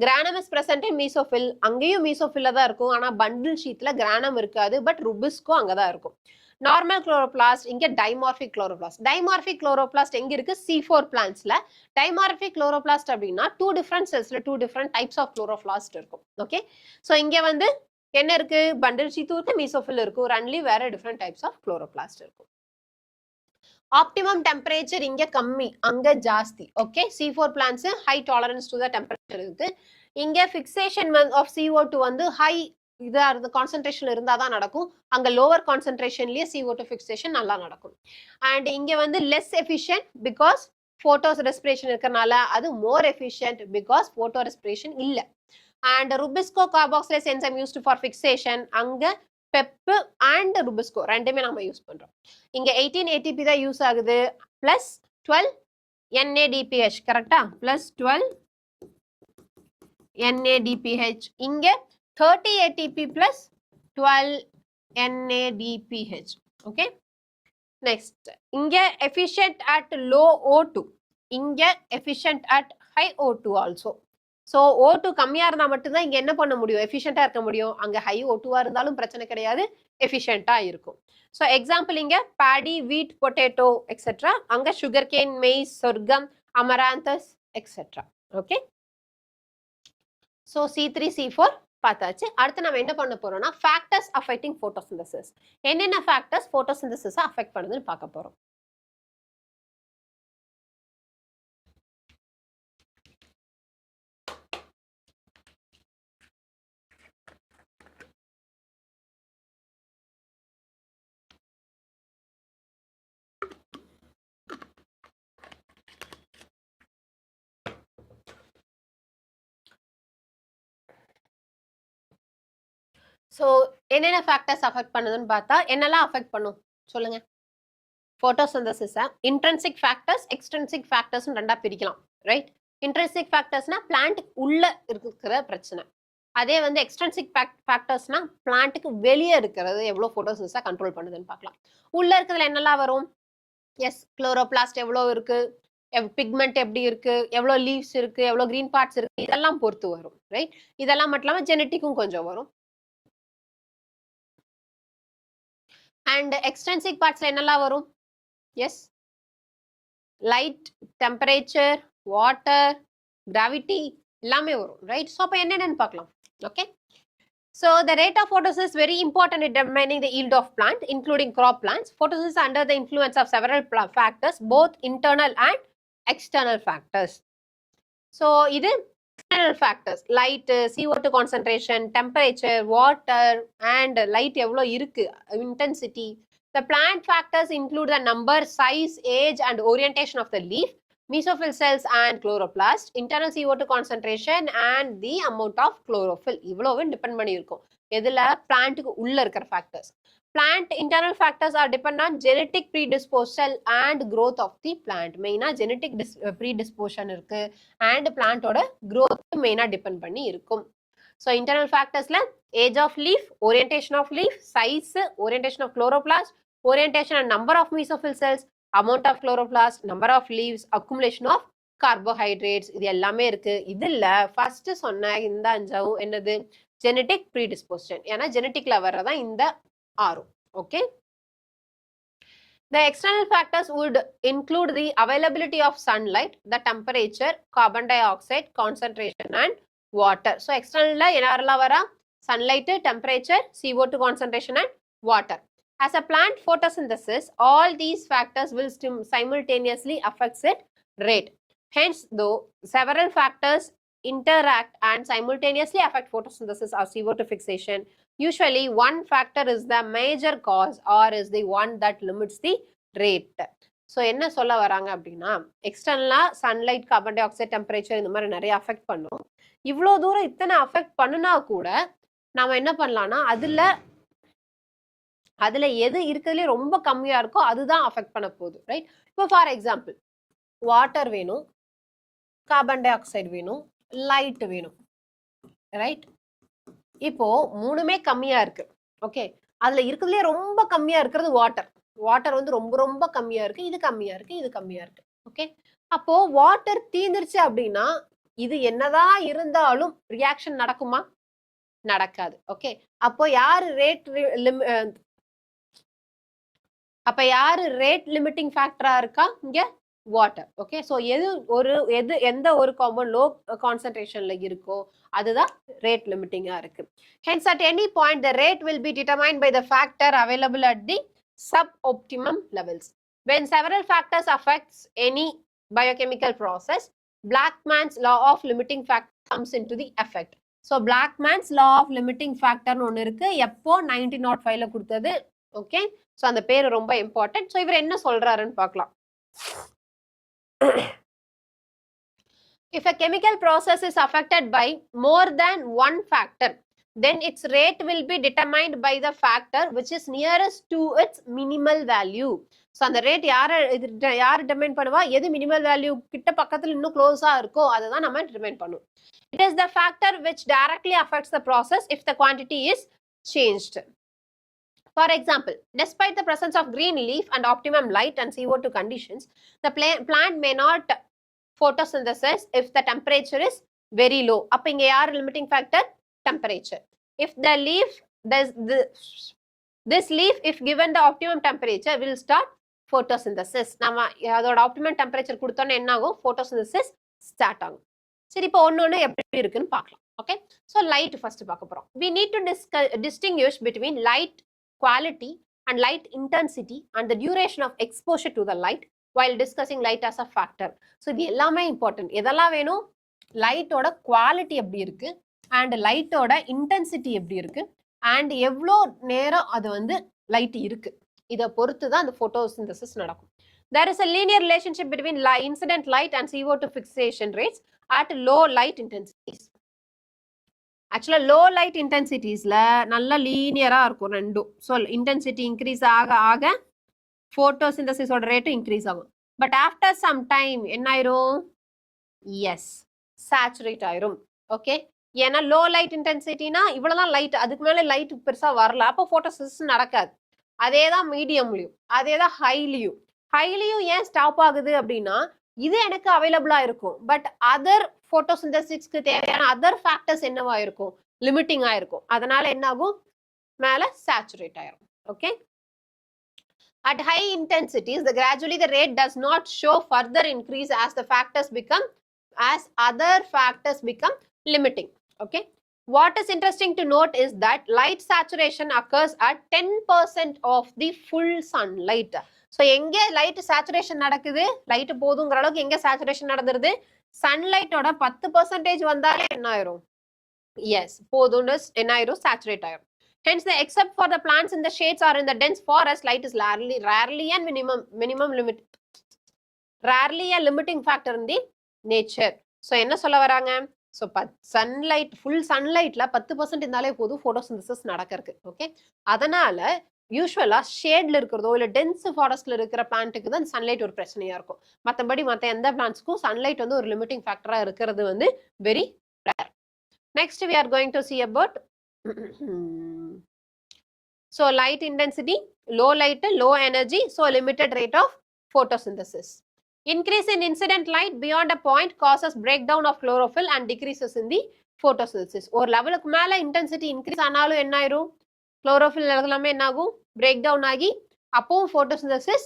Granum is present in mesophyll. அங்கேயும் mesophyll தான் இருக்கும். ஆனா bundle sheathல granum இருக்காது. பட் rubisco அங்க தான் இருக்கும். Normal chloroplast, இங்க dimorphic chloroplast. Dimorphic chloroplast எங்க இருக்கு, C4 plantsல. Dimorphic chloroplast அப்படின்னா two different cellsல two different types of chloroplast இருக்கும். Okay, so இங்க வந்து என்ன இருக்கு, bundle sheath இருக்கு, mesophyll இருக்கு. ரெண்டுலயும் வேற different types of chloroplast இருக்கும். ஆப்டிமம் டெம்பரேச்சர் இங்க கம்மி, அங்க ஜாஸ்தி. Okay, C4 plants high tolerance to the temperature இருக்கு. இங்க ஃபிக்சேஷன் ஆஃப் CO2 வந்து ஹை இதா இருந்து கான்சென்ட்ரேஷன் இருந்தா தான் நடக்கும். அங்க லோவர் கான்சென்ட்ரேஷன்லயே CO2 ஃபிக்சேஷன் நல்லா நடக்கும். அண்ட் இங்க வந்து less efficient because photorespiration இருக்கறனால, அது more efficient because photorespiration இல்ல. And Rubisco carboxylase enzyme used for fixation, அங்க பெப் அண்ட் ருபிஸ்கோ ரெண்டுமே நம்ம யூஸ் பண்றோம். இங்க 18 ATP தான் யூஸ் ஆகுது, பிளஸ் 12 NADPH, கரெக்டா? Plus 12 NADPH. இங்க 30 ATP plus 12 NADPH. Okay, next இங்க எஃபிஷியன்ட் அட் லோ O2, இங்க efficient at high O2 also. So O2 கம்மியா இருந்தா மட்டும்தான் இங்க என்ன பண்ண முடியும், எஃபிஷியன்டா இருக்க முடியும். அங்க ஹை O2 இருந்தாலும் பிரச்சனை கிடையாது, எஃபிஷியன்டா இருக்கும். ஸோ எக்ஸாம்பிள் இங்க பேடி, வீட், பொட்டேட்டோ எக்ஸெட்ரா. அங்க சுகர் கேன், மெய்ஸ், சொர்க்கம், அமராந்தஸ் etcetera. Okay, so C3 C4 பார்த்தாச்சு. அடுத்து நம்ம என்ன பண்ண போறோம்னா ஃபேக்டர்ஸ் அஃபெக்டிங் போட்டோசிந்தசிஸ். என்னென்ன ஃபேக்டர்ஸ் போட்டோசிந்தசிஸை அஃபெக்ட் பண்ணுதுன்னு பார்க்க போறோம். ஸோ என்னென்ன ஃபேக்டர்ஸ் அஃபெக்ட் பண்ணுதுன்னு பார்த்தா, என்னெல்லாம் அஃபெக்ட் பண்ணும் சொல்லுங்க போட்டோசிந்தசிஸை? இன்ட்ரென்சிக் ஃபேக்டர்ஸ், எக்ஸ்ட்ரென்சிக் ஃபேக்டர்ஸ் ரெண்டா பிரிக்கலாம், ரைட்? இன்ட்ரென்சிக் ஃபேக்டர்ஸ்னா பிளான்ட் உள்ள இருக்கிற பிரச்சனை. அதே வந்து எக்ஸ்ட்ரென்சிக் ஃபேக்டர்ஸ்னா பிளான்ட்டுக்கு வெளியே இருக்கிறது எவ்வளோ போட்டோசிந்தசிஸை கண்ட்ரோல் பண்ணுதுன்னு பார்க்கலாம். உள்ள இருக்கிறதுல என்னெல்லாம் வரும்? எஸ், குளோரோபிளாஸ்ட் எவ்வளோ இருக்கு, பிக்மெண்ட் எப்படி இருக்கு, எவ்வளோ லீவ்ஸ் இருக்கு, எவ்வளோ கிரீன் பார்ட்ஸ் இருக்கு, இதெல்லாம் பொறுத்து வரும், ரைட்? இதெல்லாம் மட்டும் இல்லாமல் ஜெனட்டிக்கும் கொஞ்சம் வரும். அண்ட் எக்ஸ்ட்ரென்சிக் பார்ட்ஸ்ல என்னெல்லாம் வரும்? Yes, light, temperature, water, gravity, எல்லாமே வரும், ரைட்? ஸோ அப்போ என்னென்னு பார்க்கலாம். Okay, so the rate of photosynthesis is very important in determining the yield of plant, including crop plants. Photosynthesis is under the influence of several factors, both internal and external factors. So இது external factors, light, CO2 concentration, temperature, water, and light எவ்வளோ இருக்கு, intensity. The plant factors include the number, size, age, and orientation of the leaf, mesophyll cells and chloroplast, internal CO2 concentration, and the amount of chlorophyll. இவ்வளோவும் depend பண்ணியிருக்கும் எதில், பிளான்ட்டுக்கு உள்ள இருக்கிற factors. Plant internal factors are dependent on genetic predisposition and growth of the plant. மெயினா genetic predisposition இருக்கு and plant ஓட growth மெயினா depend பண்ணி இருக்கும். So internal factorsல age of leaf, orientation of leaf, size, orientation of chloroplast, orientation and number of mesophyll cells, amount of chloroplast, number of leaves, accumulation of carbohydrates, இது எல்லாமே இருக்கு. இதில் first சொன்ன இந்த அஞ்சாவும் என்னது, genetic predisposition. ஏன்னா geneticல வர்றதா இந்த ஆறும். Okay, the external factors would include the availability of sunlight, the temperature, carbon dioxide concentration, and water. So external என்னெல்லாம் வரா, sunlight, temperature, CO2 concentration, and water. As a plant photosynthesis, all these factors will simultaneously affect its rate. Hence, though several factors interact and simultaneously affect photosynthesis or CO2 fixation, usually one factor is the major cause or is the one that limits the rate. So என்ன சொல்ல வராங்க அப்படின்னா, எக்ஸ்டர்னலாக sunlight, carbon dioxide, temperature இந்த மாதிரி நிறைய affect பண்ணும். இவ்வளோ தூரம் இத்தனை அஃபெக்ட் பண்ணுனா கூட நம்ம என்ன பண்ணலாம்னா அதில் எது இருக்கிறதுலே ரொம்ப கம்மியாக இருக்கோ அதுதான் அஃபெக்ட் பண்ண போகுது, ரைட்? இப்போ ஃபார் எக்ஸாம்பிள் வாட்டர் வேணும், கார்பன் டை ஆக்சைடு வேணும், லைட் வேணும், ரைட்? இப்போ மூணுமே கம்மியா இருக்கு. ஓகே, அதுல இருக்கிறதுலே ரொம்ப கம்மியா இருக்கிறது வாட்டர். வாட்டர் வந்து ரொம்ப ரொம்ப கம்மியா இருக்கு, இது கம்மியா இருக்கு, இது கம்மியா இருக்கு. ஓகே, அப்போ வாட்டர் தீந்துருச்சு அப்படின்னா இது என்னதான் இருந்தாலும் ரியாக்ஷன் நடக்குமா? நடக்காது. ஓகே, அப்போ யாரு ரேட் லிமிட்டிங் ஃபேக்டரா இருக்கா? இங்க வாட்டர். ஓகே, ஸோ எந்த ஒரு காம்பவுண்ட் லோ கான்சன்ட்ரேஷன்ல இருக்கோ அதுதான் ரேட் லிமிட்டிங்கா இருக்கு. Hence, at any point, the rate will be determined by the factor available at the suboptimum levels. When several factors affects any biochemical process, Blackman's law of limiting factor comes into the effect. So, Blackman's law of limiting factor ஒன்று இருக்கு, எப்போ 1905ல கொடுத்தது. Okay, so அந்த பேர் ரொம்ப important. So இவர் என்ன சொல்றாருன்னு பார்க்கலாம். If a chemical process is affected by more than one factor, then its rate will be determined by the factor which is nearest to its minimal value. So அந்த rate யார் determine பண்ணுவா? எது minimal value கிட்ட பக்கத்துல இன்னும் க்ளோஸா இருக்கோ அதை தான் நம்ம டிட்டர்மைன் பண்ணுவோம். It is the factor which directly affects the process if the quantity is changed. For example, despite the presence of green leaf and optimum light and CO2 conditions, the plant may not photosynthesis if the temperature is very low. அப்ப இங்க யார் limiting factor? Temperature. If the leaf, this leaf, if given the optimum temperature, will start photosynthesis. நம்ம அதோட optimum temperature கொடுத்தோன்னே என்ன ஆகும்? photosynthesis start ஆகும். சரி, இப்போ ஒன்னொன்னு எப்படி இருக்குன்னு பார்க்கலாம். ஓகே, ஸோ லைட் ஃபர்ஸ்ட் பார்க்க போறோம். We need to distinguish between light quality and light intensity and the duration of exposure to the light while discussing light as a factor. So இது எல்லாமே இம்பார்ட்டன்ட். எதெல்லாம் வேணும்? லைட்டோட குவாலிட்டி எப்படி இருக்கு, and லைட்டோட இன்டென்சிட்டி எப்படி இருக்கு, அண்ட் எவ்வளோ நேரம் அது வந்து லைட் இருக்கு, இதை பொறுத்து தான் அந்த photosynthesis நடக்கும். There is a linear relationship between incident light and CO2 fixation rates at low light intensities. ஆக்சுவலாக லோ லைட் இன்டென்சிட்டிஸில் நல்லா லீனியராக இருக்கும் ரெண்டும். ஸோ இன்டென்சிட்டி இன்க்ரீஸ் ஆக ஆக ஃபோட்டோசிந்தசிஸோட ரேட்டும் இன்க்ரீஸ் ஆகும். பட் ஆஃப்டர் சம் டைம் என்ன ஆயிரும்? எஸ், சேச்சுரேட் ஆயிரும். ஓகே, ஏன்னா லோ லைட் இன்டென்சிட்டினா இவ்வளோதான் லைட், அதுக்கு மேலே லைட் பெருசாக வரல, அப்போ ஃபோட்டோசிந்தசிஸ் நடக்காது. அதே தான் மீடியம்லையும், அதே தான் ஹைலியும் ஏன் ஸ்டாப் ஆகுது அப்படின்னா இது எனக்கு அவைலபிளா இருக்கும், பட் அதர் போட்டோசிந்தசிஸ்க்கு தேவையான அதர் ஃபேக்டர்ஸ் என்னவா இருக்கும்? லிமிட்டிங்கா இருக்கும். அதனால என்ன ஆகும்? மேல சேச்சுரேட் ஆயிரும். Okay, at high intensities gradually the rate does not show further increase as the factors become as other factors become limiting. Okay, what is interesting to note is that light saturation occurs at 10% of the full sunlight. So எங்க light saturation நடக்குது, light போதுங்கிற அளவுக்கு எங்க saturation நடந்துருது, சன்லைட்டோட 10% வந்தாலே என்ன ஆயிரும், S போதும்னு என்ன ஆயிரும், சேச்சுரேட் ஆயிரும். Hence, except for the plants in the shades or in the dense forest, light is rarely and rarely a limiting factor in the nature. So என்ன சொல்ல வராங்க, ஸோ சன்லைட் ஃபுல் சன்லைட்ல 10% இருந்தாலே போதும் ஃபோட்டோசிந்தசிஸ் நடக்கிறதுக்கு. ஓகே, அதனால யூஸ்வலா ஷேட்ல இருக்கிறதோ இல்ல டென்ஸ் ஃபாரஸ்ட்ல இருக்கிற பிளான்ட்டுக்கு தான் சன்லைட் ஒரு பிரச்சனையா இருக்கும். மற்றபடி மற்ற எந்த பிளான்ட்ஸ்க்கும் சன்லைட் வந்து ஒரு லிமிட்டிங் ஃபேக்டரா இருக்கிறது வந்து very rare. Next we are going to see about so light intensity, low light, low energy, so limited rate of photosynthesis. Increase in incident light beyond a point causes breakdown of chlorophyll and decreases in the photosynthesis. ஒரு லெவலுக்கு மேல intensity increase ஆனாலும் என்ன ஆயிரும், chlorophyll எல்லாமே என்ன ஆகும், break down ஆகி அப்பவும் photosynthesis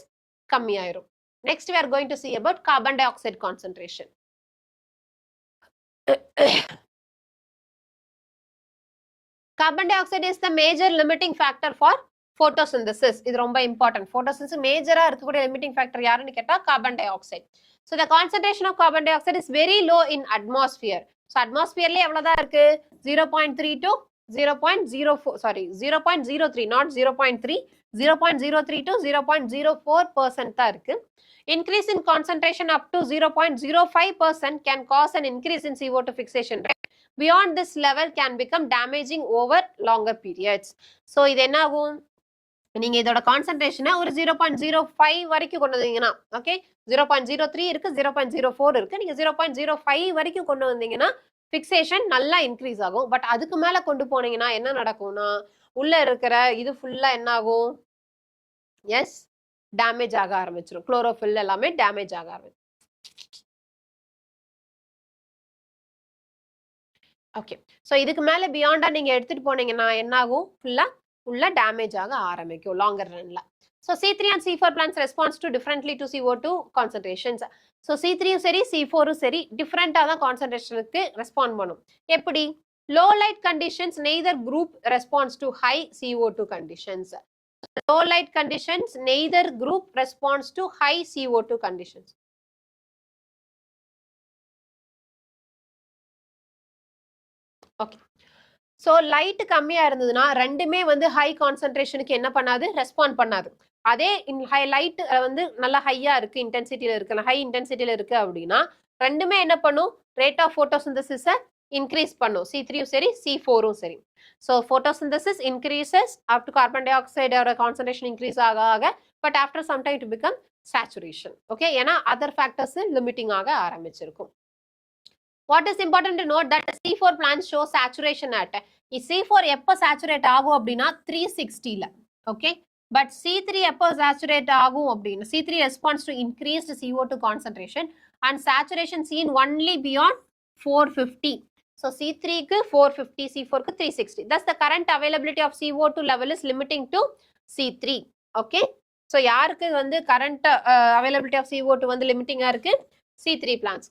கம்மி ஆயிரும். Next we are going to see about carbon dioxide concentration. Carbon dioxide is the major limiting factor for photosynthesis. இது ரொம்ப important. Photosynthesis major இருக்கக்கூடிய limiting factor யாருன்னு கேட்டா carbon dioxide. So the concentration of carbon dioxide is very low in atmosphere. So atmosphereல எவ்வளவுதான் இருக்கு, 0.3 to 0.04 sorry 0.03 not 0.3 0.03 to 0.04% தான் இருக்கு. Increase in concentration up to 0.05% can cause an increase in CO2 fixation rate. Beyond this level can become damaging over longer periods. So இது என்ன ஆகும், நீங்க இதோட கான்சென்ட்ரேஷனை ஒரு 0.05 வரைக்கும் கொண்டு வந்தீங்கன்னா, ஓகே 0.03 இருக்கு, 0.04 இருக்கு, நீங்க 0.05 வரைக்கும் கொண்டு வந்தீங்கன்னா ஃபிக்சேஷன் நல்லா இன்க்ரீஸ் ஆகும். பட் அதுக்கு மேல கொண்டு போனீங்கன்னா என்ன நடக்கும்னா, உள்ள இருக்கிற இது ஃபுல்லா என்ன ஆகும், எஸ் டேமேஜ் ஆக ஆரம்பிச்சிடும், குளோரோஃபில் எல்லாமே டேமேஜ் ஆக ஆரம்பிச்சிடும். ஓகே, ஸோ இதுக்கு மேலே பியாண்டா நீங்கள் எடுத்துகிட்டு போனீங்கன்னா என்ன ஆகும், ஃபுல்லாக டேமேஜ் ஆக ஆரம்பிக்கும் லாங்கர் ரன்ல. So C3 and C4 plants responds to differently to CO2 concentrations. So C3யும் சரி C4ம் சரி டிஃப்ரெண்ட்டாக தான் கான்சன்ட்ரேஷனுக்கு ரெஸ்பாண்ட் பண்ணும். எப்படி, low light conditions neither group responds to high CO2 conditions. Low light conditions neither group responds to high CO2 conditions. Okay, so light கம்மியாக இருந்ததுன்னா ரெண்டுமே வந்து ஹை கான்சன்ட்ரேஷனுக்கு என்ன பண்ணாது, ரெஸ்பாண்ட் பண்ணாது. அதே லைட் வந்து நல்லா ஹையாக இருக்குது, இன்டென்சிட்டியில் இருக்குது, ஹை இன்டென்சிட்டியில் இருக்குது அப்படின்னா ரெண்டுமே என்ன பண்ணும், ரேட் ஆஃப் ஃபோட்டோசிந்தசிஸை இன்க்ரீஸ் பண்ணும். C3யும் சரி C4ம் சரி. So photosynthesis increases up to carbon டை ஆக்சைடோட கான்சன்ட்ரேஷன் இன்க்ரீஸ் ஆக ஆக, but after some time to become saturation. Okay, ஏன்னா அதர் ஃபேக்டர்ஸ் லிமிட்டிங் ஆக ஆரம்பிச்சிருக்கும். What is important to note that C4 plants show saturation at C4 எப்போ saturate ஆகும் அப்படின்னா 360ல. ஓகே, பட் C3 எப்போ saturate ஆகும் அப்படின்னா C3 responds to increased CO2 concentration and saturation seen only beyond 450. So C3க்கு 450, C4க்கு 360. Thus the current availability of CO2 level is limiting to C3. Okay, so யாருக்கு வந்து current availability of CO2 வந்து limiting-ஆ இருக்கு, C3 plants.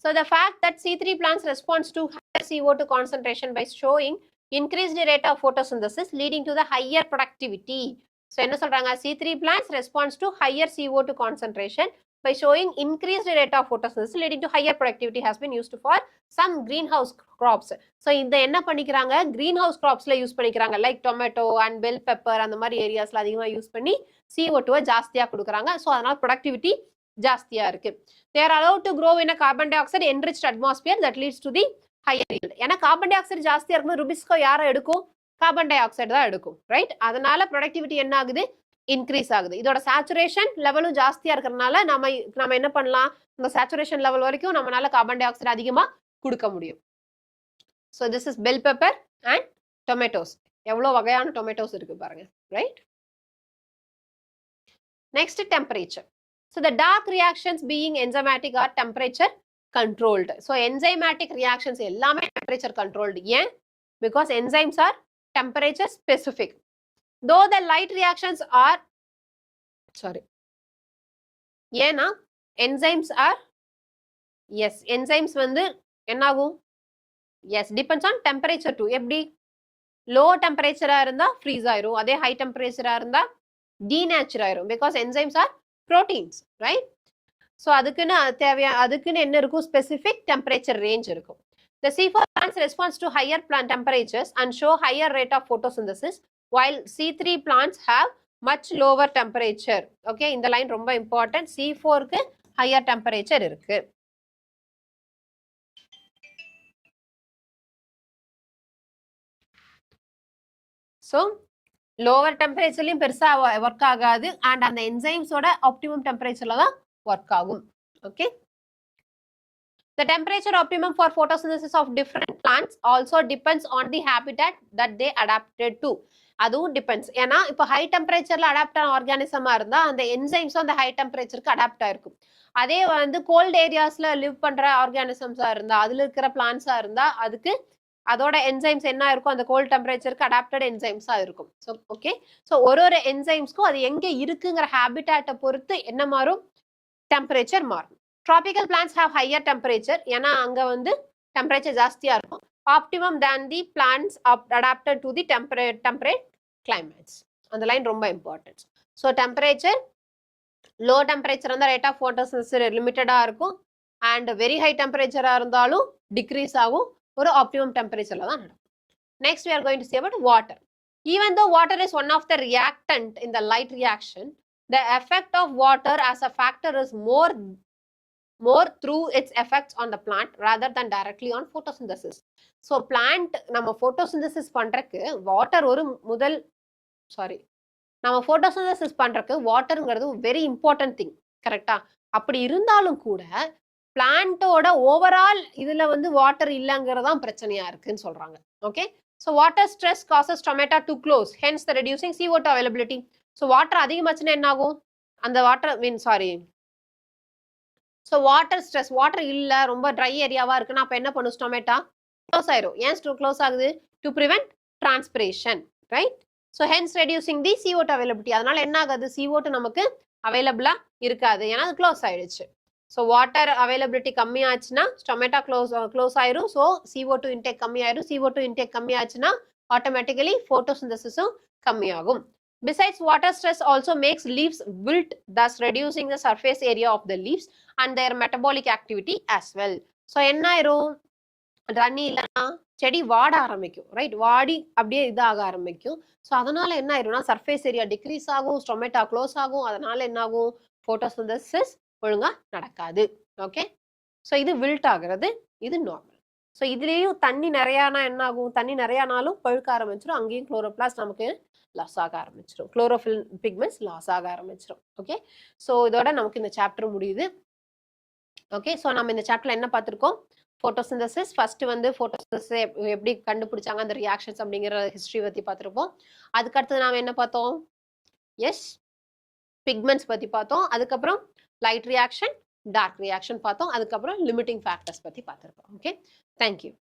So the fact that C3 plants responds to higher CO2 concentration by showing increased rate of photosynthesis leading to the higher productivity. So என்ன சொல்றாங்க, C3 plants responds to higher CO2 concentration by showing increased rate of photosynthesis leading to higher productivity has been used for some greenhouse crops. So இந்த என்ன பண்ணிக்கிறாங்க, greenhouse cropsல use பண்ணிக்கிறாங்க, like tomato and bell pepper அந்த மாதிரி ஏரியாஸ்ல அதிகமாக use பண்ணி CO2 ஜாஸ்தியாக கொடுக்குறாங்க. ஸோ அதனால ப்ரொடக்டிவிட்டி ஜாஸ்தியா இருக்கு. They are allowed to grow in a carbon dioxide enriched atmosphere that leads to the higher yield. ஏன்னா கார்பன் டை ஆக்சைடு ஜாஸ்தியா இருக்கும்போது ருபிஸ்கோ யாரை எடுக்கும், கார்பன் டை ஆக்சைடு தான் எடுக்கும், ரைட்? அதனால ப்ரொடக்டிவிட்டி என்ன ஆகுது, இன்க்ரீஸ் ஆகுது. இதோட சேச்சுரேஷன் லெவலும் ஜாஸ்தியா இருக்கிறதுனால நம்ம என்ன பண்ணலாம், இந்த சேச்சுரேஷன் லெவல் வரைக்கும் நம்மளால கார்பன் டை ஆக்சைடு அதிகமா கொடுக்க முடியும். So this is bell pepper and tomatoes. எவ்வளோ வகையான டொமேட்டோஸ் இருக்கு பாருங்க, right? Next temperature. So the dark reactions being enzymatic are temperature controlled. So enzymatic reactions எல்லாமே temperature controlled. ஏன்? Because enzymes are temperature specific. Though the light reactions are ஏன்னா enzymes are yes enzymes வந்து என்ன ஆகும்? Yes depends on temperature too. எப்படி? Low டெம்பரேச்சரா இருந்தா freeze ஆயிரும். அதே ஹை டெம்பரேச்சரா இருந்தா டீநேச்சர் ஆயிரும். Because enzymes are proteins, right? So அதுக்குன்னு என்ன இருக்கும்? ஸ்பெசிஃபிக் டெம்பரேச்சர் ரேஞ்ச் இருக்கும். The C4 plants responds to higher plant temperatures and show higher rate of photosynthesis, while C3 plants have much lower temperature. Okay, இந்த line ரொம்ப important. C4க்கு higher temperature இருக்கு. So lower டெம்பரேச்சர்லையும் பெருசா work ஆகாது and அந்த என்சைம்ஸோட optimum டெம்பரேச்சர்ல தான் work ஆகும். Okay, the temperature optimum for photosynthesis of different plants also depends on the habitat that they adapted to. அதுவும் depends. ஏன்னா இப்போ ஹை டெம்பரேச்சர்ல அடாப்ட் ஆன ஆர்கானிசமா இருந்தா அந்த என்சைம்ஸும் அந்த ஹை டெம்பரேச்சருக்கு அடாப்ட் ஆயிருக்கும். அதே வந்து கோல்ட் ஏரியாஸ்ல லிவ் பண்ற ஆர்கானிசம்ஸா இருந்தா, அதுல இருக்கிற பிளான்ஸா இருந்தா அதுக்கு அதோட என்சைம்ஸ் என்ன இருக்கும்? அந்த கோல்ட் டெம்பரேச்சருக்கு அடாப்டட் என்சைம்ஸா இருக்கும். ஸோ ஓகே, ஸோ ஒரு என்சைம்ஸ்க்கும் அது எங்க இருக்குங்கிற ஹேபிட்டாட்டை பொறுத்து என்ன மாறும்? டெம்பரேச்சர் மாறும். Tropical plants have higher temperature. ஏன்னா அங்க வந்து டெம்பரேச்சர் ஜாஸ்தியா இருக்கும். Optimum than the plants adapted to the temperate climates. அந்த லைன் ரொம்ப important. So temperature low temperature இருந்தால் ரேட் ஆஃப் photosynthesis லிமிட்டடா இருக்கும் அண்ட் வெரி ஹை டெம்பரேச்சரா இருந்தாலும் டிக்ரீஸ் ஆகும். ஒரு ஆப்டிமம் டெம்பரேச்சர்ல தான் நடக்கும். Next we are going to see about water. Even though water is one of the reactant in the light reaction, the effect of water as a factor is more through its effects on the plant rather than directly on photosynthesis. So plant நம்ம photosynthesis பண்றதுக்கு water ஒரு நம்ம photosynthesis பண்றதுக்கு வாட்டர்ங்கிறது very important thing, கரெக்டா? அப்படி இருந்தாலும் கூட பிளான்ட்டோட overall இதுல வந்து வாட்டர் இல்லங்கிறதான் பிரச்சனையா இருக்குன்னு சொல்றாங்க. Okay, so water stress causes stomata to close, hence the reducing CO2 availability. So water அதிகமாச்சுன்னா என்ன ஆகும்? அந்த water so water stress, water இல்லை ரொம்ப ட்ரை ஏரியாவா இருக்குன்னா அப்போ என்ன பண்ணும்? ஸ்டொமேட்டா க்ளோஸ் ஆயிரும். ஏன் க்ளோஸ் ஆகுது? To prevent transpiration, right? So hence reducing the CO2 availability. அதனால என்ன ஆகாது? CO2 நமக்கு அவைலபிளா இருக்காது, ஏன்னா அது க்ளோஸ் ஆயிடுச்சு. ஸோ வாட்டர் அவைலபிலிட்டி கம்மியாச்சுன்னா ஸ்டொமேட்டா க்ளோஸ் ஆயிரும். ஸோ CO2 இன்டேக் கம்மியாயிரும். CO2 இன்டேக் கம்மியாச்சுன்னா ஆட்டோமேட்டிக்கலி ஃபோட்டோசிந்தசிஸும் கம்மியாகும். Besides, water stress also makes leaves wilt, thus reducing the surface area of the leaves and their metabolic activity as well. So என்ன ஆயிரும்? தண்ணி இல்லைன்னா செடி வாட ஆரம்பிக்கும், ரைட்? வாடி அப்படியே இதாக ஆரம்பிக்கும். ஸோ அதனால என்ன ஆயிரும்னா சர்ஃபேஸ் ஏரியா டிக்ரீஸ் ஆகும், ஸ்டொமேட்டா க்ளோஸ் ஆகும். அதனால என்ன ஆகும்? ஃபோட்டோசிந்தசிஸ் ஒழுங்கா நடக்காது. ஓகே, ஸோ இது வில்ட் ஆகிறது, இது நார்மல். ஸோ இதுலேயும் தண்ணி நிறையானா என்ன ஆகும்? தண்ணி நிறையானாலும் பழுக்க ஆரம்பிச்சிடும். அங்கேயும் குளோரோபிளாஸ்ட் நமக்கு லாஸ் ஆக ஆரம்பிச்சிடும், குளோரோஃபில் பிக்மெண்ட்ஸ் லாஸ் ஆக ஆரம்பிச்சிடும். ஓகே, ஸோ இதோட நமக்கு இந்த சாப்டர் முடியுது. ஓகே, ஸோ நம்ம இந்த சாப்டர்ல என்ன பார்த்துருக்கோம்? ஃபோட்டோசிந்தசிஸ். ஃபர்ஸ்ட் வந்து ஃபோட்டோசிந்தசிஸ் எப்படி கண்டுபிடிச்சாங்க, அந்த ரியாக்ஷன்ஸ் அப்படிங்கிற ஹிஸ்ட்ரி பற்றி பார்த்துருப்போம். அதுக்கடுத்து நாம என்ன பார்த்தோம்? எஸ், பிக்மெண்ட்ஸ் பற்றி பார்த்தோம். அதுக்கப்புறம் லைட் ரியாக்ஷன், டார்க் ரியாக்ஷன் பார்த்தோம். அதுக்கப்புறம் லிமிட்டிங் ஃபேக்டர்ஸ் பற்றி பார்த்துருக்கோம். Okay, thank you.